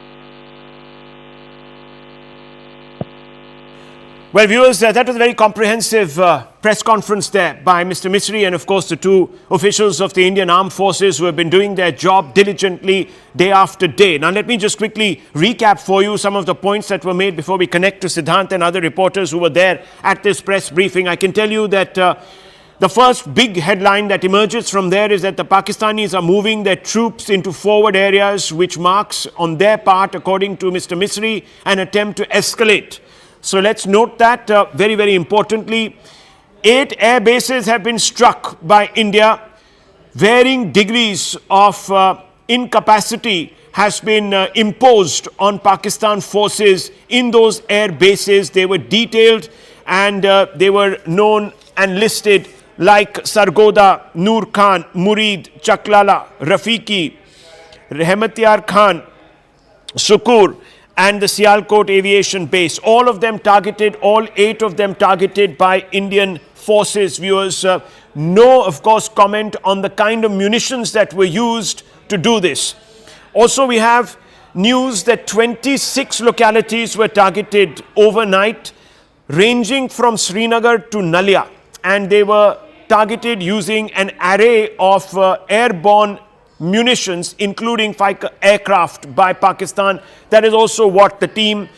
Well, viewers, that was a very comprehensive press conference there by Mr. Misri and, of course, the two officials of the Indian Armed Forces who have been doing their job diligently day after day. Now, let me just quickly recap for you some of the points that were made before we connect to Siddhant and other reporters who were there at this press briefing. I can tell you that the first big headline that emerges from there is that the Pakistanis are moving their troops into forward areas, which marks on their part, according to Mr. Misri, an attempt to escalate. So let's note that very, very importantly, 8 air bases have been struck by India. Varying degrees of incapacity has been imposed on Pakistan forces in those air bases. They were detailed and they were known and listed like Sargoda, Noor Khan, Murid, Chaklala, Rafiki, Rehmatyar Khan, Sukur, and the Sialkot aviation base. All of them targeted, all 8 of them targeted by Indian forces. Viewers, no, of course, comment on the kind of munitions that were used to do this. Also, we have news that 26 localities were targeted overnight. ranging from Srinagar to Nalia, and they were targeted using an array of airborne munitions, including aircraft by Pakistan. That is also what the team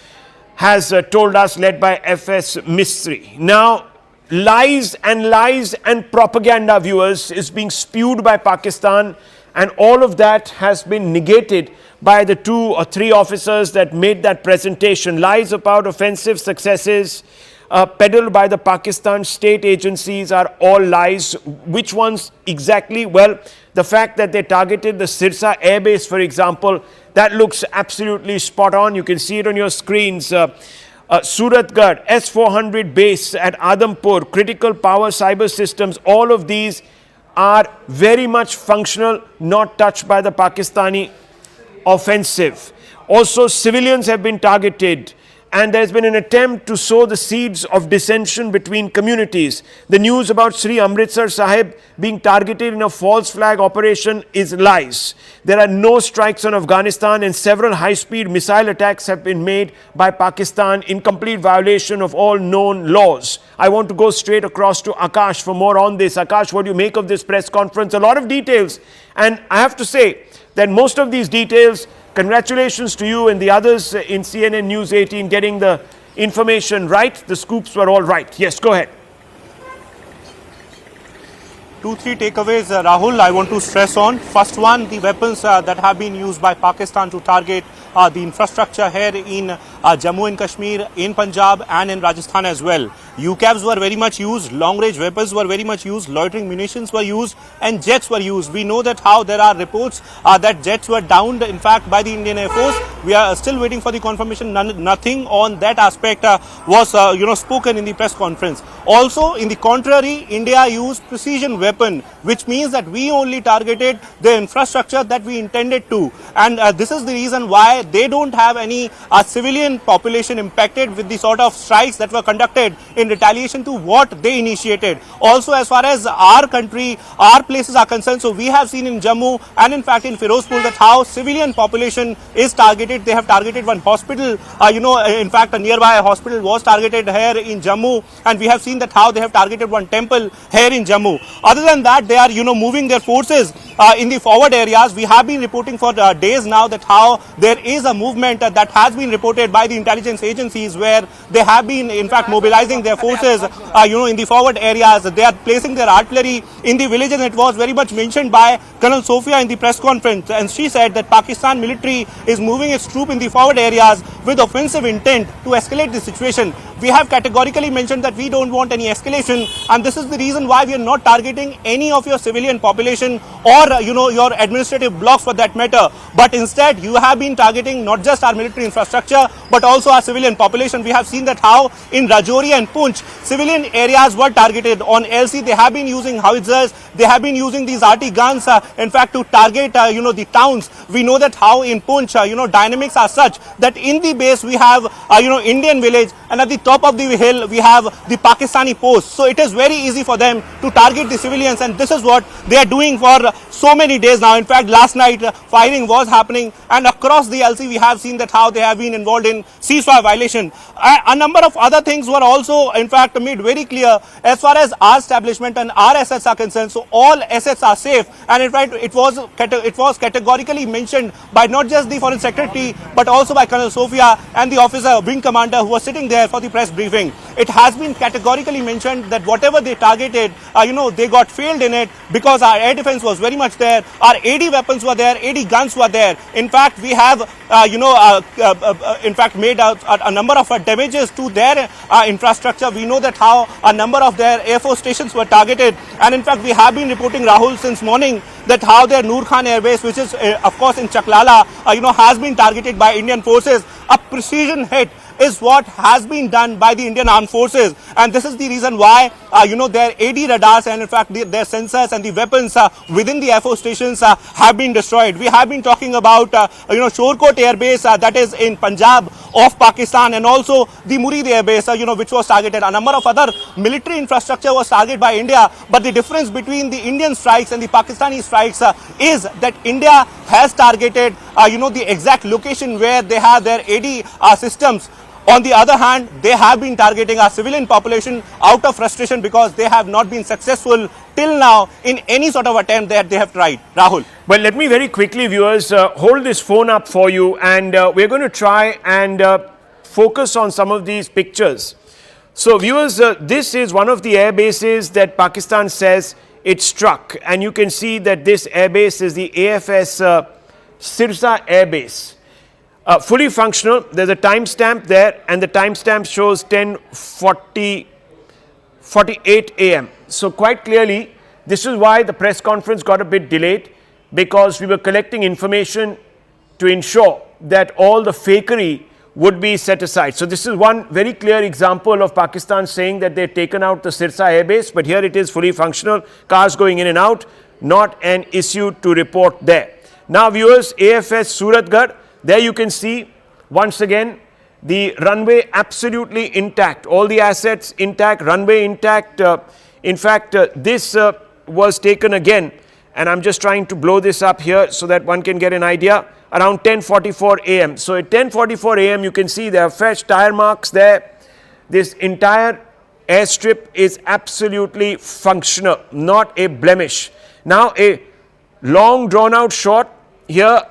has told us, led by FS Mistry. Now, lies and propaganda, viewers, is being spewed by Pakistan, and all of that has been negated by the 2 or 3 officers that made that presentation. Lies about offensive successes peddled by the Pakistan state agencies are all lies. Which ones exactly? Well, the fact that they targeted the Sirsa airbase, for example, that looks absolutely spot on. You can see it on your screens. Suratgarh, S-400 base at Adampur, critical power cyber systems, all of these are very much functional, not touched by the Pakistani offensive. Also, civilians have been targeted, and there's been an attempt to sow the seeds of dissension between communities. The news about Sri Amritsar Sahib being targeted in a false flag operation is lies. There are no strikes on Afghanistan, and several high-speed missile attacks have been made by Pakistan in complete violation of all known laws. I want to go straight across to Akash for more on this. Akash, what do you make of this press conference? A lot of details, and I have to say that most of these details, congratulations to you and the others in CNN News 18 getting the information right. The scoops were all right. Yes, go ahead. 2-3 takeaways, Rahul, I want to stress on. First one, the weapons that have been used by Pakistan to target the infrastructure here in Jammu and Kashmir, in Punjab and in Rajasthan as well. UCAVs were very much used, long-range weapons were very much used, loitering munitions were used, and jets were used. We know that how there are reports that jets were downed, in fact, by the Indian Air Force. We are still waiting for the confirmation. Nothing on that aspect was spoken in the press conference. Also, in the contrary, India used precision weapon, which means that we only targeted the infrastructure that we intended to. And this is the reason why they don't have any civilian population impacted with the sort of strikes that were conducted in retaliation to what they initiated. Also, as far as our country, our places are concerned, so we have seen in Jammu and in fact in Firozpur that how civilian population is targeted. They have targeted one hospital, in fact a nearby hospital was targeted here in Jammu, and we have seen that how they have targeted one temple here in Jammu. Other than that, they are moving their forces in the forward areas. We have been reporting for days now that how there is a movement that has been reported by the intelligence agencies where they have been in fact mobilizing their forces in the forward areas. They are placing their artillery in the villages, and it was very much mentioned by Colonel Sophia in the press conference, and she said that Pakistan military is moving its troop in the forward areas with offensive intent to escalate the situation. We have categorically mentioned that we don't want any escalation, and this is the reason why we are not targeting any of your civilian population or your administrative blocks for that matter, but instead you have been targeting not just our military infrastructure but also our civilian population. We have seen that how in Rajouri and Poonch civilian areas were targeted. On LC they have been using howitzers, they have been using these RT guns in fact to target the towns. We know that how in Poonch dynamics are such that in the base we have Indian village, and at the top of the hill we have the Pakistani post, so it is very easy for them to target the civilians, and this is what they are doing for so many days now. In fact, last night firing was happening, and across the LC we have seen that how they have been involved in ceasefire violation. A number of other things were also in fact made very clear as far as our establishment and our assets are concerned. So all assets are safe, and in fact it was categorically mentioned by not just the Foreign Secretary but also by Colonel Sophia and the officer wing commander who was sitting there for the press briefing. It has been categorically mentioned that whatever they targeted, they got failed in it because our air defense was very much there, our AD weapons were there, AD guns were there. In fact, we have in fact made a number of damages to their infrastructure. We know that how a number of their Air Force stations were targeted, and in fact we have been reporting, Rahul, since morning that how their Noor Khan Air Base, which is of course in Chaklala, has been targeted by Indian forces. A precision hit is what has been done by the Indian Armed Forces, and this is the reason why their AD radars and in fact their sensors and the weapons within the Air Force stations have been destroyed. We have been talking about Sialkot Air Base that is in Punjab of Pakistan, and also the Murid Air Base which was targeted. A number of other military infrastructure was targeted by India, but the difference between the Indian strikes and the Pakistani strikes is that India has targeted the exact location where they have their AD systems. On the other hand, they have been targeting our civilian population out of frustration because they have not been successful till now in any sort of attempt that they have tried. Rahul. Well, let me very quickly, viewers, hold this phone up for you, and we're going to try and focus on some of these pictures. So, viewers, this is one of the air bases that Pakistan says it struck, and you can see that this air base is the AFS Sirsa Air Base. Fully functional. There's a timestamp there, and the timestamp shows 10:48 a.m. So quite clearly, this is why the press conference got a bit delayed, because we were collecting information to ensure that all the fakery would be set aside. So this is one very clear example of Pakistan saying that they've taken out the Sirsa Air Base, but here it is fully functional, cars going in and out, not an issue to report there. Now viewers, AFS Suratgarh, there you can see once again the runway absolutely intact, all the assets intact, runway intact. In fact, this was taken again, and I'm just trying to blow this up here so that one can get an idea, around 10:44 a.m. So at 10:44 a.m. you can see there are fresh tire marks there. This entire airstrip is absolutely functional, not a blemish. Now a long drawn out shot here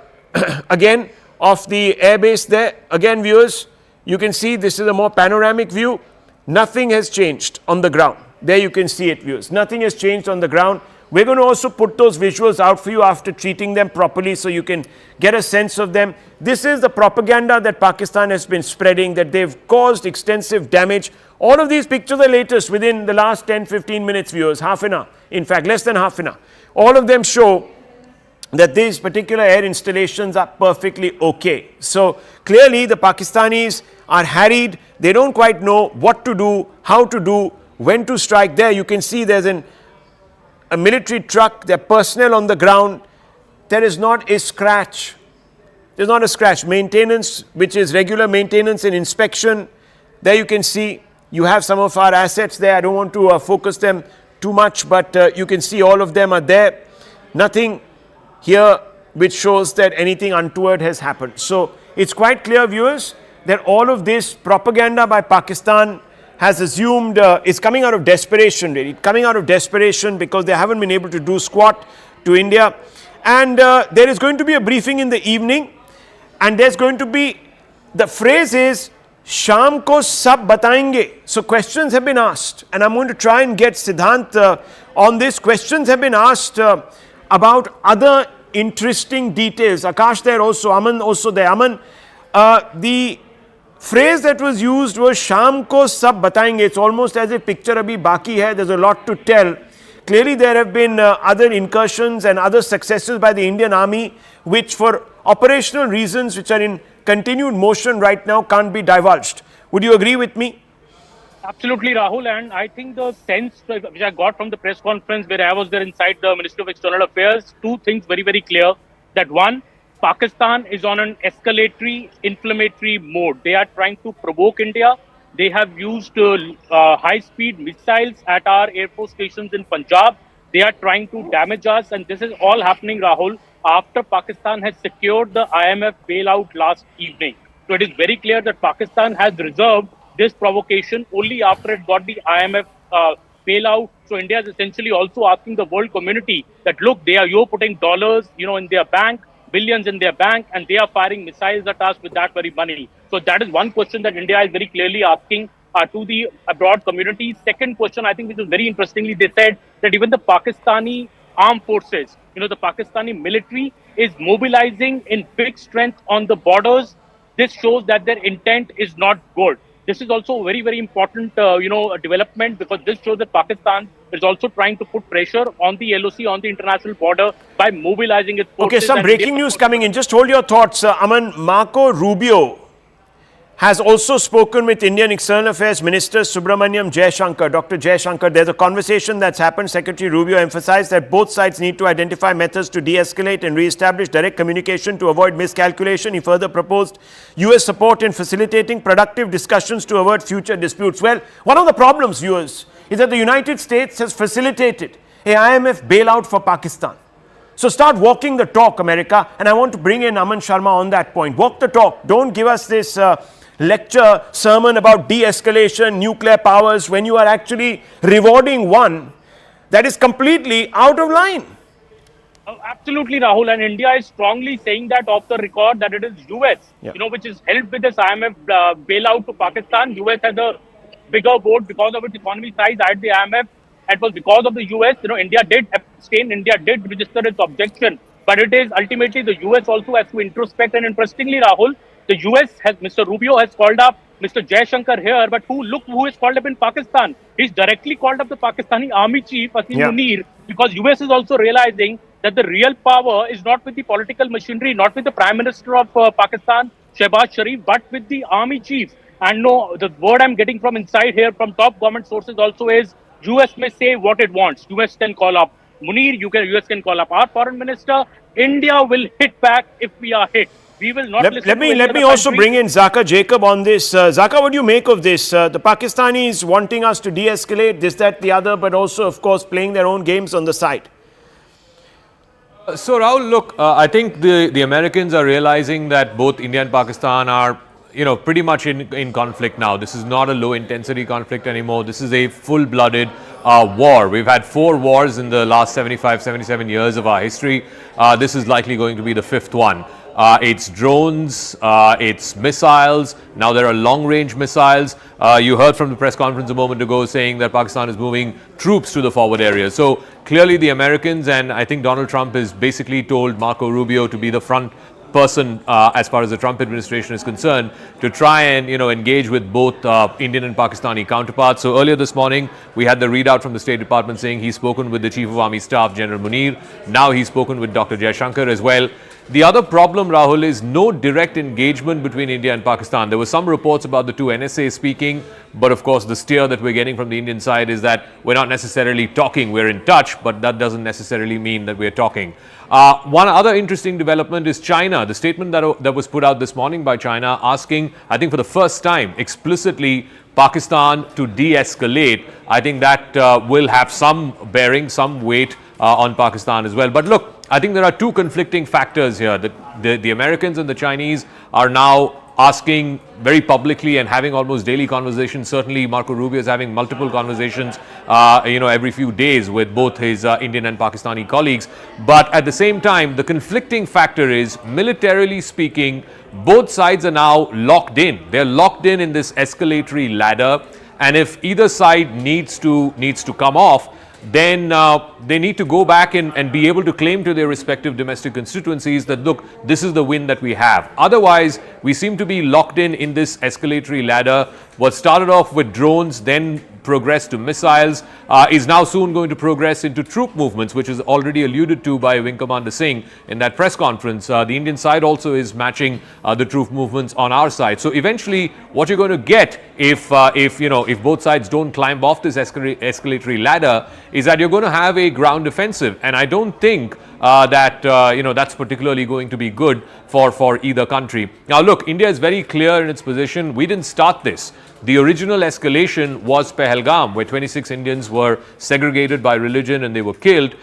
again of the airbase there. Again viewers, you can see this is a more panoramic view. Nothing has changed on the ground. There you can see it viewers. Nothing has changed on the ground. We're going to also put those visuals out for you after treating them properly so you can get a sense of them. This is the propaganda that Pakistan has been spreading, that they've caused extensive damage. All of these pictures are latest within the last 10-15 minutes viewers, half an hour, in fact less than half an hour. All of them show that these particular air installations are perfectly okay. So clearly the Pakistanis are harried. They don't quite know what to do, how to do, when to strike. There you can see there's a military truck, there are personnel on the ground. There is not a scratch. There's not a scratch. Maintenance, which is regular maintenance and inspection. There you can see you have some of our assets there. I don't want to focus them too much, but you can see all of them are there. Nothing here which shows that anything untoward has happened. So it's quite clear viewers that all of this propaganda by Pakistan has assumed is coming out of desperation really, coming out of desperation because they haven't been able to do squat to India. And there is going to be a briefing in the evening, and there's going to be, the phrase is Sham ko sab batayenge. So questions have been asked, and I'm going to try and get Siddhant on this. Questions have been asked about other interesting details. Akash there also, Aman also there. Aman, the phrase that was used was Sham ko sab batayenge. It's almost as if picture abhi baki hai. There's a lot to tell. Clearly there have been other incursions and other successes by the Indian Army which for operational reasons which are in continued motion right now can't be divulged. Would you agree with me? Absolutely, Rahul, and I think the sense which I got from the press conference where I was there inside the Ministry of External Affairs, two things very, very clear. That one, Pakistan is on an escalatory, inflammatory mode. They are trying to provoke India. They have used high-speed missiles at our Air Force stations in Punjab. They are trying to damage us, and this is all happening, Rahul, after Pakistan has secured the IMF bailout last evening. So it is very clear that Pakistan has reserved this provocation only after it got the IMF bailout. So India is essentially also asking the world community that look, you're putting dollars, in their bank, billions in their bank, and they are firing missiles at us with that very money. So that is one question that India is very clearly asking to the abroad community. Second question, I think, which is very interestingly, they said that even the Pakistani armed forces, the Pakistani military is mobilizing in big strength on the borders. This shows that their intent is not good. This is also a very, very important, development, because this shows that Pakistan is also trying to put pressure on the LOC, on the international border, by mobilizing its forces. Okay, some breaking news coming in. Just hold your thoughts. Aman, Marco Rubio has also spoken with Indian External Affairs Minister Subramaniam Jaishankar, Dr. Jaishankar. There's a conversation that's happened. Secretary Rubio emphasized that both sides need to identify methods to de-escalate and re-establish direct communication to avoid miscalculation. He further proposed US support in facilitating productive discussions to avert future disputes. Well, one of the problems, viewers, is that the United States has facilitated a IMF bailout for Pakistan. So start walking the talk, America, and I want to bring in Aman Sharma on that point. Walk the talk. Don't give us this lecture sermon about de-escalation, nuclear powers, when you are actually rewarding one that is completely out of line? Absolutely, Rahul, and India is strongly saying that off the record that it is US, which is helped with this IMF bailout to Pakistan. US has a bigger vote because of its economy size at the IMF. It was because of the US, India did abstain, India did register its objection, but it is ultimately the US also has to introspect. And interestingly, Rahul, the US has, Mr. Rubio has called up Mr. Jaisalmer here, but who is called up in Pakistan? He's directly called up the Pakistani army chief, Asim Munir, because US is also realizing that the real power is not with the political machinery, not with the Prime Minister of Pakistan, Shehbaz Sharif, but with the army chief. And no, the word I'm getting from inside here, from top government sources also is, US may say what it wants. US can call up Munir, US can call up our foreign minister. India will hit back if we are hit. We will not listen Let me also bring in Zaka Jacob on this. Zaka, what do you make of this? The Pakistanis wanting us to de-escalate, this, that, the other, but also, of course, playing their own games on the side. So Rahul, look, I think the Americans are realizing that both India and Pakistan are, pretty much in conflict now. This is not a low intensity conflict anymore. This is a full-blooded war. We've had 4 wars in the last 75, 77 years of our history. This is likely going to be the 5th one. It's drones, it's missiles. Now there are long-range missiles. You heard from the press conference a moment ago saying that Pakistan is moving troops to the forward area. So clearly the Americans, and I think Donald Trump has basically told Marco Rubio to be the front person as far as the Trump administration is concerned, to try and engage with both Indian and Pakistani counterparts. So earlier this morning we had the readout from the State Department saying he's spoken with the Chief of Army Staff, General Munir. Now he's spoken with Dr. Jaisalmer as well. The other problem, Rahul, is no direct engagement between India and Pakistan. There were some reports about the two NSAs speaking, but of course the steer that we're getting from the Indian side is that we're not necessarily talking, we're in touch, but that doesn't necessarily mean that we're talking. One other interesting development is China. The statement that was put out this morning by China asking, I think for the first time, explicitly Pakistan to de-escalate. I think that will have some bearing, some weight on Pakistan as well. But look, I think there are two conflicting factors here. The Americans and the Chinese are now asking very publicly and having almost daily conversations. Certainly Marco Rubio is having multiple conversations every few days with both his Indian and Pakistani colleagues. But at the same time, the conflicting factor is, militarily speaking, both sides are now locked in. They're locked in this escalatory ladder, and if either side needs to come off, then they need to go back and be able to claim to their respective domestic constituencies that, look, this is the win that we have. Otherwise, we seem to be locked in this escalatory ladder. What started off with drones, then progressed to missiles, is now soon going to progress into troop movements, which is already alluded to by Wing Commander Singh in that press conference. The Indian side also is matching the troop movements on our side. So eventually, what you're going to get if both sides don't climb off this escalatory ladder is that you're going to have a ground offensive, and I don't think that's particularly going to be good for either country. Now, look, India is very clear in its position. We didn't start this. The original escalation was Pahalgam, where 26 Indians were segregated by religion and they were killed.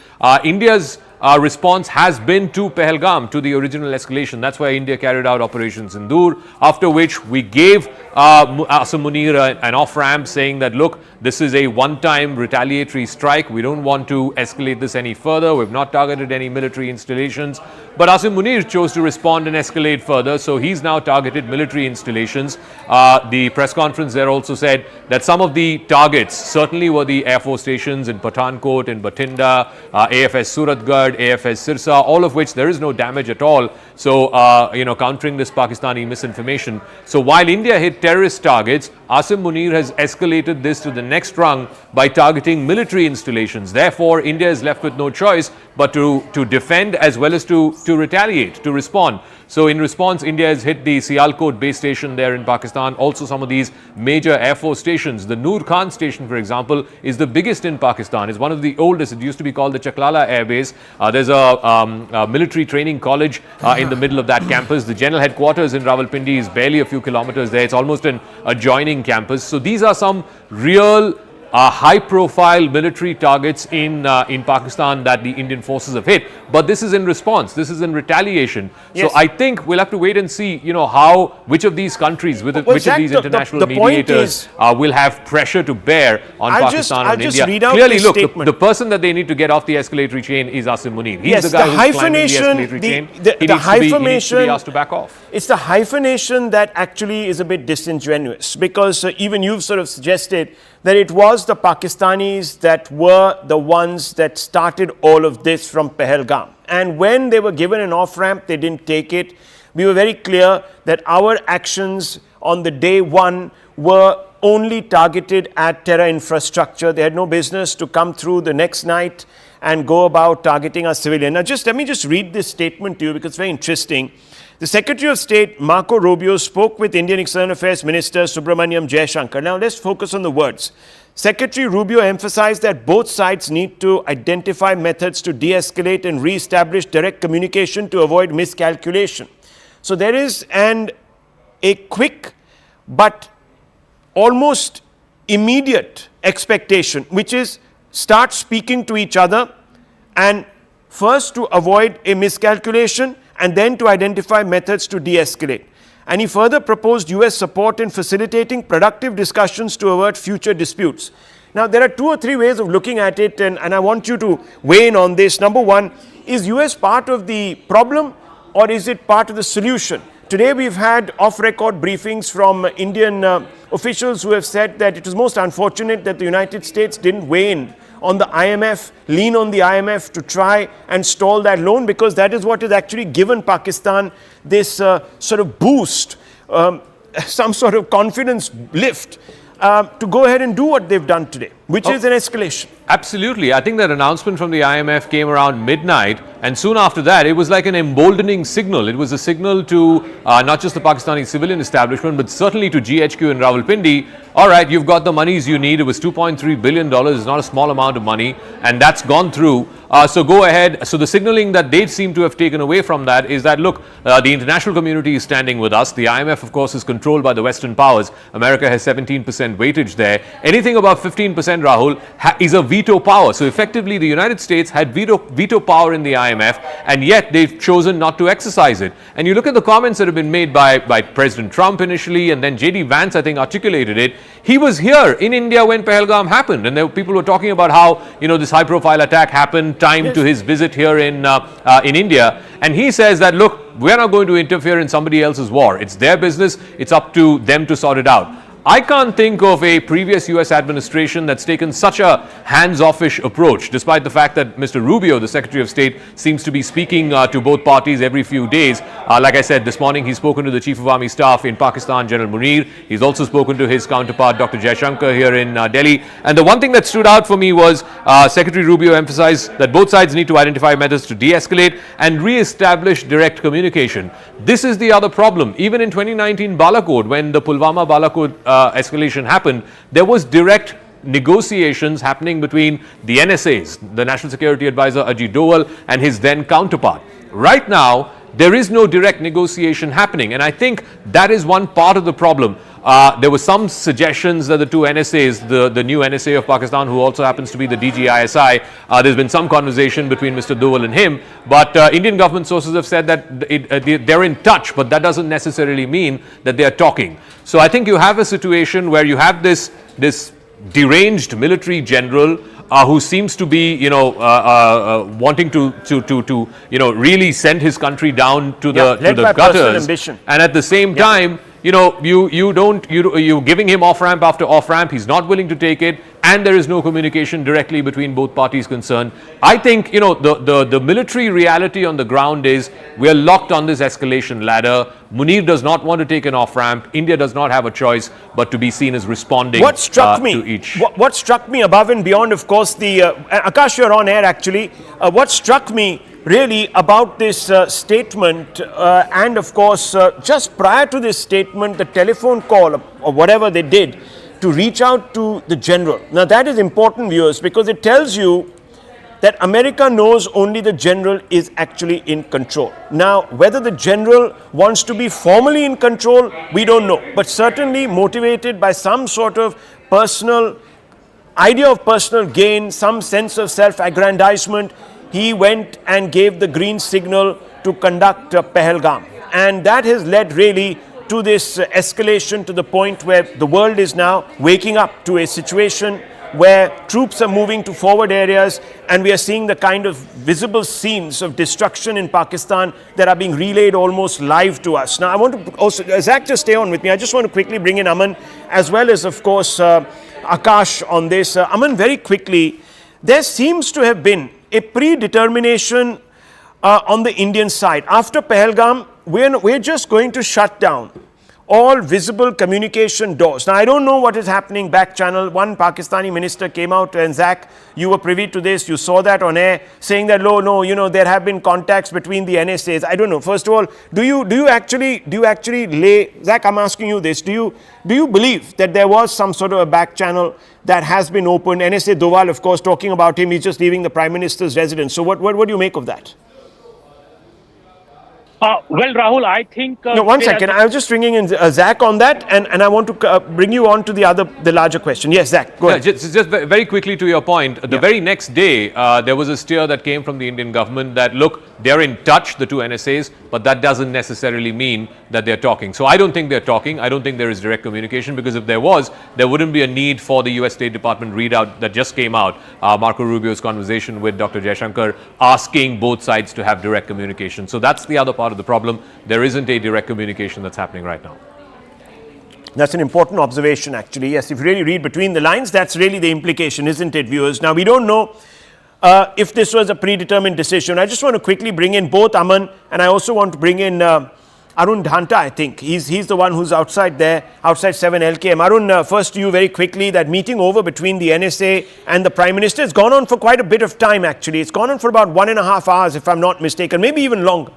India's response has been to Pahalgam, to the original escalation. That's why India carried out Operation Sindoor, after which we gave Asim Munir an off-ramp saying that, look, this is a one-time retaliatory strike. We don't want to escalate this any further. We've not targeted any military installations. But Asim Munir chose to respond and escalate further, so he's now targeted military installations. The press conference there also said that some of the targets certainly were the Air Force stations in Pathankot, in Bathinda, AFS Suratgarh, AFS Sirsa, all of which there is no damage at all. So, countering this Pakistani misinformation. So while India hit terrorist targets, Asim Munir has escalated this to the next rung by targeting military installations. Therefore, India is left with no choice but to defend as well as to retaliate, to respond. So in response, India has hit the Sialkot base station there in Pakistan, also some of these major Air Force stations. The Noor Khan station, for example, is the biggest in Pakistan. It's one of the oldest. It used to be called the Chaklala Air Base. There's a military training college in the middle of that campus. The general headquarters in Rawalpindi is barely a few kilometers there. It's almost an adjoining campus. So these are some real high-profile military targets in Pakistan that the Indian forces have hit. But this is in response. This is in retaliation. Yes. So I think we'll have to wait and see, which of these countries, which of these international mediators will have pressure to bear on Pakistan and India. Clearly, look, the person that they need to get off the escalatory chain is Asim Munir. He's the guy who's climbing the escalatory chain. He needs to be asked to back off. It's the hyphenation that actually is a bit disingenuous, because even you've sort of suggested that it was the Pakistanis that were the ones that started all of this from Pahalgam. And when they were given an off-ramp, they didn't take it. We were very clear that our actions on the day one were only targeted at terror infrastructure. They had no business to come through the next night and go about targeting our civilian. Now, let me just read this statement to you, because it's very interesting. The Secretary of State, Marco Rubio, spoke with Indian External Affairs Minister Subramaniam Jaishankar. Now, let's focus on the words. Secretary Rubio emphasized that both sides need to identify methods to de-escalate and re-establish direct communication to avoid miscalculation. So there is a quick but almost immediate expectation, which is start speaking to each other, and first to avoid a miscalculation, and then to identify methods to de-escalate. And he further proposed US support in facilitating productive discussions to avert future disputes. Now, there are 2 or 3 ways of looking at it, and I want you to weigh in on this. Number one, is US part of the problem, or is it part of the solution? Today we've had off-record briefings from Indian officials who have said that it is most unfortunate that the United States didn't weigh in on the IMF, lean on the IMF to try and stall that loan, because that is what has actually given Pakistan this sort of boost, some sort of confidence lift to go ahead and do what they've done today, which is an escalation. Absolutely. I think that announcement from the IMF came around midnight, and soon after that, it was like an emboldening signal. It was a signal to not just the Pakistani civilian establishment, but certainly to GHQ in Rawalpindi. All right, you've got the monies you need. It was $2.3 billion. It's not a small amount of money, and that's gone through. So go ahead. So the signaling that they seem to have taken away from that is that, look, the international community is standing with us. The IMF, of course, is controlled by the Western powers. America has 17% weightage there. Anything above 15%, Rahul, is a veto power. So effectively, the United States had veto power in the IMF, and yet they've chosen not to exercise it. And you look at the comments that have been made by President Trump initially, and then J.D. Vance, I think, articulated it. He was here in India when Pahalgam happened, and people were talking about how, this high-profile attack happened timed to his visit here in India. And he says that, look, we're not going to interfere in somebody else's war. It's their business. It's up to them to sort it out. I can't think of a previous US administration that's taken such a hands-offish approach, despite the fact that Mr. Rubio, the Secretary of State, seems to be speaking to both parties every few days. Like I said, this morning he's spoken to the Chief of Army Staff in Pakistan, General Munir. He's also spoken to his counterpart, Dr. Jaishankar, here in Delhi. And the one thing that stood out for me was Secretary Rubio emphasized that both sides need to identify methods to de-escalate and re-establish direct communication. This is the other problem. Even in 2019 Balakot, when the Pulwama Balakot escalation happened, there was direct negotiations happening between the NSAs, the National Security Advisor Ajit Doval, and his then counterpart. Right now, there is no direct negotiation happening, and I think that is one part of the problem. There were some suggestions that the two NSAs, the new NSA of Pakistan, who also happens to be the DGISI, there's been some conversation between Mr. Doval and him, but Indian government sources have said that they're in touch, but that doesn't necessarily mean that they are talking. So I think you have a situation where you have this deranged military general who seems to be, wanting to really send his country down to the gutters, and at the same time, you're giving him off-ramp after off-ramp. He's not willing to take it, and there is no communication directly between both parties concerned. I think, the military reality on the ground is we're locked on this escalation ladder. Munir does not want to take an off-ramp. India does not have a choice but to be seen as responding to each. What struck me above and beyond, of course, Akash, you're on air actually. What struck me really about this statement, and of course, just prior to this statement, the telephone call or whatever they did to reach out to the general. Now that is important, viewers, because it tells you that America knows only the general is actually in control. Now, whether the general wants to be formally in control, we don't know, but certainly motivated by some sort of personal idea of personal gain, some sense of self-aggrandizement, he went and gave the green signal to conduct Pahalgam. And that has led really to this escalation to the point where the world is now waking up to a situation where troops are moving to forward areas, and we are seeing the kind of visible scenes of destruction in Pakistan that are being relayed almost live to us. Now, I want to also, Zach, just stay on with me. I just want to quickly bring in Aman, as well as, of course, Akash on this. Aman, very quickly, there seems to have been a predetermination on the Indian side. After Pahalgam, we're just going to shut down all visible communication doors. Now, I don't know what is happening back channel. One Pakistani minister came out, and Zach, you were privy to this, you saw that on air, saying that, no, you know, there have been contacts between the NSAs. I don't know. First of all, do you actually lay, Zach, I'm asking you this, do you believe that there was some sort of a back channel that has been opened? NSA Doval, of course, talking about him, he's just leaving the Prime Minister's residence. So what do you make of that? Well, Rahul, I think... no, one second. I was just bringing in Zach on that, and I want to bring you on to the larger question. Yes, Zach, go ahead. Just very quickly to your point, the very next day, there was a steer that came from the Indian government that, look, they're in touch, the two NSAs, but that doesn't necessarily mean that they're talking. So I don't think they're talking. I don't think there is direct communication, because if there was, there wouldn't be a need for the US State Department readout that just came out, Marco Rubio's conversation with Dr. Jaisankar, asking both sides to have direct communication. So that's the other part of the problem. There isn't a direct communication that's happening right now. That's an important observation, actually. Yes, if you really read between the lines, that's really the implication, isn't it, viewers? Now, we don't know if this was a predetermined decision. I just want to quickly bring in both Aman, and I also want to bring in Arun Dhanta, I think. He's the one who's outside there, outside 7 LKM. Arun, first to you very quickly, that meeting over between the NSA and the Prime Minister has gone on for quite a bit of time, actually. It's gone on for about 1.5 hours, if I'm not mistaken, maybe even longer.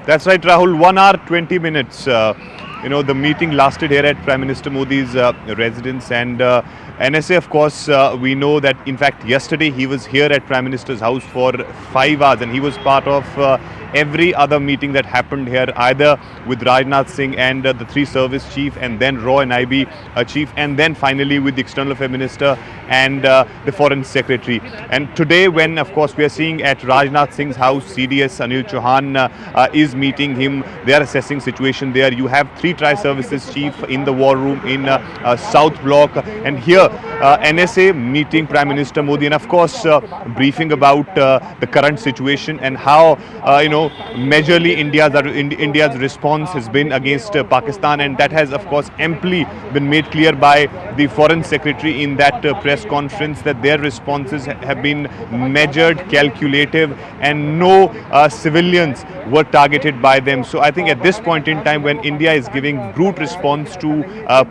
That's right, Rahul. 1 hour, 20 minutes. The meeting lasted here at Prime Minister Modi's residence, and NSA, of course, we know that, in fact, yesterday he was here at Prime Minister's house for 5 hours, and he was part of every other meeting that happened here, either with Rajnath Singh and the three service chief, and then RAW and IB chief, and then finally with the External Affairs Minister and the Foreign Secretary. And today, when, of course, we are seeing at Rajnath Singh's house, CDS Anil Chauhan is meeting him. They are assessing situation there. You have three tri-services chief in the war room in South Block, and here NSA meeting Prime Minister Modi, and of course briefing about the current situation and how majorly India's response has been against Pakistan, and that has of course amply been made clear by the Foreign Secretary in that press conference, that their responses have been measured, calculative, and no civilians were targeted by them. So I think at this point in time, when India is giving brute response to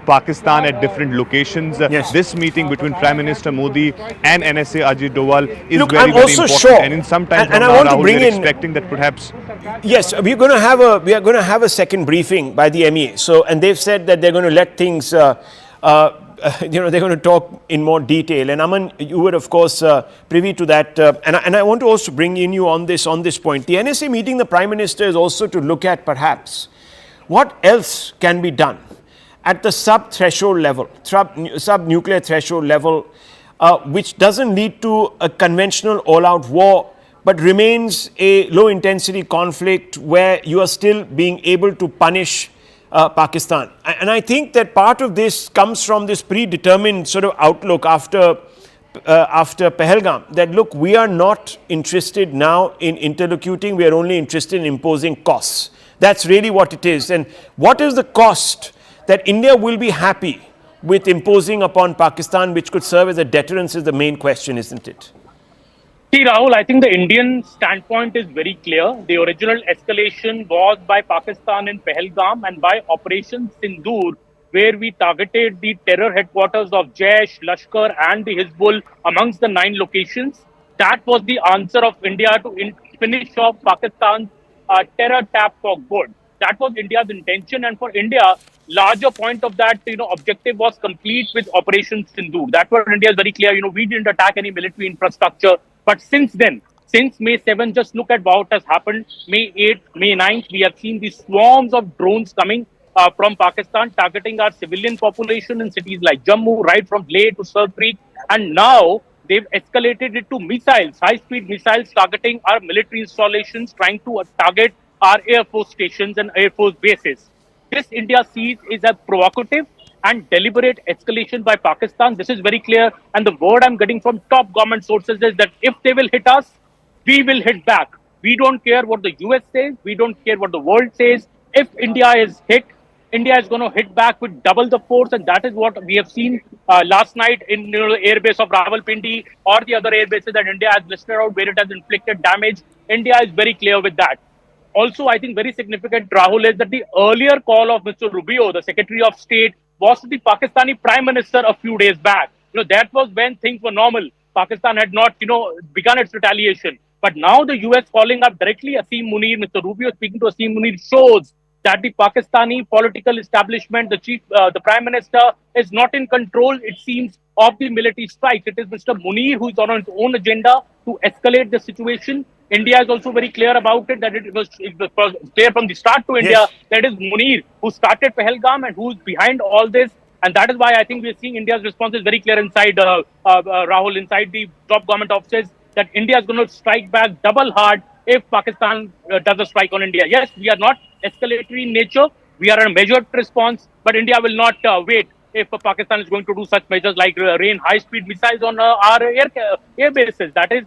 Pakistan at different locations, this meeting between Prime Minister Modi and NSA Ajit Doval is very important. Sure. And in some time and I want to bring in, expecting that perhaps... Yes, we are going to have a second briefing by the MEA. So, and they've said that they're going to let things, they're going to talk in more detail. And Aman, you were of course privy to that. And I want to also bring in you on this point. The NSA meeting the Prime Minister is also to look at perhaps what else can be done at the sub-threshold level, sub-nuclear threshold level, which doesn't lead to a conventional all-out war, but remains a low-intensity conflict where you are still being able to punish Pakistan. And I think that part of this comes from this predetermined sort of outlook after Pahalgam, that look, we are not interested now in interlocuting, we are only interested in imposing costs. That's really what it is. And what is the cost that India will be happy with imposing upon Pakistan, which could serve as a deterrence, is the main question, isn't it? See, Rahul, I think the Indian standpoint is very clear. The original escalation was by Pakistan in Pahalgam and by Operation Sindoor, where we targeted the terror headquarters of Jaish, Lashkar and the Hizbul amongst the 9 locations. That was the answer of India to finish off Pakistan's terror tap for good. That was India's intention, and for India, larger point of that objective was complete with Operation Sindoor. That was India is very clear. We didn't attack any military infrastructure. But since then, since May 7, just look at what has happened. May 8, May 9, we have seen these swarms of drones coming from Pakistan, targeting our civilian population in cities like Jammu, right from Leh to Sir Creek. And now they've escalated it to missiles, high-speed missiles targeting our military installations, trying to target our Air Force stations and Air Force bases. This India sees is a provocative and deliberate escalation by Pakistan. This is very clear. And the word I'm getting from top government sources is that if they will hit us, we will hit back. We don't care what the US says. We don't care what the world says. If India is hit, India is going to hit back with double the force. And that is what we have seen last night in the airbase of Rawalpindi or the other air bases that India has listed out where it has inflicted damage. India is very clear with that. Also, I think very significant, Rahul, is that the earlier call of Mr. Rubio, the Secretary of State, was to the Pakistani Prime Minister a few days back. That was when things were normal. Pakistan had not, begun its retaliation. But now the US calling up directly Asim Munir, Mr. Rubio speaking to Asim Munir shows that the Pakistani political establishment, the Prime Minister, is not in control, it seems, of the military strikes. It is Mr. Munir who is on his own agenda to escalate the situation. India is also very clear about it, that it was clear from the start to India that it is Munir who started Pahalgam and who is behind all this. And that is why I think we are seeing India's response is very clear inside, Rahul, inside the top government offices, that India is going to strike back double hard if Pakistan does a strike on India. Yes, we are not escalatory in nature. We are a measured response, but India will not wait if Pakistan is going to do such measures like rain high-speed missiles on our air bases. That is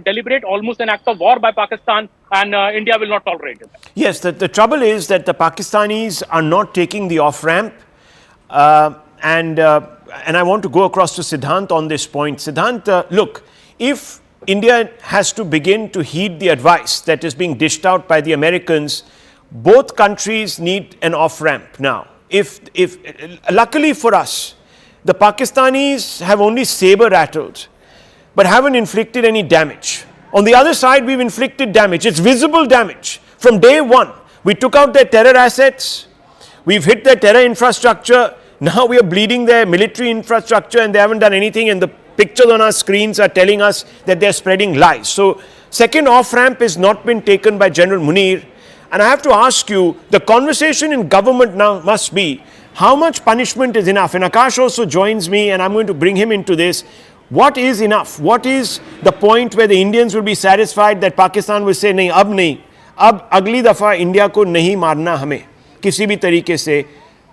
deliberate, almost an act of war by Pakistan, and India will not tolerate it. Yes, the trouble is that the Pakistanis are not taking the off-ramp. And I want to go across to Siddhant on this point. Siddhant, look, if India has to begin to heed the advice that is being dished out by the Americans, both countries need an off-ramp now. Luckily for us, the Pakistanis have only saber-rattled, but haven't inflicted any damage. On the other side, we've inflicted damage. It's visible damage. From day one, we took out their terror assets, we've hit their terror infrastructure, now we are bleeding their military infrastructure and they haven't done anything, and the pictures on our screens are telling us that they're spreading lies. So, second off-ramp has not been taken by General Munir. And I have to ask you, the conversation in government now must be, how much punishment is enough? And Akash also joins me, and I'm going to bring him into this. What is enough? What is the point where the Indians will be satisfied that Pakistan will say, nahi, ab agli dafa India ko nahi marna hame, kisi bhi tarike se,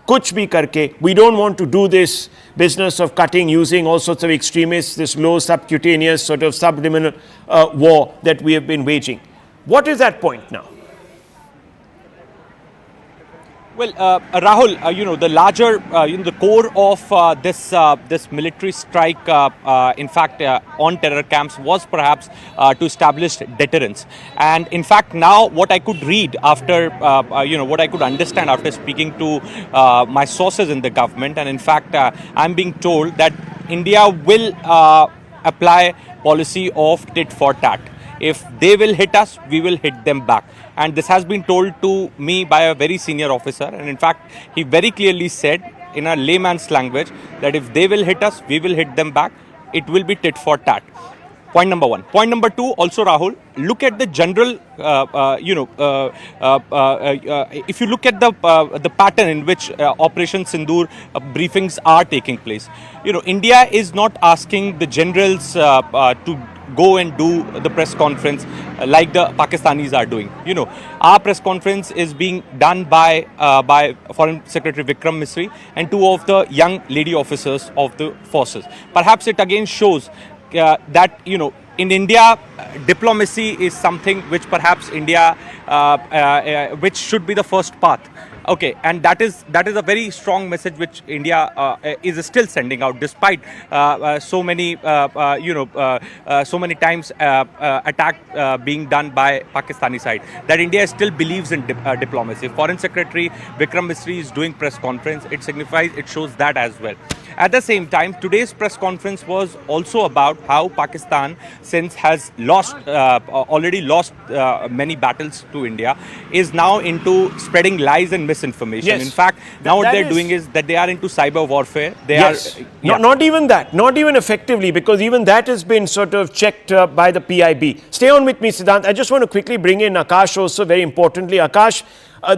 kuch bhi karke. We don't want to do this business of cutting using all sorts of extremists, this low subcutaneous sort of subliminal war that we have been waging. What is that point now? Well, Rahul, the larger, the core of this military strike, in fact, on terror camps was perhaps to establish deterrence. And in fact, now what I could read after, what I could understand after speaking to my sources in the government, and in fact, I'm being told that India will apply policy of tit for tat. If they will hit us, we will hit them back. And this has been told to me by a very senior officer. And in fact, he very clearly said in a layman's language that if they will hit us, we will hit them back. It will be tit for tat. Point number one. Point number two, also Rahul, look at the general, if you look at the pattern in which Operation Sindoor briefings are taking place. India is not asking the generals to go and do the press conference like the Pakistanis are doing. Our press conference is being done by Foreign Secretary Vikram Misri and two of the young lady officers of the forces. Perhaps it again shows that, in India, diplomacy is something which perhaps India, which should be the first path. Okay, and that is a very strong message which India is still sending out, despite so many times attack being done by Pakistani side. That India still believes in diplomacy. Foreign Secretary Vikram Misri is doing press conference. It shows that as well. At the same time, today's press conference was also about how Pakistan, since has already lost many battles to India, is now into spreading lies and misinformation. Yes. In fact, now what they're doing is that they are into cyber warfare. Not even that, not even effectively, because even that has been sort of checked by the PIB. Stay on with me, Siddhant. I just want to quickly bring in Akash also, very importantly. Akash,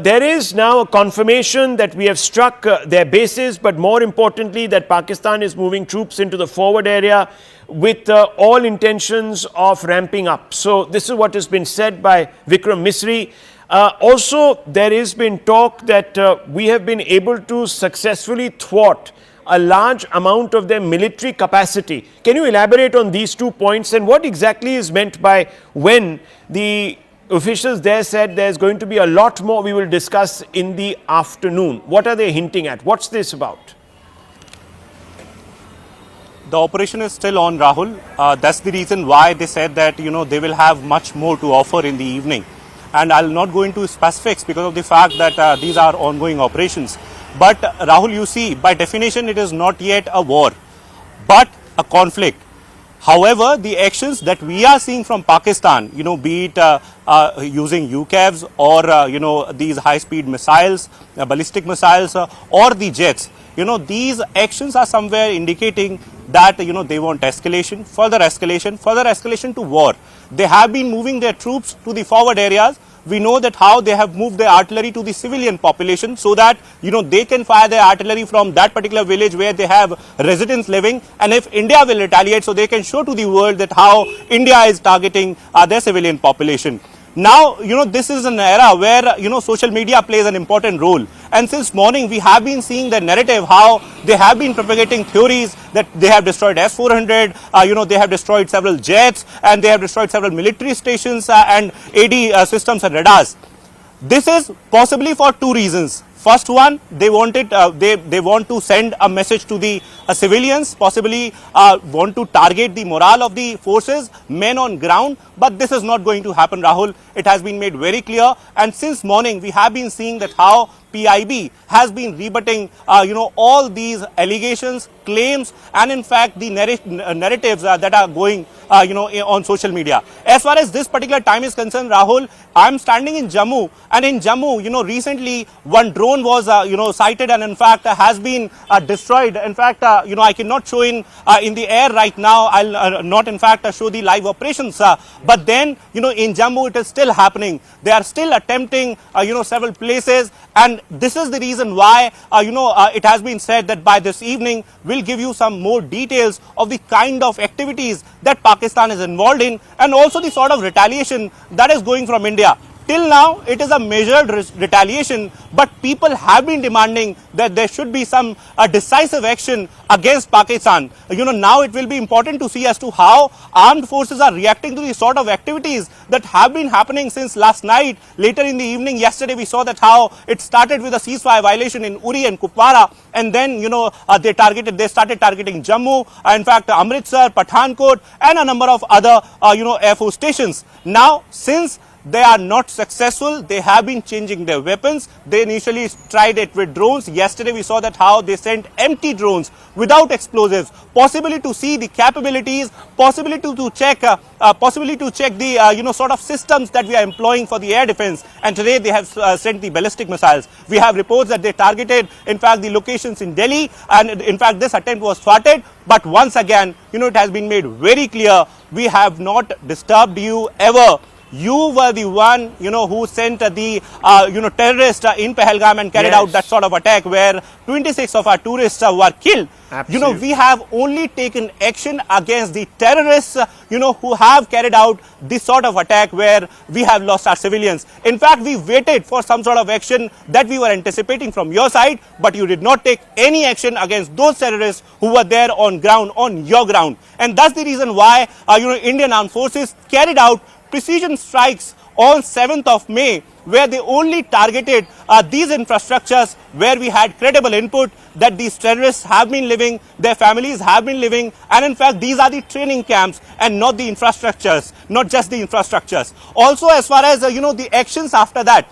There is now a confirmation that we have struck their bases, but more importantly that Pakistan is moving troops into the forward area with all intentions of ramping up. So this is what has been said by Vikram Misri. Also, there has been talk that we have been able to successfully thwart a large amount of their military capacity. Can you elaborate on these 2 points and what exactly is meant by when the officials there said there's going to be a lot more we will discuss in the afternoon? What are they hinting at? What's this about? The operation is still on, Rahul. That's the reason why they said that, they will have much more to offer in the evening. And I'll not go into specifics because of the fact that these are ongoing operations. But Rahul, you see, by definition, it is not yet a war, but a conflict. However, the actions that we are seeing from Pakistan, be it using UCAVs or, these high-speed missiles, ballistic missiles or the jets, these actions are somewhere indicating that, they want escalation, further escalation to war. They have been moving their troops to the forward areas. We know that how they have moved their artillery to the civilian population so that, they can fire their artillery from that particular village where they have residents living. And if India will retaliate, so they can show to the world that how India is targeting their civilian population. Now, this is an era where, social media plays an important role. And since morning, we have been seeing the narrative, how they have been propagating theories that they have destroyed S-400, they have destroyed several jets, and they have destroyed several military stations and AD systems and radars. This is possibly for 2 reasons. First one, they want to send a message to the civilians, possibly want to target the morale of the forces, men on ground. But this is not going to happen, Rahul. It has been made very clear. And since morning, we have been seeing that how PIB has been rebutting, all these allegations, claims, and in fact the narratives that are going, on social media. As far as this particular time is concerned, Rahul, I am standing in Jammu, and in Jammu, recently one drone was, sighted and in fact has been destroyed. In fact, I cannot show in the air right now. I'll not in fact show the live operations. But then, in Jammu, it is still happening. They are still attempting, several places. And this is the reason why, it has been said that by this evening, we'll give you some more details of the kind of activities that Pakistan is involved in and also the sort of retaliation that is going from India. Till now, it is a measured retaliation, but people have been demanding that there should be some decisive action against Pakistan. Now it will be important to see as to how armed forces are reacting to the sort of activities that have been happening since last night. Later in the evening, yesterday, we saw that how it started with a ceasefire violation in Uri and Kupwara, and then, they started targeting Jammu, in fact, Amritsar, Pathankot, and a number of other, Air Force stations. Now, since they are not successful, they have been changing their weapons. They initially tried it with drones. Yesterday we saw that how they sent empty drones without explosives, possibly to see the capabilities, possibly to check the sort of systems that we are employing for the air defense. And today they have sent the ballistic missiles. We have reports that they targeted in fact the locations in Delhi, and in fact this attempt was thwarted. But once again, it has been made very clear, we have not disturbed you ever. You were the one, who sent the, terrorists in Pahalgam and carried out that sort of attack where 26 of our tourists were killed. Absolutely. We have only taken action against the terrorists, who have carried out this sort of attack where we have lost our civilians. In fact, we waited for some sort of action that we were anticipating from your side, but you did not take any action against those terrorists who were there on ground, on your ground. And that's the reason why, Indian Armed Forces carried out precision strikes on 7th of May, where they only targeted these infrastructures where we had credible input that these terrorists have been living, their families have been living, and in fact these are the training camps and not the infrastructures, not just the infrastructures. Also, as far as the actions after that,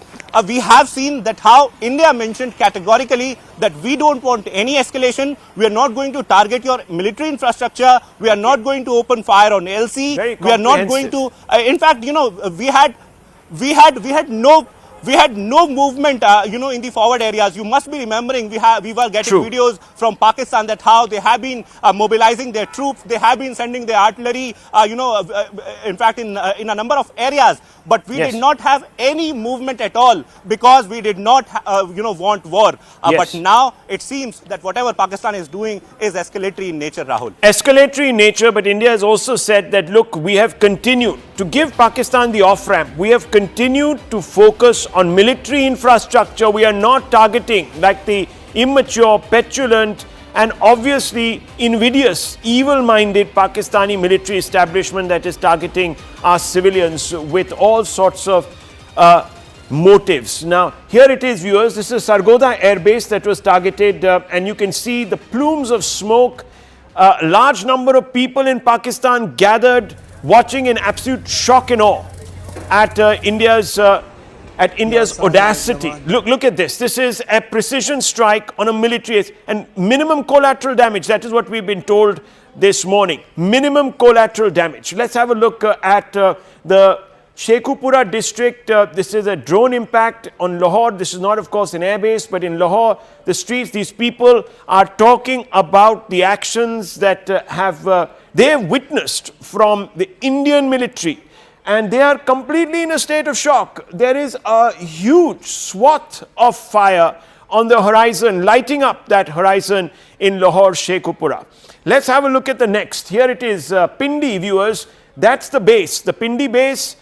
we have seen that how India mentioned categorically that we don't want any escalation, we are not going to target your military infrastructure, we are not going to open fire on LC, we are not going to, in fact, we had no we had no movement, in the forward areas. You must be remembering we were getting videos from Pakistan that how they have been mobilizing their troops, they have been sending their artillery, in fact, in a number of areas. But we did not have any movement at all because we did not, want war. But now it seems that whatever Pakistan is doing is escalatory in nature, Rahul. Escalatory in nature, but India has also said that, look, we have continued to give Pakistan the off-ramp. We have continued to focus on military infrastructure. We are not targeting like the immature, petulant, and obviously invidious, evil-minded Pakistani military establishment that is targeting our civilians with all sorts of motives. Now, here it is, viewers. This is Sargodha Air Base that was targeted, and you can see the plumes of smoke. A large number of people in Pakistan gathered, watching in absolute shock and awe at India's audacity. Look at this. This is a precision strike on a military and minimum collateral damage. That is what we've been told this morning. Minimum collateral damage. Let's have a look at the Shekhupura district. This is a drone impact on Lahore. This is not, of course, an airbase, but in Lahore, the streets, these people are talking about the actions that they have witnessed from the Indian military. And they are completely in a state of shock. There is a huge swath of fire on the horizon, lighting up that horizon in Lahore, Shekhupura. Let's have a look at the next. Here it is, Pindi, viewers. That's the base, the Pindi base.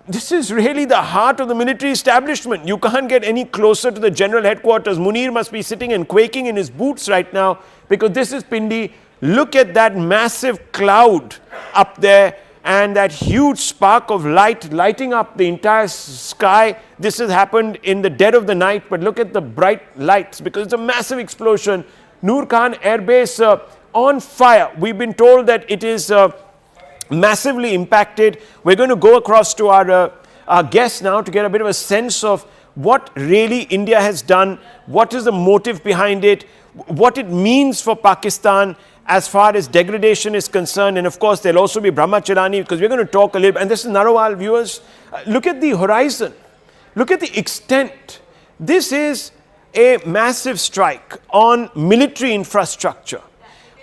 This is really the heart of the military establishment. You can't get any closer to the general headquarters. Munir must be sitting and quaking in his boots right now because this is Pindi. Look at that massive cloud up there and that huge spark of light lighting up the entire sky. This has happened in the dead of the night, but look at the bright lights because it's a massive explosion. Noor Khan Air Base on fire. We've been told that it is massively impacted. We're going to go across to our guests now to get a bit of a sense of what really India has done, what is the motive behind it, what it means for Pakistan as far as degradation is concerned. And of course, there'll also be Brahmacharani because we're going to talk a little bit. And this is Narawal, viewers. Look at the horizon. Look at the extent. This is a massive strike on military infrastructure,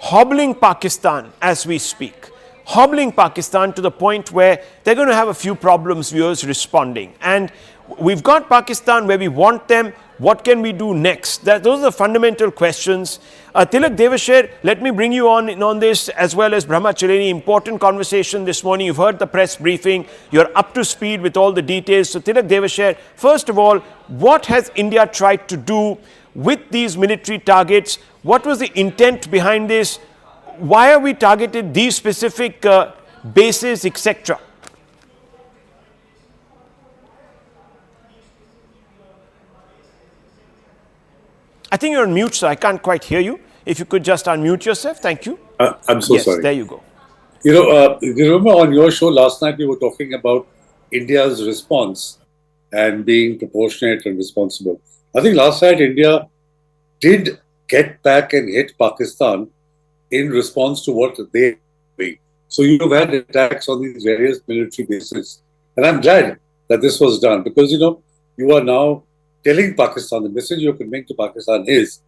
hobbling Pakistan as we speak. Hobbling Pakistan to the point where they're going to have a few problems, viewers, responding. And we've got Pakistan where we want them. What can we do next? Those are the fundamental questions. Tilak Devasher, let me bring you on this as well as Brahmacharani. Important conversation this morning. You've heard the press briefing. You're up to speed with all the details. So Tilak Devasher, first of all, what has India tried to do with these military targets? What was the intent behind this? Why are we targeted these specific bases, etc.? I think you're on mute, so I can't quite hear you. If you could just unmute yourself, thank you. I'm so sorry. There you go. You remember on your show last night, we were talking about India's response and being proportionate and responsible. I think last night India did get back and hit Pakistan in response to what they were doing. So you've had attacks on these various military bases. And I'm glad that this was done because, you are now telling Pakistan, the message you're conveying to Pakistan is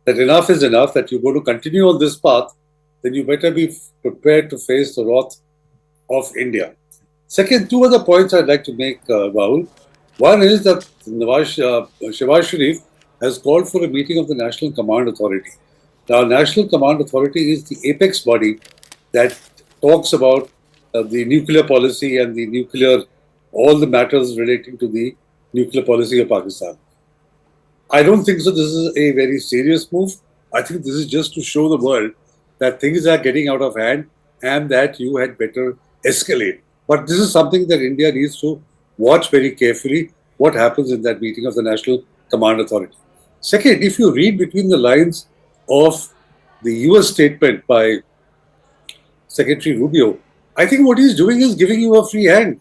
that enough is enough, that you're going to continue on this path, then you better be prepared to face the wrath of India. Second, two other points I'd like to make, Rahul. One is that Shehbaz Sharif has called for a meeting of the National Command Authority. Now, National Command Authority is the apex body that talks about the nuclear policy and all the matters relating to the nuclear policy of Pakistan. I don't think so. This is a very serious move. I think this is just to show the world that things are getting out of hand and that you had better escalate. But this is something that India needs to watch very carefully, what happens in that meeting of the National Command Authority. Second, if you read between the lines of the US statement by Secretary Rubio, I think what he's doing is giving you a free hand.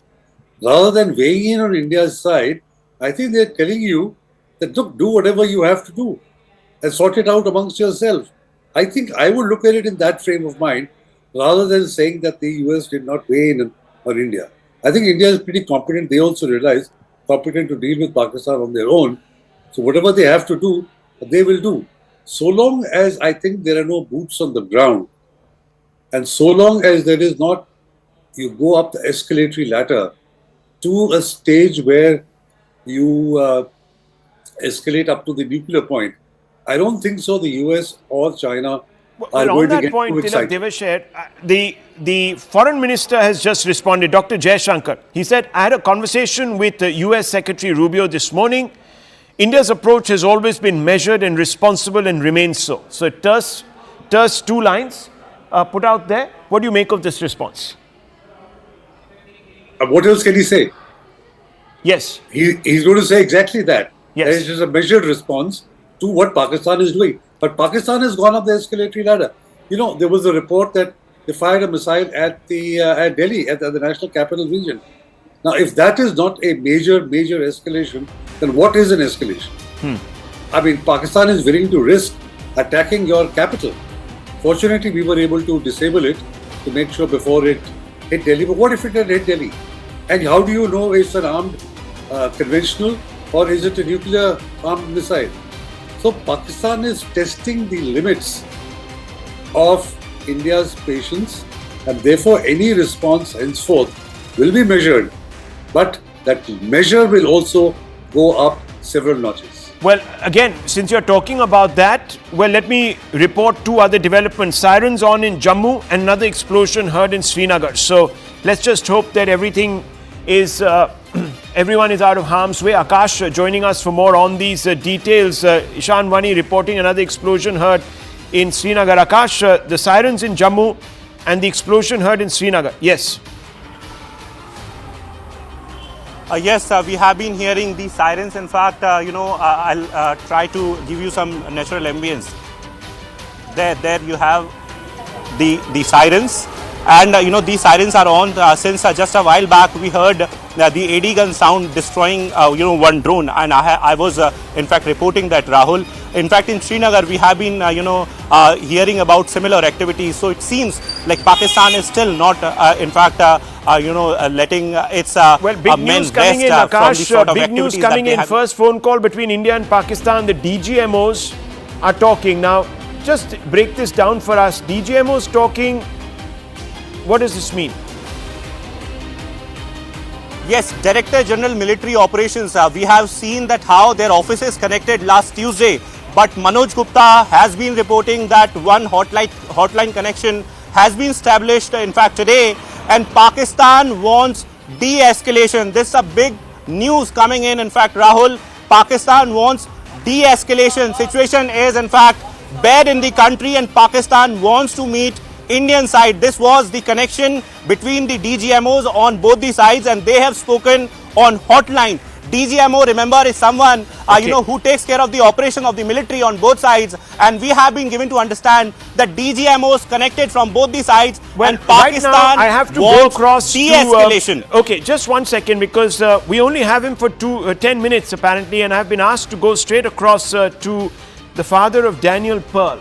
Rather than weighing in on India's side, I think they're telling you that, look, do whatever you have to do and sort it out amongst yourself. I think I would look at it in that frame of mind rather than saying that the US did not weigh in on India. I think India is pretty competent. They also realize competent to deal with Pakistan on their own. So whatever they have to do, they will do. So long as I think there are no boots on the ground, and so long as there is not, you go up the escalatory ladder to a stage where you escalate up to the nuclear point, I don't think so the US or China are Well, on going to that get point, too excited. Devasher, the foreign minister has just responded, Dr. Jaisankar. He said, I had a conversation with US Secretary Rubio this morning. India's approach has always been measured and responsible and remains so. So it does two lines put out there. What do you make of this response? What else can he say? Yes. He's going to say exactly that. Yes. There is just a measured response to what Pakistan is doing. But Pakistan has gone up the escalatory ladder. You know, there was a report that they fired a missile at Delhi, at the national capital region. Now, if that is not a major escalation, then what is an escalation? I mean, Pakistan is willing to risk attacking your capital. Fortunately, we were able to disable it to make sure before it hit Delhi. But what if it had hit Delhi? And how do you know it's an armed conventional or is it a nuclear armed missile? So Pakistan is testing the limits of India's patience, and therefore any response henceforth will be measured, but that measure will also go up several notches. Well, again, since you're talking about that, well, let me report two other developments. Sirens on in Jammu and another explosion heard in Srinagar. So let's just hope that everything is, everyone is out of harm's way. Akash joining us for more on these details. Ishan Wani reporting another explosion heard in Srinagar. Akash, the sirens in Jammu and the explosion heard in Srinagar. Yes. Yes, we have been hearing the sirens. In fact, I'll try to give you some natural ambience. There you have the sirens. And these sirens are on since just a while back. We heard the AD gun sound destroying one drone, and I was in fact reporting that, Rahul. In fact, in Srinagar we have been hearing about similar activities. So it seems like Pakistan is still not in fact letting its well, big news coming in, Akash. Big news coming in. First phone call between India and Pakistan. The DGMOs are talking now. Just break this down for us. DGMOs talking. What does this mean? Yes, Director General Military Operations. We have seen that how their offices connected last Tuesday. But Manoj Gupta has been reporting that one hotline connection has been established, in fact, today. And Pakistan wants de-escalation. This is a big news coming in fact, Rahul. Pakistan wants de-escalation. Situation is, in fact, bad in the country, and Pakistan wants to meet Indian side. This was the connection between the DGMOs on both the sides, and they have spoken on hotline. DGMO, remember, is someone who takes care of the operation of the military on both sides, and we have been given to understand that DGMOs connected from both the sides. Well, and Pakistan right now I have to go across de-escalation. Okay, just 1 second, because we only have him for 10 minutes apparently, and I've been asked to go straight across to the father of Daniel Pearl.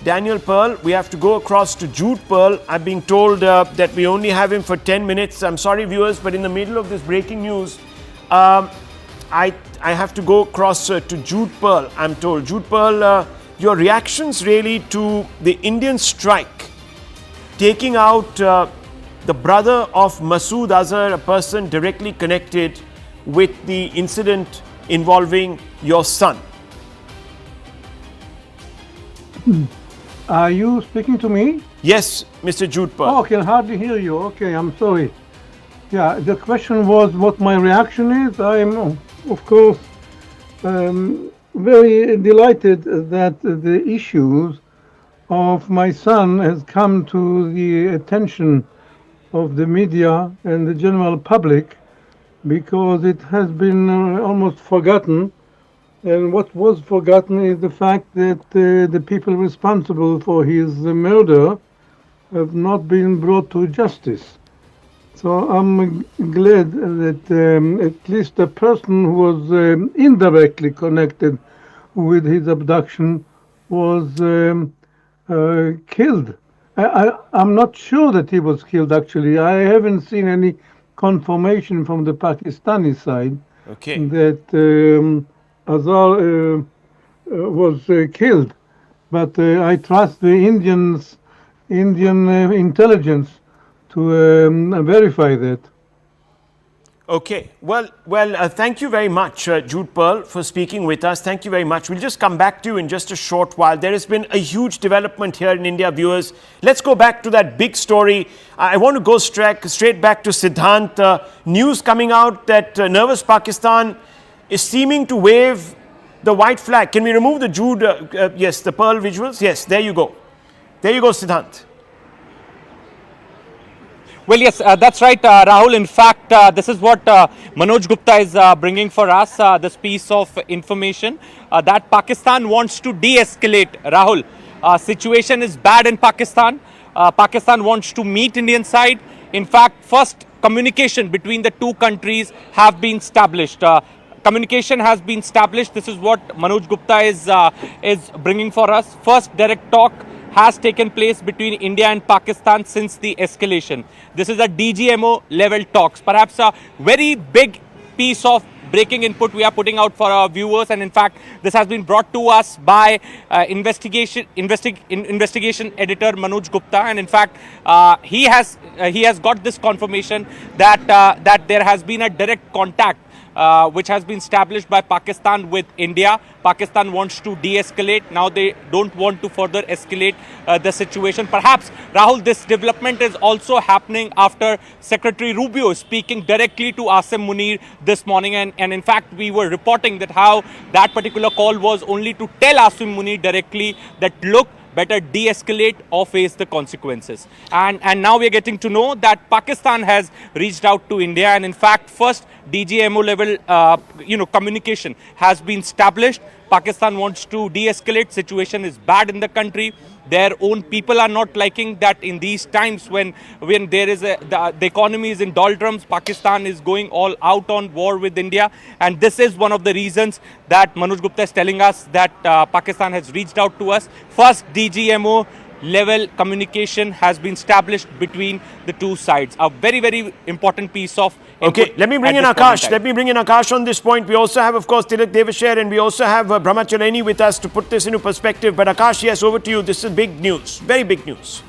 Daniel Pearl, we have to go across to Jude Pearl. I'm being told that we only have him for 10 minutes. I'm sorry, viewers, but in the middle of this breaking news, I have to go across to Jude Pearl, I'm told. Jude Pearl, your reactions really to the Indian strike, taking out the brother of Masood Azhar, a person directly connected with the incident involving your son. Are you speaking to me? Yes, Mr. Jude Pearl. Oh, I can hardly hear you. Okay, I'm sorry. Yeah, the question was what my reaction is. I'm, of course, very delighted that the issues of my son has come to the attention of the media and the general public, because it has been almost forgotten. And what was forgotten is the fact that the people responsible for his murder have not been brought to justice. So I'm glad that at least a person who was indirectly connected with his abduction was killed. I'm not sure that he was killed, actually. I haven't seen any confirmation from the Pakistani side. that Azar was killed. But I trust the Indian intelligence to verify that. Okay. Well, thank you very much, Jude Pearl, for speaking with us. Thank you very much. We'll just come back to you in just a short while. There has been a huge development here in India, viewers. Let's go back to that big story. I want to go straight back to Siddhant. News coming out that nervous Pakistan is seeming to wave the white flag. Can we remove the Jude, yes, the Pearl visuals? Yes, there you go. There you go, Siddhant. Well, yes, that's right, Rahul. In fact, this is what Manoj Gupta is bringing for us, this piece of information that Pakistan wants to de-escalate. Rahul, situation is bad in Pakistan. Pakistan wants to meet Indian side. In fact, first communication between the two countries have been established. Communication has been established. This is what Manoj Gupta is bringing for us. First direct talk has taken place between India and Pakistan since the escalation. This is a DGMO level talks. Perhaps a very big piece of breaking input we are putting out for our viewers, and in fact this has been brought to us by investigation editor Manoj Gupta, and in fact he has got this confirmation that there has been a direct contact which has been established by Pakistan with India. Pakistan wants to de-escalate. Now they don't want to further escalate the situation. Perhaps, Rahul, this development is also happening after Secretary Rubio speaking directly to Asim Munir this morning. And in fact, we were reporting that how that particular call was only to tell Asim Munir directly that, look, better de-escalate or face the consequences. And now we are getting to know that Pakistan has reached out to India, and in fact first DGMO level communication has been established. Pakistan wants to de-escalate. Situation is bad in the country. Their own people are not liking that in these times when there is the economy is in doldrums. Pakistan is going all out on war with India, and this is one of the reasons that Manoj Gupta is telling us that Pakistan has reached out to us. First DGMO level communication has been established between the two sides. A very, very important piece of okay, let me bring in Akash. Let me bring in Akash on this point. We also have, of course, Tilak Devashare, and we also have Brahmacharani with us to put this into perspective. But Akash, yes, over to you. This is big news, very big news.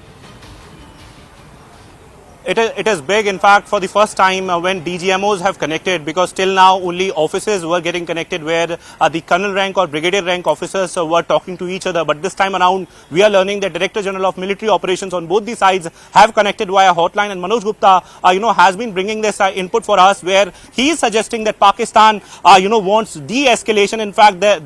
It is big, in fact, for the first time when DGMOs have connected, because till now only officers were getting connected where the colonel rank or brigadier rank officers were talking to each other. But this time around, we are learning that Director General of Military Operations on both the sides have connected via hotline, and Manoj Gupta, has been bringing this input for us, where he is suggesting that Pakistan, wants de-escalation. In fact, there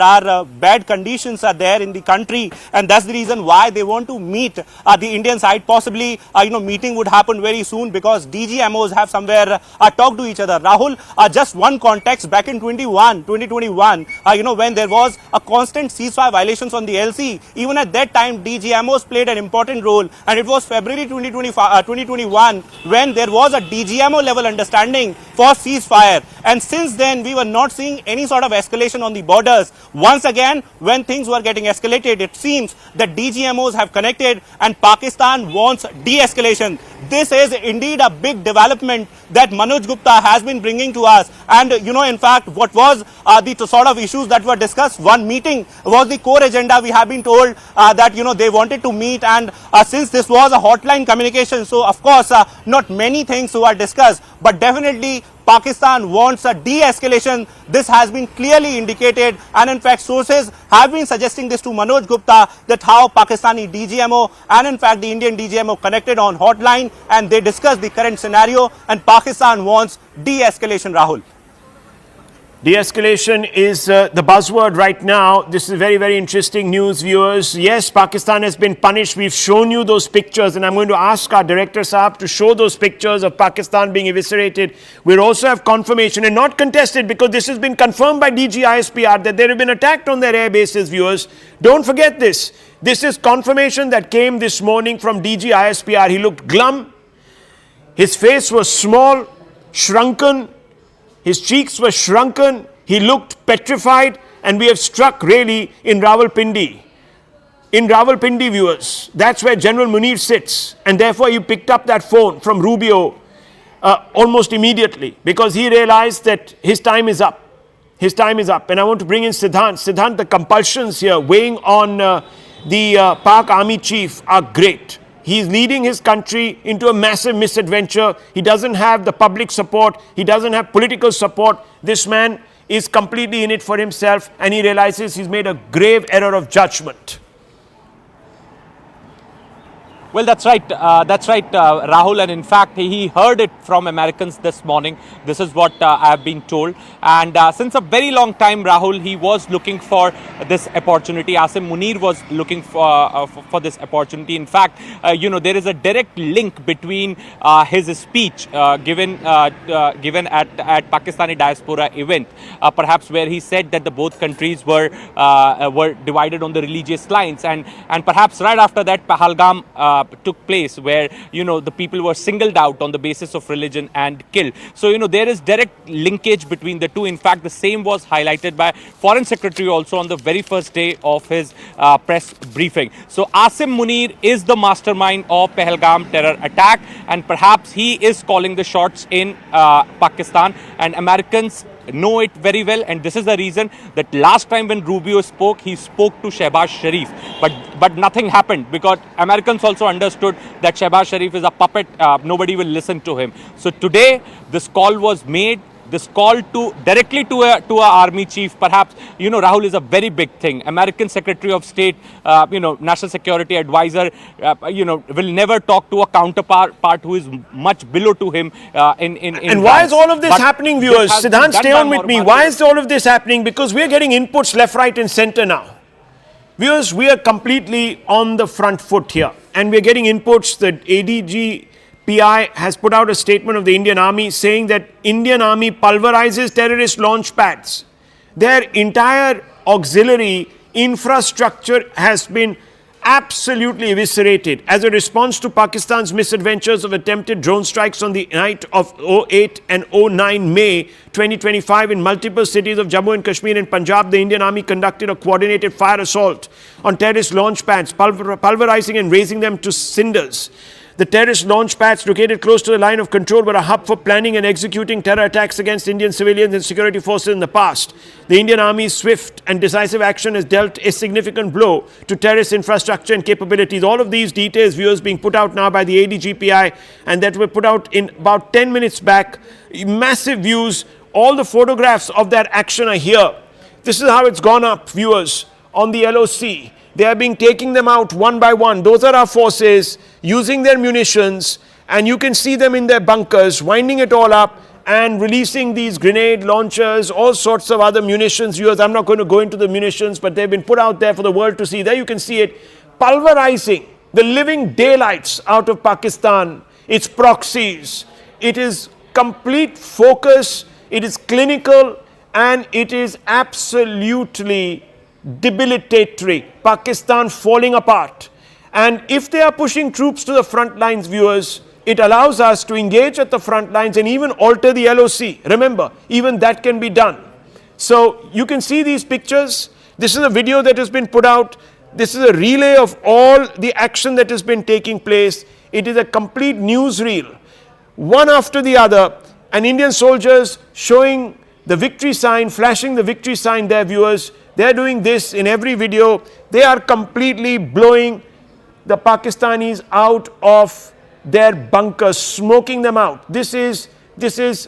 are bad conditions there in the country, and that's the reason why they want to meet the Indian side. Possibly, meeting would happen very soon because DGMOs have somewhere talked to each other. Rahul, just one context, back in 2021, when there was a constant ceasefire violations on the LC, even at that time, DGMOs played an important role, and it was February 2021 when there was a DGMO level understanding for ceasefire. And since then, we were not seeing any sort of escalation on the borders. Once again, when things were getting escalated, it seems that DGMOs have connected and Pakistan wants de-escalation. This is indeed a big development that Manoj Gupta has been bringing to us. And, in fact, what was the sort of issues that were discussed? One meeting was the core agenda. We have been told that, they wanted to meet, and since this was a hotline communication, so of course, not many things were discussed, but definitely Pakistan wants a de-escalation. This has been clearly indicated, and in fact sources have been suggesting this to Manoj Gupta, that how Pakistani DGMO and in fact the Indian DGMO connected on hotline, and they discussed the current scenario, and Pakistan wants de-escalation. Rahul. De-escalation is the buzzword right now. This is very, very interesting news, viewers. Yes, Pakistan has been punished. We've shown you those pictures, and I'm going to ask our director Saab to show those pictures of Pakistan being eviscerated. We'll also have confirmation, and not contested, because this has been confirmed by DG ISPR that they have been attacked on their air bases, viewers. Don't forget this. This is confirmation that came this morning from DG ISPR. He looked glum. His face was small, shrunken. His cheeks were shrunken, he looked petrified, and we have struck really in Rawalpindi. In Rawalpindi, viewers, that's where General Munir sits, and therefore he picked up that phone from Rubio, almost immediately, because he realized that his time is up. His time is up. And I want to bring in Siddhant. Siddhant, the compulsions here weighing on the Pak army chief are great. He's leading his country into a massive misadventure. He doesn't have the public support. He doesn't have political support. This man is completely in it for himself, and he realizes he's made a grave error of judgment. Well, that's right, Rahul. And in fact, he heard it from Americans this morning. This is what I have been told. And since a very long time, Rahul, he was looking for this opportunity. Asim Munir was looking for this opportunity. In fact, there is a direct link between his speech given at Pakistani diaspora event, perhaps where he said that the both countries were divided on the religious lines, and perhaps right after that, Pahalgam took place, where the people were singled out on the basis of religion and killed. So there is direct linkage between the two. In fact, the same was highlighted by Foreign Secretary also on the very first day of his press briefing. So Asim Munir is the mastermind of Pahalgam terror attack, and perhaps he is calling the shots in Pakistan, and Americans know it very well. And this is the reason that last time when Rubio spoke, he spoke to Shehbaz Sharif, but nothing happened, because Americans also understood that Shehbaz Sharif is a puppet. Nobody will listen to him. So today this call was made. This call directly to a army chief, perhaps, Rahul, is a very big thing. American Secretary of State, National Security Advisor, will never talk to a counterpart who is much below to him in And why is all of this happening, viewers? Siddhant, stay on with me. Why is all of this happening? Because we are getting inputs left, right and center now. Viewers, we are completely on the front foot here. And we are getting inputs that ADG PI has put out a statement of the Indian Army saying that Indian Army pulverizes terrorist launch pads. Their entire auxiliary infrastructure has been absolutely eviscerated as a response to Pakistan's misadventures of attempted drone strikes on the night of 08 and 09 May 2025 in multiple cities of Jammu and Kashmir and Punjab. The Indian Army conducted a coordinated fire assault on terrorist launch pads, pulverizing and raising them to cinders. The terrorist launch pads located close to the line of control were a hub for planning and executing terror attacks against Indian civilians and security forces in the past. The Indian Army's swift and decisive action has dealt a significant blow to terrorist infrastructure and capabilities. All of these details, viewers, being put out now by the ADGPI, and that were put out in about 10 minutes back. Massive views. All the photographs of that action are here. This is how it's gone up, viewers, on the LOC. They are taking them out one by one. Those are our forces using their munitions, and you can see them in their bunkers, winding it all up and releasing these grenade launchers, all sorts of other munitions. Viewers, I'm not going to go into the munitions, but they've been put out there for the world to see. There you can see it, pulverizing the living daylights out of Pakistan, its proxies. It is complete focus, it is clinical, and it is absolutely debilitatory. Pakistan falling apart. And if they are pushing troops to the front lines, viewers, it allows us to engage at the front lines and even alter the LOC. Remember, even that can be done. So you can see these pictures. This is a video that has been put out. This is a relay of all the action that has been taking place. It is a complete newsreel, one after the other, and Indian soldiers showing the victory sign, flashing the victory sign there, viewers. They're doing this in every video. They are completely blowing the Pakistanis out of their bunkers, smoking them out. This is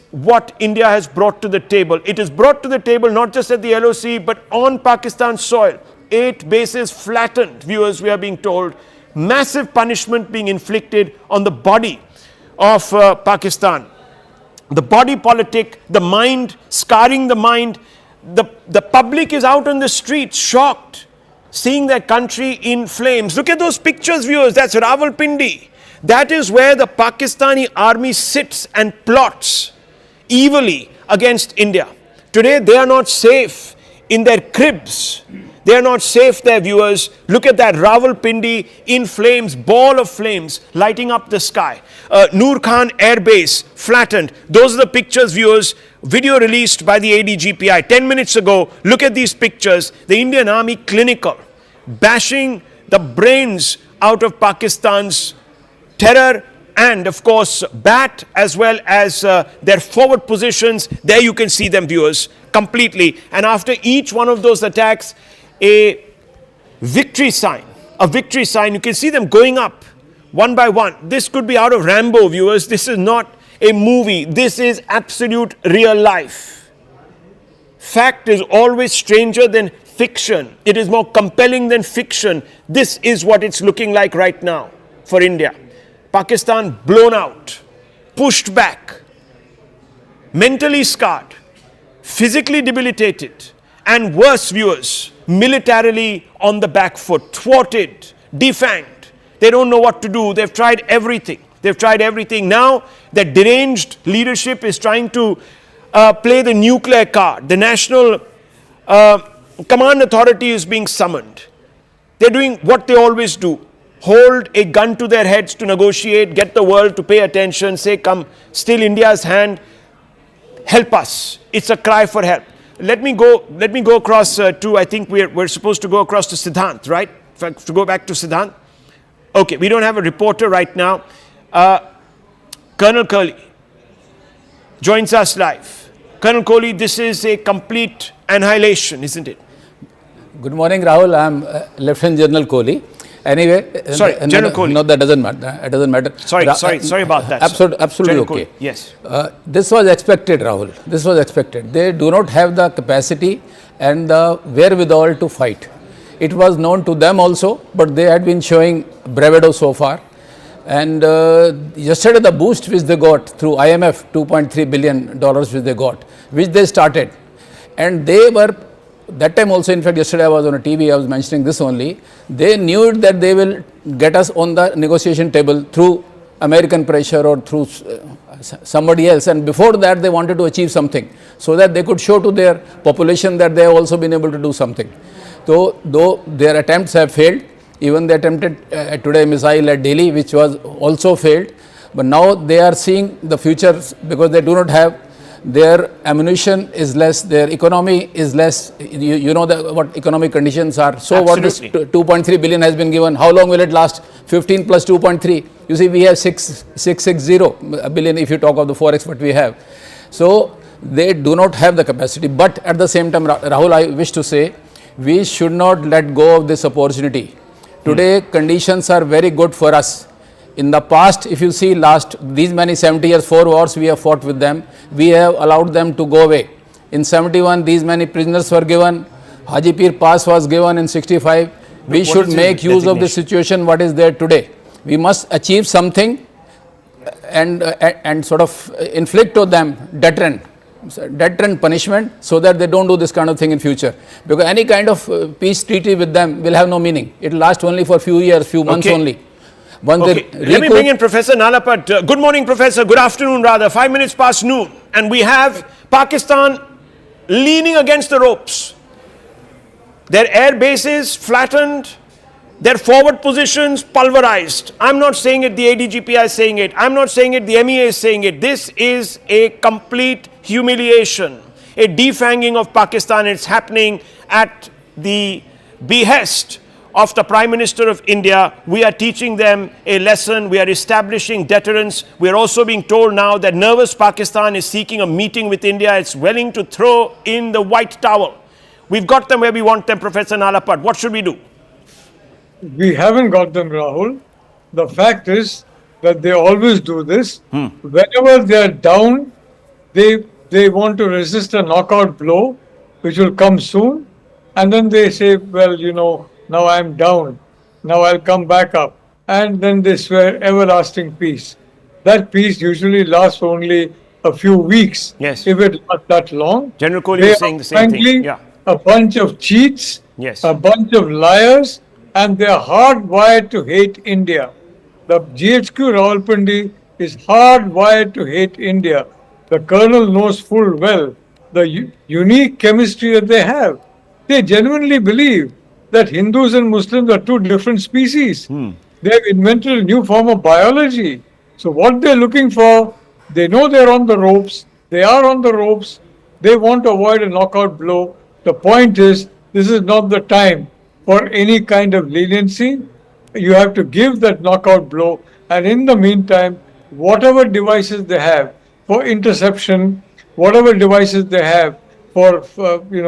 what India has brought to the table. It is brought to the table not just at the LOC, but on Pakistan soil. 8 bases flattened, viewers, we are being told. Massive punishment being inflicted on the body of Pakistan. The body politic, the mind, scarring the mind. The public is out on the streets, shocked, seeing their country in flames. Look at those pictures, viewers. That's Rawalpindi. That is where the Pakistani army sits and plots evilly against India. Today, they are not safe in their cribs. They are not safe there, viewers. Look at that Rawalpindi in flames, ball of flames lighting up the sky. Noor Khan Air Base flattened. Those are the pictures, viewers. Video released by the ADGPI 10 minutes ago. Look at these pictures. The Indian Army clinical, bashing the brains out of Pakistan's terror and of course bat, as well as their forward positions. There you can see them, viewers, completely. And after each one of those attacks, a victory sign. You can see them going up one by one. This could be out of Rambo, viewers. This is not a movie. This is absolute real life. Fact is always stranger than fiction. It is more compelling than fiction. This is what it's looking like right now for India. Pakistan blown out, pushed back, mentally scarred, physically debilitated, and worse, viewers, militarily on the back foot, thwarted, defanged. They don't know what to do. They've tried everything. Now, the deranged leadership is trying to play the nuclear card. The National Command Authority is being summoned. They're doing what they always do. Hold a gun to their heads to negotiate, get the world to pay attention, say, come, still India's hand, help us. It's a cry for help. Let me go across to, I think we're supposed to go across to Siddhant, right? To go back to Siddhant. Okay, we don't have a reporter right now. Colonel Kohli joins us live. Colonel Kohli, this is a complete annihilation, isn't it? Good morning, Rahul. I'm Lieutenant General Kohli. Anyway, sorry, General Kohli. No, that doesn't matter. It doesn't matter. Sorry about that. Absolutely okay. Kohli, yes. This was expected, Rahul. This was expected. They do not have the capacity and the wherewithal to fight. It was known to them also, but they had been showing bravado so far. And yesterday the boost which they got through IMF, $2.3 billion which they got, which they started. And they were, that time also, in fact, yesterday I was on a TV, I was mentioning this only. They knew that they will get us on the negotiation table through American pressure or through somebody else. And before that, they wanted to achieve something so that they could show to their population that they have also been able to do something. So, though their attempts have failed, even they attempted today missile at Delhi, which was also failed. But now they are seeing the future because they do not have, their ammunition is less, their economy is less. You know what economic conditions are. So Absolutely. What this 2.3 billion has been given, how long will it last? 15 plus 2.3. You see, we have 660 billion if you talk of the forex what we have. So they do not have the capacity. But at the same time, Rahul, I wish to say, we should not let go of this opportunity. Today, conditions are very good for us. In the past, if you see these many 70 years, 4 wars we have fought with them, we have allowed them to go away. In 71, these many prisoners were given, Hajipir Pass was given in 65. We should make use of the situation what is there today. We must achieve something and sort of inflict on them deterrent punishment so that they don't do this kind of thing in future. Because any kind of peace treaty with them will have no meaning. It will last only for few years, few months only. Let me bring in Professor Nalapat. Good morning, Professor. Good afternoon, rather. 5 minutes past noon. And we have Pakistan leaning against the ropes. Their air bases flattened, their forward positions pulverized. I'm not saying it, the ADGPI is saying it. I'm not saying it, the MEA is saying it. This is a complete humiliation, a defanging of Pakistan. It's happening at the behest of the Prime Minister of India. We are teaching them a lesson. We are establishing deterrence. We are also being told now that nervous Pakistan is seeking a meeting with India. It's willing to throw in the white towel. We've got them where we want them, Professor Nalapat. What should we do? We haven't got them, Rahul. The fact is that they always do this. Whenever they are down, they want to resist a knockout blow, which will come soon. And then they say, well, you know, now I'm down. Now I'll come back up. And then they swear everlasting peace. That peace usually lasts only a few weeks. Yes. If it lasts that long. General Kohli is saying the same thing. Yeah. A bunch of cheats, yes, a bunch of liars, and they are hardwired to hate India. The GHQ Rawalpindi is hardwired to hate India. The colonel knows full well the unique chemistry that they have. They genuinely believe that Hindus and Muslims are two different species. They have invented a new form of biology. So what they're looking for, they know they're on the ropes. They are on the ropes. They want to avoid a knockout blow. The point is, this is not the time for any kind of leniency. You have to give that knockout blow. And in the meantime, whatever devices they have for interception, whatever devices they have for finding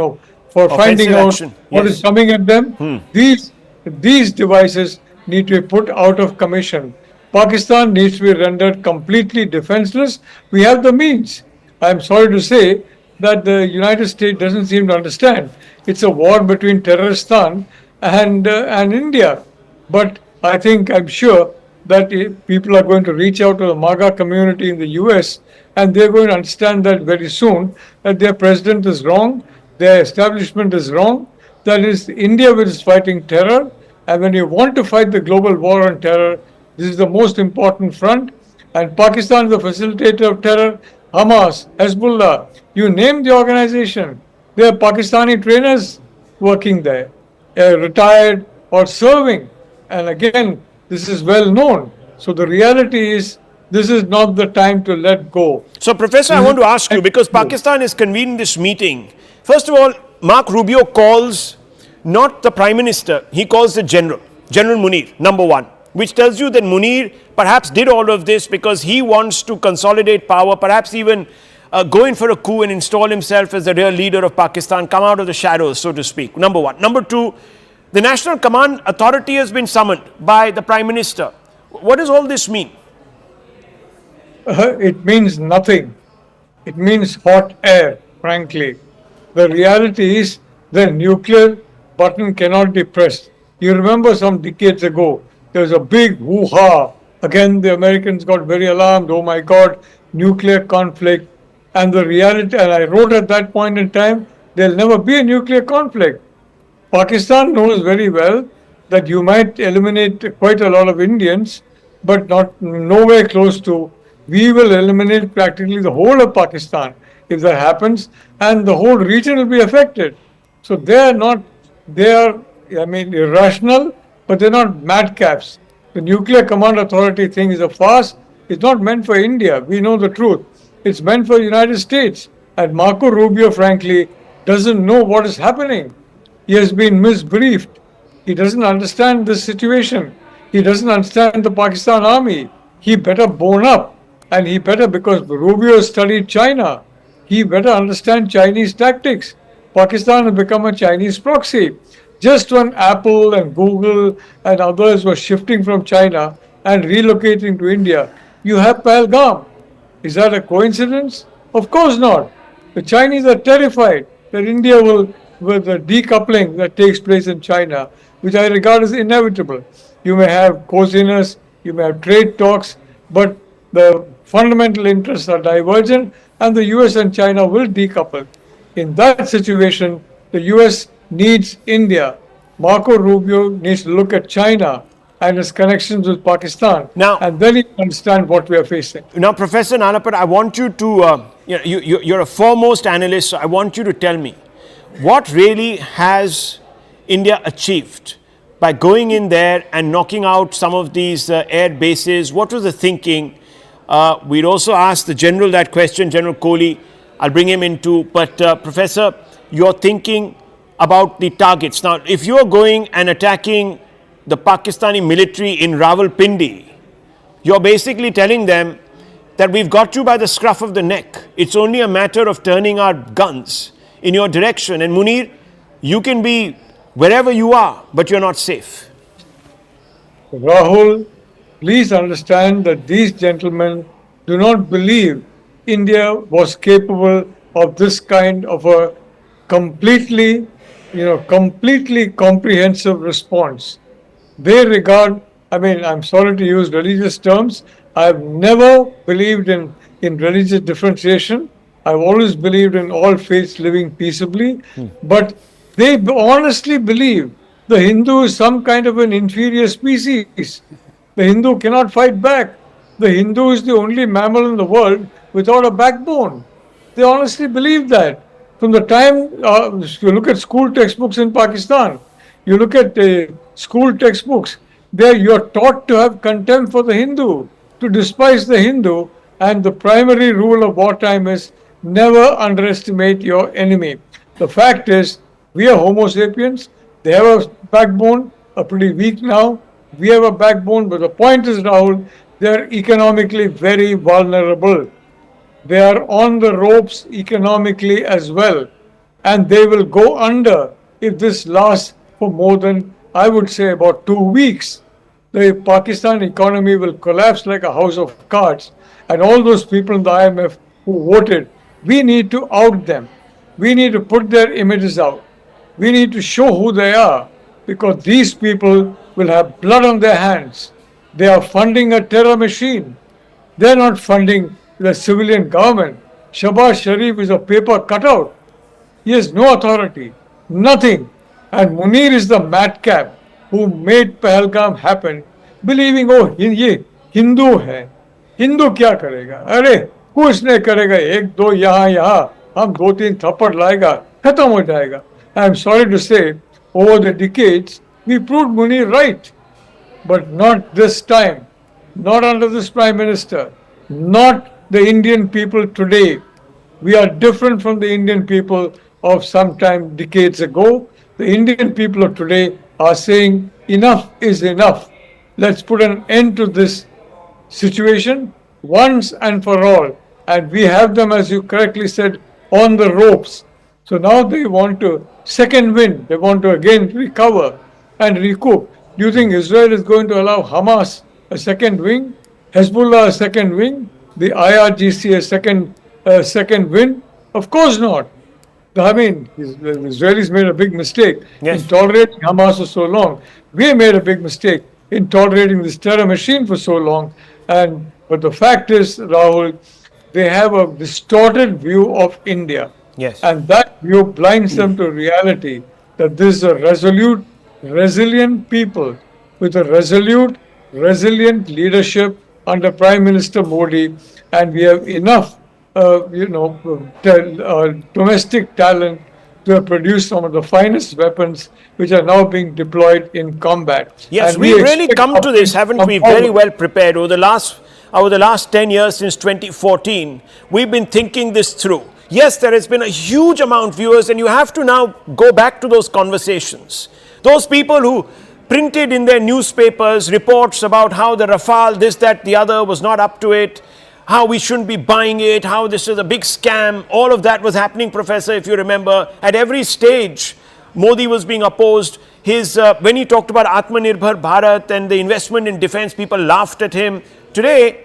Offensive out action, what is yes. coming at them, these devices need to be put out of commission. Pakistan needs to be rendered completely defenseless. We have the means. I'm sorry to say that the United States doesn't seem to understand. It's a war between Terroristan and India. But I'm sure that people are going to reach out to the MAGA community in the US and they're going to understand that very soon that their president is wrong, their establishment is wrong. That is India which is fighting terror. And when you want to fight the global war on terror, this is the most important front. And Pakistan is the facilitator of terror. Hamas, Hezbollah, you name the organization. There are Pakistani trainers working there, retired or serving. And again, this is well known. So the reality is, this is not the time to let go. So, Professor, I want to ask you, because Pakistan is convening this meeting. First of all, Mark Rubio calls not the Prime Minister, he calls the General Munir, number one, which tells you that Munir perhaps did all of this because he wants to consolidate power, perhaps even go in for a coup and install himself as the real leader of Pakistan, come out of the shadows, so to speak, number one. Number two, the National Command Authority has been summoned by the Prime Minister. What does all this mean? It means nothing. It means hot air, frankly. The reality is the nuclear button cannot be pressed. You remember some decades ago, there was a big hoo-ha. Again, the Americans got very alarmed. Oh my God, nuclear conflict. And the reality, and I wrote at that point in time, there'll never be a nuclear conflict. Pakistan knows very well that you might eliminate quite a lot of Indians, but nowhere close to. We will eliminate practically the whole of Pakistan if that happens, and the whole region will be affected. So they are irrational, but they're not madcaps. The Nuclear Command Authority thing is a farce. It's not meant for India. We know the truth. It's meant for the United States. And Marco Rubio, frankly, doesn't know what is happening. He has been misbriefed. He doesn't understand this situation. He doesn't understand the Pakistan army. He better bone up. And he better, because Rubio studied China, he better understand Chinese tactics. Pakistan has become a Chinese proxy. Just when Apple and Google and others were shifting from China and relocating to India, you have Pahalgam. Is that a coincidence? Of course not. The Chinese are terrified that India will, with the decoupling that takes place in China, which I regard as inevitable. You may have coziness, you may have trade talks, but the fundamental interests are divergent and the US and China will decouple. In that situation, the US needs India. Marco Rubio needs to look at China and its connections with Pakistan, and then he can understand what we are facing. Now, Professor Nalapur, I want you to, you're a foremost analyst, so I want you to tell me, what really has India achieved by going in there and knocking out some of these air bases? What was the thinking? We'd also ask the General that question, General Kohli. I'll bring him in too. But Professor, you're thinking about the targets. Now, if you're going and attacking the Pakistani military in Rawalpindi, you're basically telling them that we've got you by the scruff of the neck. It's only a matter of turning our guns in your direction. And Munir, you can be wherever you are, but you're not safe. Rahul, please understand that these gentlemen do not believe India was capable of this kind of a completely comprehensive response. They regard, I'm sorry to use religious terms, I've never believed in religious differentiation. I've always believed in all faiths living peaceably, but they honestly believe the Hindu is some kind of an inferior species. The Hindu cannot fight back. The Hindu is the only mammal in the world without a backbone. They honestly believe that. From the time you look at school textbooks in Pakistan, you look at school textbooks, there you're taught to have contempt for the Hindu, to despise the Hindu, and the primary rule of wartime is never underestimate your enemy. The fact is, we are Homo sapiens. They have a backbone, a pretty weak now. We have a backbone, but the point is, Rahul, They are economically very vulnerable. They are on the ropes economically as well. And they will go under if this lasts for more than, I would say, about 2 weeks. The Pakistan economy will collapse like a house of cards. And all those people in the IMF who voted, we need to out them. We need to put their images out. We need to show who they are because these people will have blood on their hands. They are funding a terror machine. They're not funding the civilian government. Shahbaz Sharif is a paper cutout. He has no authority, nothing. And Munir is the madcap who made Pahalgam happen, believing, oh, ये हिंदू है, हिंदू क्या करेगा? अरे कुछ नहीं करेगा, एक दो यहाँ हम दो तीन थप्पड़ लाएगा, खत्म हो जाएगा. I am sorry to say, over the decades, we proved Munir right, but not this time, not under this Prime Minister, not the Indian people today. We are different from the Indian people of some time decades ago. The Indian people of today are saying enough is enough. Let's put an end to this situation once and for all. And we have them, as you correctly said, on the ropes. So now they want to second wind. They want to again recover and recoup. Do you think Israel is going to allow Hamas a second wing, Hezbollah a second wing, the IRGC a second win? Of course not. I mean, the Israelis made a big mistake in tolerating Hamas for so long. We made a big mistake in tolerating this terror machine for so long. But the fact is, Rahul, they have a distorted view of India. Yes. And that view blinds them to reality that this is a resolute, resilient people with a resolute, resilient leadership under Prime Minister Modi, and we have enough, domestic talent to have produced some of the finest weapons which are now being deployed in combat. Yes, and we really come to this, haven't we, very well prepared over the last 10 years since 2014. We've been thinking this through. Yes, there has been a huge amount, viewers, and you have to now go back to those conversations. Those people who printed in their newspapers reports about how the Rafale, this, that, the other was not up to it, how we shouldn't be buying it, how this is a big scam. All of that was happening, Professor, if you remember. At every stage, Modi was being opposed. When he talked about Atmanirbhar Bharat and the investment in defense, people laughed at him. Today,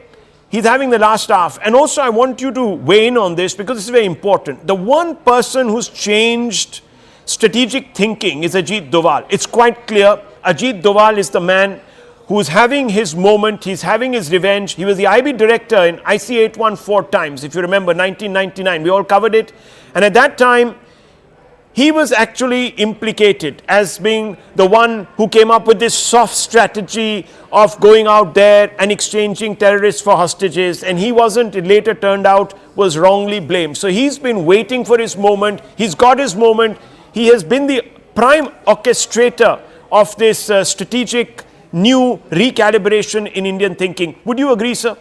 he's having the last laugh. And also, I want you to weigh in on this because this is very important. The one person who's changed strategic thinking is Ajit Doval. It's quite clear. Ajit Doval is the man who's having his moment, he's having his revenge. He was the IB director in IC-814 times, if you remember, 1999. We all covered it. And at that time, he was actually implicated as being the one who came up with this soft strategy of going out there and exchanging terrorists for hostages. And he wasn't, it later turned out, was wrongly blamed. So he's been waiting for his moment. He's got his moment. He has been the prime orchestrator of this strategic new recalibration in Indian thinking. Would you agree, sir?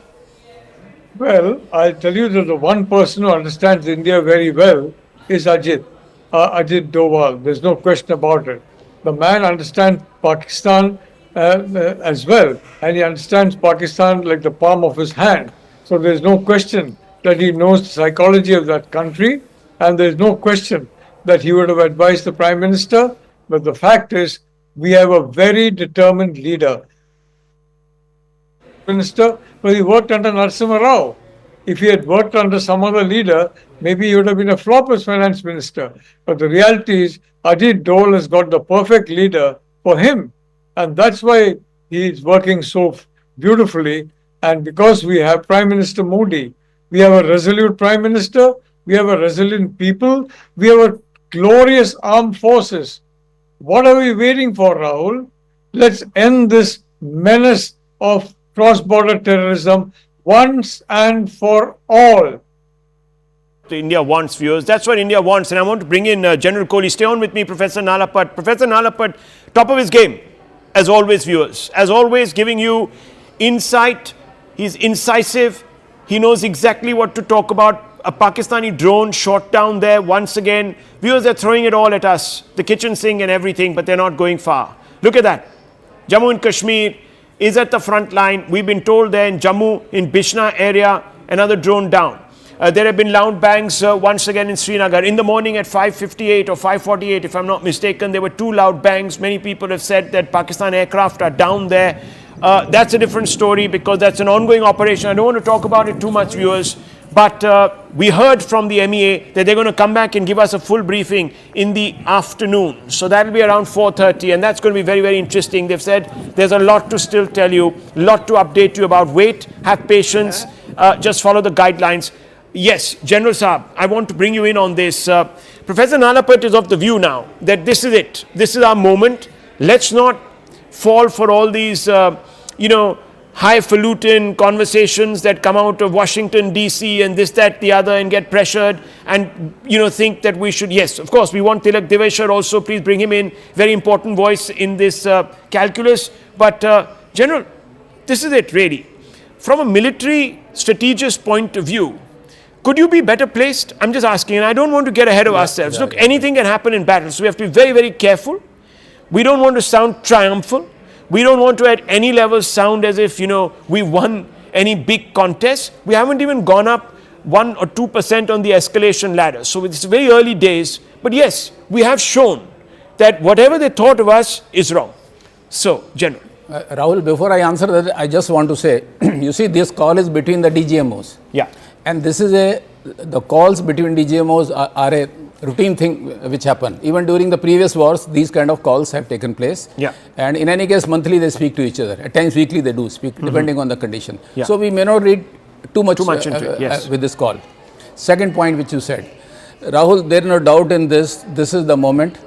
Well, I'll tell you that the one person who understands India very well is Ajit Doval. There's no question about it. The man understands Pakistan as well, and he understands Pakistan like the palm of his hand. So there's no question that he knows the psychology of that country, and there's no question that he would have advised the Prime Minister. But the fact is, we have a very determined leader. Minister, but he worked under Narasimha Rao. If he had worked under some other leader, maybe he would have been a flop as finance minister. But the reality is, Ajit Doval has got the perfect leader for him. And that's why he is working so beautifully. And because we have Prime Minister Modi, we have a resolute Prime Minister, we have a resilient people, we have a glorious armed forces. What are we waiting for, Rahul? Let's end this menace of cross-border terrorism once and for all. India wants, viewers. That's what India wants. And I want to bring in General Kohli. Stay on with me, Professor Nalapat. Professor Nalapat, top of his game, as always, viewers. As always, giving you insight. He's incisive. He knows exactly what to talk about. A Pakistani drone shot down there once again. Viewers are throwing it all at us. The kitchen sink and everything, but they're not going far. Look at that. Jammu and Kashmir is at the front line. We've been told there in Jammu, in Bishna area, another drone down. There have been loud bangs once again in Srinagar. In the morning at 5:58 or 5:48, if I'm not mistaken, there were 2 loud bangs. Many people have said that Pakistan aircraft are down there. That's a different story because that's an ongoing operation. I don't want to talk about it too much, viewers. But we heard from the MEA that they're going to come back and give us a full briefing in the afternoon. So that will be around 4:30, and that's going to be very, very interesting. They've said there's a lot to still tell you, a lot to update you about. Wait, have patience, just follow the guidelines. Yes, General Saab, I want to bring you in on this. Professor Nalapat is of the view now that this is it. This is our moment. Let's not fall for all these, highfalutin conversations that come out of Washington, D.C. and this, that, the other and get pressured and, think that we should. Yes, of course, we want Tilak Deveshwar also. Please bring him in. Very important voice in this calculus. But, General, this is it, really. From a military strategist point of view, could you be better placed? I'm just asking, and I don't want to get ahead of ourselves. Look, anything can happen in battle, so we have to be very, very careful. We don't want to sound triumphal. We don't want to at any level sound as if, we won any big contest. We haven't even gone up 1 or 2% on the escalation ladder. So it's very early days. But yes, we have shown that whatever they thought of us is wrong. So, General. Rahul, before I answer that, I just want to say, you see, this call is between the DGMOs. Yeah. And this is the calls between DGMOs are a routine thing which happen. Even during the previous wars, these kind of calls have taken place. Yeah. And in any case, monthly they speak to each other. At times weekly they do speak, depending on the condition. Yeah. So we may not read too much into it, yes. With this call. Second point which you said, Rahul, there is no doubt in this. This is the moment,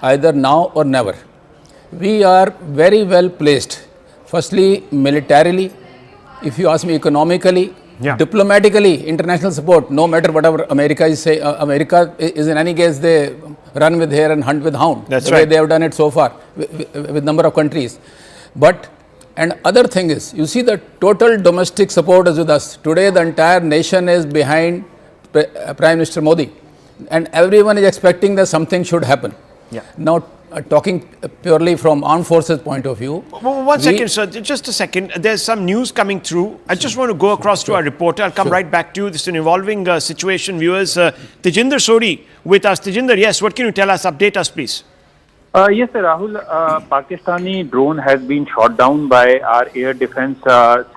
either now or never. We are very well placed. Firstly, militarily, if you ask me, economically, diplomatically, international support, no matter whatever America is saying, America is in any case, they run with hare and hunt with hound. That's the right. way they have done it so far with number of countries. But, and other thing is, you see the total domestic support is with us. Today, the entire nation is behind Prime Minister Modi. And everyone is expecting that something should happen. Yeah. Now, talking purely from armed forces point of view. One second, sir. Just a second. There's some news coming through. I just want to go across to our reporter. I'll come right back to you. This is an evolving situation, viewers. Tejinder Sori with us. Tejinder, yes, what can you tell us? Update us, please. Yes, sir, Rahul. Pakistani drone has been shot down by our air defense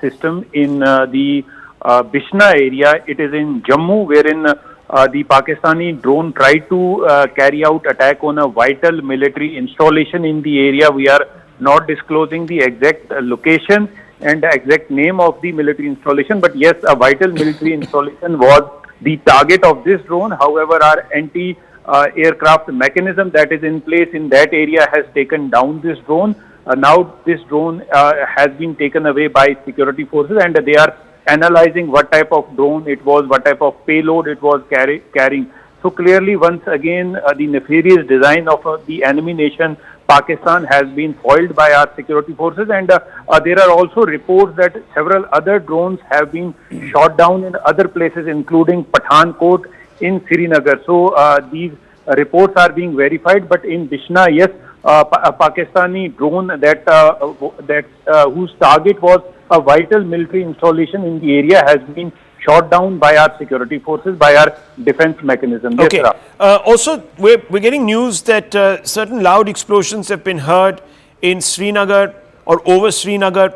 system in the Bishna area. It is in Jammu, wherein the Pakistani drone tried to carry out attack on a vital military installation in the area. We are not disclosing the exact location and the exact name of the military installation, but yes, a vital military installation was the target of this drone. However, our anti-aircraft mechanism that is in place in that area has taken down this drone. Now this drone has been taken away by security forces, and they are analyzing what type of drone it was, what type of payload it was carrying. So clearly, once again, the nefarious design of the enemy nation Pakistan has been foiled by our security forces, and there are also reports that several other drones have been shot down in other places, including Pathankot in Srinagar. So these reports are being verified, but in Bishna, yes, a Pakistani drone whose target was a vital military installation in the area has been shot down by our security forces, by our defense mechanism. Okay. Yes, also, we're getting news that certain loud explosions have been heard in Srinagar or over Srinagar.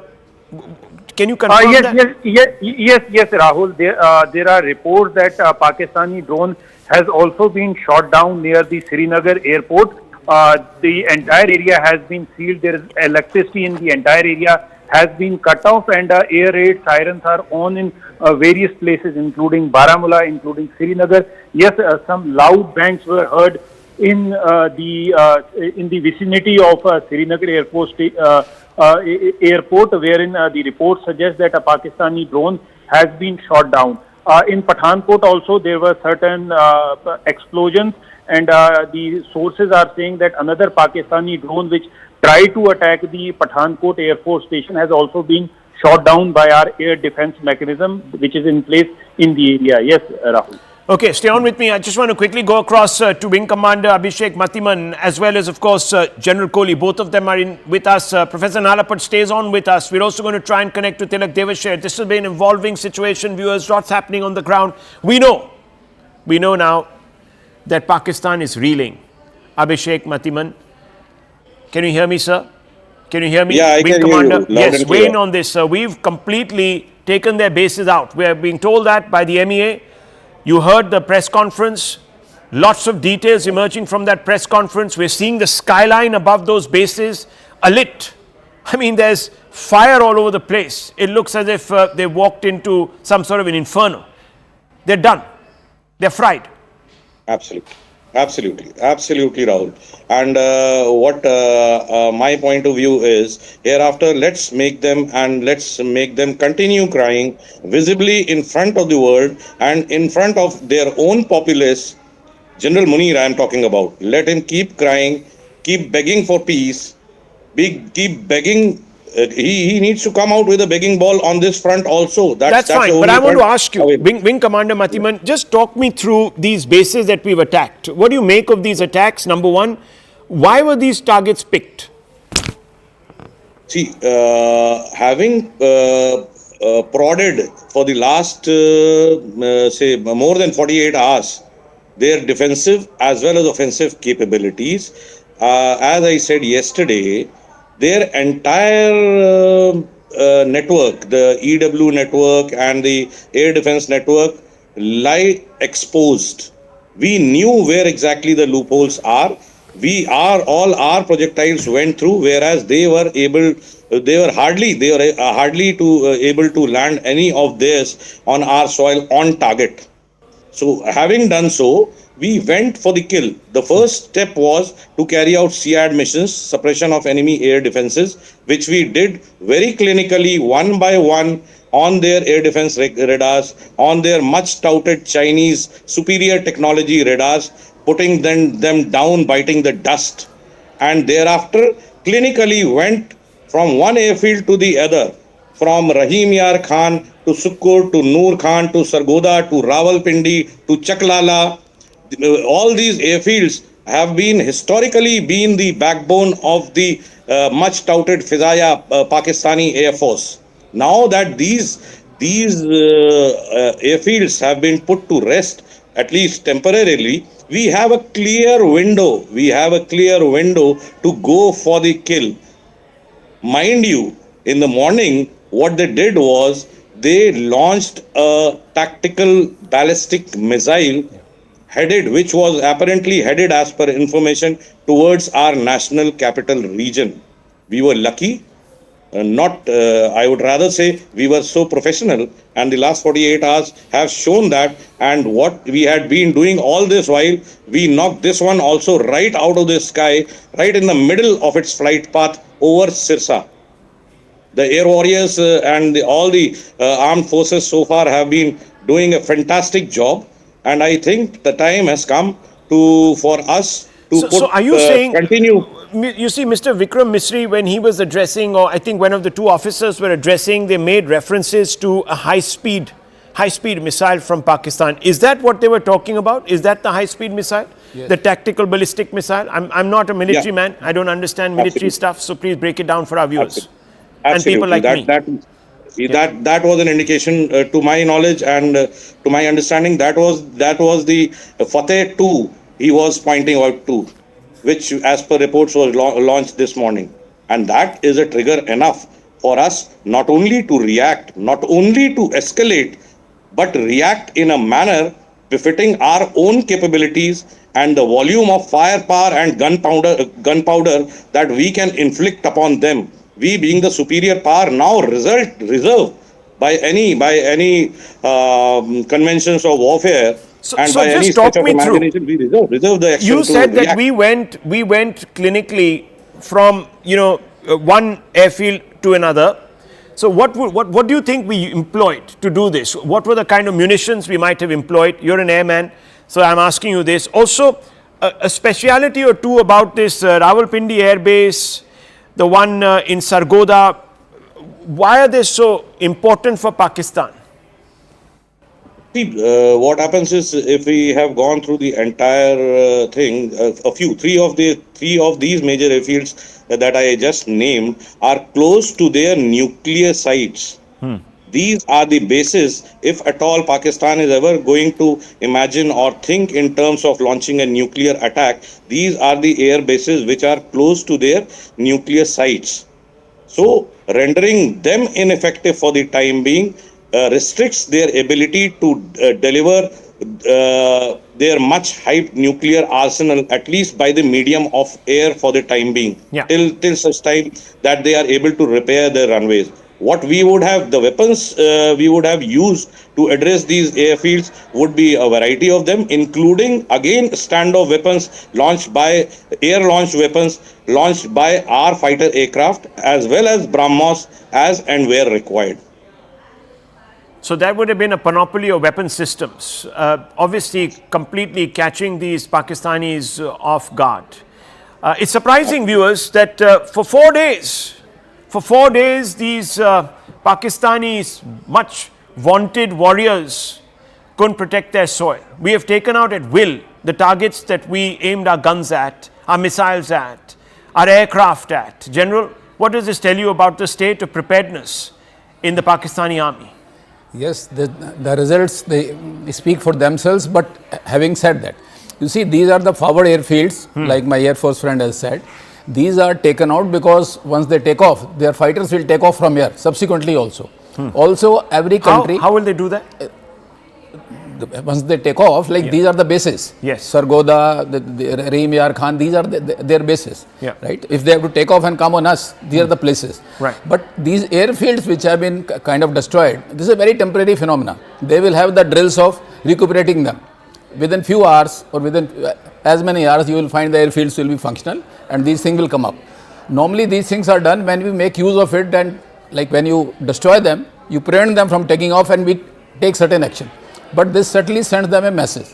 Can you confirm that? Yes, Rahul. There are reports that Pakistani drone has also been shot down near the Srinagar airport. The entire area has been sealed. There is electricity in the entire area has been cut off, and air raid sirens are on in various places, including Baramulla, including Srinagar. Yes, some loud bangs were heard in the vicinity of Srinagar airport, wherein the report suggests that a Pakistani drone has been shot down. In Pathankot also there were certain explosions, and the sources are saying that another Pakistani drone which tried to attack the Pathankot Air Force Station has also been shot down by our air defense mechanism, which is in place in the area. Yes, Rahul. Okay, stay on with me. I just want to quickly go across to Wing Commander Abhishek Mathiman, as well as, of course, General Kohli. Both of them are in with us. Professor Nalapat stays on with us. We're also going to try and connect with Tilak Devasher. This will be an evolving situation, viewers. Lots happening on the ground. We know now that Pakistan is reeling. Abhishek Mathiman, can you hear me, sir? Can you hear me? Yeah, I Wing can Commander. hear you. Loud Yes, and clear. weigh in on this. We've completely taken their bases out. We are being told that by the MEA. You heard the press conference. Lots of details emerging from that press conference. We're seeing the skyline above those bases alit. I mean, there's fire all over the place. It looks as if they walked into some sort of an inferno. They're done. They're fried. Absolutely. Absolutely, Rahul. And what my point of view is, hereafter, let's make them continue crying visibly in front of the world and in front of their own populace. General Munir, I am talking about. Let him keep crying, keep begging for peace, keep begging. He needs to come out with a begging ball on this front also. That's fine, but I want to ask you, Wing Commander Mathiman, just talk me through these bases that we've attacked. What do you make of these attacks? Number one, why were these targets picked? See, having prodded for the last, say, more than 48 hours, their defensive as well as offensive capabilities, as I said yesterday, their entire network, the EW network and the air defense network, lie exposed. We knew where exactly the loopholes are. All our projectiles went through, whereas they were hardly able to land any of theirs on our soil on target. So, having done so, we went for the kill. The first step was to carry out SEAD missions, suppression of enemy air defenses, which we did very clinically, one by one, on their air defense radars, on their much touted Chinese superior technology radars, putting them down, biting the dust. And thereafter, clinically went from one airfield to the other, from Rahim Yar Khan to Sukkur to Noor Khan to Sargoda to Rawalpindi to Chaklala. All these airfields have historically been the backbone of the much touted Fizaya Pakistani Air Force. Now that these airfields have been put to rest, at least temporarily, we have a clear window. To go for the kill. Mind you, in the morning, what they did was they launched a tactical ballistic missile which was apparently headed, as per information, towards our national capital region. We were lucky. I would rather say we were so professional, and the last 48 hours have shown that. And what we had been doing all this while, we knocked this one also right out of the sky, right in the middle of its flight path over Sirsa. The air warriors and all the armed forces so far have been doing a fantastic job, and I think the time has come for us to So are you saying continue. You see, Mr. Vikram Misri, when he was addressing, or I think one of the two officers were addressing, they made references to a high-speed missile from Pakistan. Is that what they were talking about? Is that the high-speed missile? Yes. The tactical ballistic missile? I'm not a military man. I don't understand military stuff, so please break it down for our viewers. And people like me. That was an indication, to my knowledge and to my understanding, that was the Fateh 2 he was pointing out to, which as per reports was launched this morning. And that is a trigger enough for us not only to react, not only to escalate, but react in a manner befitting our own capabilities and the volume of firepower and gunpowder that we can inflict upon them. We, being the superior power, now reserve by any conventions of warfare and by any stretch of imagination, we reserve the action. You said that we went clinically from one airfield to another. So what do you think we employed to do this? What were the kind of munitions we might have employed? You're an airman, so I'm asking you this. Also, a speciality or two about this Rawalpindi Air Base, the one in Sargoda. Why are they so important for Pakistan? See, what happens is if we have gone through the entire thing, three of these major airfields that I just named are close to their nuclear sites. These are the bases. If at all Pakistan is ever going to imagine or think in terms of launching a nuclear attack, these are the air bases which are close to their nuclear sites. So, rendering them ineffective for the time being restricts their ability to deliver their much hyped nuclear arsenal, at least by the medium of air for the time being, till such time that they are able to repair their runways. What we would have, the weapons we would have used to address these airfields would be a variety of them, including again standoff weapons launched by air-launched weapons launched by our fighter aircraft, as well as BrahMos as and where required. So that would have been a panoply of weapon systems, obviously completely catching these Pakistanis off guard. It's surprising, viewers, that for 4 days, these Pakistanis, much vaunted warriors, couldn't protect their soil. We have taken out at will the targets that we aimed our guns at, our missiles at, our aircraft at. General, what does this tell you about the state of preparedness in the Pakistani army? Yes, the results, they speak for themselves, but having said that, you see, these are the forward airfields, like my Air Force friend has said. These are taken out because once they take off, their fighters will take off from here, subsequently also. Also, every country... How will they do that? Once they take off, like these are the bases. Yes. Sargodha, the Reem Yar Khan, these are their bases. Right? If they have to take off and come on us, these are the places. Right. But these airfields which have been kind of destroyed, this is a very temporary phenomena. They will have the drills of recuperating them. Within few hours or within as many hours, you will find the airfields will be functional and these things will come up. Normally, these things are done when we make use of it, and like when you destroy them, you prevent them from taking off and we take certain action. But this certainly sends them a message.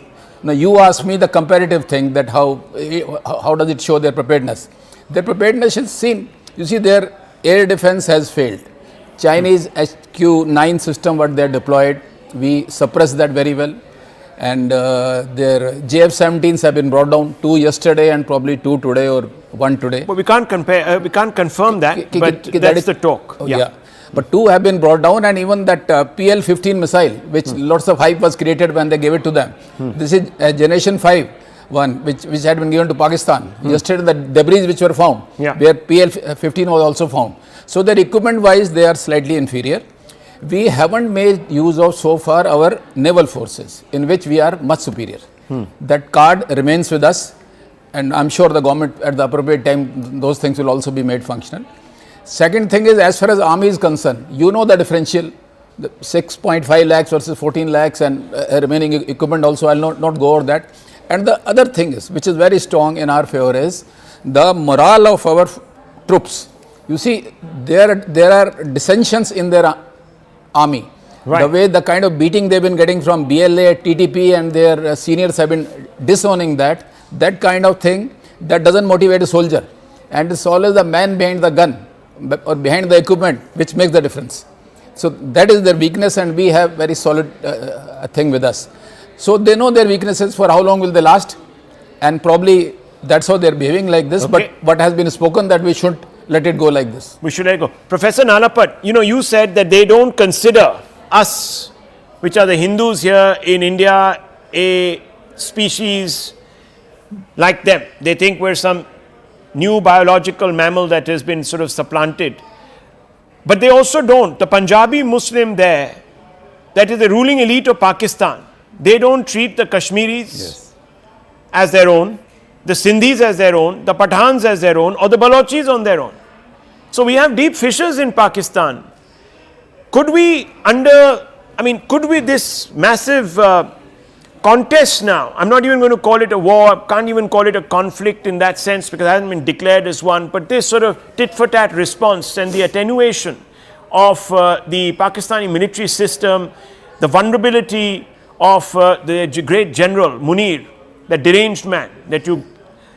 Now, you ask me the comparative thing, that how does it show their preparedness? Their preparedness is seen. You see, their air defense has failed. Chinese HQ-9 system, what they are deployed, we suppressed that very well. And their JF-17s have been brought down, 2 yesterday and probably 2 today or 1 today. But we can't compare, we can't confirm that, but that's the talk. But 2 have been brought down, and even that PL-15 missile, which lots of hype was created when they gave it to them. This is a Generation 5 one, which had been given to Pakistan. Yesterday, the debris which were found, where PL-15 was also found. So their equipment-wise, they are slightly inferior. We haven't made use of so far our naval forces, in which we are much superior. That card remains with us, and I'm sure the government at the appropriate time, those things will also be made functional. Second thing is, as far as army is concerned, you know the differential, the 6.5 lakhs versus 14 lakhs and remaining equipment also, I'll not go over that. And the other thing is, which is very strong in our favor, is the morale of our troops. You see, there are dissensions in their army. The way, the kind of beating they've been getting from BLA, TTP and their seniors have been disowning that kind of thing, that doesn't motivate a soldier. And it's always the man behind the gun or behind the equipment which makes the difference. So that is their weakness, and we have very solid thing with us. So they know their weaknesses, for how long will they last, and probably that's how they're behaving like this. But what has been spoken, that we should let it go like this. We should let it go. Professor Nalapat, you said that they don't consider us, which are the Hindus here in India, a species like them. They think we're some new biological mammal that has been sort of supplanted. But they also don't. The Punjabi Muslim there, that is the ruling elite of Pakistan, they don't treat the Kashmiris as their own, the Sindhis as their own, the Pathans as their own, or the Balochis on their own. So we have deep fissures in Pakistan. Could we this massive contest now, I'm not even going to call it a war, can't even call it a conflict in that sense because it hasn't been declared as one, but this sort of tit-for-tat response and the attenuation of the Pakistani military system, the vulnerability of the great general Munir, that deranged man that you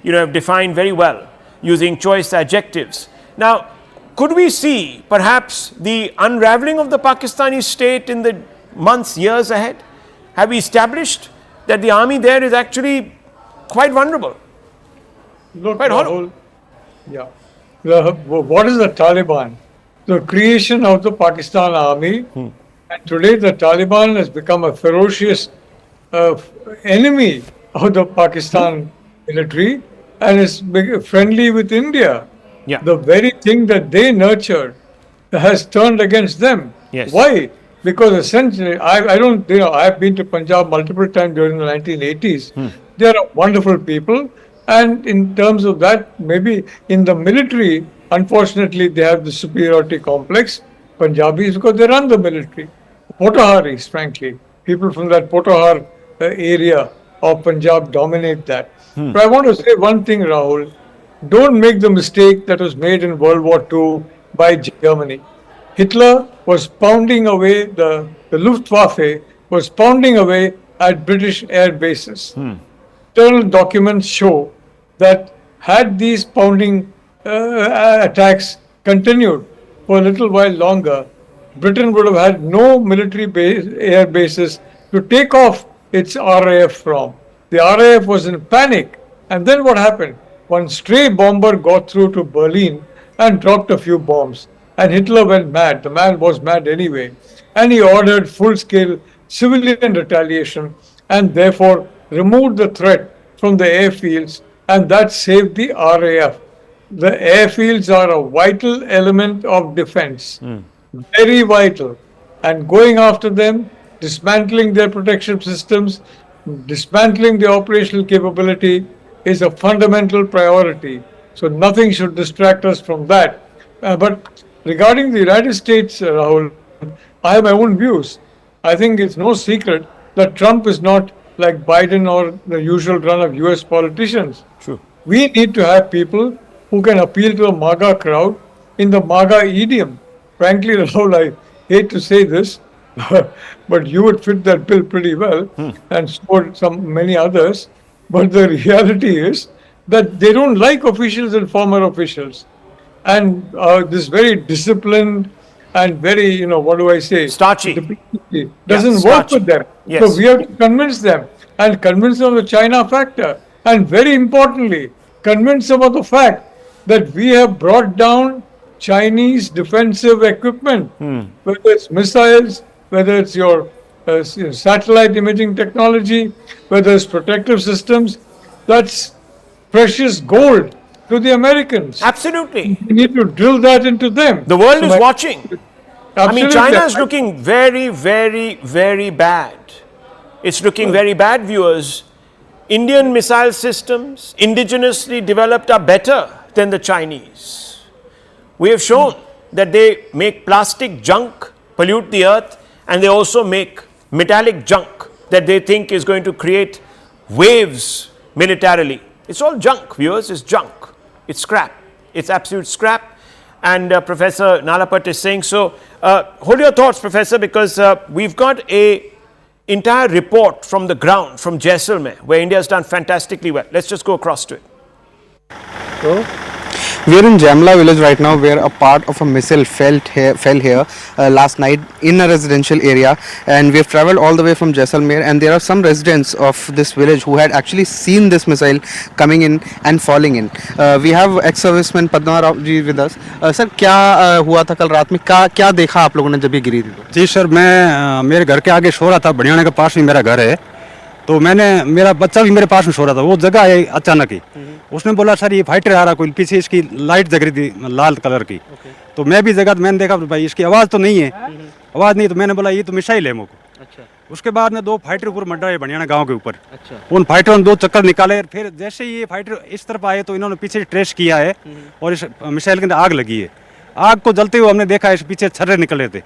have defined very well using choice adjectives. Now, could we see perhaps the unraveling of the Pakistani state in the months, years ahead? have established that the army there is actually quite vulnerable. Look, quite hollow. Yeah. What is the Taliban? The creation of the Pakistan army. And today the Taliban has become a ferocious enemy of the Pakistan military and is friendly with India. Yeah. The very thing that they nurtured has turned against them. Yes. Why? Because essentially, I've been to Punjab multiple times during the 1980s. They are wonderful people. And in terms of that, maybe in the military, unfortunately, they have the superiority complex, Punjabis, because they run the military. Potaharis, frankly, people from that Potahar area of Punjab dominate that. But I want to say one thing, Rahul. Don't make the mistake that was made in World War II by Germany. Hitler was pounding away, the Luftwaffe was pounding away at British air bases. Internal documents show that had these pounding attacks continued for a little while longer, Britain would have had no military air bases to take off its RAF from. The RAF was in panic. And then what happened? One stray bomber got through to Berlin and dropped a few bombs. And Hitler went mad. The man was mad anyway. And he ordered full-scale civilian retaliation and therefore removed the threat from the airfields, and that saved the RAF. The airfields are a vital element of defense. Very vital. And going after them, dismantling their protection systems, dismantling the operational capability is a fundamental priority. So nothing should distract us from that. But regarding the United States, Rahul, I have my own views. I think it's no secret that Trump is not like Biden or the usual run of US politicians. True. We need to have people who can appeal to a MAGA crowd in the MAGA idiom. Frankly, Rahul, I hate to say this, but you would fit that bill pretty well, and so many others. But the reality is that they don't like officials and former officials. And this very disciplined and very, what do I say? Starchy. Doesn't work with them. Yes. So we have to convince them and convince them of the China factor. And very importantly, convince them of the fact that we have brought down Chinese defensive equipment, whether it's missiles, whether it's your satellite imaging technology, whether it's protective systems. That's precious gold to the Americans. Absolutely. We need to drill that into them. The world is watching. I mean, Absolutely. China is looking very, very, very bad. It's looking very bad, viewers. Indian missile systems, indigenously developed, are better than the Chinese. We have shown that they make plastic junk, pollute the earth, and they also make metallic junk that they think is going to create waves militarily. It's all junk, viewers. It's junk. It's scrap. It's absolute scrap. And Professor Nalapat is saying so. Hold your thoughts, Professor, because we've got a entire report from the ground, from Jaisalmer, where India has done fantastically well. Let's just go across to it. We are in Jamla village right now, where a part of a missile fell here last night in a residential area, and we have travelled all the way from Jaisalmer, and there are some residents of this village who had actually seen this missile coming in and falling in. We have ex-serviceman Padma Rao ji with us. Sir, क्या हुआ था कल रात में? क्या देखा आप लोगों ने जब ये गिरी थी? जी सर, मैं मेरे घर के आगे सो रहा था, बढ़ियाने के पास में मेरा घर है, तो मेरा बच्चा भी मेरे पास में सो रहा था, वो जगह है अचानक ही। उसने बोला सर ये फाइटर आ रहा, कोई पीछे इसकी लाइट जग रही थी लाल कलर की। तो मैं भी जगह, मैंने देखा भाई इसकी आवाज़ तो नहीं है, आवाज़ नहीं, तो मैंने बोला ये तो मिसाइल है मुझको। उसके बाद में 2 फाइटर ऊपर मंडरा है बढ़ियाना गाँव के ऊपर। उन फाइटरों ने 2 चक्कर निकाले, फिर जैसे ही ये फाइटर इस तरफ आए तो इन्होंने पीछे ट्रेस किया है और इस मिसाइल के अंदर आग लगी है। आग को जलते हुए हमने देखा, इस पीछे छर्रे निकले थे।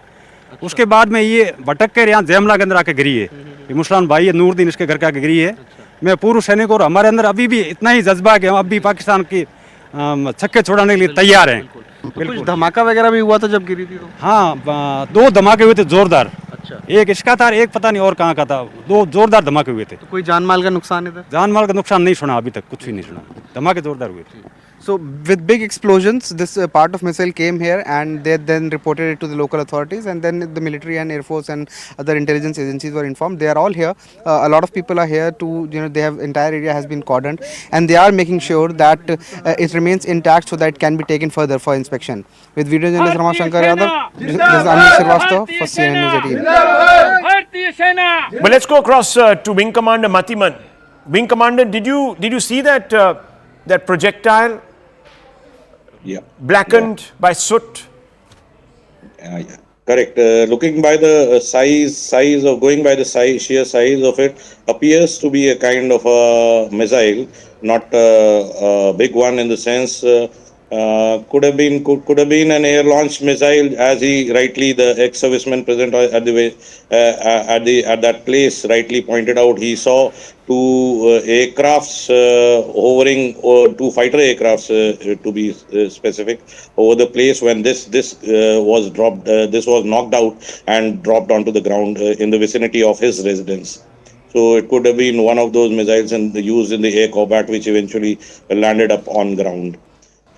उसके बाद में ये भटक कर यहाँ जैमला के अंदर आके गिरी है। ये मुसलमान भाई है, नूरदीन, इसके घर के आके गिरी है। मैं पूर्व सैनिक और हमारे अंदर अभी भी इतना ही जज्बा है कि हम अब भी पाकिस्तान की छक्के छोड़ाने के लिए तैयार हैं। कुछ धमाका वगैरह भी हुआ था जब गिरी थी? हाँ, 2 धमाके हुए थे जोरदार। एक इसका था, एक पता नहीं और कहाँ का था। 2 जोरदार धमाके हुए थे। तो कोई जान माल का नुकसान है? जान माल का नुकसान नहीं सुना अभी तक, कुछ भी नहीं सुना। धमाके जोरदार हुए थे। So with big explosions, this part of missile came here, and they then reported it to the local authorities, and then the military and air force and other intelligence agencies were informed. They are all here. A lot of people are here to, they have entire area has been cordoned, and they are making sure that it remains intact so that it can be taken further for inspection. With video journalist Rama Shankar Yadav, this is Anish Srivastava for CNN News 18. But let's go across to Wing Commander Matiman. Wing Commander, did you see that that projectile? Yeah. Blackened by soot. Yeah. Correct. Looking by the size of going by the sheer size of it, appears to be a kind of a missile, not a big one in the sense. Could have been an air launched missile, as he rightly, the ex-serviceman present at that place rightly pointed out. He saw two aircrafts hovering, or two fighter aircrafts to be specific, over the place when this was dropped. This was knocked out and dropped onto the ground in the vicinity of his residence. So it could have been one of those missiles used in the air combat, which eventually landed up on ground.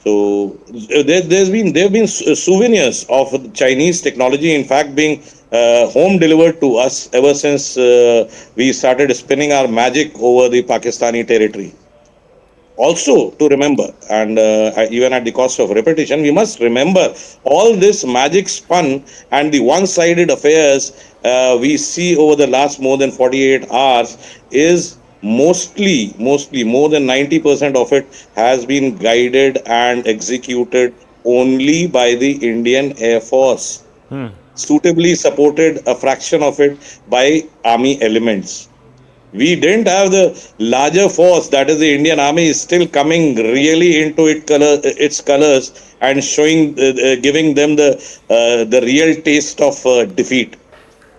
So there have been souvenirs of Chinese technology, in fact, being home delivered to us ever since we started spinning our magic over the Pakistani territory. Also to remember, and even at the cost of repetition, we must remember all this magic spun and the one-sided affairs we see over the last more than 48 hours is mostly more than 90% of it has been guided and executed only by the Indian Air Force, suitably supported a fraction of it by army elements. We didn't have the larger force, that is the Indian Army, is still coming really into its colors and showing, giving them the real taste of defeat.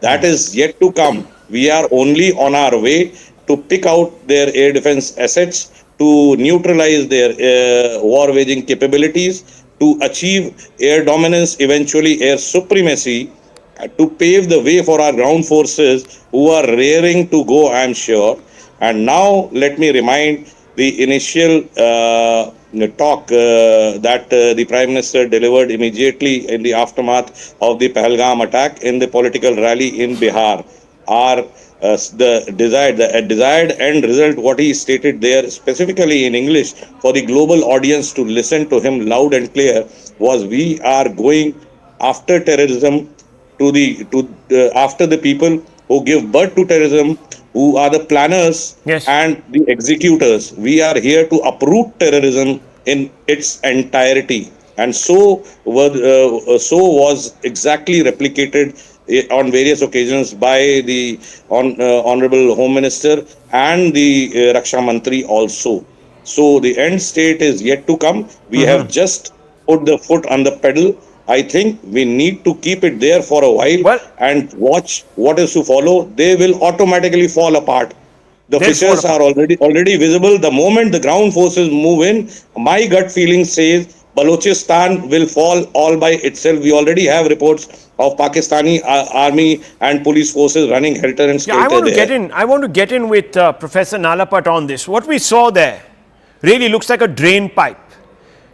That is yet to come. We are only on our way to pick out their air defense assets, to neutralize their war waging capabilities, to achieve air dominance, eventually air supremacy, to pave the way for our ground forces who are raring to go, I am sure. And now let me remind the initial talk that the Prime Minister delivered immediately in the aftermath of the Pahalgam attack in the political rally in Bihar. The desired end result, what he stated there specifically in English for the global audience to listen to him loud and clear, was we are going after terrorism, after the people who give birth to terrorism, who are the planners and the executors. We are here to uproot terrorism in its entirety, and so was exactly replicated on various occasions by the Honorable Home Minister and the Raksha Mantri also. So the end state is yet to come. We have just put the foot on the pedal. I think we need to keep it there for a while and watch what is to follow. They will automatically fall apart. The fissures are already visible. The moment the ground forces move in, my gut feeling says Balochistan will fall all by itself. We already have reports of Pakistani army and police forces running helter and skelter I want to get in with Professor Nalapat on this. What we saw there really looks like a drain pipe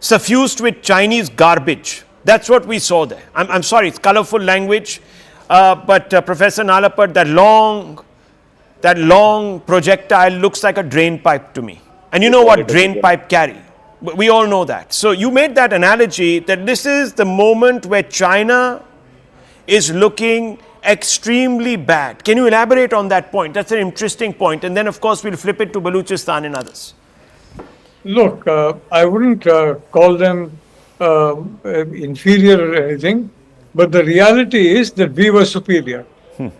suffused with Chinese garbage. That's what we saw there. I'm sorry, it's colorful language, but Professor Nalapat, that long projectile looks like a drain pipe to me. And you know what drain pipe carry. We all know that. So you made that analogy that this is the moment where China is looking extremely bad. Can you elaborate on that point? That's an interesting point. And then, of course, we'll flip it to Balochistan and others. Look, I wouldn't call them inferior or anything, but the reality is that we were superior.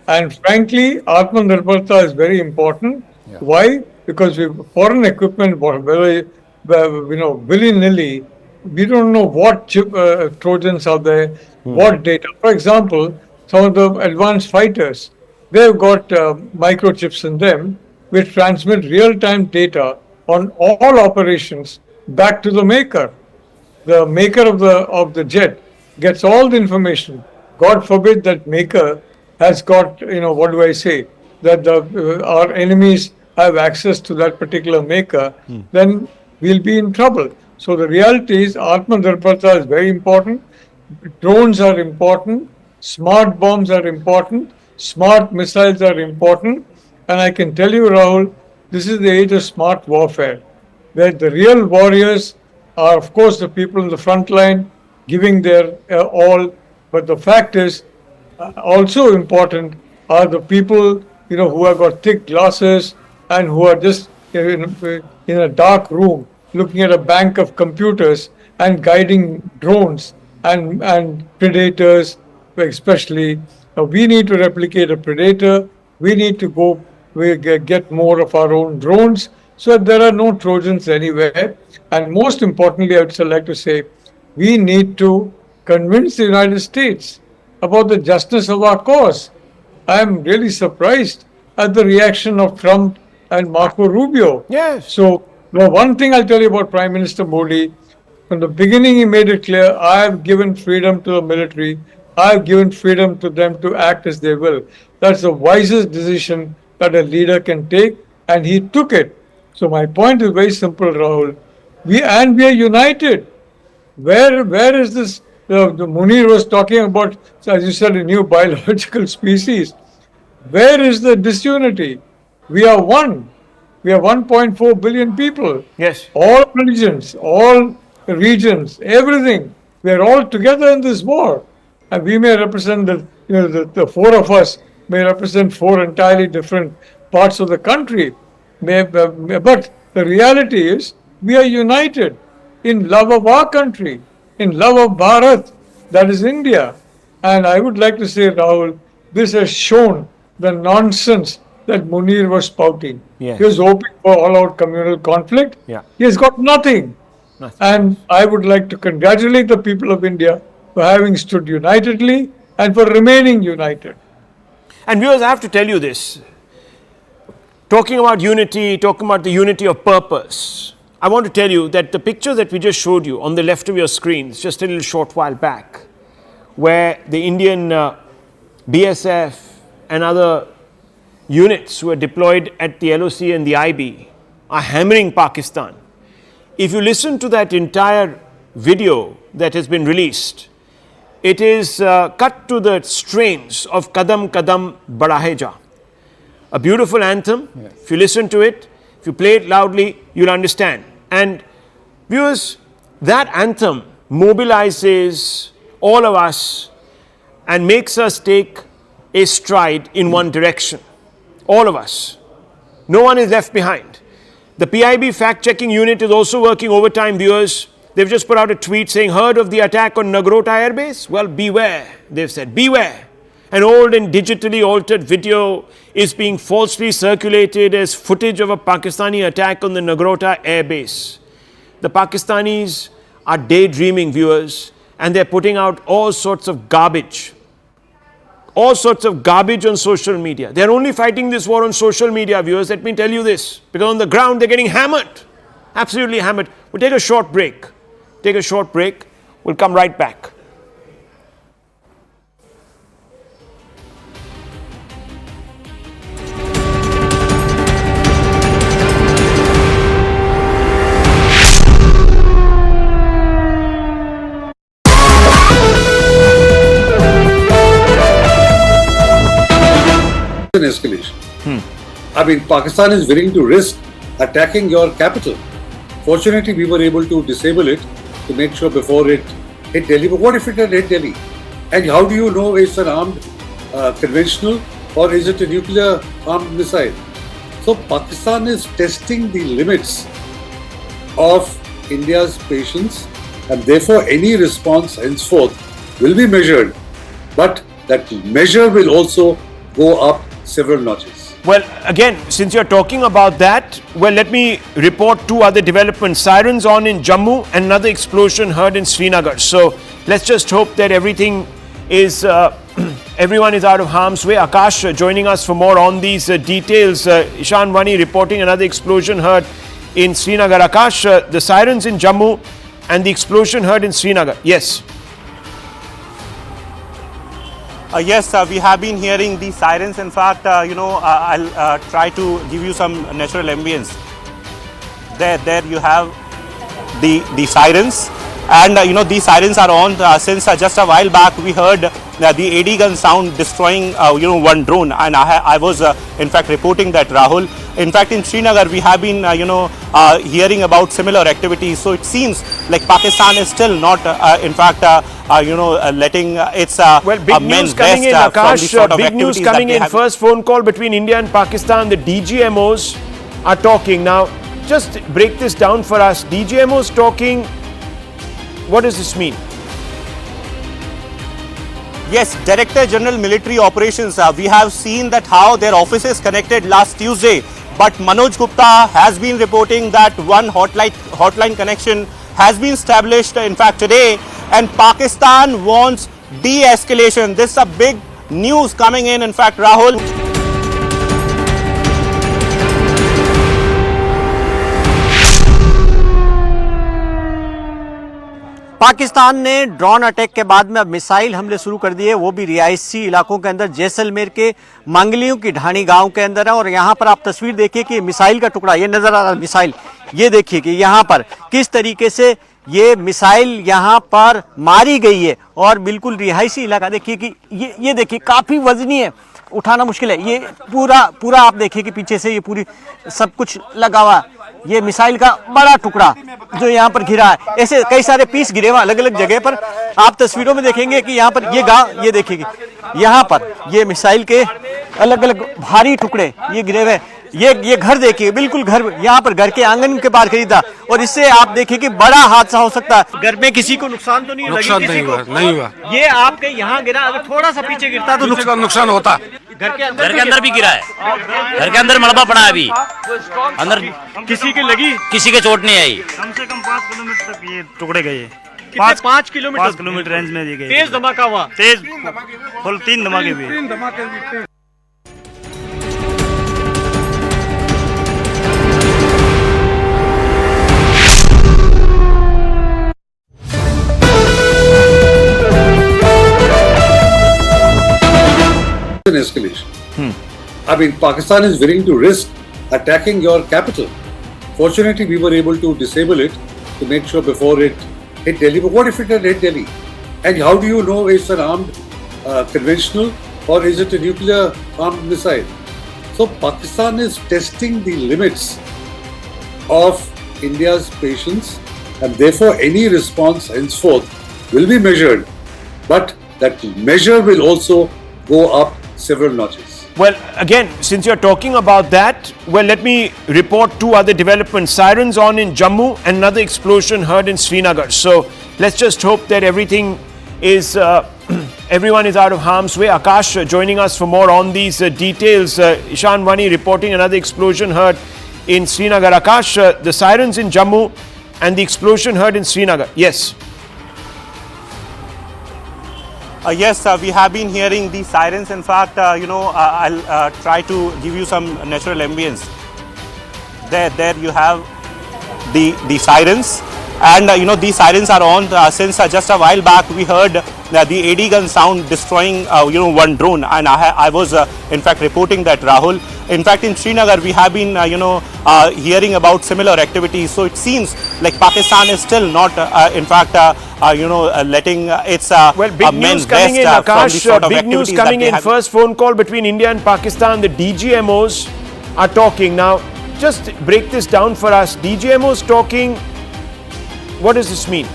And frankly, Atmanirbharta is very important. Yeah. Why? Because foreign equipment was very, willy-nilly. We don't know what Trojans are there, what data. For example, some of the advanced fighters, they've got microchips in them which transmit real-time data on all operations back to the maker. The maker of the jet gets all the information. God forbid that maker has got, that our enemies have access to that particular maker, then we'll be in trouble. So the reality is Atmadarpata is very important. Drones are important. Smart bombs are important. Smart missiles are important. And I can tell you, Rahul, this is the age of smart warfare, where the real warriors are, of course, the people in the front line giving their all. But the fact is, also important are the people, who have got thick glasses and who are just in a dark room looking at a bank of computers and guiding drones and predators, especially. We need to replicate a predator. We need to get more of our own drones so that there are no Trojans anywhere. And most importantly, I would like to say, we need to convince the United States about the justness of our cause. I am really surprised at the reaction of Trump and Marco Rubio. Yes. So, one thing I'll tell you about Prime Minister Modi, from the beginning he made it clear, I have given freedom to the military. I have given freedom to them to act as they will. That's the wisest decision that a leader can take, and he took it. So my point is very simple, Rahul. We are united. Where is this? The Munir was talking about, as you said, a new biological species. Where is the disunity? We are one. We are 1.4 billion people. Yes. All religions, all regions, everything. We are all together in this war. And we may represent the four of us may represent four entirely different parts of the country. But the reality is we are united in love of our country, in love of Bharat, that is India. And I would like to say, Rahul, this has shown the nonsense that Munir was spouting. Yes. He was hoping for all-out communal conflict. Yeah. He has got nothing. And I would like to congratulate the people of India for having stood unitedly and for remaining united. And viewers, I have to tell you this. Talking about unity, talking about the unity of purpose, I want to tell you that the picture that we just showed you on the left of your screens, just a little short while back, where the Indian BSF and other units who are deployed at the LOC and the IB are hammering Pakistan. If you listen to that entire video that has been released, it is cut to the strains of Kadam Kadam Bada Ja, a beautiful anthem. Yes. If you listen to it, if you play it loudly, you'll understand. And viewers, that anthem mobilizes all of us and makes us take a stride in one direction. All of us. No one is left behind. The PIB fact-checking unit is also working overtime, viewers. They've just put out a tweet saying, heard of the attack on Nagrota airbase? Well, beware, they've said, beware. An old and digitally altered video is being falsely circulated as footage of a Pakistani attack on the Nagrota airbase. The Pakistanis are daydreaming, viewers, and they're putting out all sorts of garbage. All sorts of garbage on social media. They're only fighting this war on social media, viewers. Let me tell you this. Because on the ground, they're getting hammered. Absolutely hammered. We'll take a short break. Take a short break. We'll come right back. An escalation. I mean, Pakistan is willing to risk attacking your capital. Fortunately, we were able to disable it to make sure before it hit Delhi. But what if it had hit Delhi? And how do you know it's an armed conventional or is it a nuclear armed missile? So Pakistan is testing the limits of India's patience, and therefore any response henceforth will be measured. But that measure will also go up several notches. Well, again, since you're talking about that, well, let me report two other developments. Sirens on in Jammu and another explosion heard in Srinagar. So let's just hope that everything is, everyone is out of harm's way. Akash joining us for more on these details. Ishan Wani reporting another explosion heard in Srinagar. Akash, the sirens in Jammu and the explosion heard in Srinagar. Yes. Yes, we have been hearing the sirens. In fact, I'll try to give you some natural ambience. There you have the sirens. And these sirens are on since just a while back. We heard the AD gun sound destroying one drone, and I was in fact reporting that, Rahul. In fact, in Srinagar we have been hearing about similar activities. So it seems like Pakistan is still not in fact letting its big news coming in, Akash. Big news coming in. First phone call between India and Pakistan. The DGMOs are talking now. Just break this down for us. DGMOs talking. What does this mean? Yes, Director General Military Operations. We have seen that how their offices connected last Tuesday. But Manoj Gupta has been reporting that one hotline connection has been established, in fact, today. And Pakistan wants de-escalation. This is a big news coming in fact, Rahul. Pakistan ने drone attack के बाद में अब missile हमले शुरू कर दिए, वो भी रिहायशी इलाकों के अंदर। जैसलमेर के मांगलियों की ढाणी गांव के अंदर है और यहाँ पर आप तस्वीर देखिए कि मिसाइल का टुकड़ा, ये नजर आ रहा है मिसाइल, ये देखिए कि यहाँ पर किस तरीके से ये मिसाइल यहाँ पर मारी गई है। और बिल्कुल रिहायशी इलाका देखिए कि ये देखिए काफ़ी वजनी है, उठाना मुश्किल है। ये पूरा आप देखिए कि पीछे से ये पूरी सब कुछ लगा हुआ, ये मिसाइल का बड़ा टुकड़ा जो यहाँ पर घिरा है। ऐसे कई सारे पीस गिरे हुए अलग अलग जगह पर। आप तस्वीरों में देखेंगे कि यहाँ पर ये गांव, ये देखिए यहाँ पर ये मिसाइल के अलग अलग भारी टुकड़े ये गिरे हुए। ये घर देखिए, बिल्कुल घर, यहाँ पर घर के आंगन के पार खरीदा और इससे आप देखिए कि बड़ा हादसा हो सकता है। घर में किसी को नुकसान तो नहीं लगी? नुकसान नहीं हुआ। ये आपके यहाँ गिरा, अगर थोड़ा सा पीछे गिरता तो नुकसान होता। घर के अंदर भी गिरा है, घर के अंदर मलबा पड़ा है अभी अंदर। किसी के लगी? किसी के चोट नहीं आई। कम से कम 5 किलोमीटर तक ये टुकड़े गए। 5 किलोमीटर रेंज में दी गई। तेज धमाका हुआ? तेज फुल 3 धमाके हुए। An escalation. I mean, Pakistan is willing to risk attacking your capital. Fortunately, we were able to disable it to make sure before it hit Delhi. But what if it had hit Delhi? And how do you know it's an armed conventional or is it a nuclear armed missile? So Pakistan is testing the limits of India's patience, and therefore any response henceforth will be measured. But that measure will also go up several notches. Well, again, since you're talking about that, well, let me report 2 other developments. Sirens on in Jammu and another explosion heard in Srinagar. So let's just hope that everything is, everyone is out of harm's way. Akash joining us for more on these details. Ishan Wani reporting another explosion heard in Srinagar. Akash, the sirens in Jammu and the explosion heard in Srinagar. Yes. Yes, we have been hearing the sirens. In fact, I'll try to give you some natural ambience. There you have the sirens, and these sirens are on since just a while back. We heard the AD gun sound destroying one drone, and I was in fact reporting that, Rahul. In fact, in Srinagar we have been hearing about similar activities. So it seems like Pakistan is still not in fact letting its big news coming in, Akash. Big news coming in. First phone call between India and Pakistan. The DGMOs are talking now. Just break this down for us. DGMOs talking. What does this mean?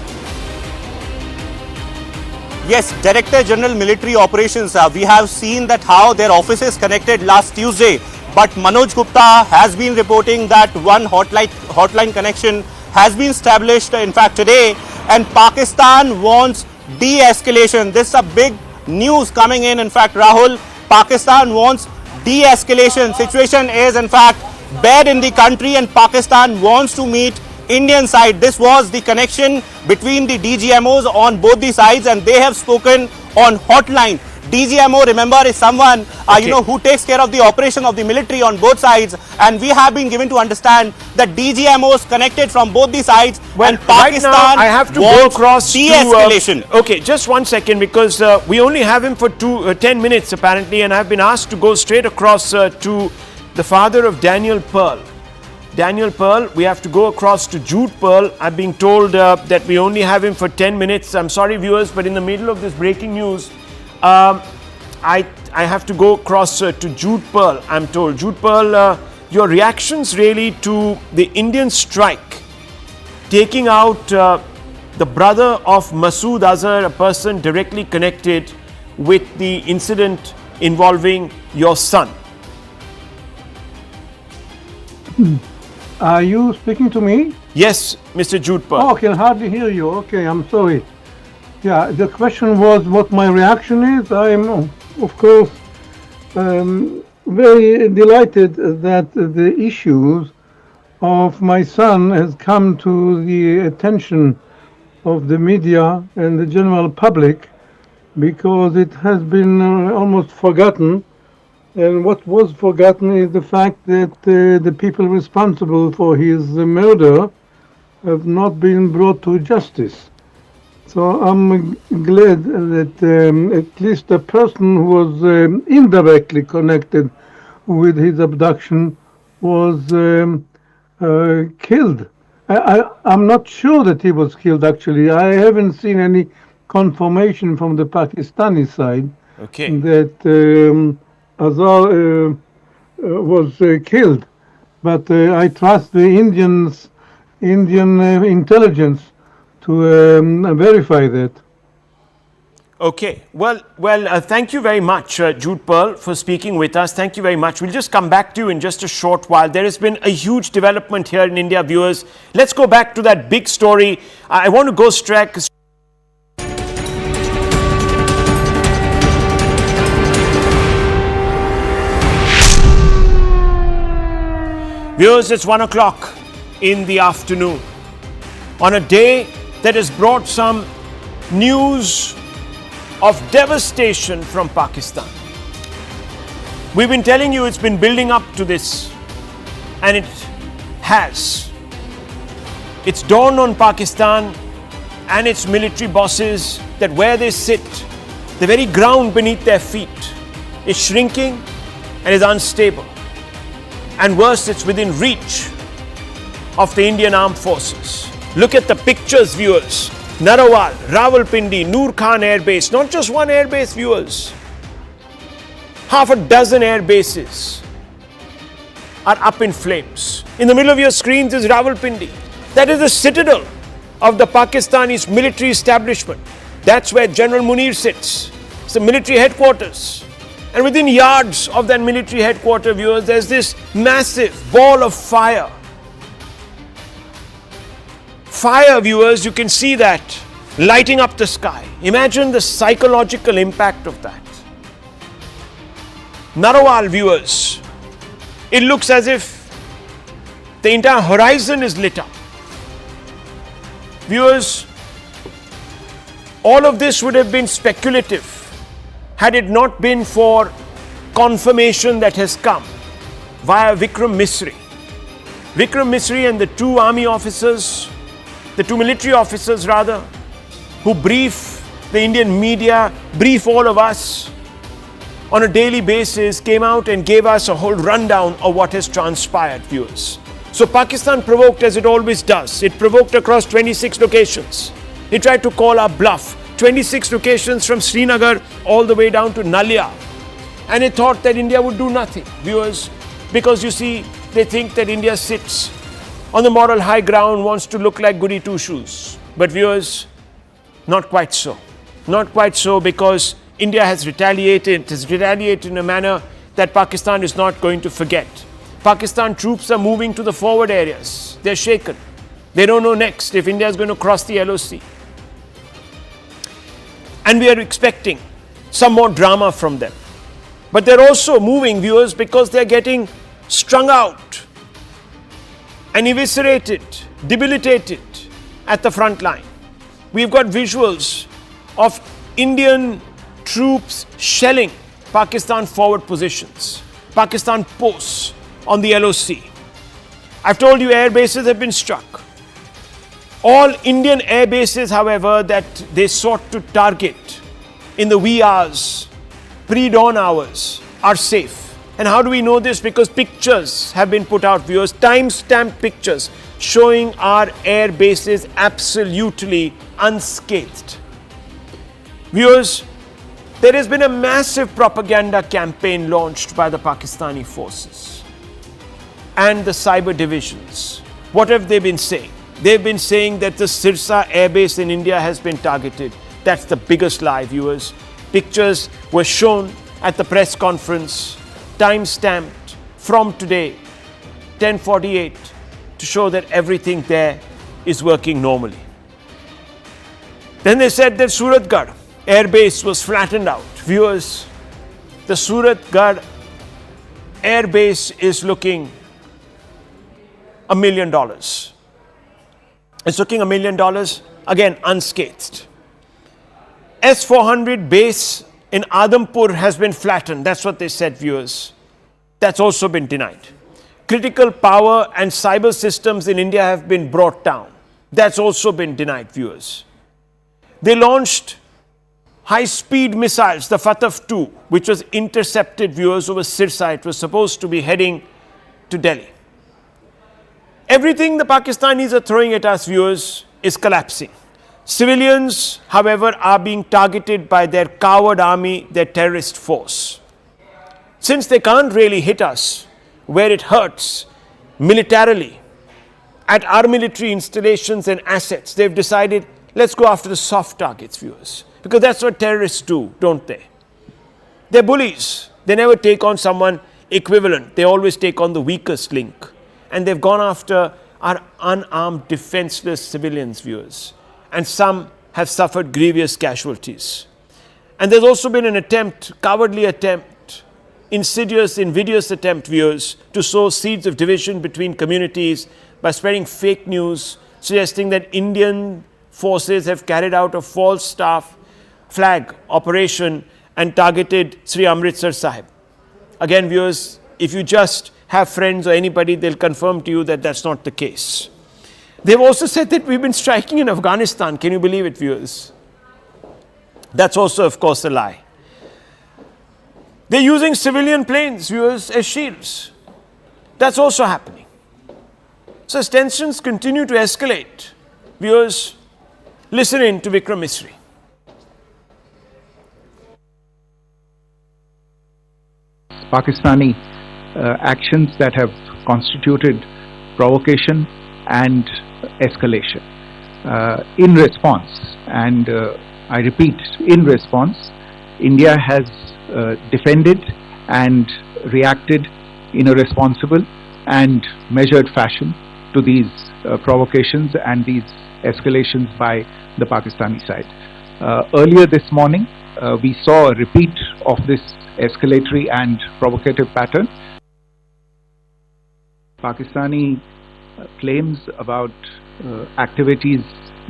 Yes, Director General Military Operations. We have seen that how their offices connected last Tuesday. But Manoj Gupta has been reporting that one hotline connection has been established, in fact, today. And Pakistan wants de-escalation. This is a big news coming in fact, Rahul. Pakistan wants de-escalation. Situation is, in fact, bad in the country, and Pakistan wants to meet Indian side. This was the connection between the DGMOs on both the sides, and they have spoken on hotline. DGMO, remember, is someone who takes care of the operation of the military on both sides, and we have been given to understand that DGMOs connected from both the sides. Well, and Pakistan right now I have to go across de-escalation. Okay, just 1 second, because we only have him for 10 minutes apparently, and I've been asked to go straight across to the father of Daniel Pearl. Daniel Pearl. We have to go across to Jude Pearl. I'm being told that we only have him for 10 minutes. I'm sorry, viewers, but in the middle of this breaking news, I have to go across to Jude Pearl, I'm told. Jude Pearl, your reactions really to the Indian strike, taking out the brother of Masood Azhar, a person directly connected with the incident involving your son. Are you speaking to me? Yes, Mr. Jude Pearl. Oh, I can hardly hear you. Okay, I'm sorry. Yeah, the question was what my reaction is. I'm, of course, very delighted that the issues of my son has come to the attention of the media and the general public, because it has been almost forgotten. And what was forgotten is the fact that the people responsible for his murder have not been brought to justice. So I'm glad that at least the person who was indirectly connected with his abduction was killed. I'm not sure that he was killed, actually. I haven't seen any confirmation from the Pakistani side that Azhar was killed. But I trust the Indian intelligence to verify that. Okay. Well, thank you very much, Jude Pearl, for speaking with us. Thank you very much. We'll just come back to you in just a short while. There has been a huge development here in India, viewers. Let's go back to that big story. I want to go straight. Viewers, it's 1 o'clock in the afternoon on a day that has brought some news of devastation from Pakistan. We've been telling you it's been building up to this, and it has. It's dawned on Pakistan and its military bosses that where they sit, the very ground beneath their feet is shrinking and is unstable. And worse, it's within reach of the Indian Armed Forces. Look at the pictures, viewers. Narawal, Rawalpindi, Noor Khan Air Base, not just one air base, viewers. Half a dozen air bases are up in flames. In the middle of your screens is Rawalpindi. That is the citadel of the Pakistani's military establishment. That's where General Munir sits. It's the military headquarters. And within yards of that military headquarters, viewers, there's this massive ball of fire. Fire, viewers, you can see that lighting up the sky. Imagine the psychological impact of that. Narawal, viewers, it looks as if the entire horizon is lit up. Viewers, all of this would have been speculative had it not been for confirmation that has come via Vikram Misri. Vikram Misri and the two army officers, the two military officers rather, who brief the Indian media, brief all of us on a daily basis, came out and gave us a whole rundown of what has transpired, viewers. So Pakistan provoked as it always does. It provoked across 26 locations. It tried to call our bluff. 26 locations from Srinagar all the way down to Nalia. And it thought that India would do nothing, viewers, because you see, they think that India sits on the moral high ground, wants to look like goody two-shoes. But viewers, not quite so. Not quite so, because India has retaliated. It has retaliated in a manner that Pakistan is not going to forget. Pakistan troops are moving to the forward areas. They're shaken. They don't know next if India is going to cross the LOC. And we are expecting some more drama from them. But they're also moving, viewers, because they're getting strung out and eviscerated, debilitated at the front line. We've got visuals of Indian troops shelling Pakistan forward positions, Pakistan posts on the LOC. I've told you air bases have been struck. All Indian air bases, however, that they sought to target in the wee hours, pre-dawn hours, are safe. And how do we know this? Because pictures have been put out, viewers, time-stamped pictures showing our air bases absolutely unscathed. Viewers, there has been a massive propaganda campaign launched by the Pakistani forces and the cyber divisions. What have they been saying? They've been saying that the Sirsa airbase in India has been targeted. That's the biggest lie, viewers. Pictures were shown at the press conference, time-stamped from today, 10:48, to show that everything there is working normally. Then they said that Suratgarh airbase was flattened out. Viewers, the Suratgarh airbase is looking $1 million. It's looking $1 million, again unscathed. S-400 base in Adampur has been flattened. That's what they said, viewers. That's also been denied. Critical power and cyber systems in India have been brought down. That's also been denied, viewers. They launched high-speed missiles, the Fatah-2, which was intercepted, viewers, over Sirsa. It was supposed to be heading to Delhi. Everything the Pakistanis are throwing at us, viewers, is collapsing. Civilians, however, are being targeted by their coward army, their terrorist force. Since they can't really hit us where it hurts militarily, at our military installations and assets, they've decided, let's go after the soft targets, viewers. Because that's what terrorists do, don't they? They're bullies. They never take on someone equivalent. They always take on the weakest link. And they've gone after our unarmed, defenseless civilians, viewers. And some have suffered grievous casualties. And there's also been an attempt, cowardly attempt, insidious, invidious attempt, viewers, to sow seeds of division between communities by spreading fake news, suggesting that Indian forces have carried out a false flag operation and targeted Sri Amritsar Sahib. Again, viewers, if you just have friends or anybody, they'll confirm to you that that's not the case. They've also said that we've been striking in Afghanistan. Can you believe it, viewers? That's also, of course, a lie. They're using civilian planes, viewers, as shields. That's also happening. So as tensions continue to escalate, viewers, listen in to Vikram Misri. Pakistani actions that have constituted provocation and escalation. In response, and I repeat, in response, India has defended and reacted in a responsible and measured fashion to these provocations and these escalations by the Pakistani side. Earlier this morning, we saw a repeat of this escalatory and provocative pattern. Pakistani claims about activities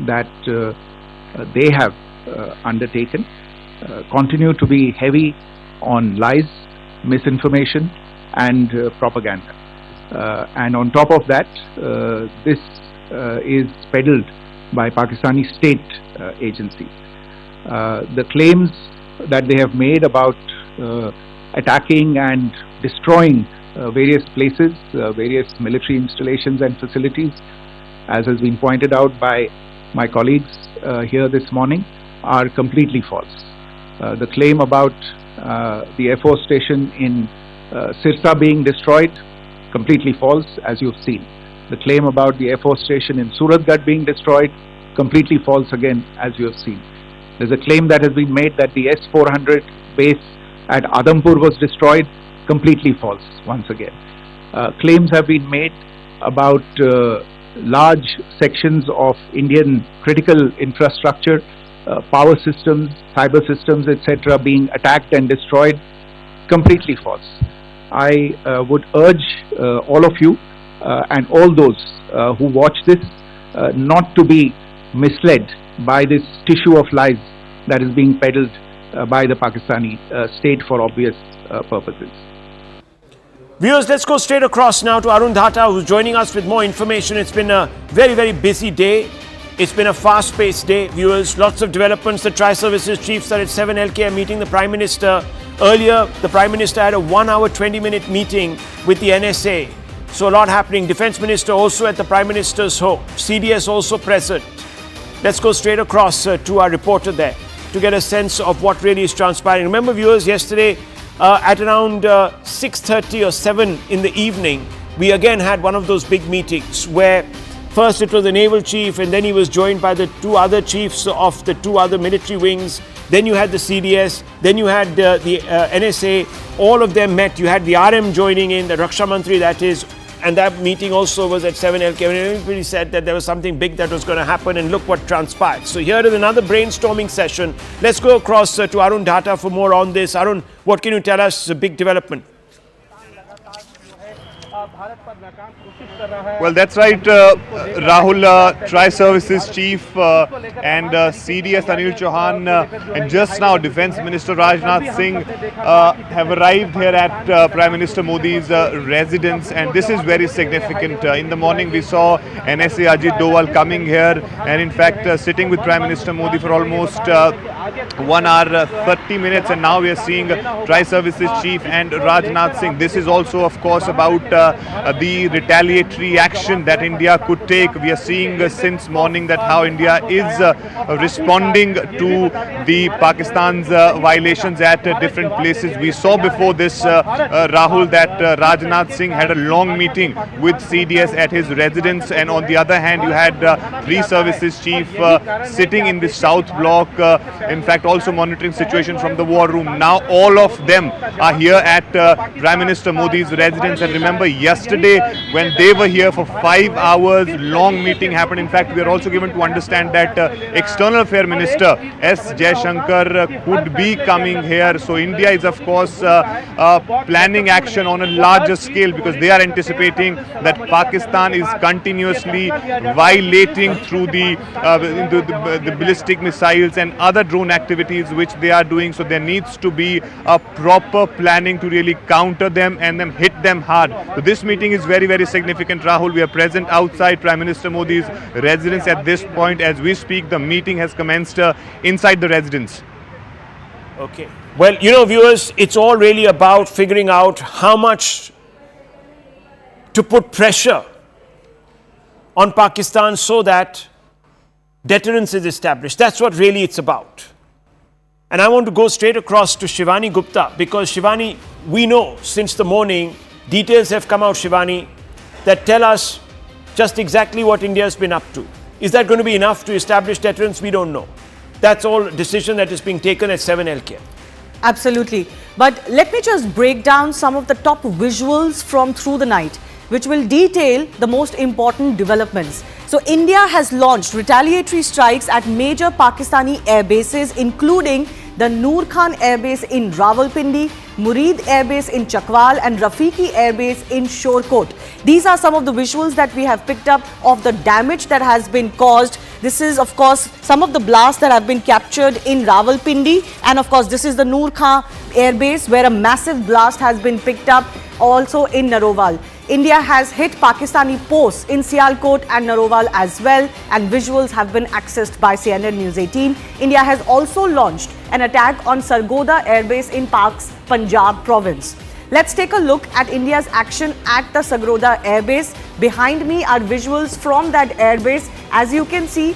that they have undertaken continue to be heavy on lies, misinformation and propaganda. And on top of that, this is peddled by Pakistani state agencies. The claims that they have made about attacking and destroying various places, various military installations and facilities, as has been pointed out by my colleagues here this morning, are completely false. The claim about the Air Force station in Sirsa being destroyed, completely false, as you've seen. The claim about the Air Force station in Suratgarh being destroyed, completely false again, as you have seen. There's a claim that has been made that the S-400 base at Adampur was destroyed, completely false once again. Claims have been made about large sections of Indian critical infrastructure, power systems, cyber systems, etc. being attacked and destroyed, completely false. I would urge all of you and all those who watch this not to be misled by this tissue of lies that is being peddled by the Pakistani state for obvious purposes. Viewers, let's go straight across now to Arun Dhata, who's joining us with more information. It's been a very, very busy day It's been a fast-paced day, viewers. Lots of developments. The Tri-Services chiefs are at 7 LKM meeting the Prime Minister. Earlier, the Prime Minister had a 1-hour, 20-minute meeting with the NSA. So a lot happening. Defence Minister also at the Prime Minister's home. CDS also present. Let's go straight across to our reporter there to get a sense of what really is transpiring. Remember, viewers, yesterday at around 6:30 or 7 in the evening, we again had one of those big meetings where first it was the naval chief, and then he was joined by the 2 other chiefs of the 2 other military wings. Then you had the CDS, then you had the NSA. All of them met. You had the RM joining in, the Raksha Mantri, that is, and that meeting also was at 7 LKM. And everybody said that there was something big that was going to happen, and look what transpired. So here is another brainstorming session. Let's go across to Arun Dhata for more on this. Arun, what can you tell us? It's a big development. Well, that's right, Rahul, Tri-Services Chief and CDS Anil Chauhan and just now Defence Minister Rajnath Singh have arrived here at Prime Minister Modi's residence, and this is very significant. In the morning we saw NSA Ajit Doval coming here and in fact sitting with Prime Minister Modi for almost 1 hour 30 minutes, and now we are seeing Tri-Services Chief and Rajnath Singh. This is also of course about the retaliatory action that India could take. We are seeing since morning that how India is responding to the Pakistan's violations at different places. We saw before this, Rahul, that Rajnath Singh had a long meeting with CDS at his residence, and on the other hand you had 3 services chief sitting in the south block, in fact also monitoring situation from the war room. Now all of them are here at Prime Minister Modi's residence, and remember yesterday when they were here for 5 hours, long meeting happened. In fact, we are also given to understand that External Affairs Minister S. Jaisankar could be coming here. So India is of course planning action on a larger scale because they are anticipating that Pakistan is continuously violating through the ballistic missiles and other drone activities which they are doing. So there needs to be a proper planning to really counter them and then hit them hard. So this meeting is very, very significant, Rahul. We are present outside Prime Minister Modi's residence at this point. As we speak, the meeting has commenced inside the residence. Okay. Well, you know, viewers, it's all really about figuring out how much to put pressure on Pakistan so that deterrence is established. That's what really it's about. And I want to go straight across to Shivani Gupta because Shivani, we know since the morning, details have come out, Shivani, that tell us just exactly what India has been up to. Is that going to be enough to establish deterrence? We don't know. That's all a decision that is being taken at 7 LKM. Absolutely. But let me just break down some of the top visuals from through the night, which will detail the most important developments. So India has launched retaliatory strikes at major Pakistani air bases, including the Noor Khan Air Base in Rawalpindi, Murid Air Base in Chakwal and Rafiki Air Base in Sialkot. These are some of the visuals that we have picked up of the damage that has been caused. This is of course some of the blasts that have been captured in Rawalpindi, and of course this is the Noor Khan Air Base where a massive blast has been picked up also in Narowal. India has hit Pakistani posts in Sialkot and Narowal as well, and visuals have been accessed by CNN News 18. India has also launched an attack on Sargodha Air Base in Pak's Punjab province. Let's take a look at India's action at the Sargodha Air Base. Behind me are visuals from that air base. As you can see,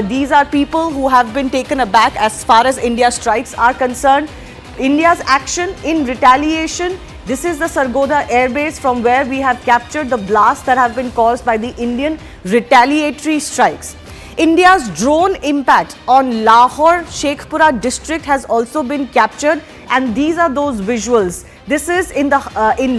these are people who have been taken aback as far as India's strikes are concerned. India's action in retaliation. This is the Sargodha Air Base from where we have captured the blasts that have been caused by the Indian retaliatory strikes. India's drone impact on Lahore Sheikhpura district has also been captured, and these are those visuals. This is in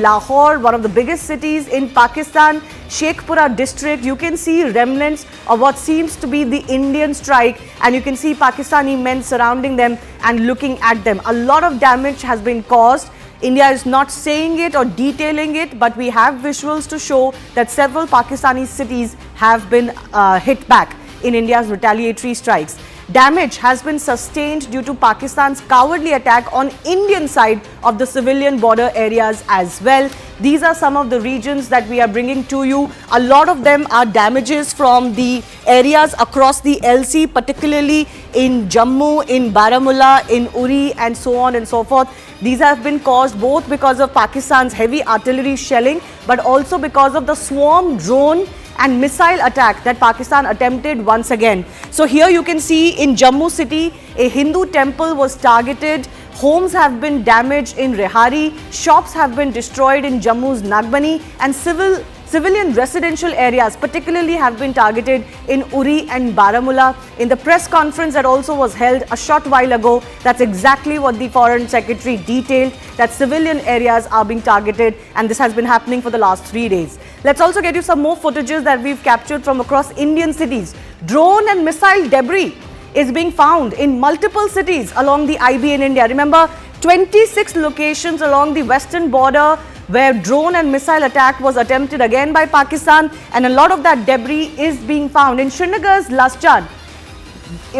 Lahore, one of the biggest cities in Pakistan, Sheikhpura district. You can see remnants of what seems to be the Indian strike, and you can see Pakistani men surrounding them and looking at them. A lot of damage has been caused. India is not saying it or detailing it, but we have visuals to show that several Pakistani cities have been hit back in India's retaliatory strikes. damage has been sustained due to Pakistan's cowardly attack on Indian side of the civilian border areas as well. These are some of the regions that we are bringing to you. A lot of them are damages from the areas across the LC, particularly in Jammu, in Baramulla, in Uri, and so on and so forth. These have been caused both because of Pakistan's heavy artillery shelling, but also because of the swarm drone and missile attack that Pakistan attempted once again. So here you can see in Jammu city, a Hindu temple was targeted. Homes have been damaged in Rehari, shops have been destroyed in Jammu's Nagbani, and civilian residential areas particularly have been targeted in Uri and Baramulla. In the press conference that also was held a short while ago, that's exactly what the Foreign Secretary detailed, that civilian areas are being targeted, and this has been happening for the last 3 days. Let's also get you some more footages that we've captured from across Indian cities. Drone and missile debris is being found in multiple cities along the IB in India. Remember, 26 locations along the western border where drone and missile attack was attempted again by Pakistan, and a lot of that debris is being found. In Srinagar's Lajjan,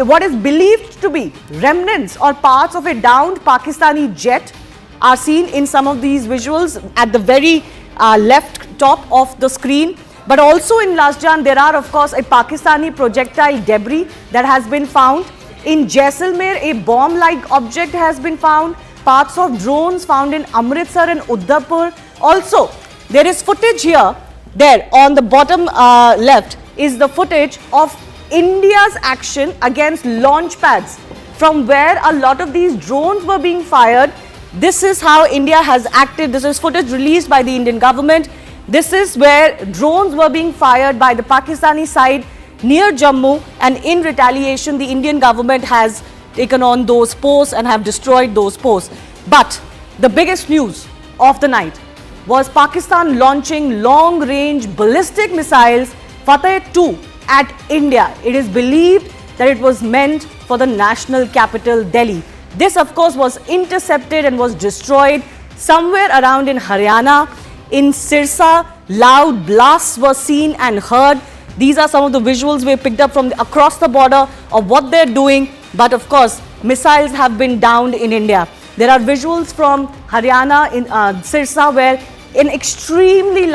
what is believed to be remnants or parts of a downed Pakistani jet are seen in some of these visuals at the very left top of the screen. But also in Lajjan, there are of course a Pakistani projectile debris that has been found. In Jaisalmer, a bomb-like object has been found. Parts of drones found in Amritsar and Uddapur. Also, there is footage here, there on the bottom left is the footage of India's action against launch pads from where a lot of these drones were being fired. This is how India has acted. This is footage released by the Indian government. This is where drones were being fired by the Pakistani side near Jammu, and in retaliation the Indian government has taken on those posts and have destroyed those posts. But the biggest news of the night was Pakistan launching long-range ballistic missiles Fateh-2 at India. It is believed that it was meant for the national capital Delhi. This of course was intercepted and was destroyed somewhere around in Haryana. In Sirsa, loud blasts were seen and heard. These are some of the visuals we picked up from across the border of what they're doing. But of course, missiles have been downed in India. There are visuals from Haryana in Sirsa where an extremely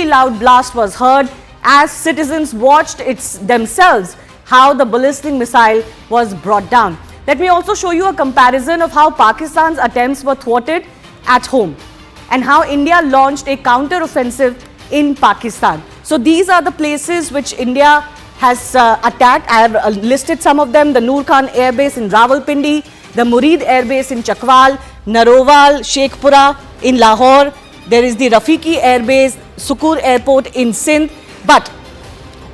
loud blast was heard as citizens watched themselves how the ballistic missile was brought down. Let me also show you a comparison of how Pakistan's attempts were thwarted at home and how India launched a counter-offensive in Pakistan. So these are the places which India has attacked. I have listed some of them: the Noor Khan Air Base in Rawalpindi, the Murid Air Base in Chakwal, Narowal, Sheikhpura in Lahore. There is the Rafiki Air Base, Sukur Airport in Sindh. But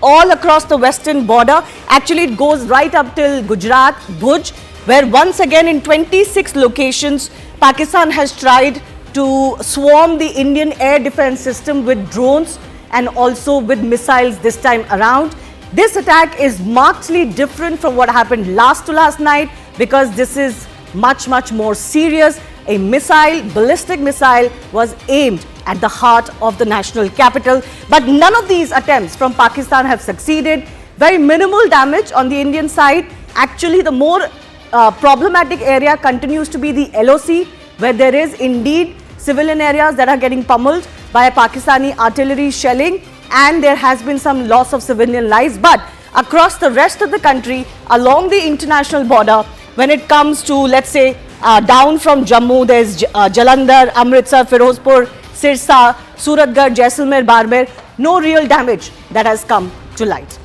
all across the western border, actually it goes right up till Gujarat, Bhuj, where once again in 26 locations, Pakistan has tried to swarm the Indian air defense system with drones and also with missiles this time around. This attack is markedly different from what happened last night because this is much more serious. A missile, ballistic missile, was aimed at the heart of the national capital. But none of these attempts from Pakistan have succeeded. Very minimal damage on the Indian side. Actually, the more problematic area continues to be the LOC, where there is indeed civilian areas that are getting pummeled by Pakistani artillery shelling, and there has been some loss of civilian lives. But across the rest of the country, along the international border, when it comes to, let's say, down from Jammu, there's Jalandhar, Amritsar, Firozpur, Sirsa, Suratgarh, Jaisalmer, Barmer, no real damage that has come to light.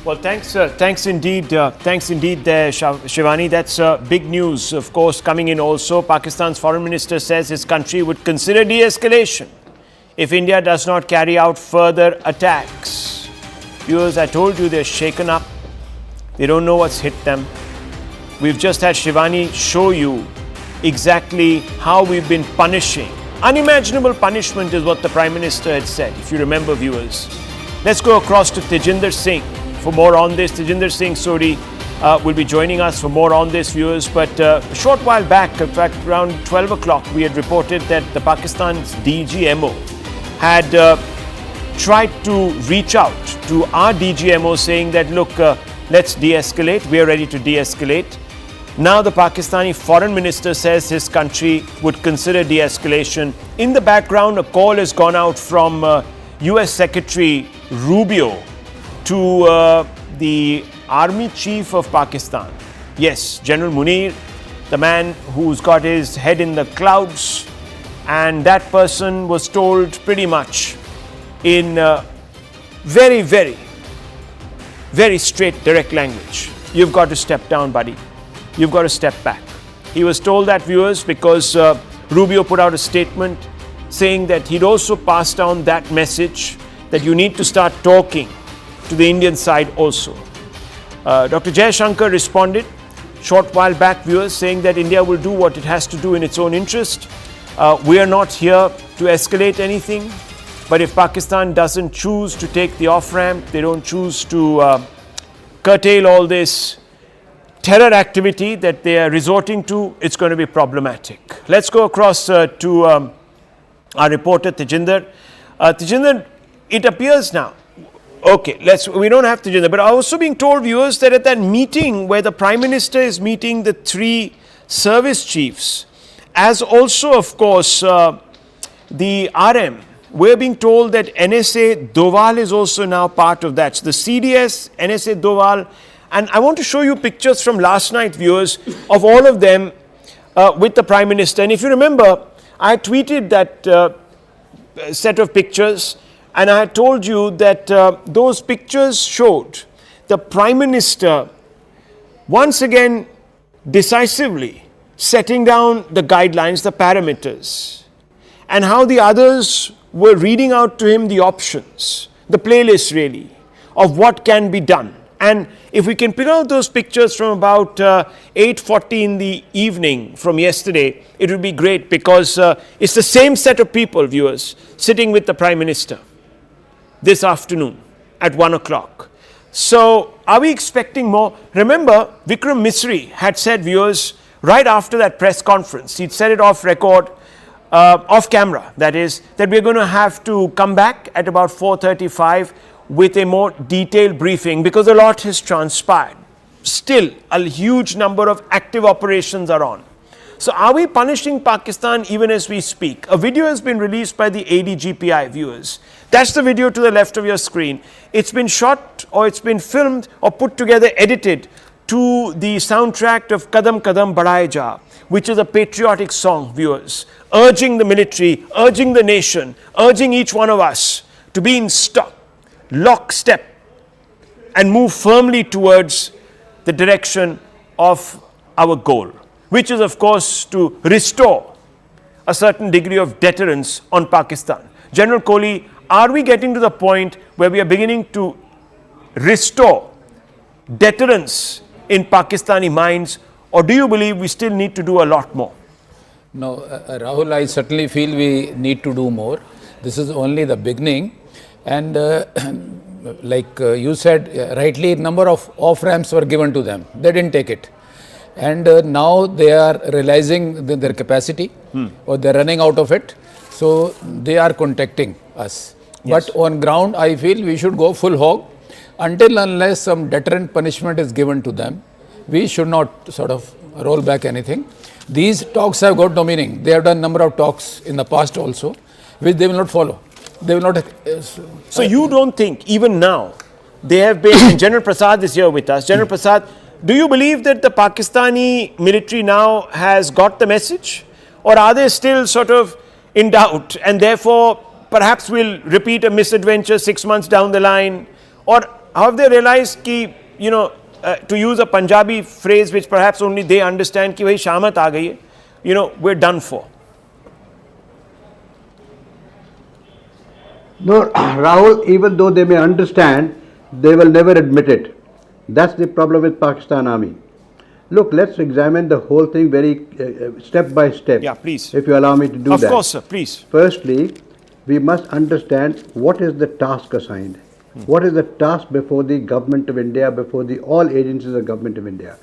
Well, thanks indeed there, Shivani. That's big news, of course, coming in also. Pakistan's foreign minister says his country would consider de-escalation if India does not carry out further attacks. Viewers, I told you they're shaken up. They don't know what's hit them. We've just had Shivani show you exactly how we've been punishing. Unimaginable punishment is what the Prime Minister had said, if you remember, viewers. Let's go across to Tejinder Singh for more on this. Tejinder Singh Sori will be joining us for more on this, viewers. But a short while back, in fact around 12 o'clock, we had reported that the Pakistan's DGMO had tried to reach out to our DGMO saying that, look, let's de-escalate, we are ready to de-escalate. Now the Pakistani foreign minister says his country would consider de-escalation. In the background, a call has gone out from US Secretary Rubio to the Army Chief of Pakistan. Yes, General Munir, the man who's got his head in the clouds, and that person was told pretty much in very, very, very straight, direct language, you've got to step down, buddy. You've got to step back. He was told that, viewers, because Rubio put out a statement saying that he'd also passed down that message that you need to start talking to the Indian side also. Dr. Jaishankar responded short while back, viewers, saying that India will do what it has to do in its own interest. We are not here to escalate anything, but if Pakistan doesn't choose to take the off-ramp, they don't choose to curtail all this terror activity that they are resorting to, it's going to be problematic. Let's go across to our reporter Tejinder. Tejinder, it appears now, okay, we don't have Tejinder, but I also being told, viewers, that at that meeting where the Prime Minister is meeting the 3 service chiefs, as also, of course, the RM, we're being told that NSA Doval is also now part of that. So the CDS, NSA Doval, and I want to show you pictures from last night, viewers, of all of them with the Prime Minister. And if you remember, I tweeted that set of pictures, and I had told you that those pictures showed the Prime Minister once again decisively setting down the guidelines, the parameters, and how the others were reading out to him the options, the playlist really, of what can be done. And if we can pick out those pictures from about 8:40 in the evening from yesterday, it would be great, because it's the same set of people, viewers, sitting with the Prime Minister this afternoon at 1 o'clock. So are we expecting more? Remember, Vikram Misri had said, viewers, right after that press conference, he'd said it off record, off camera, that is, that we're going to have to come back at about 4:35 with a more detailed briefing, because a lot has transpired. Still, a huge number of active operations are on. So are we punishing Pakistan even as we speak? A video has been released by the ADGPI, viewers. That's the video to the left of your screen. It's been shot, or it's been filmed or put together, edited to the soundtrack of Kadam Kadam Badhaye Ja, which is a patriotic song, viewers, urging the military, urging the nation, urging each one of us to be in lockstep and move firmly towards the direction of our goal, which is, of course, to restore a certain degree of deterrence on Pakistan. General Kohli, are we getting to the point where we are beginning to restore deterrence in Pakistani minds, or do you believe we still need to do a lot more? No, Rahul, I certainly feel we need to do more. This is only the beginning. And like you said, rightly, number of off-ramps were given to them. They didn't take it. And now they are realizing their capacity, or they're running out of it. So they are contacting us. Yes. But on ground, I feel we should go full hog. Until unless some deterrent punishment is given to them, we should not sort of roll back anything. These talks have got no meaning. They have done number of talks in the past also, which they will not follow. They will not. So you don't think even now they have been? And General Prasad is here with us. General Prasad, do you believe that the Pakistani military now has got the message, or are they still sort of in doubt, and therefore perhaps will repeat a misadventure 6 months down the line, or have they realized ki, you know, to use a Punjabi phrase which perhaps only they understand, ki bhai shamat aa gayi hai, you know, we're done for? No, Rahul, even though they may understand, they will never admit it. That's the problem with Pakistan Army. Look, let's examine the whole thing very step by step. Yeah, please. If you allow me to do that. Of course, sir, please. Firstly, we must understand what is the task assigned. What is the task before the government of India, before the all agencies of government of India.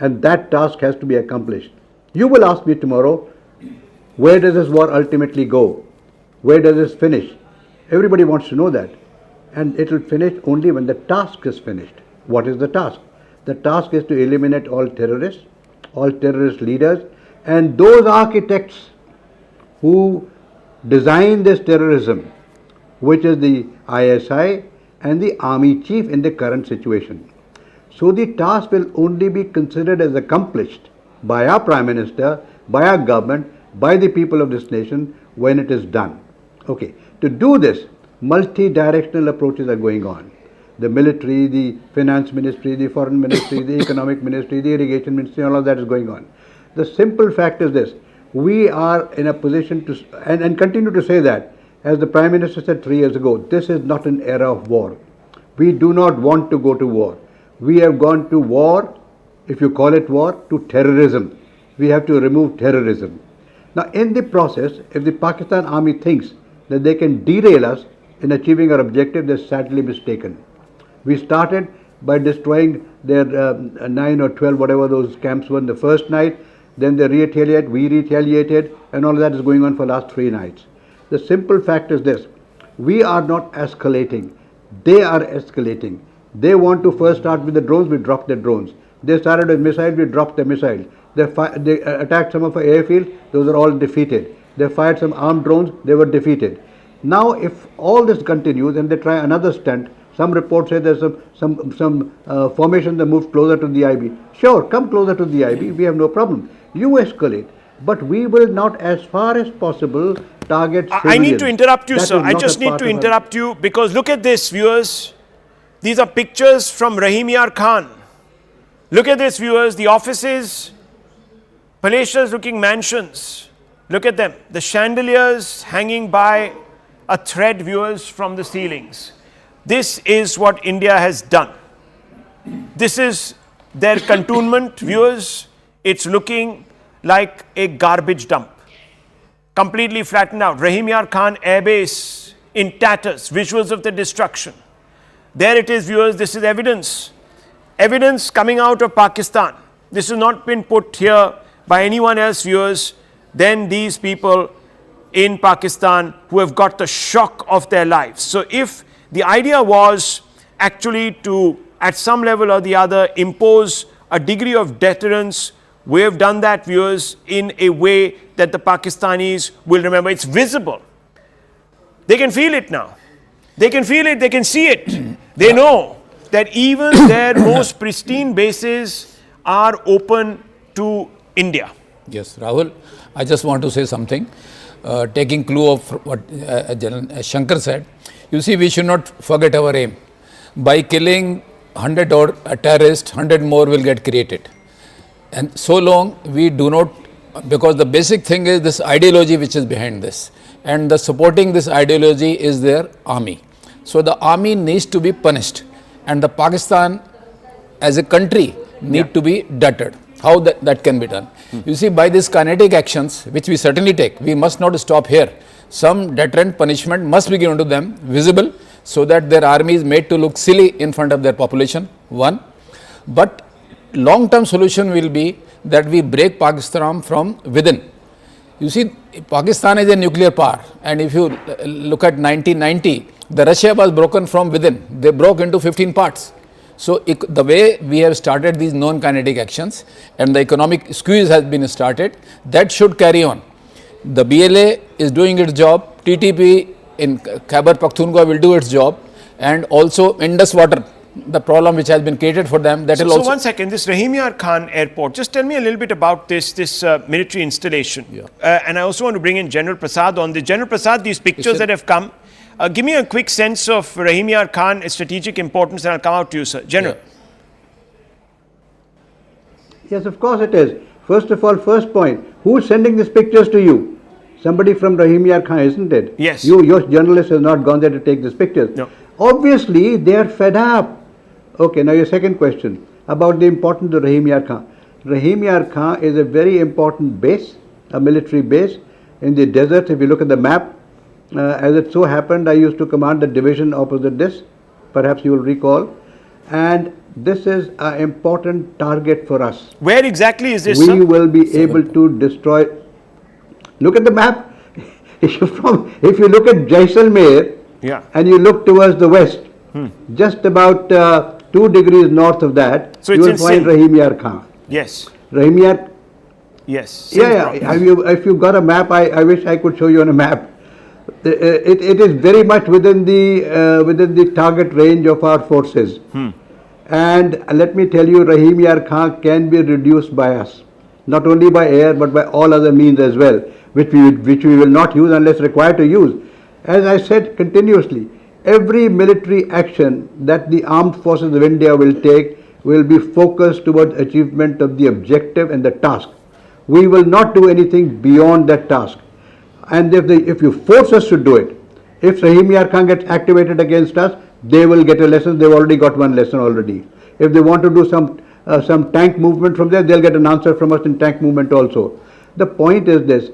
And that task has to be accomplished. You will ask me tomorrow, where does this war ultimately go? Where does this finish? Everybody wants to know that. And it will finish only when the task is finished. What is the task? The task is to eliminate all terrorists, all terrorist leaders, and those architects who design this terrorism, which is the ISI and the army chief in the current situation. So the task will only be considered as accomplished by our Prime Minister, by our government, by the people of this nation when it is done. Okay, to do this, multi-directional approaches are going on. The military, the finance ministry, the foreign ministry, the economic ministry, the irrigation ministry, all of that is going on. The simple fact is this: we are in a position to, and continue to say that, as the Prime Minister said 3 years ago, this is not an era of war. We do not want to go to war. We have gone to war, if you call it war, to terrorism. We have to remove terrorism. Now, in the process, if the Pakistan army thinks that they can derail us in achieving our objective, they're sadly mistaken. We started by destroying their 9 or 12, whatever those camps were in the first night. Then they retaliated, we retaliated, and all of that is going on for the last 3 nights. The simple fact is this: we are not escalating. They are escalating. They want to first start with the drones, we drop the drones. They started with missiles, we dropped the missiles. They attacked some of our airfields, those are all defeated. They fired some armed drones, they were defeated. Now, if all this continues and they try another stunt, some reports say there's some formation that moves closer to the IB. Sure, come closer to the IB, we have no problem. You escalate, but we will not, as far as possible, target civilians. I need to interrupt you, That sir. is I not just a need part to of interrupt you because look at this, viewers. These are pictures from Rahim Yar Khan. Look at this, viewers. The offices, palatial looking mansions. Look at them. The chandeliers hanging by a thread, viewers, from the ceilings. This is what India has done. This is their cantonment, viewers. It's looking like a garbage dump. Completely flattened out. Rahim Yar Khan Air Base in tatters. Visuals of the destruction. There it is, viewers. This is evidence. Evidence coming out of Pakistan. This has not been put here by anyone else, viewers, than these people in Pakistan who have got the shock of their lives. So if the idea was actually to, at some level or the other, impose a degree of deterrence, we have done that, viewers, in a way that the Pakistanis will remember. It's visible. They can feel it now. They can feel it, they can see it. They know that even their most pristine bases are open to India. Yes, Rahul, I just want to say something. Taking clue of what General Shankar said, you see, we should not forget our aim. By killing 100 or terrorists, 100 more will get created. And so long we do not, because the basic thing is this ideology which is behind this. And the supporting this ideology is their army. So the army needs to be punished. And the Pakistan as a country need to be deterred. How that can be done? You see, by these kinetic actions, which we certainly take, we must not stop here. Some deterrent punishment must be given to them, visible, so that their army is made to look silly in front of their population, one. But long-term solution will be that we break Pakistan from within. You see, Pakistan is a nuclear power, and if you look at 1990, the Russia was broken from within. They broke into 15 parts. So the way we have started these non-kinetic actions and the economic squeeze has been started, that should carry on. The BLA is doing its job, TTP in Khyber Pakhtunkhwa will do its job, and also Indus water, the problem which has been created for them, that will also... So one second, this Rahim Yar Khan airport, just tell me a little bit about this military installation. And I also want to bring in General Prasad on this. General Prasad, these pictures that have come, give me a quick sense of Rahim Yar Khan, its strategic importance, and I'll come out to you, sir. General. Yes, of course it is. First of all, first point, who's sending these pictures to you? Somebody from Rahim Yar Khan, isn't it? Yes. Your journalist has not gone there to take these pictures. No. Obviously, they are fed up. Okay, now your second question about the importance of Rahim Yar Khan. Rahim Yar Khan is a very important base, a military base in the desert. If you look at the map, as it so happened, I used to command the division opposite this, perhaps you will recall, and this is an important target for us. Where exactly is this, We sir? will be able to destroy. Look at the map. If you look at Jaisalmer, Yeah. and you look towards the west, just about 2 degrees north of that, So you it's will in find Sindh. Rahim Yar Khan. Yes. Rahim Yar, Yes. yeah. If you got a map, I wish I could show you on a map. It is very much within the target range of our forces. And let me tell you, Rahim Yar Khan can be reduced by us, not only by air but by all other means as well, which we will not use unless required to use. As I said continuously, every military action that the armed forces of India will take will be focused towards achievement of the objective and the task. We will not do anything beyond that task. And if you force us to do it, if Rahim Yar Khan gets activated against us, they will get a lesson. They've already got one lesson already. If they want to do some tank movement from there, they'll get an answer from us in tank movement also. The point is this: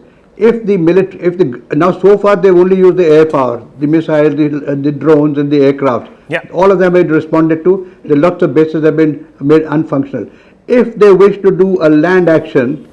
now so far they've only used the air power, the missiles, the drones, and the aircraft. Yeah. All of them have been responded to. Lots of bases have been made unfunctional. If they wish to do a land action,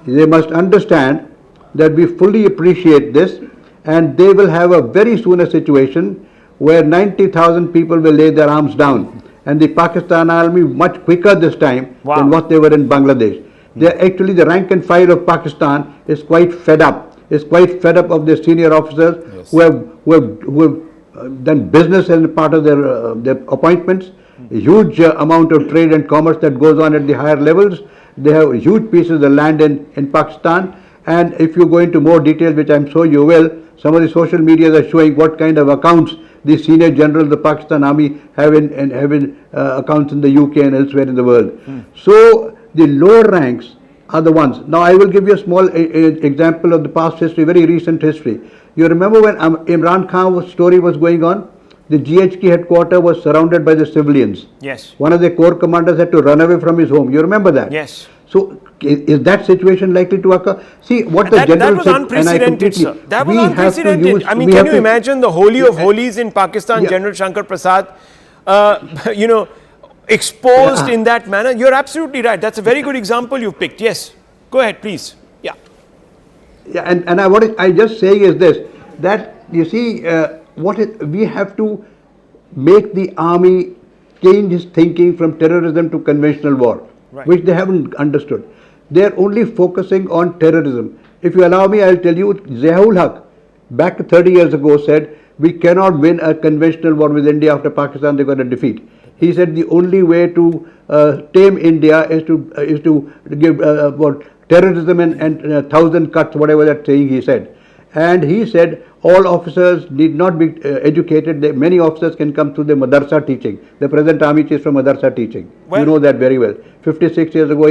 they must understand that we fully appreciate this, and they will have a very soon a situation where 90,000 people will lay their arms down, and the Pakistan army much quicker this time than what they were in Bangladesh. They're actually, the rank and file of Pakistan is quite fed up. Is quite fed up of their senior officers who have done business as part of their appointments. A huge amount of trade and commerce that goes on at the higher levels. They have huge pieces of land in Pakistan. And if you go into more detail, which I'm sure you will, some of the social medias are showing what kind of accounts the senior generals of the Pakistan army have in accounts in the UK and elsewhere in the world. So the lower ranks are the ones. Now I will give you a small example of the past history, very recent history. You remember when Imran Khan's story was going on? The GHQ headquarters was surrounded by the civilians. Yes. One of the corps commanders had to run away from his home. You remember that? Yes. So is that situation likely to occur? See what the general that was said, unprecedented, sir. That was unprecedented. I mean, can you imagine the Holy of Holies in Pakistan, General Shankar Prasad, exposed in that manner? You're absolutely right. That's a very good example you've picked. Yes. Go ahead, please. Yeah. Yeah, and what I just saying is this, that you see, we have to make the army change its thinking from terrorism to conventional war, which they haven't understood. They are only focusing on terrorism. If you allow me, I'll tell you, Ziaul Haq, back 30 years ago, said, we cannot win a conventional war with India after Pakistan, they're going to defeat. He said the only way to tame India is to give terrorism and 1,000 cuts, whatever that saying he said. And he said all officers need not be educated. Many officers can come through the madrasa teaching. The present army chief is from madrasa teaching. You know that very well. 56 years ago,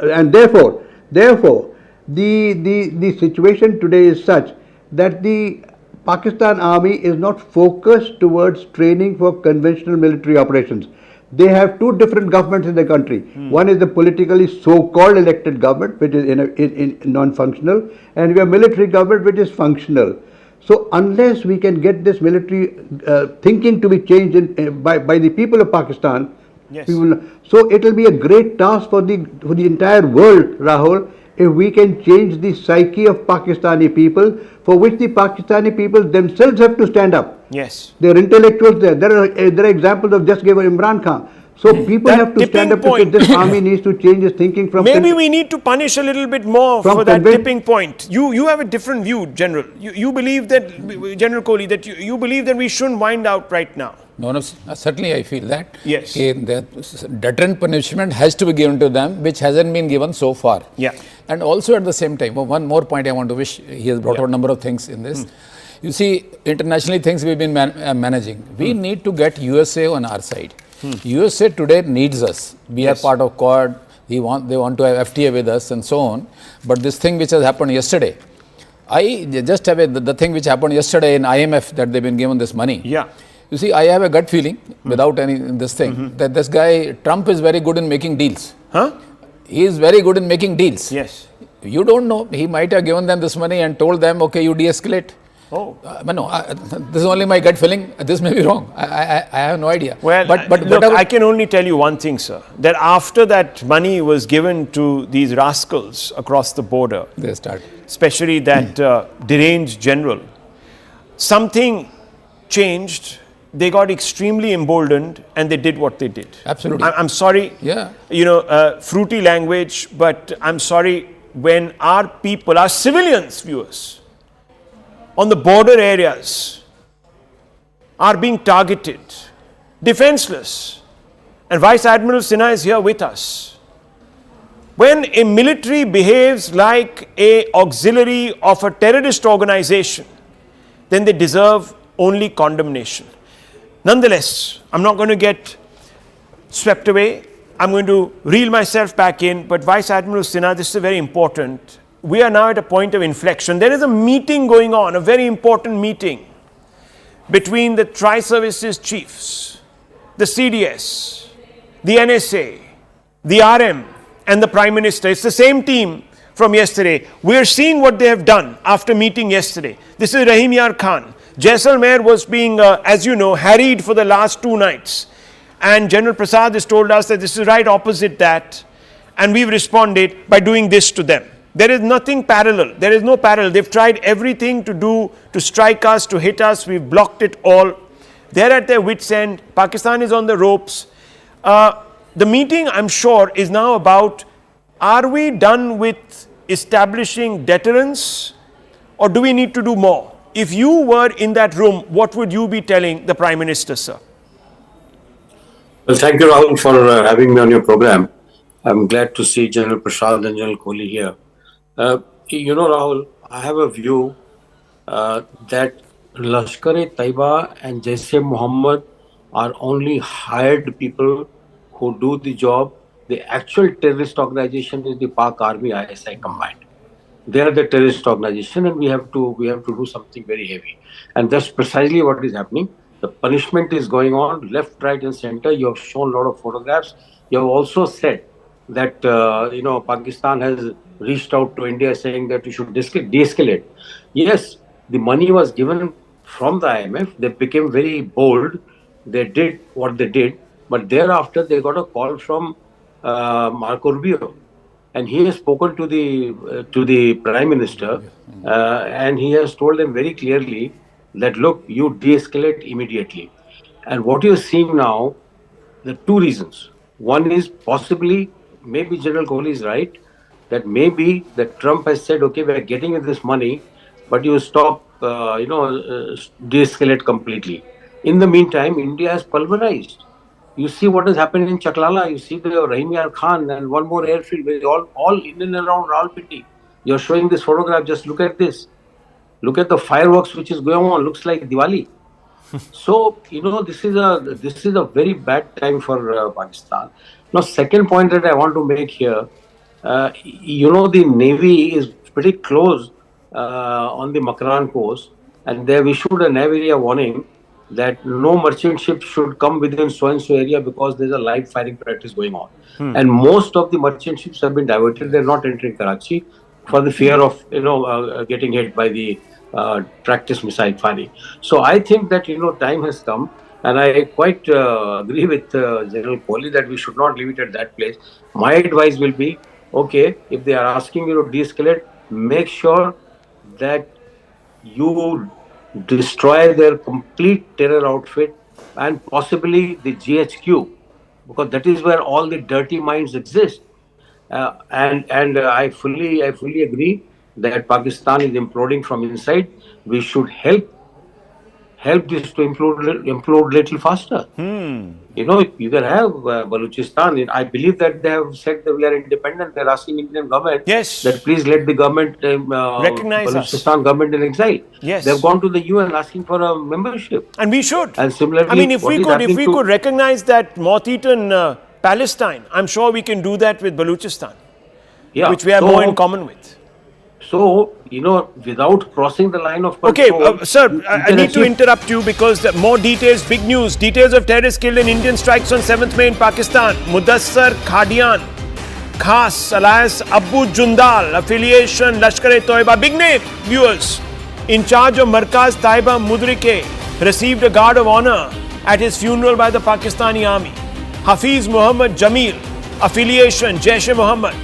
and therefore, the situation today is such that the Pakistan army is not focused towards training for conventional military operations. They have two different governments in the country. One is the politically so-called elected government, which is in non-functional, and we have military government, which is functional. So unless we can get this military thinking to be changed by the people of Pakistan, so it will be a great task for the entire world, Rahul, if we can change the psyche of Pakistani people, for which the Pakistani people themselves have to stand up. Yes. There are intellectuals there. There are examples of just given Imran Khan. So people have to stand up to say this army needs to change its thinking from... Maybe we need to punish a little bit more for that tipping point. You have a different view, General. You believe that, General Kohli, that you believe that we shouldn't wind out right now. No, certainly I feel that. Yes. The deterrent punishment has to be given to them, which hasn't been given so far. Yeah. And also at the same time, one more point I want to wish, he has brought out a number of things in this. You see, internationally things we've been managing. We need to get USA on our side. USA today needs us. We are part of Quad. They want to have FTA with us and so on. But this thing which has happened yesterday, I just have the thing which happened yesterday in IMF, that they've been given this money. Yeah. You see, I have a gut feeling, without this thing, that this guy, Trump, is very good in making deals. He is very good in making deals. Yes. You don't know. He might have given them this money and told them, okay, you de-escalate. Oh. This is only my gut feeling. This may be wrong. I have no idea. Well, but look, I can only tell you one thing, sir. That after that money was given to these rascals across the border, they start. Especially that deranged general, something changed. They got extremely emboldened and they did what they did. Absolutely. I'm sorry, Yeah. fruity language, but I'm sorry when our people, our civilians, viewers, on the border areas are being targeted, defenseless. And Vice Admiral Sinha is here with us. When a military behaves like an auxiliary of a terrorist organization, then they deserve only condemnation. Nonetheless, I'm not going to get swept away. I'm going to reel myself back in. But Vice Admiral Sinha, this is very important. We are now at a point of inflection. There is a meeting going on, a very important meeting between the tri-services chiefs, the CDS, the NSA, the RM, and the Prime Minister. It's the same team from yesterday. We're seeing what they have done after meeting yesterday. This is Rahim Yar Khan. Jaisalmer was being, as you know, harried for the last 2 nights. And General Prasad has told us that this is right opposite that. And we've responded by doing this to them. There is nothing parallel. There is no parallel. They've tried everything to do, to strike us, to hit us. We've blocked it all. They're at their wits' end. Pakistan is on the ropes. The meeting, I'm sure, is now about, are we done with establishing deterrence or do we need to do more? If you were in that room, what would you be telling the Prime Minister, sir? Well, thank you, Rahul, for having me on your program. I'm glad to see General Prasad and General Kohli here. Rahul, I have a view that Lashkar-e-Taiba and Jaish-e-Mohammed are only hired people who do the job. The actual terrorist organization is the Pak Army ISI combined. They are the terrorist organization, and we have to do something very heavy. And that's precisely what is happening. The punishment is going on left, right, and center. You have shown a lot of photographs. You have also said that Pakistan has reached out to India saying that we should de-escalate. Yes, the money was given from the IMF. They became very bold. They did what they did. But thereafter, they got a call from Marco Rubio. And he has spoken to the Prime Minister and he has told them very clearly that, look, you de-escalate immediately. And what you're seeing now, there are 2 reasons. One is possibly, maybe General Kohli is right, that maybe that Trump has said, okay, we're getting in this money, but you stop, de-escalate completely. In the meantime, India has pulverized. You see what has happened in Chaklala. You see the Rahim Yar Khan and one more airfield, all in and around Rawalpindi. You're showing this photograph. Just look at this. Look at the fireworks which is going on. Looks like Diwali. So this is a very bad time for Pakistan. Now, second point that I want to make here, the Navy is pretty close on the Makran coast, and they have issued a Navy area warning that no merchant ship should come within so-and-so area because there's a live firing practice going on. And most of the merchant ships have been diverted. They're not entering Karachi for the fear of, getting hit by the practice missile firing. So I think that, time has come, and I quite agree with General Kohli that we should not leave it at that place. My advice will be, okay, if they are asking you to de-escalate, make sure that you destroy their complete terror outfit and possibly the GHQ, because that is where all the dirty minds exist. And I fully agree that Pakistan is imploding from inside. We should help this to implode little faster. You can have Balochistan. I believe that they have said that we are independent. They're asking Indian government that please let the government recognize Balochistan government in exile. Yes. They've gone to the UN asking for a membership. And we should. And similarly, I mean, if we could recognize that moth-eaten Palestine, I'm sure we can do that with Balochistan, which we have more in common with. So, without crossing the line of control... Okay, sir, I need to interrupt you because more details, big news. Details of terrorists killed in Indian strikes on 7th May in Pakistan. Mudassar Khadian, Khas, alias Abu Jundal, affiliation Lashkar-e-Toiba. Big name, viewers. In charge of Markaz Taiba Mudrike, received a guard of honor at his funeral by the Pakistani army. Hafiz Muhammad Jamil, affiliation Jaish-e-Mohammed,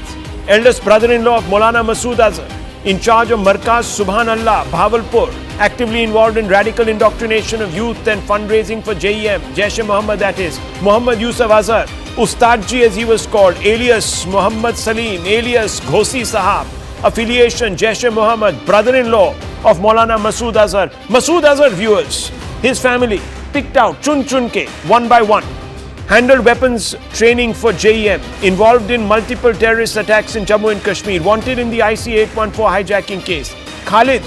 eldest brother-in-law of Maulana Masood Azhar. in charge of Markaz Subhanallah, Bahawalpur, actively involved in radical indoctrination of youth and fundraising for JEM, Jaish-e-Mohammed that is, Muhammad Yusuf Azhar, Ustadji as he was called, alias Muhammad Salim, alias Ghosi Sahab, affiliation Jaish-e-Mohammed, brother-in-law of Maulana Masood Azhar. Masood Azhar viewers, his family, picked out, chun ke, one by one, handled weapons training for JEM, involved in multiple terrorist attacks in Jammu and Kashmir, wanted in the IC-814 hijacking case. Khalid,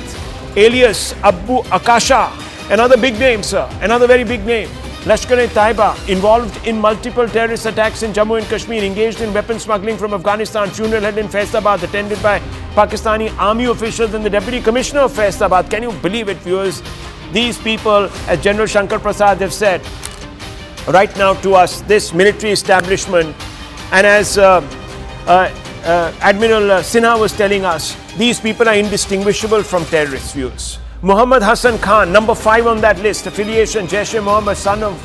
alias Abu Akasha, another big name, sir, another very big name. Lashkar-e-Taiba, involved in multiple terrorist attacks in Jammu and Kashmir, engaged in weapon smuggling from Afghanistan, funeral held in Faisabad, attended by Pakistani army officials and the Deputy Commissioner of Faisabad. Can you believe it, viewers? These people, as General Shankar Prasad have said, right now to us, this military establishment, and as Admiral Sinha was telling us, these people are indistinguishable from terrorists, viewers. Muhammad Hassan Khan, number 5 on that list, affiliation Jaish-e-Mohammed, son of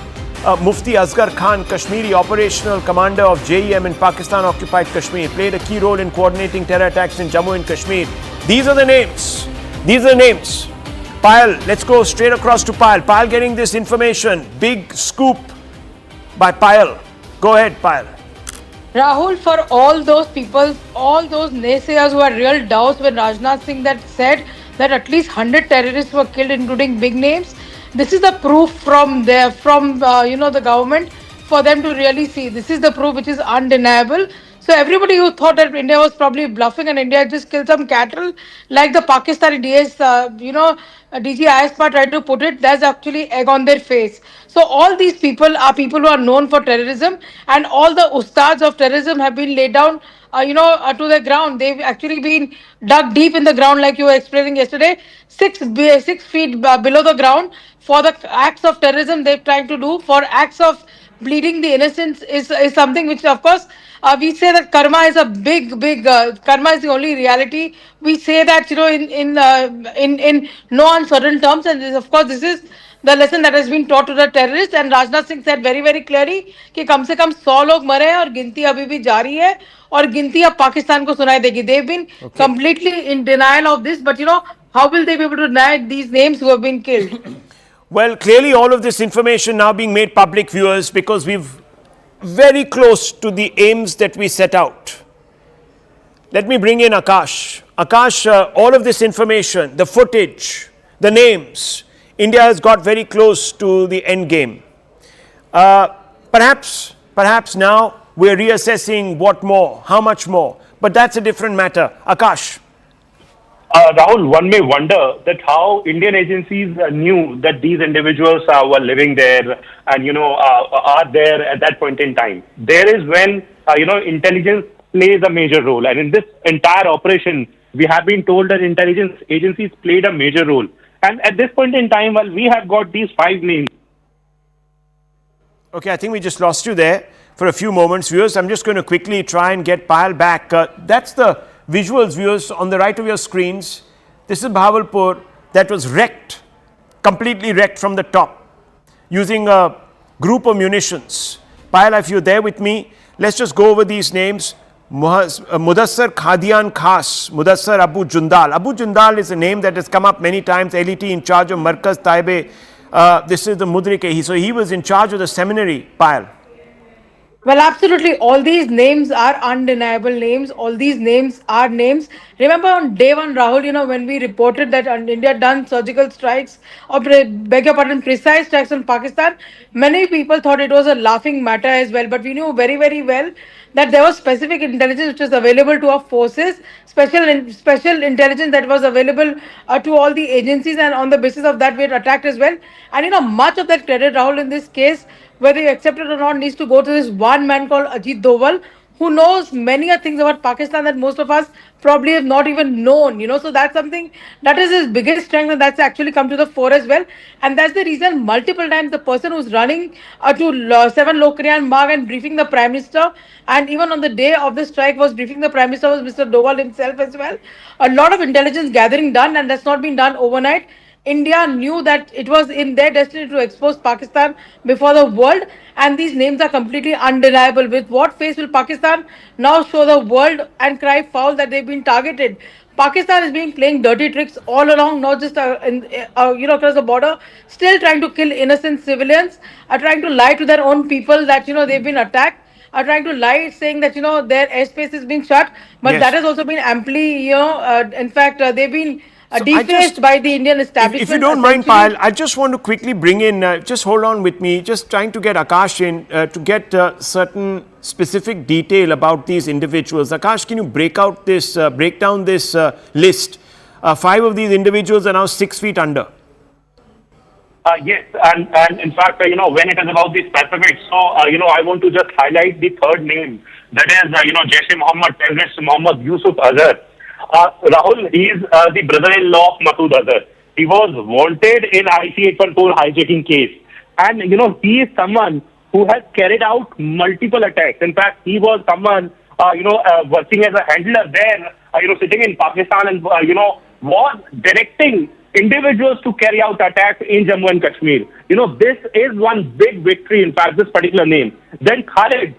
Mufti Asghar Khan, Kashmiri operational commander of JEM in Pakistan-occupied Kashmir, played a key role in coordinating terror attacks in Jammu and Kashmir. These are the names. These are the names. Payal, let's go straight across to Payal. Payal getting this information. Big scoop by Payal. Go ahead, Payal. Rahul, for all those people, all those naysayers who had real doubts when Rajnath Singh that said that at least 100 terrorists were killed, including big names, this is the proof from the government for them to really see. This is the proof which is undeniable. So everybody who thought that India was probably bluffing and India just killed some cattle, like the Pakistani DG ISPA tried to put it, that's actually egg on their face. So all these people are people who are known for terrorism, and all the ustads of terrorism have been laid down, to the ground. They've actually been dug deep in the ground, like you were explaining yesterday, 6 feet below the ground for the acts of terrorism they're trying to do, for acts of bleeding the innocents is something which, of course, we say that karma is a big karma is the only reality. We say that in no uncertain terms, and this, of course, this is the lesson that has been taught to the terrorists. And Rajnath Singh said very clearly कि कम से कम 100 लोग मरे हैं और गिनती अभी भी जारी है और गिनती अब पाकिस्तान को सुनाई देगी. They've been completely in denial of this, but how will they be able to deny these names who have been killed? Well, clearly all of this information now being made public, viewers, because we've very close to the aims that we set out. Let me bring in Akash. Akash, all of this information, the footage, the names, India has got very close to the end game. Perhaps now we're reassessing what more, how much more, but that's a different matter. Akash. Rahul, one may wonder that how Indian agencies knew that these individuals were living there and, are there at that point in time. There is when, intelligence plays a major role. And in this entire operation, we have been told that intelligence agencies played a major role. And at this point in time, while we have got these 5 names. Okay, I think we just lost you there for a few moments, viewers. I'm just going to quickly try and get Payal back. That's the visuals, viewers, on the right of your screens. This is Bahawalpur that was wrecked, completely wrecked from the top, using a group of munitions. Payal, if you're there with me, let's just go over these names. Mudassar Khadian Khas, Mudassar Abu Jundal. Abu Jundal is a name that has come up many times, LET in charge of Markaz Taibe. This is the Mudrike. So he was in charge of the seminary, Payal. Well, absolutely. All these names are undeniable names. All these names are names. Remember on day one, Rahul, when we reported that India done surgical strikes, or beg your pardon, precise strikes on Pakistan, many people thought it was a laughing matter as well. But we knew very well that there was specific intelligence which was available to our forces, special intelligence that was available to all the agencies, and on the basis of that we had attacked as well. And much of that credit, Rahul, in this case, whether you accept it or not, needs to go to this one man called Ajit Doval, who knows many things about Pakistan that most of us probably have not even known, So that's something that is his biggest strength, and that's actually come to the fore as well. And that's the reason multiple times the person who's running to 7 Lokriyan Marg and briefing the Prime Minister, and even on the day of the strike was briefing the Prime Minister, was Mr. Doval himself as well. A lot of intelligence gathering done, and that's not been done overnight. India knew that it was in their destiny to expose Pakistan before the world, and these names are completely undeniable. With what face will Pakistan now show the world and cry foul that they've been targeted? Pakistan has been playing dirty tricks all along, not just across the border, still trying to kill innocent civilians, are trying to lie to their own people that they've been attacked, are trying to lie, saying that their airspace is being shut, but that has also been amply, in fact, they've been So I defaced by the Indian establishment. if you don't mind, essentially. Payal, I just want to quickly bring in, just hold on with me, just trying to get Akash in to get certain specific detail about these individuals. Akash, can you break down this list? 5 of these individuals are now 6 feet under. Yes, and in fact, when it is about the specifics, so, I want to just highlight the third name, that is, Jaish-e-Mohammed terrorist Mohammed Yusuf Azhar. Rahul, he is the brother-in-law of Masood Azhar. He was wanted in IC-814 hijacking case. And, he is someone who has carried out multiple attacks. In fact, he was someone, working as a handler there, sitting in Pakistan and, was directing individuals to carry out attacks in Jammu and Kashmir. This is one big victory, in fact, this particular name. Then Khalid,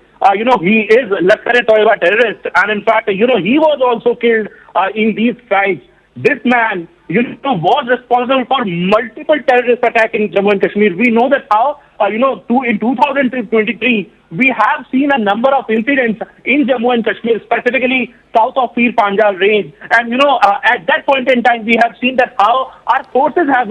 he is Lashkar-e-Toiba terrorist, and in fact, he was also killed in these strikes. This man, was responsible for multiple terrorist attacks in Jammu and Kashmir. We know that how, in 2023, we have seen a number of incidents in Jammu and Kashmir, specifically south of Pir Panjal range. And, at that point in time, we have seen that how our forces have,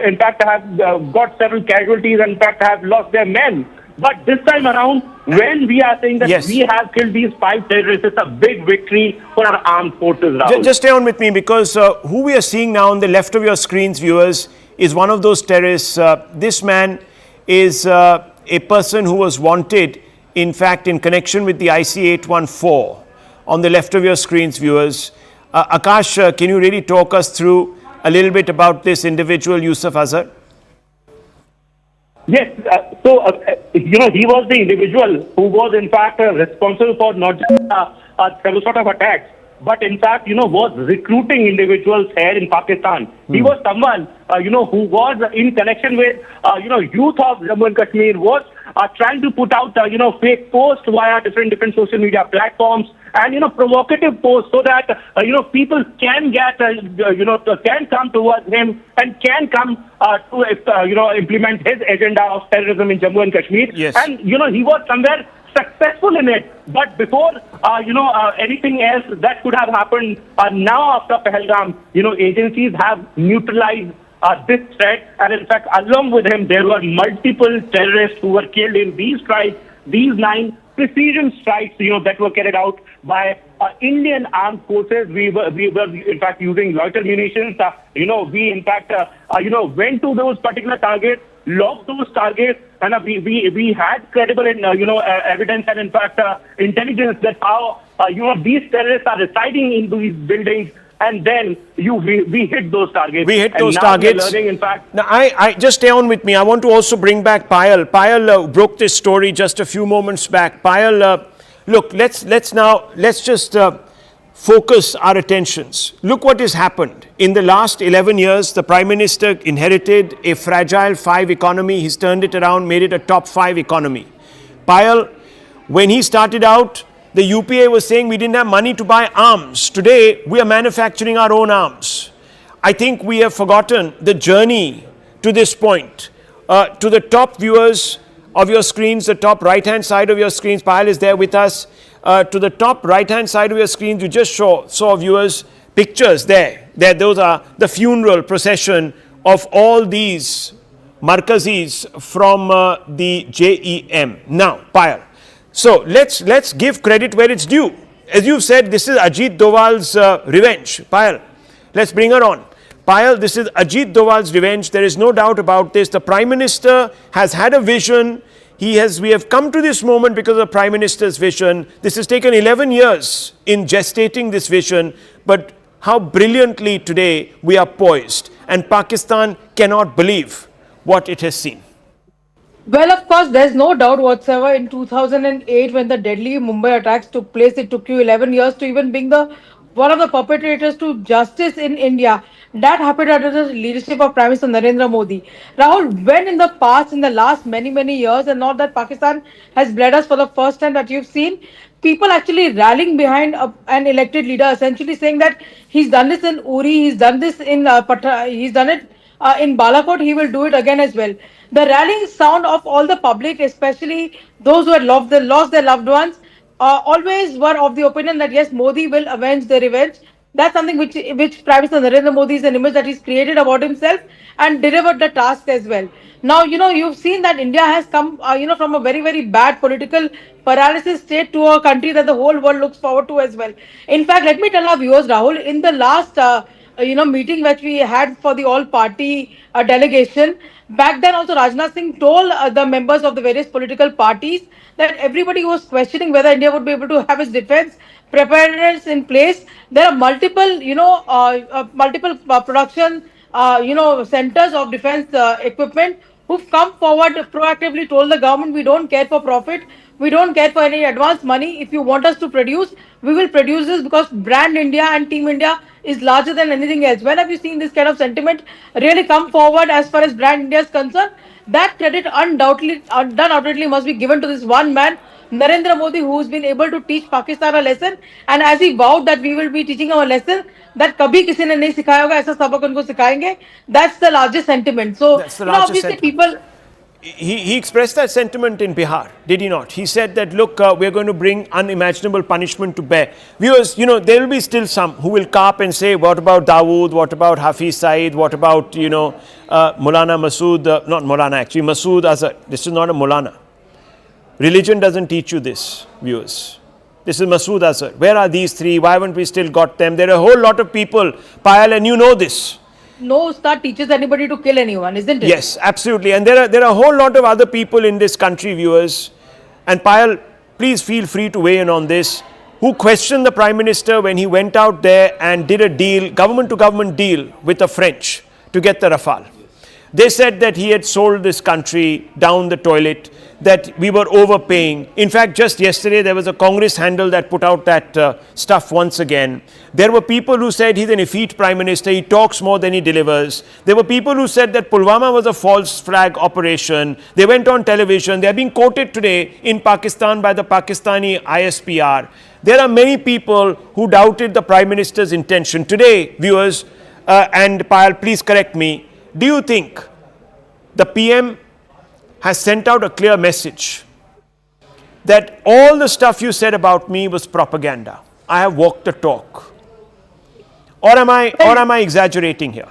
in fact, have got several casualties and, in fact, have lost their men. But this time around, when we are saying that we have killed these 5 terrorists, it's a big victory for our armed forces, Rahul. Just stay on with me, because who we are seeing now on the left of your screens, viewers, is one of those terrorists. This man is a person who was wanted, in fact, in connection with the IC-814. On the left of your screens, viewers. Akash, can you really talk us through a little bit about this individual, Yusuf Azhar? Yes, he was the individual who was in fact responsible for not just several sort of attacks, but in fact, was recruiting individuals here in Pakistan. He was someone, who was in connection with, youth of Jammu and Kashmir, was trying to put out, fake posts via different social media platforms and, provocative posts so that, people can get, can come towards him and can come to, implement his agenda of terrorism in Jammu and Kashmir. Yes. And, he was somewhere successful in it. But before, anything else that could have happened, now after Pahalgam, agencies have neutralized this threat. And in fact, along with him, there were multiple terrorists who were killed in these strikes, these 9 precision strikes, that were carried out by Indian armed forces. We were in fact using loiter munitions. We in fact, went to those particular targets, locked those targets, and we had credible, evidence and in fact intelligence that how, these terrorists are residing in these buildings. And then we hit those targets. We hit and those now targets. We are learning, in fact. Now, I just stay on with me. I want to also bring back Payal. Payal broke this story just a few moments back. Payal, look, let's just focus our attentions. Look what has happened. In the last 11 years, the Prime Minister inherited a fragile 5 economy. He's turned it around, made it a top 5 economy. Payal, when he started out, the UPA was saying we didn't have money to buy arms. Today, we are manufacturing our own arms. I think we have forgotten the journey to this point. To the top viewers of your screens, the top right-hand side of your screens, Payal is there with us. To the top right-hand side of your screens, you just saw viewers pictures there. Those are the funeral procession of all these Markazis from the JEM. Now, Payal. So let's give credit where it's due. As you've said, this is Ajit Doval's revenge. Payal, let's bring her on. Payal, this is Ajit Doval's revenge. There is no doubt about this. The Prime Minister has had a vision. We have come to this moment because of the Prime Minister's vision. This has taken 11 years in gestating this vision, but how brilliantly today we are poised. And Pakistan cannot believe what it has seen. Well, of course, there's no doubt whatsoever. In 2008, when the deadly Mumbai attacks took place, it took you 11 years to even bring one of the perpetrators to justice in India. That happened under the leadership of Prime Minister Narendra Modi. Rahul, when in the past, in the last many years, and not that Pakistan has bled us for the first time that you've seen, people actually rallying behind an elected leader, essentially saying that he's done this in Uri, he's done this in he's done it in Balakot, he will do it again as well. The rallying sound of all the public, especially those who had lost their loved ones, always were of the opinion that yes, Modi will avenge the revenge. That's something which Prime Minister Narendra Modi is an image that he's created about himself and delivered the task as well. Now, you've seen that India has come, from a very bad political paralysis state to a country that the whole world looks forward to as well. In fact, let me tell our viewers, Rahul, in the last meeting which we had for the all party delegation, back then also Rajnath Singh told the members of the various political parties that everybody was questioning whether India would be able to have its defense preparedness in place. There are multiple production centers of defense equipment who've come forward proactively told the government, we don't care for profit, we don't care for any advance money. If you want us to produce, we will produce this because brand India and Team India is larger than anything else. When have you seen this kind of sentiment really come forward as far as brand India is concerned? That credit undoubtedly must be given to this one man, Narendra Modi, who's been able to teach Pakistan a lesson. And as he vowed that we will be teaching our lesson, that kabhi kisi ne nahi sikhaya hoga, aisa sabak unko sikhayenge. That's the largest sentiment. So, That's the largest obviously sentiment. people. He expressed that sentiment in Bihar, did he not? He said that, look, we're going to bring unimaginable punishment to bear. Viewers, there will be still some who will carp and say, what about Dawood? What about Hafiz Saeed? What about, Maulana Masood? Not Maulana, actually, Masood Azhar. This is not a Maulana. Religion doesn't teach you this, viewers. This is Masood Azhar. Where are these three? Why haven't we still got them? There are a whole lot of people, Payal, and you know this. No Ustad teaches anybody to kill anyone, isn't it? Yes, absolutely. And there are a whole lot of other people in this country, viewers. And Payal, please feel free to weigh in on this, who questioned the Prime Minister when he went out there and did a deal, government to government deal with the French to get the Rafale. They said that he had sold this country down the toilet, that we were overpaying. In fact, just yesterday, there was a Congress handle that put out that stuff once again. There were people who said he's an effete prime minister, he talks more than he delivers. There were people who said that Pulwama was a false flag operation. They went on television. They are being quoted today in Pakistan by the Pakistani ISPR. There are many people who doubted the prime minister's intention. Today, viewers, and Payal, please correct me, do you think the PM has sent out a clear message that all the stuff you said about me was propaganda? I have walked the talk. Or am I exaggerating here?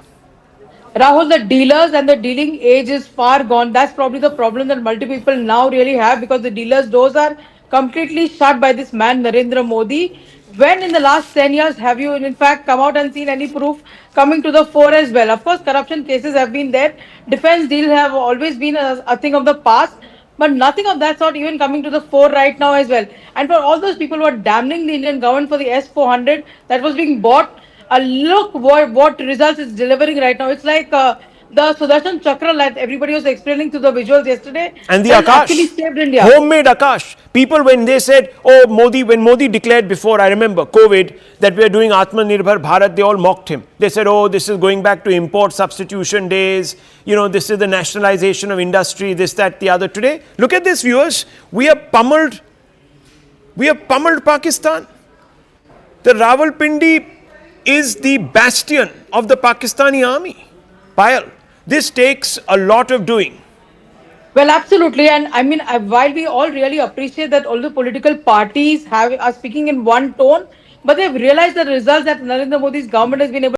Rahul, the dealers and the dealing age is far gone. That's probably the problem that multiple people now really have, because the dealers' doors are completely shut by this man, Narendra Modi. When in the last 10 years have you, in fact, come out and seen any proof coming to the fore as well? Of course, corruption cases have been there. Defense deals have always been a thing of the past. But nothing of that sort even coming to the fore right now as well. And for all those people who are damning the Indian government for the S-400 that was being bought, look what results it's delivering right now. It's like the Sudarshan Chakra that everybody was explaining to the visuals yesterday. And the that actually Akash, saved India. homemade Akash. People, when they said, oh, Modi, when Modi declared before, I remember, COVID, that we are doing Atmanirbhar Bharat, they all mocked him. They said, oh, this is going back to import substitution days. This is the nationalization of industry, this, that, the other. Today, look at this, viewers. We have pummeled Pakistan. The Rawalpindi is the bastion of the Pakistani army. Payal, this takes a lot of doing. Well, absolutely. And I mean, while we all really appreciate that all the political parties are speaking in one tone, but they've realized the results that Narendra Modi's government has been able